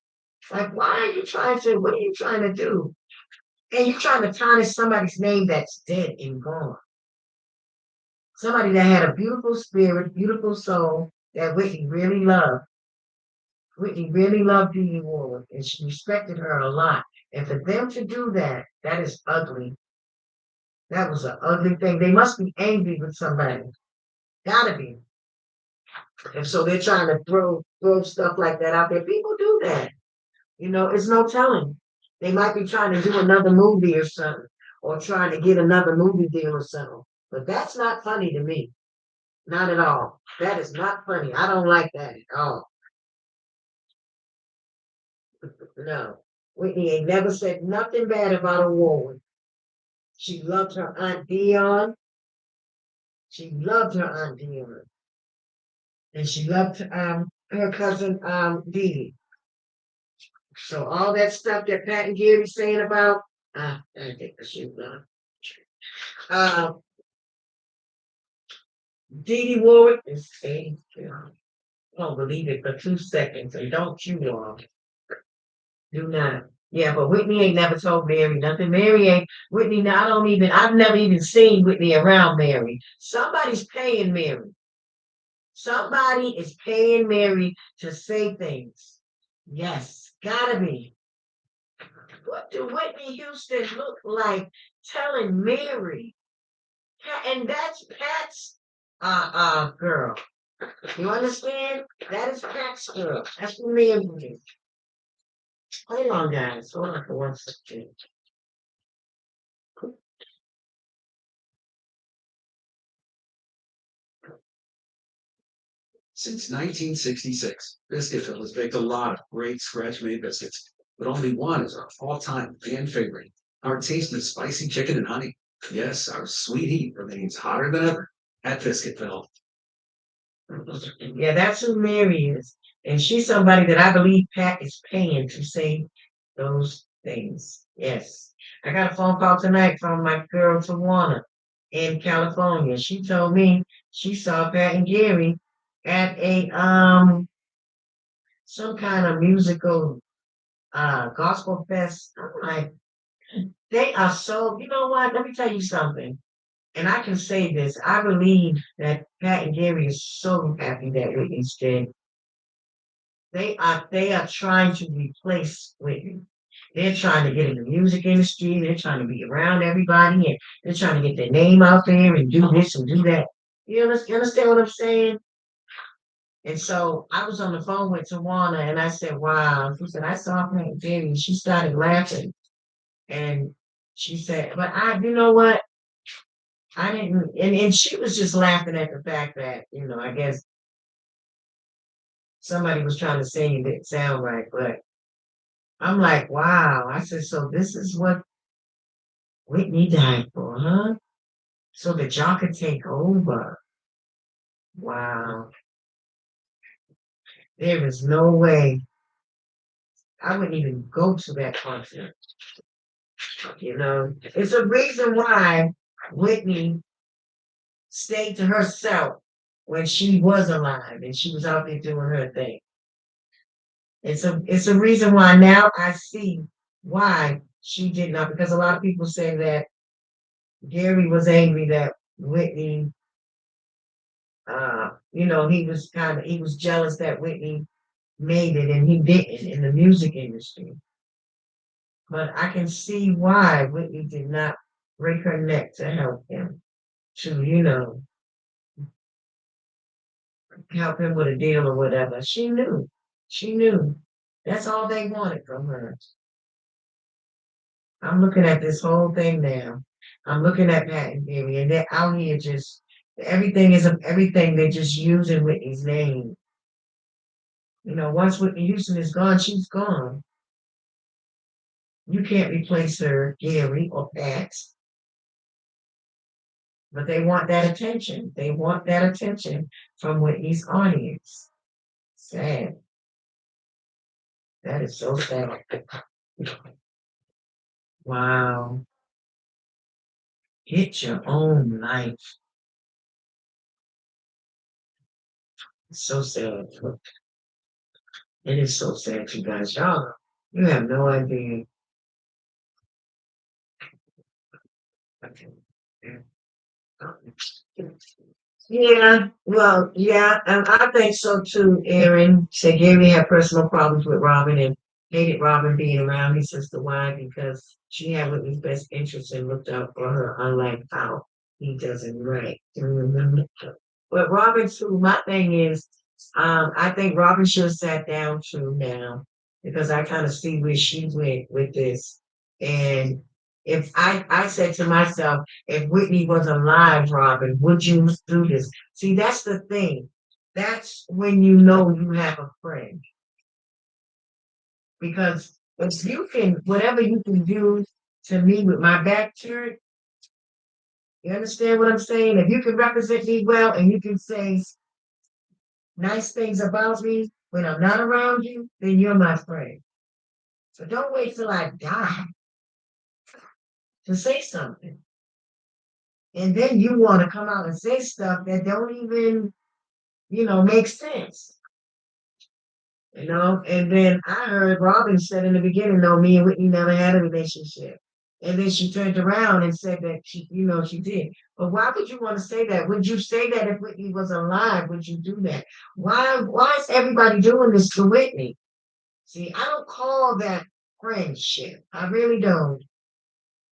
Like, what are you trying to do? And you're trying to tarnish somebody's name that's dead and gone. Somebody that had a beautiful spirit, beautiful soul that Whitney really loved. Whitney really loved Dee Dee Warwick, and she respected her a lot. And for them to do that, that is ugly. That was an ugly thing. They must be angry with somebody. Gotta be. And so they're trying to throw stuff like that out there. People do that. It's no telling. They might be trying to do another movie or something, or trying to get another movie deal or something. But that's not funny to me. Not at all. That is not funny. I don't like that at all. No. Whitney ain't never said nothing bad about a woman. She loved her Aunt Dion. She loved her Aunt Dion. And she loved her cousin Dee Dee. So all that stuff that Pat and Gary saying about, I think the shoe on. Dee Dee Warwick is 82. I don't believe it for 2 seconds, and don't you all. Do not. Yeah, but Whitney ain't never told Mary nothing. Whitney, I've never even seen Whitney around Mary. Somebody's paying Mary. Somebody is paying Mary to say things. Yes, gotta be. What do Whitney Houston look like telling Mary? And that's Pat's girl. You understand? That is Pat's girl. That's the Mary. Hold on, guys. Hold on for 1 second. Since 1966, Biscuitville has baked a lot of great scratch-made biscuits, but only one is our all-time fan favorite, our tasty spicy chicken and honey. Yes, our sweet heat remains hotter than ever at Biscuitville. Yeah, that's who Mary is. And she's somebody that I believe Pat is paying to say those things. Yes. I got a phone call tonight from my girl Tawana in California. She told me she saw Pat and Gary at a some kind of musical gospel fest. I'm like, they are so, you know what? Let me tell you something. And I can say this. I believe that Pat and Gary is so happy that Whitney's dead. They are trying to replace Whitney. They're trying to get in the music industry. They're trying to be around everybody, and they're trying to get their name out there and do this and do that. You understand what I'm saying? And so I was on the phone with Tawana, and I said, "Wow." She said, "I saw Pat and Gary." She started laughing, and she said, "But you know what? I didn't, and she was just laughing at the fact that, I guess somebody was trying to sing and didn't sound right, but I'm like, wow. I said, so this is what Whitney died for, huh? So that y'all could take over. Wow. There is no way I wouldn't even go to that concert. It's a reason why Whitney stayed to herself when she was alive and she was out there doing her thing. It's a reason why now I see why she did not, because a lot of people say that Gary was angry that Whitney, he was jealous that Whitney made it and he didn't in the music industry. But I can see why Whitney did not break her neck to help him, to, help him with a deal or whatever. She knew. She knew. That's all they wanted from her. I'm looking at this whole thing now. I'm looking at Pat and Gary, and they're out here just everything. They're just using Whitney's name. Once Whitney Houston is gone, she's gone. You can't replace her, Gary or Pat. But they want that attention. They want that attention from Whitney's audience. Sad. That is so sad. Wow. Hit your own life. It's so sad. It is so sad, you guys. You have no idea. Yeah, well, yeah, and I think so too, Aaron. Said Gary had personal problems with Robin and hated Robin being around his sister. Why? Because she had Whitney's best interests and looked out for her, unlike how he doesn't, right. But Robin too, my thing is, I think Robin should have sat down too now because I kind of see where she went with this. And if I said to myself, if Whitney was alive, Robin, would you do this? See, that's the thing. That's when you know you have a friend. Because if you can, whatever you can do to me with my back turned, you understand what I'm saying? If you can represent me well and you can say nice things about me when I'm not around you, then you're my friend. So don't wait till I die to say something. And then you want to come out and say stuff that don't even, make sense. And then I heard Robin said in the beginning, no, me and Whitney never had a relationship. And then she turned around and said that she did. But why would you want to say that? Would you say that if Whitney was alive? Would you do that? Why is everybody doing this to Whitney? See, I don't call that friendship. I really don't.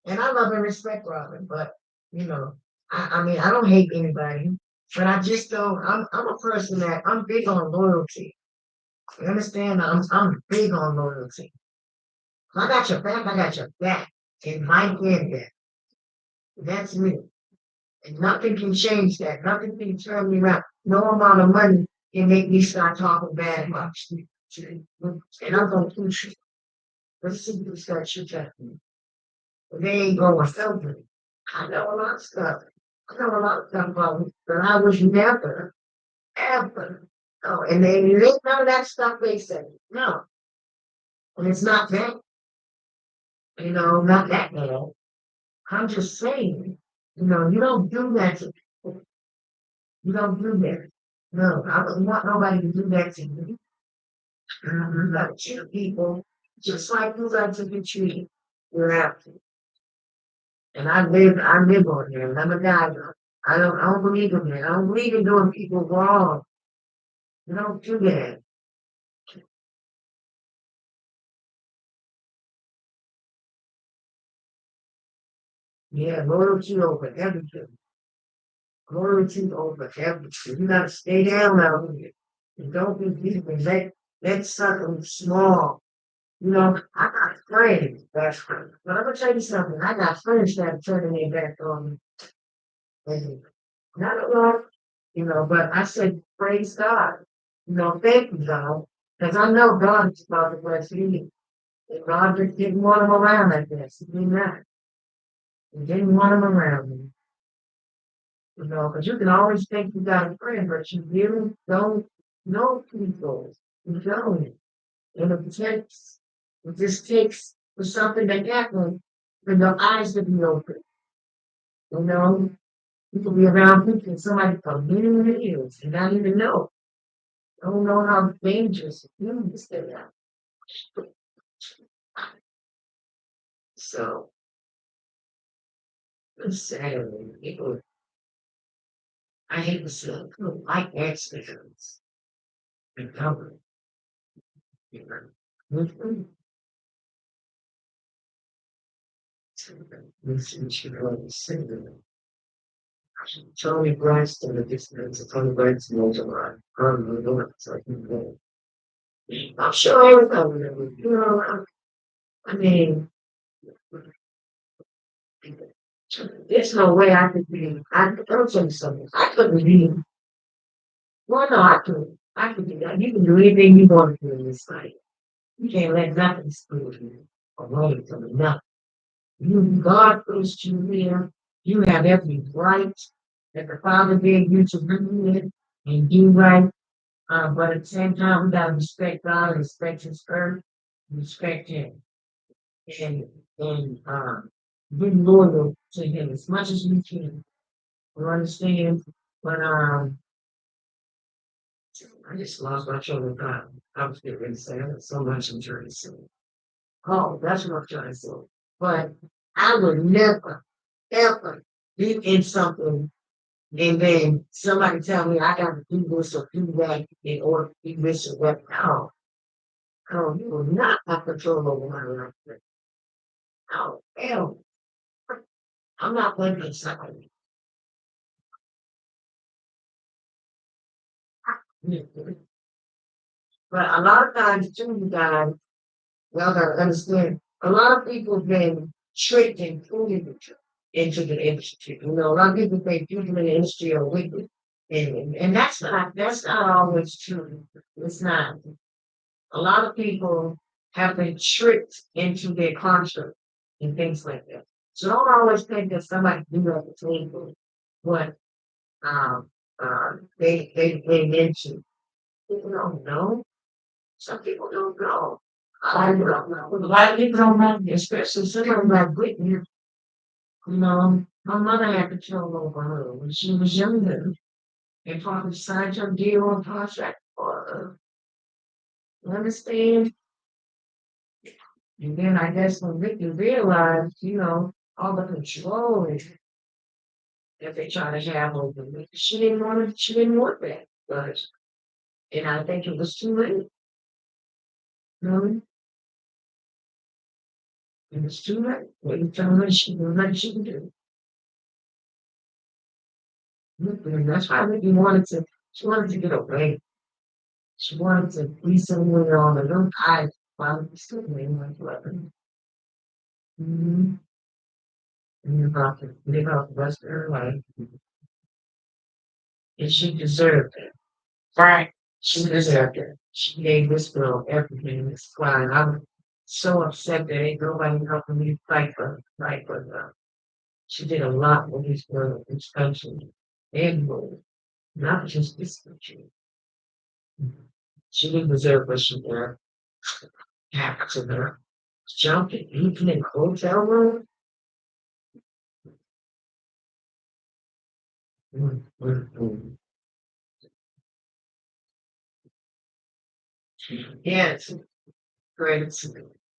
And I love and respect Robin, but I mean, I don't hate anybody, but I just don't. I'm a person that I'm big on loyalty. You understand? I'm big on loyalty. If I got your back, I got your back. And my head. That's me. And nothing can change that. Nothing can turn me around. No amount of money can make me start talking bad about you. And I'm gonna push you. Let's see who starts shooting at me. But they ain't going to filter me. I know a lot of stuff. I know a lot of stuff about me, but I was never, ever. Oh, and they ain't none of that stuff they say. No. And it's not that, not that bad. I'm just saying, you don't do that to people. You don't do that. No, I wouldn't want nobody to do that to me. You got to treat people just like you like to be treated. You're after. And I live on here. I'm a guy. I don't believe in that. I don't believe in doing people wrong. You don't do that. Yeah, loyalty over everything. Loyalty over everything. You gotta stay down out here. And don't be people. Let something small. I got friends, best friends. But I'm gonna tell you something. I got friends that are turning their back on me. And not a lot, but I said, praise God. Thank you, God. Because I know God is about to bless me. And God just didn't want him around like this. He did not. He didn't want him around me. Because you can always think you got a friend, but you really don't know people. You don't. And it just takes for something to happen for your eyes to be open. You know, you can be around people and somebody for many years and not even know. Don't know how dangerous humans they are. So it's sad. People, I hate to say it, people like accidents and cover. Mhm. Listen to what you say. Tony Braxton, the distance of Tony Braxton knows a lot. I don't know what it's like. I'm sure I remember them. I mean, there's no way I could be. I'll tell you something. I couldn't be. Well, no, I could. I could do that. You can do anything you want to do in this life. You can't let nothing screw you away from nothing. God puts you here. You have every right that the Father gave you to bring in and do right. But at the same time, we gotta respect God, respect His earth, respect Him, and be loyal to Him as much as we can. You understand? But I just lost my train of thought. I was getting ready to say so much I'm trying to say. Oh, that's what I'm trying to say. But I would never, ever be in something and then somebody tell me I got to do this or do that in order to be this or that. No, no, you will not have control over my life. No, hell, I'm not blaming somebody. But a lot of times, too, you guys, y'all gotta understand, a lot of people have been tricked and fooled into the industry. A lot of people think people in the industry are wicked. And that's not always true. It's not. A lot of people have been tricked into their contract and things like that. So don't always think that somebody do at the table what um they into. People don't know. Some people don't know. I don't know. A lot of people don't know, especially somebody like Whitney. My mother had control over her when she was younger. And probably signed her deal on contract for her. You understand? And then I guess when Ricky realized, all the control that they try to have over me, she didn't want that. And I think it was too late. Really? It was too late. What you tell her she knew nothing she could do. And that's why Ricky she wanted to get away. She wanted to be somewhere on her own. I finally stood there and went to her. Mm-hmm. And live out the rest of her life. And she deserved it. Right. She deserved it. She gave this girl everything that's fine. I'm so upset that ain't nobody helping me fight for her. She did a lot for this girl, this country, and world, not just this country. She didn't deserve what she got happened to her. Jumping, even in hotel room. Yeah, it's great.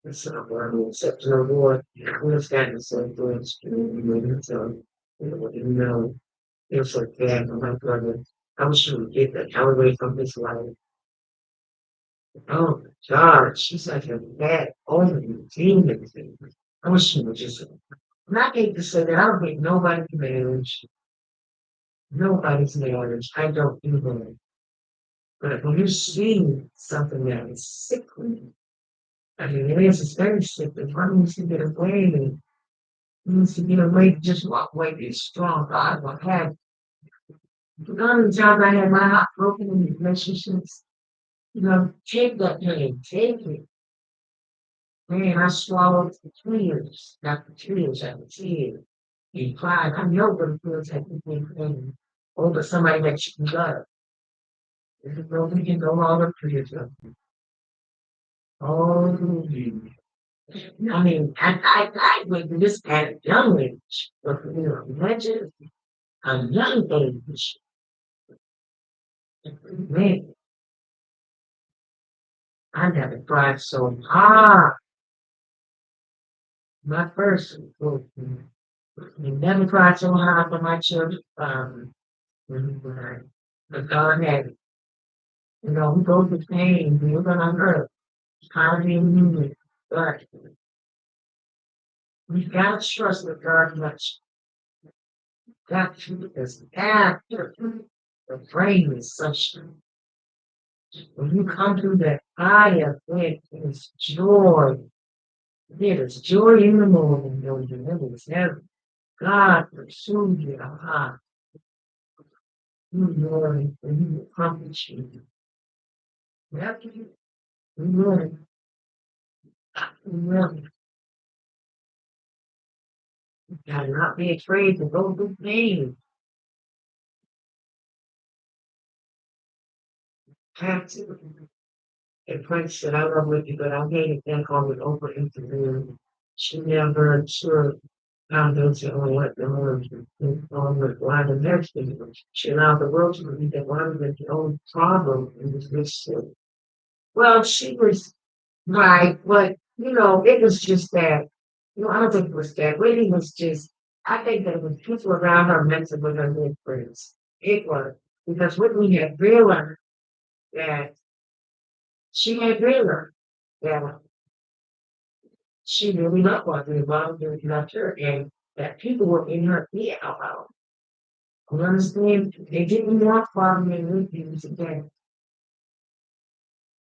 It's not where I'm accepting her board. We've gotten the same things. So, it's like that. I'm like, brother, I wish she would get that away from this life. Oh my God, she's like a bad omen, demon thing. I wish she would just, and I hate to say that, I don't think nobody's marriage. Nobody's marriage. I don't either. But when you see something that is sickly, I mean, it is, it's very sickly. Why don't you get away? needs to get away, just walk away, be strong. God, what have you. How many times I had my heart broken in relationships? You know, take that pain, take it. Man, I swallowed the tears, after tears, after tears. You cried. I know what it feels like to be pain over somebody that you love. There's no we can no longer for yourself. Oh, I mean, I went through this at a young age, but you know, imagine a young age. Man, I never cried so hard. My first book, you never cried so hard for my children. But God had it. You know, we go through pain, we're gonna hurt. How do you mean it? But we gotta trust that God much. That is after the brain is such. When you come through that fire, it is joy. There is joy in the morning, though you never never. God pursued your heart. You Lord, and you accomplish you. After you, Lord, Lord, you gotta not be afraid to go through pain. Have to. And Prince said, I love with you, but I hate it. Then call it over interview. She never sure found those who only let them on with why the next thing. She allowed the world to believe that one of the only problem in this. Well, she was right, but you know, it was just that. You know, I don't think it was that. Whitney was just. I think that it was people around her messing with her good friends. It was because Whitney had realized that she had realized that she really loved Audrey, loved her, loved her, and that people were in her ear out loud. You understand? They didn't want Bobby and Ruthie to get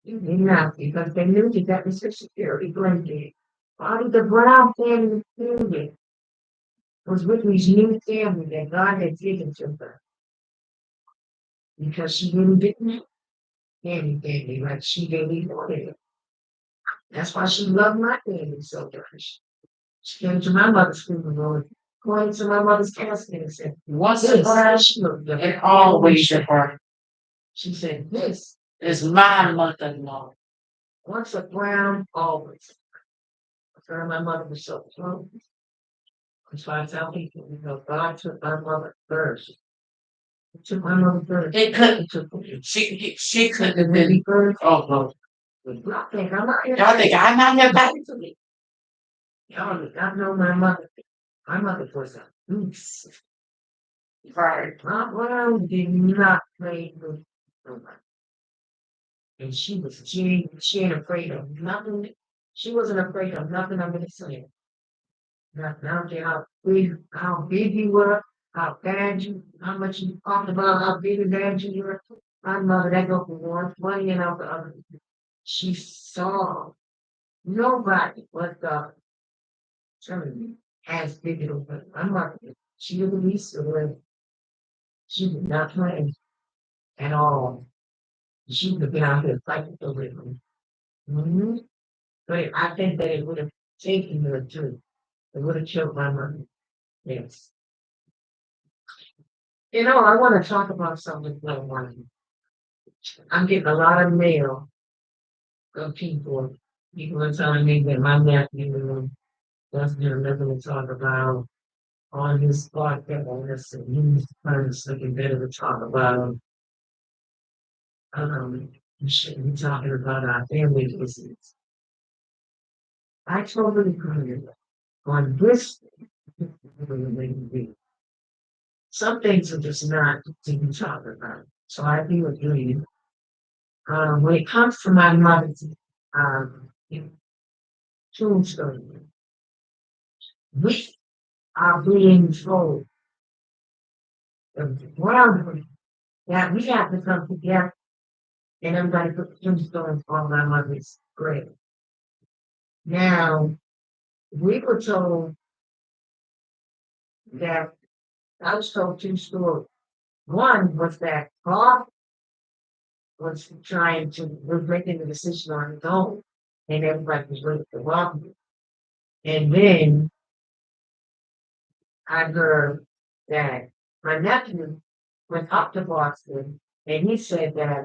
enough because they knew that that was her security blanket. Bobby the Brown family family was Whitney's new family that God had given to her because she really didn't have any family like she really wanted it. That's why she loved my family so much. She came to my mother's funeral, going to my mother's casket and said, Once this, upon she looked up and always upon She said, this is my mother-in-law. once a brown, always. Her and my mother was so close. That's why I tell people, you know, God took my mother first. He took my mother first. It could, He took she could have been, first. oh, no. Y'all think I'm not Y'all think I'm not here back to me? Y'all, I know my mother. My mother was a goose. Right. My brown did not play with nobody. And she ain't afraid of nothing. She wasn't afraid of nothing I'm gonna say. Now, I don't care how big you were, how bad you, how much you talked about, how big and bad you were. My mother, that go for one, 20 and out the other. She saw nobody but God. Telling me, as big as my mother. She released the way. She did not play at all. She would have been out here fighting over it. Mm-hmm. But I think that it would have taken her too. It would have killed my mother. Yes. You know, I want to talk about something that I want. I'm getting a lot of mail from people. People are telling me that my nephew doesn't remember to talk about on his podcast on this and he's trying to something better to talk about. We shouldn't be talking about our family issues. I totally agree on this. Some things are just not to be talked about. So I do agree. When it comes to my mother's tombstone, we are being told the ground that we have to come together and everybody put tombstones on my mother's grave. Now, we were told that I was told two stories. One was that Bob was was making the decision on his own, and everybody was waiting for Bob. And then I heard that my nephew went up to Boston, and he said that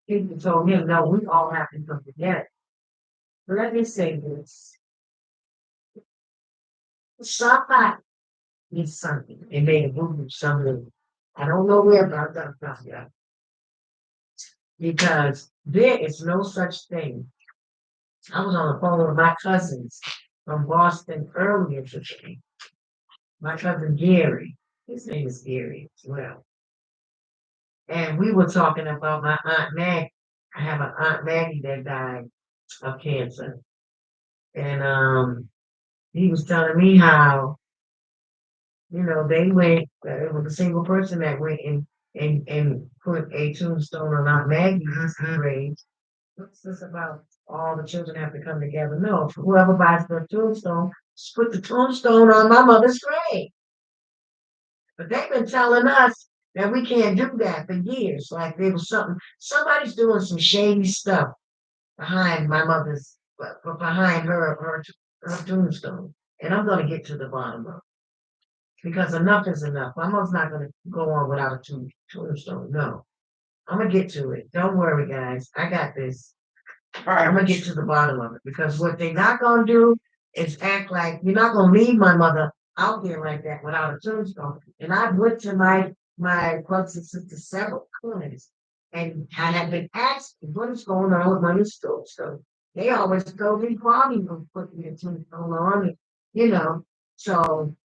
people told him, no, we all have to come together. Let me say this. Somebody did something and made a move something. I don't know where, but I'm gonna find out. Because there is no such thing. I was on the phone with my cousins from Boston earlier today. My cousin Gary, his name is Gary as well. And we were talking about my Aunt Maggie. I have an Aunt Maggie that died of cancer. And he was telling me how, they went, it was a single person that went and put a tombstone on Aunt Maggie's grave. What's this about? All the children have to come together. No, whoever buys the tombstone, just put the tombstone on my mother's grave. But they've been telling us that we can't do that for years. Like there was somebody's doing some shady stuff behind my mother's, behind her tombstone. And I'm going to get to the bottom of it. Because enough is enough. My mother's not going to go on without a tombstone. No. I'm going to get to it. Don't worry, guys. I got this. I'm going to get to the bottom of it. Because what they're not going to do is act like you're not going to leave my mother out there like that without a tombstone. And I went to my brothers and sisters several times. And I have been asked, what is going on with my tombstone? They always told me, Bobby was putting a tombstone on it, So,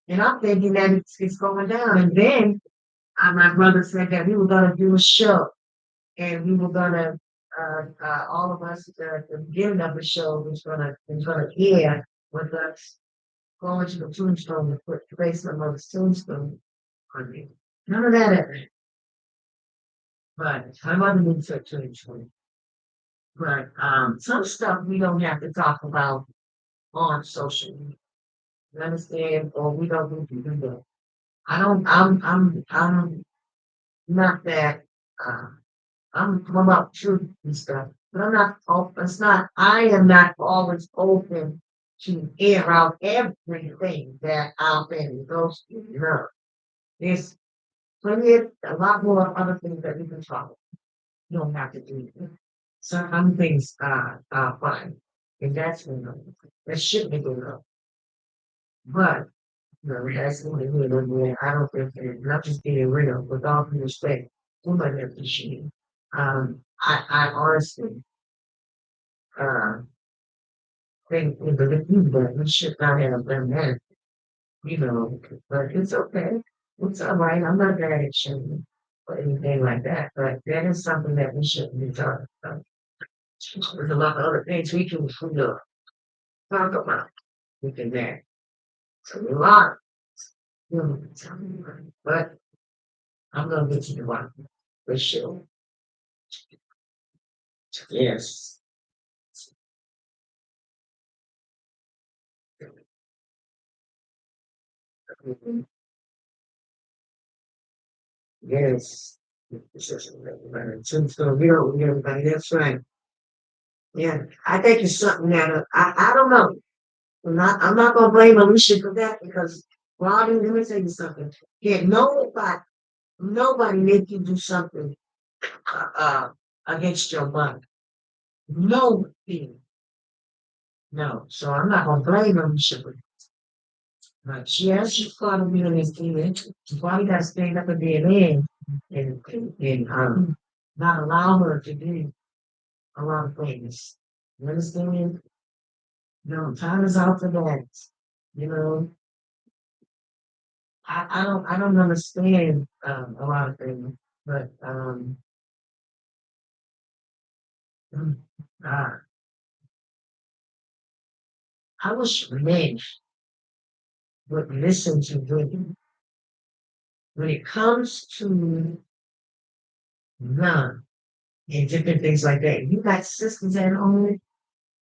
and I'm thinking that it's going down. And then my brother said that we were going to do a show. And we were going to, all of us, the beginning of the show was going to air with us going to the tombstone to put place my mother's tombstone on me. None of that ever. But my mother needs her tombstone. But some stuff we don't have to talk about on social media. You understand? Or we don't need to do that. I'm not that I'm about truth and stuff, but I'm not open. I am not always open to air out everything that I've been goes through. No. There's a lot more other things that we can talk about. You don't have to do it. Some things are fine. And that shouldn't be going on. But that's the way I don't think that not just being real, with all due respect, somebody appreciate. I honestly think that we should not have done that, but it's okay. It's all right. I'm not mad at you or anything like that, but that is something that we shouldn't be talking about. There's a lot of other things we can talk about. We can that. So a lot. But I'm gonna get to the bottom for sure. Yes. Yes. So we don't everybody. That's right. Yeah, I think it's something that I don't know. I'm not gonna blame Alicia for that because Robbie, let me tell you something. Yeah, nobody make you do something against your mind. Nobody. No. So I'm not gonna blame Alicia for that. But she's caught me in this thing. Why you gotta stand up and be a man and not allow her to do a lot of things. You understand? No, time is out for that. You know, I don't understand a lot of things, but uh, I wish men would listen to women when it comes to love and different things like that. You got sisters at home,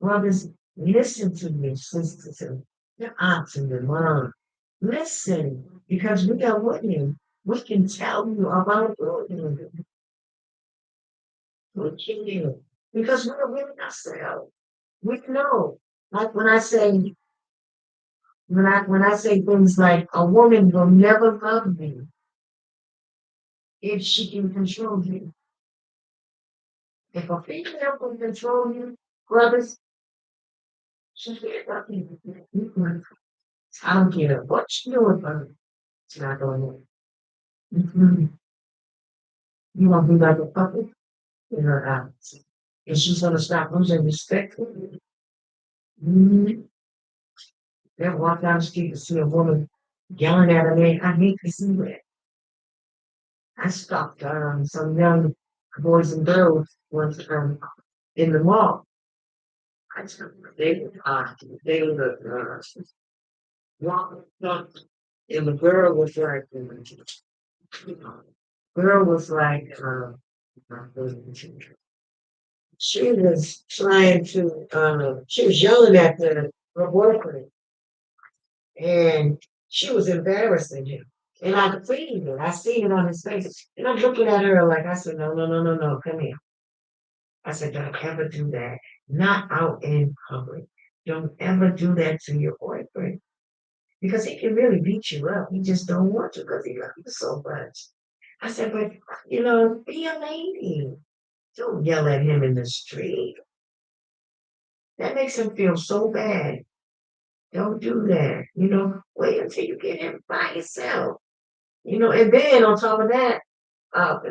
brothers, listen to your sisters and your aunts and your mom. listen, because we are women, we can tell you about women. We can, because we're women ourselves. We know. Like when I say things like a woman will never love me if she can control you. If a female can control you, brothers, she can't love you. I don't care what you doing, brother. It's not going on. You won't be like a puppet in her eyes. And she's gonna stop losing respect for you. Mm-hmm. Then walk down the street and see a woman yelling at a man. I hate to see that. I stopped some young boys and girls once in the mall. I took they were walking up, and the girl was like, she was trying to, she was yelling at her boyfriend, and she was embarrassing him. And I could see it. I seen it on his face. And I'm looking at her like I said, no, no, no, no, no, come here. I said, don't ever do that. Not out in public. Don't ever do that to your boyfriend. Because he can really beat you up. He just don't want to because he loves you so much. I said, but be a lady. Don't yell at him in the street. That makes him feel so bad. Don't do that. Wait until you get him by yourself. And then on top of that, yell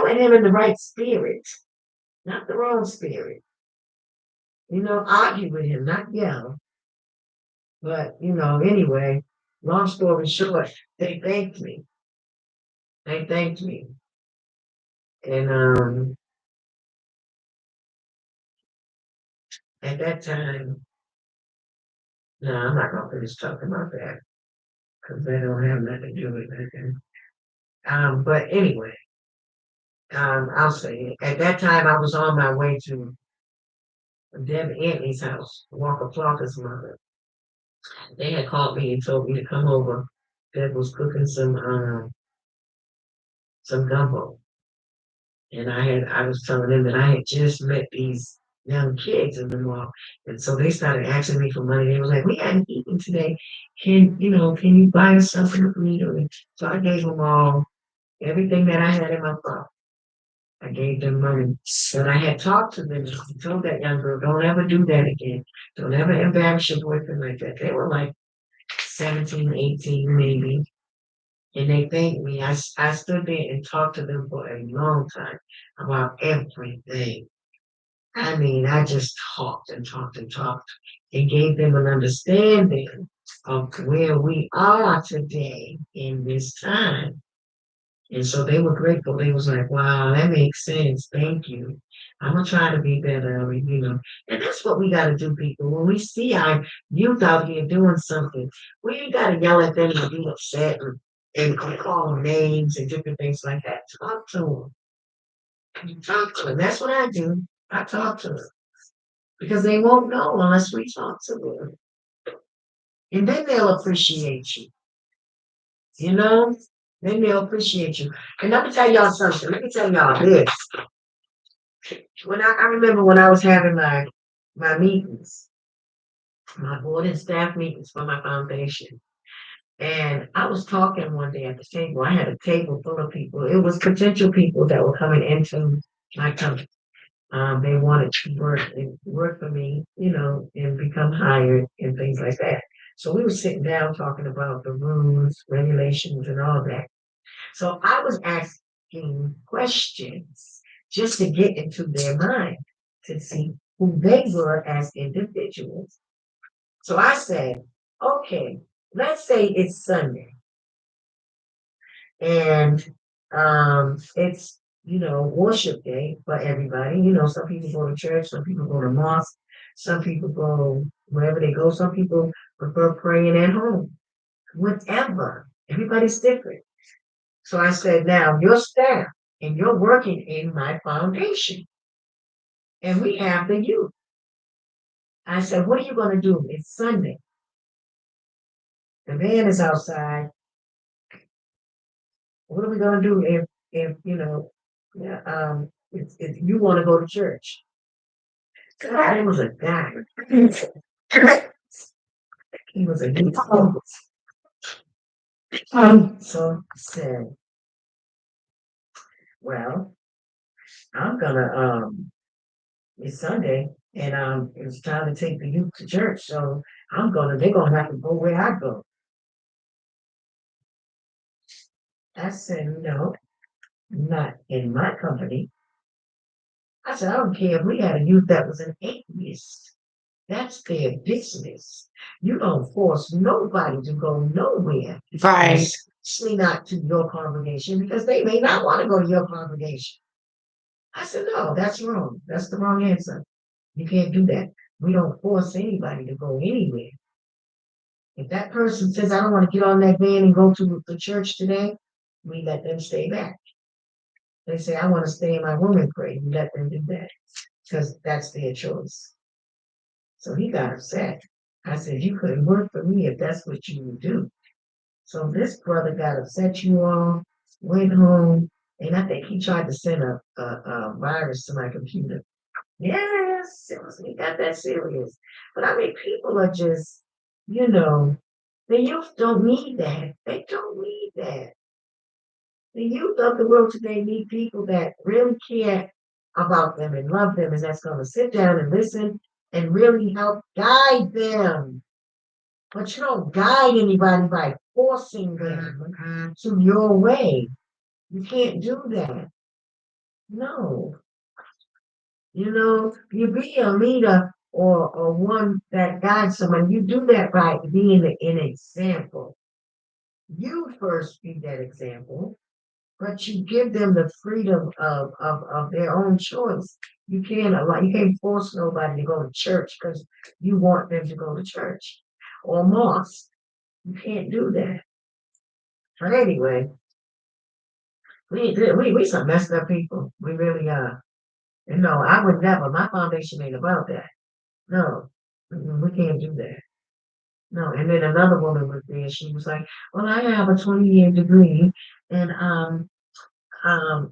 at him in the right spirit, not the wrong spirit. Argue with him, not yell. But, anyway, long story short, they thanked me. They thanked me. And at that time, no, I'm not gonna finish talking about that because they don't have nothing to do with that. But anyway, I'll say it. At that time I was on my way to Deb Anthony's house, Walker Flocker's mother. They had called me and told me to come over. Deb was cooking some gumbo. And I was telling them that I had just met these young kids in the mall. And so they started asking me for money. They was like, we hadn't eaten today. Can you buy us something to eat? So I gave them all everything that I had in my pocket. I gave them money. But I had talked to them. I told that young girl, don't ever do that again. Don't ever embarrass your boyfriend like that. They were like 17, 18, maybe. And they thanked me. I stood there and talked to them for a long time about everything. I mean, I just talked and talked and talked and gave them an understanding of where we are today in this time. And so they were grateful. They was like, wow, that makes sense. Thank you. I'm gonna try to be better, And that's what we gotta do, people. When we see our youth out here doing something, we ain't gotta yell at them and be upset and call them names and different things like that. Talk to them. Talk to them. That's what I do. I talk to them because they won't know unless we talk to them, and then they'll appreciate you. Then they'll appreciate you. And let me tell y'all something. Let me tell y'all this. When I remember when I was having my meetings, my board and staff meetings for my foundation. And I was talking one day at the table. I had a table full of people. It was potential people that were coming into my company. They wanted to work for me, and become hired and things like that. So we were sitting down talking about the rules, regulations, and all that. So I was asking questions just to get into their mind to see who they were as individuals. So I said, okay, let's say it's Sunday and it's worship day for everybody. Some people go to church, some people go to mosque, some people go wherever they go, some people prefer praying at home. Whatever. Everybody's different. So I said, now your staff and you're working in my foundation. And we have the youth. I said, what are you going to do? It's Sunday. The van is outside. What are we gonna do if you know, yeah, if you wanna go to church? There was a guy. He was a youth. So I said, well, I'm gonna it's Sunday and it's time to take the youth to church. So they're gonna have to go where I go. I said, no, not in my company. I said, I don't care if we had a youth that was an atheist. That's their business. You don't force nobody to go nowhere. Right. Especially not to your congregation because they may not want to go to your congregation. I said, no, that's wrong. That's the wrong answer. You can't do that. We don't force anybody to go anywhere. If that person says, I don't want to get on that van and go to the church today, we let them stay back. They say, I want to stay in my room and pray. We let them do that because that's their choice. So he got upset. I said, you couldn't work for me if that's what you would do. So this brother got upset, you all, went home, and I think he tried to send a virus to my computer. Yes, it got that serious. But I mean, people are just, the youth don't need that. They don't need that. The youth of the world today need people that really care about them and love them, and that's going to sit down and listen and really help guide them. But you don't guide anybody by forcing them to your way. You can't do that. No. You be a leader or one that guides someone. You do that by being an example. You first be that example, but you give them the freedom of their own choice. You can't force nobody to go to church because you want them to go to church or mosque. You can't do that. But anyway, we some messed up people. We really are. And no, I would never. My foundation ain't about that. No, we can't do that. No. And then another woman was there. She was like, "Well, I have a 20-year degree, and 20, oh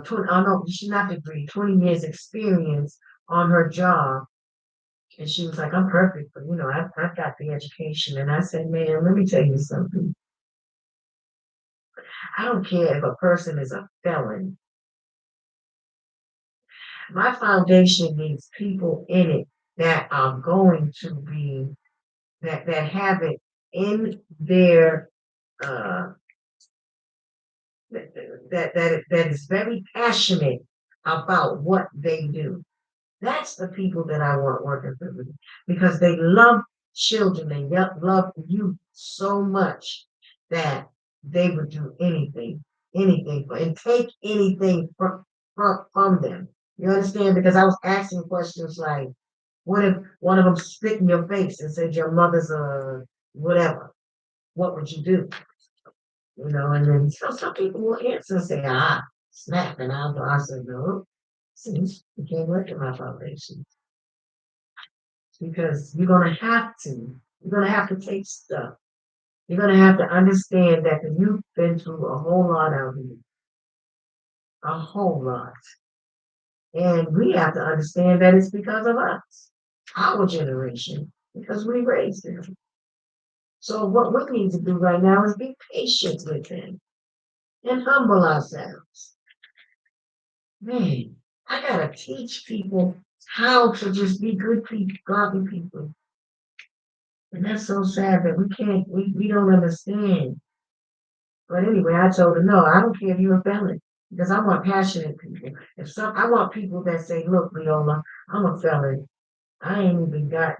no, she's not degree, 20 years experience on her job." And she was like, "I'm perfect, but I've got the education." And I said, "Man, let me tell you something. I don't care if a person is a felon. My foundation needs people in it that are going to be that have it in their uh that is very passionate about what they do. That's the people that I want working for me because they love children, they love youth so much that they would do anything and take anything from them. You understand? Because I was asking questions like, what if one of them spit in your face and said your mother's a whatever? What would you do? And then some people will answer and say, snap, and I said, no, see, you can't work at my foundation because you're gonna have to take stuff. You're gonna have to understand that you've been through a whole lot out here, a whole lot. And we have to understand that it's because of us, our generation, because we raised them. So what we need to do right now is be patient with them and humble ourselves. Man, I gotta teach people how to just be good people, godly people. And that's so sad that we don't understand. But anyway, I told her, no, I don't care if you're a felon, because I want passionate people. I want people that say, look, Leolah, I'm a felon. I ain't even got,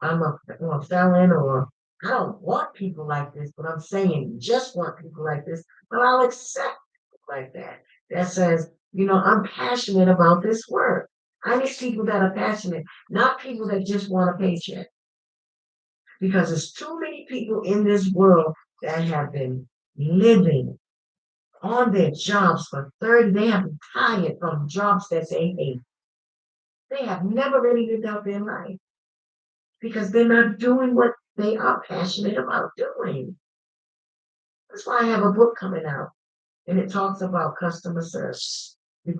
I'm a felon, or I don't want people like this, but I'm saying just want people like this, but I'll accept people like that. That says, I'm passionate about this work. I need people that are passionate, not people that just want a paycheck. Because there's too many people in this world that have been living on their jobs for 30, they have retired from jobs that they hate. They have never really lived out their life. because they're not doing what they are passionate about doing. That's why I have a book coming out, and it talks about customer service. You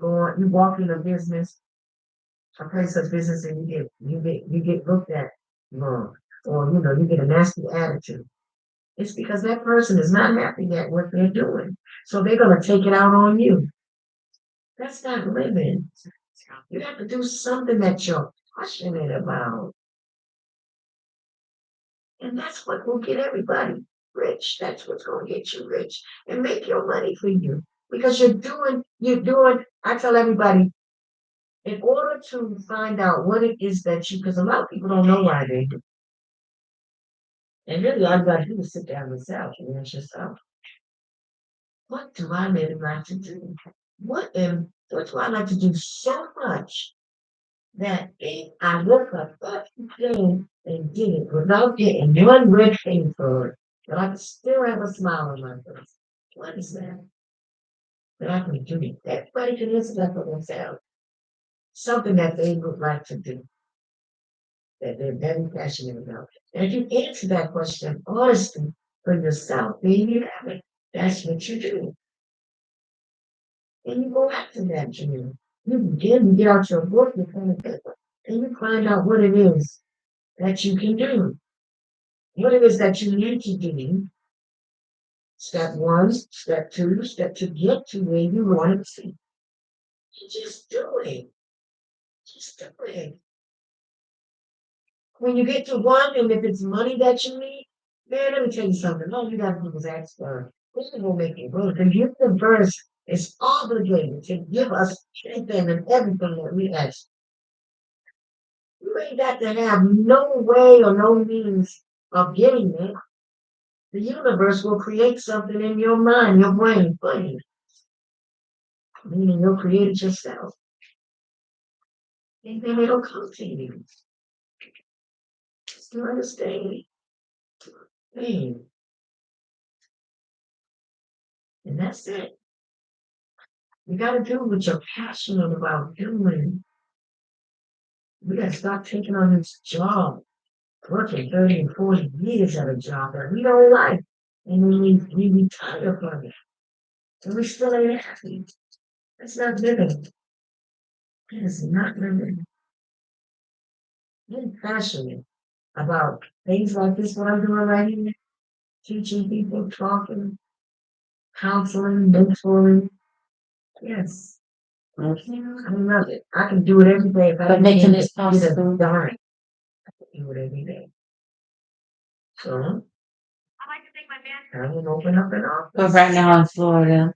walk in a business, a place of business, and you get looked at wrong, or you get a nasty attitude. It's because that person is not happy at what they're doing, so they're gonna take it out on you. That's not living. You have to do something that you're passionate about. And that's what will get everybody rich. That's what's going to get you rich and make your money for you. Because I tell everybody, in order to find out what it is because a lot of people don't know why they do. And really, all you got to do is sit down yourself and ask yourself, what do I really like to do? What do I like to do so much that if I woke up every day and did it without getting one red thing for it, but I could still have a smile on my face. What is that? That I can do. Everybody can answer that for themselves. Something that they would like to do, that they're very passionate about. And if you answer that question honestly for yourself, then you have it. That's what you do. And you go after that dream. You get out your book, you pen and paper, and you find out what it is that you can do. What it is that you need to do. Step one, step two, to get to where you want to be. You just do it. Just do it. When you get to one, and if it's money that you need, man, let me tell you something. All you gotta do is ask for it. This is gonna make it good. The universe is obligated to give us anything and everything that we ask. You ain't got to have no way or no means of getting it. The universe will create something in your mind, your brain, for you. Meaning you'll create it yourself. And then it'll come to you. You understand? Man. And that's it. You gotta do what you're passionate about doing. We gotta stop taking on this job, working 30 and 40 years at a job that we don't like. And then we retire from it. And we still ain't happy. That's not living. That is not living. I'm passionate about things like this, what I'm doing right here. Teaching people, talking, counseling, mentoring. Yes. I love it. I can do it every day. If I But making can't this get a possible. dime, I can do it every day. So I can open up an office. But right now in Florida,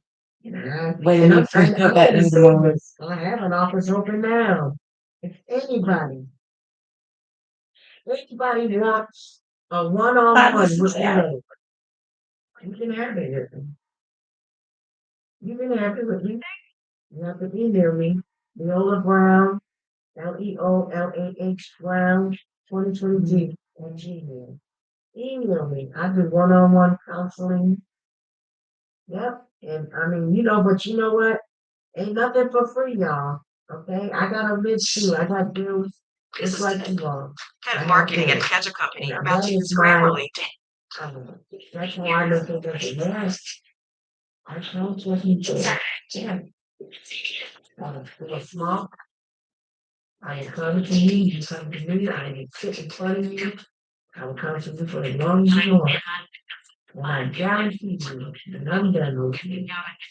waiting And for you to go back gonna in the say morning. this. I have an office open now. If anybody wants a one-on-one with me, you can have it with me. You can have it with me. You have to email me, Leolah Brown, Leolah Brown, 2020 at Gmail. Email me. I do one-on-one counseling. Yep. And I mean, but you know what? Ain't nothing for free, y'all. Okay? I gotta live too. I got bills just like you all. Kind of marketing at a ketchup company. You're about to use Grammarly. That's why I look at that. Yes. I can't just need to. Yeah. Small. I am coming to you, you come to me, I am sitting in front of you. I will come to you for as long as you want. And I guarantee you, and I'm done with you.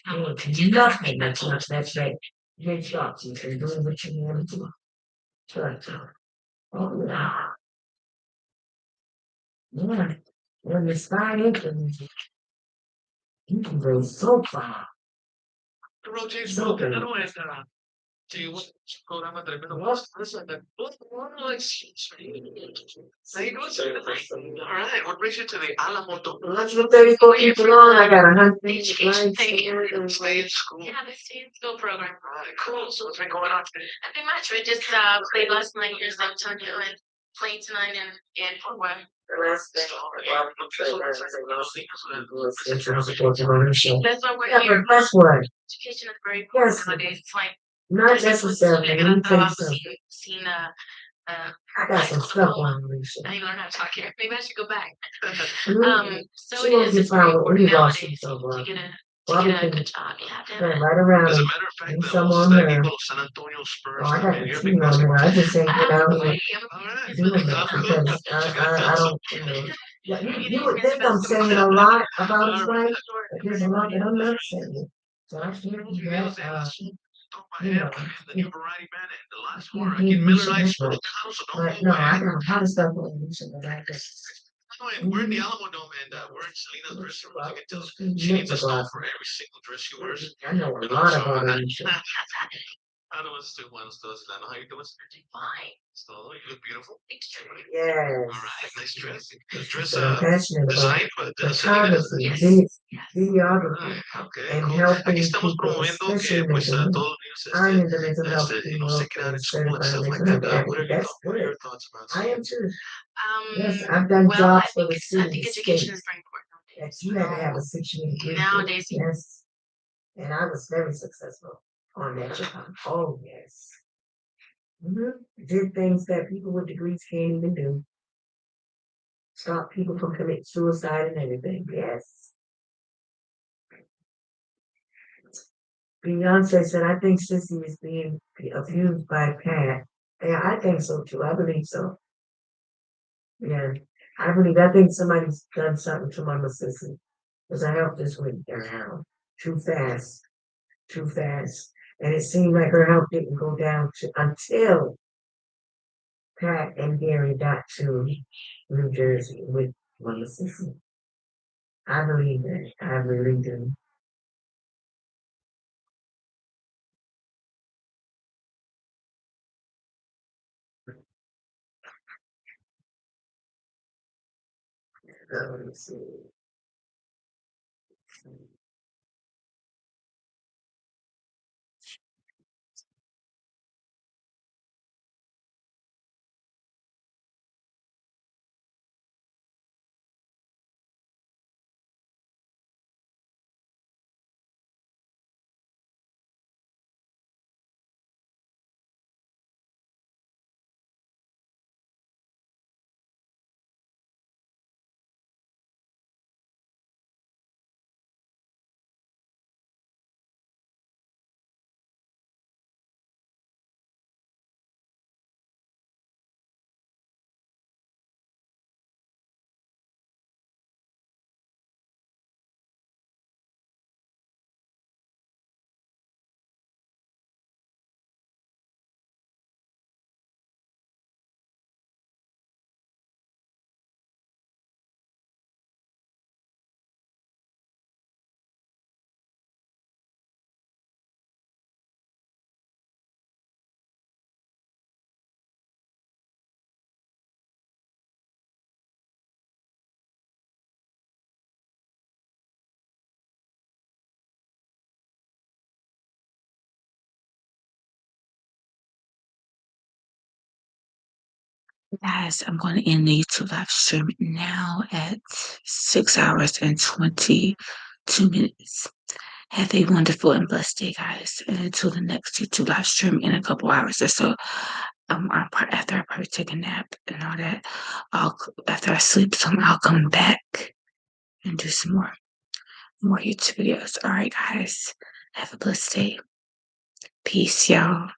There is nothing that's not that great stops you from doing what you want to do. Trust me. Oh, yeah. Yeah. When you start into you can go so far. So far. Sí, un programa tremendo. Vamos a hacer that. Say no, sir. All right, what brings you to the Alamo? 134 people on, I got 100 Education thing. Stay in school. Yeah, the stay in school program. All right, cool. So what's been going on today? Nothing much. We just played last night here in San Antonio and played tonight in Fort Worth. That's why we're Yeah, here. but guess what? Education is very important Yes. nowadays. It's like Not necessarily. Let me tell you something. seen I got some stuff on Alicia. I even learn how to talk here. Maybe I should go back. So She it won't is. get It's very found when we important lost nowadays so to well. get a Bobby can good job. You have to have turn a right around and do some on her. Oh, I got the team on her. I just ain't get out here doing that because I don't, you know. Yeah, you would think I'm saying a lot about his wife, but there's a lot that I'm not saying. So I can't do that, you know. Give Misha this much. But no, I got a lot of stuff on Misha, but I just. We're in the Alamo Dome and we're in Selena's dressing room. I can tell she needs a stall for every single dress she wears. I know a lot about Misha. Ano mas two ones those lang. How you doing? Fine. So you look beautiful. Yes. All right, nice dress. Dress I'm passionate about photography, videography, and helping people, especially mental health. I'm into mental health people and certified mental health advocate. That's good. I am too. Yes, I've done jobs for the city, the state. That you had to have a 6-year degree. Nowadays, yes. And I was very successful on that job. Oh, yes. Did things that people with degrees can't even do. Stop people from committing suicide and everything. Yes. Beyonce said, I think Sissy is being abused by Pat. Yeah, I think so too. I believe so. Yeah. I think somebody's done something to Mama Sissy. Because I helped this week down too fast. Too fast. And it seemed like her health didn't go down until Pat and Gary got to New Jersey with Mama Sissy. I believe that. I really do. Let me see. Guys, I'm going to end the YouTube live stream now at 6 hours and 22 minutes. Have a wonderful and blessed day, guys. And until the next YouTube live stream in a couple hours or so, after I probably take a nap and all that, after I sleep some, I'll come back and do some more YouTube videos. All right, guys. Have a blessed day. Peace, y'all.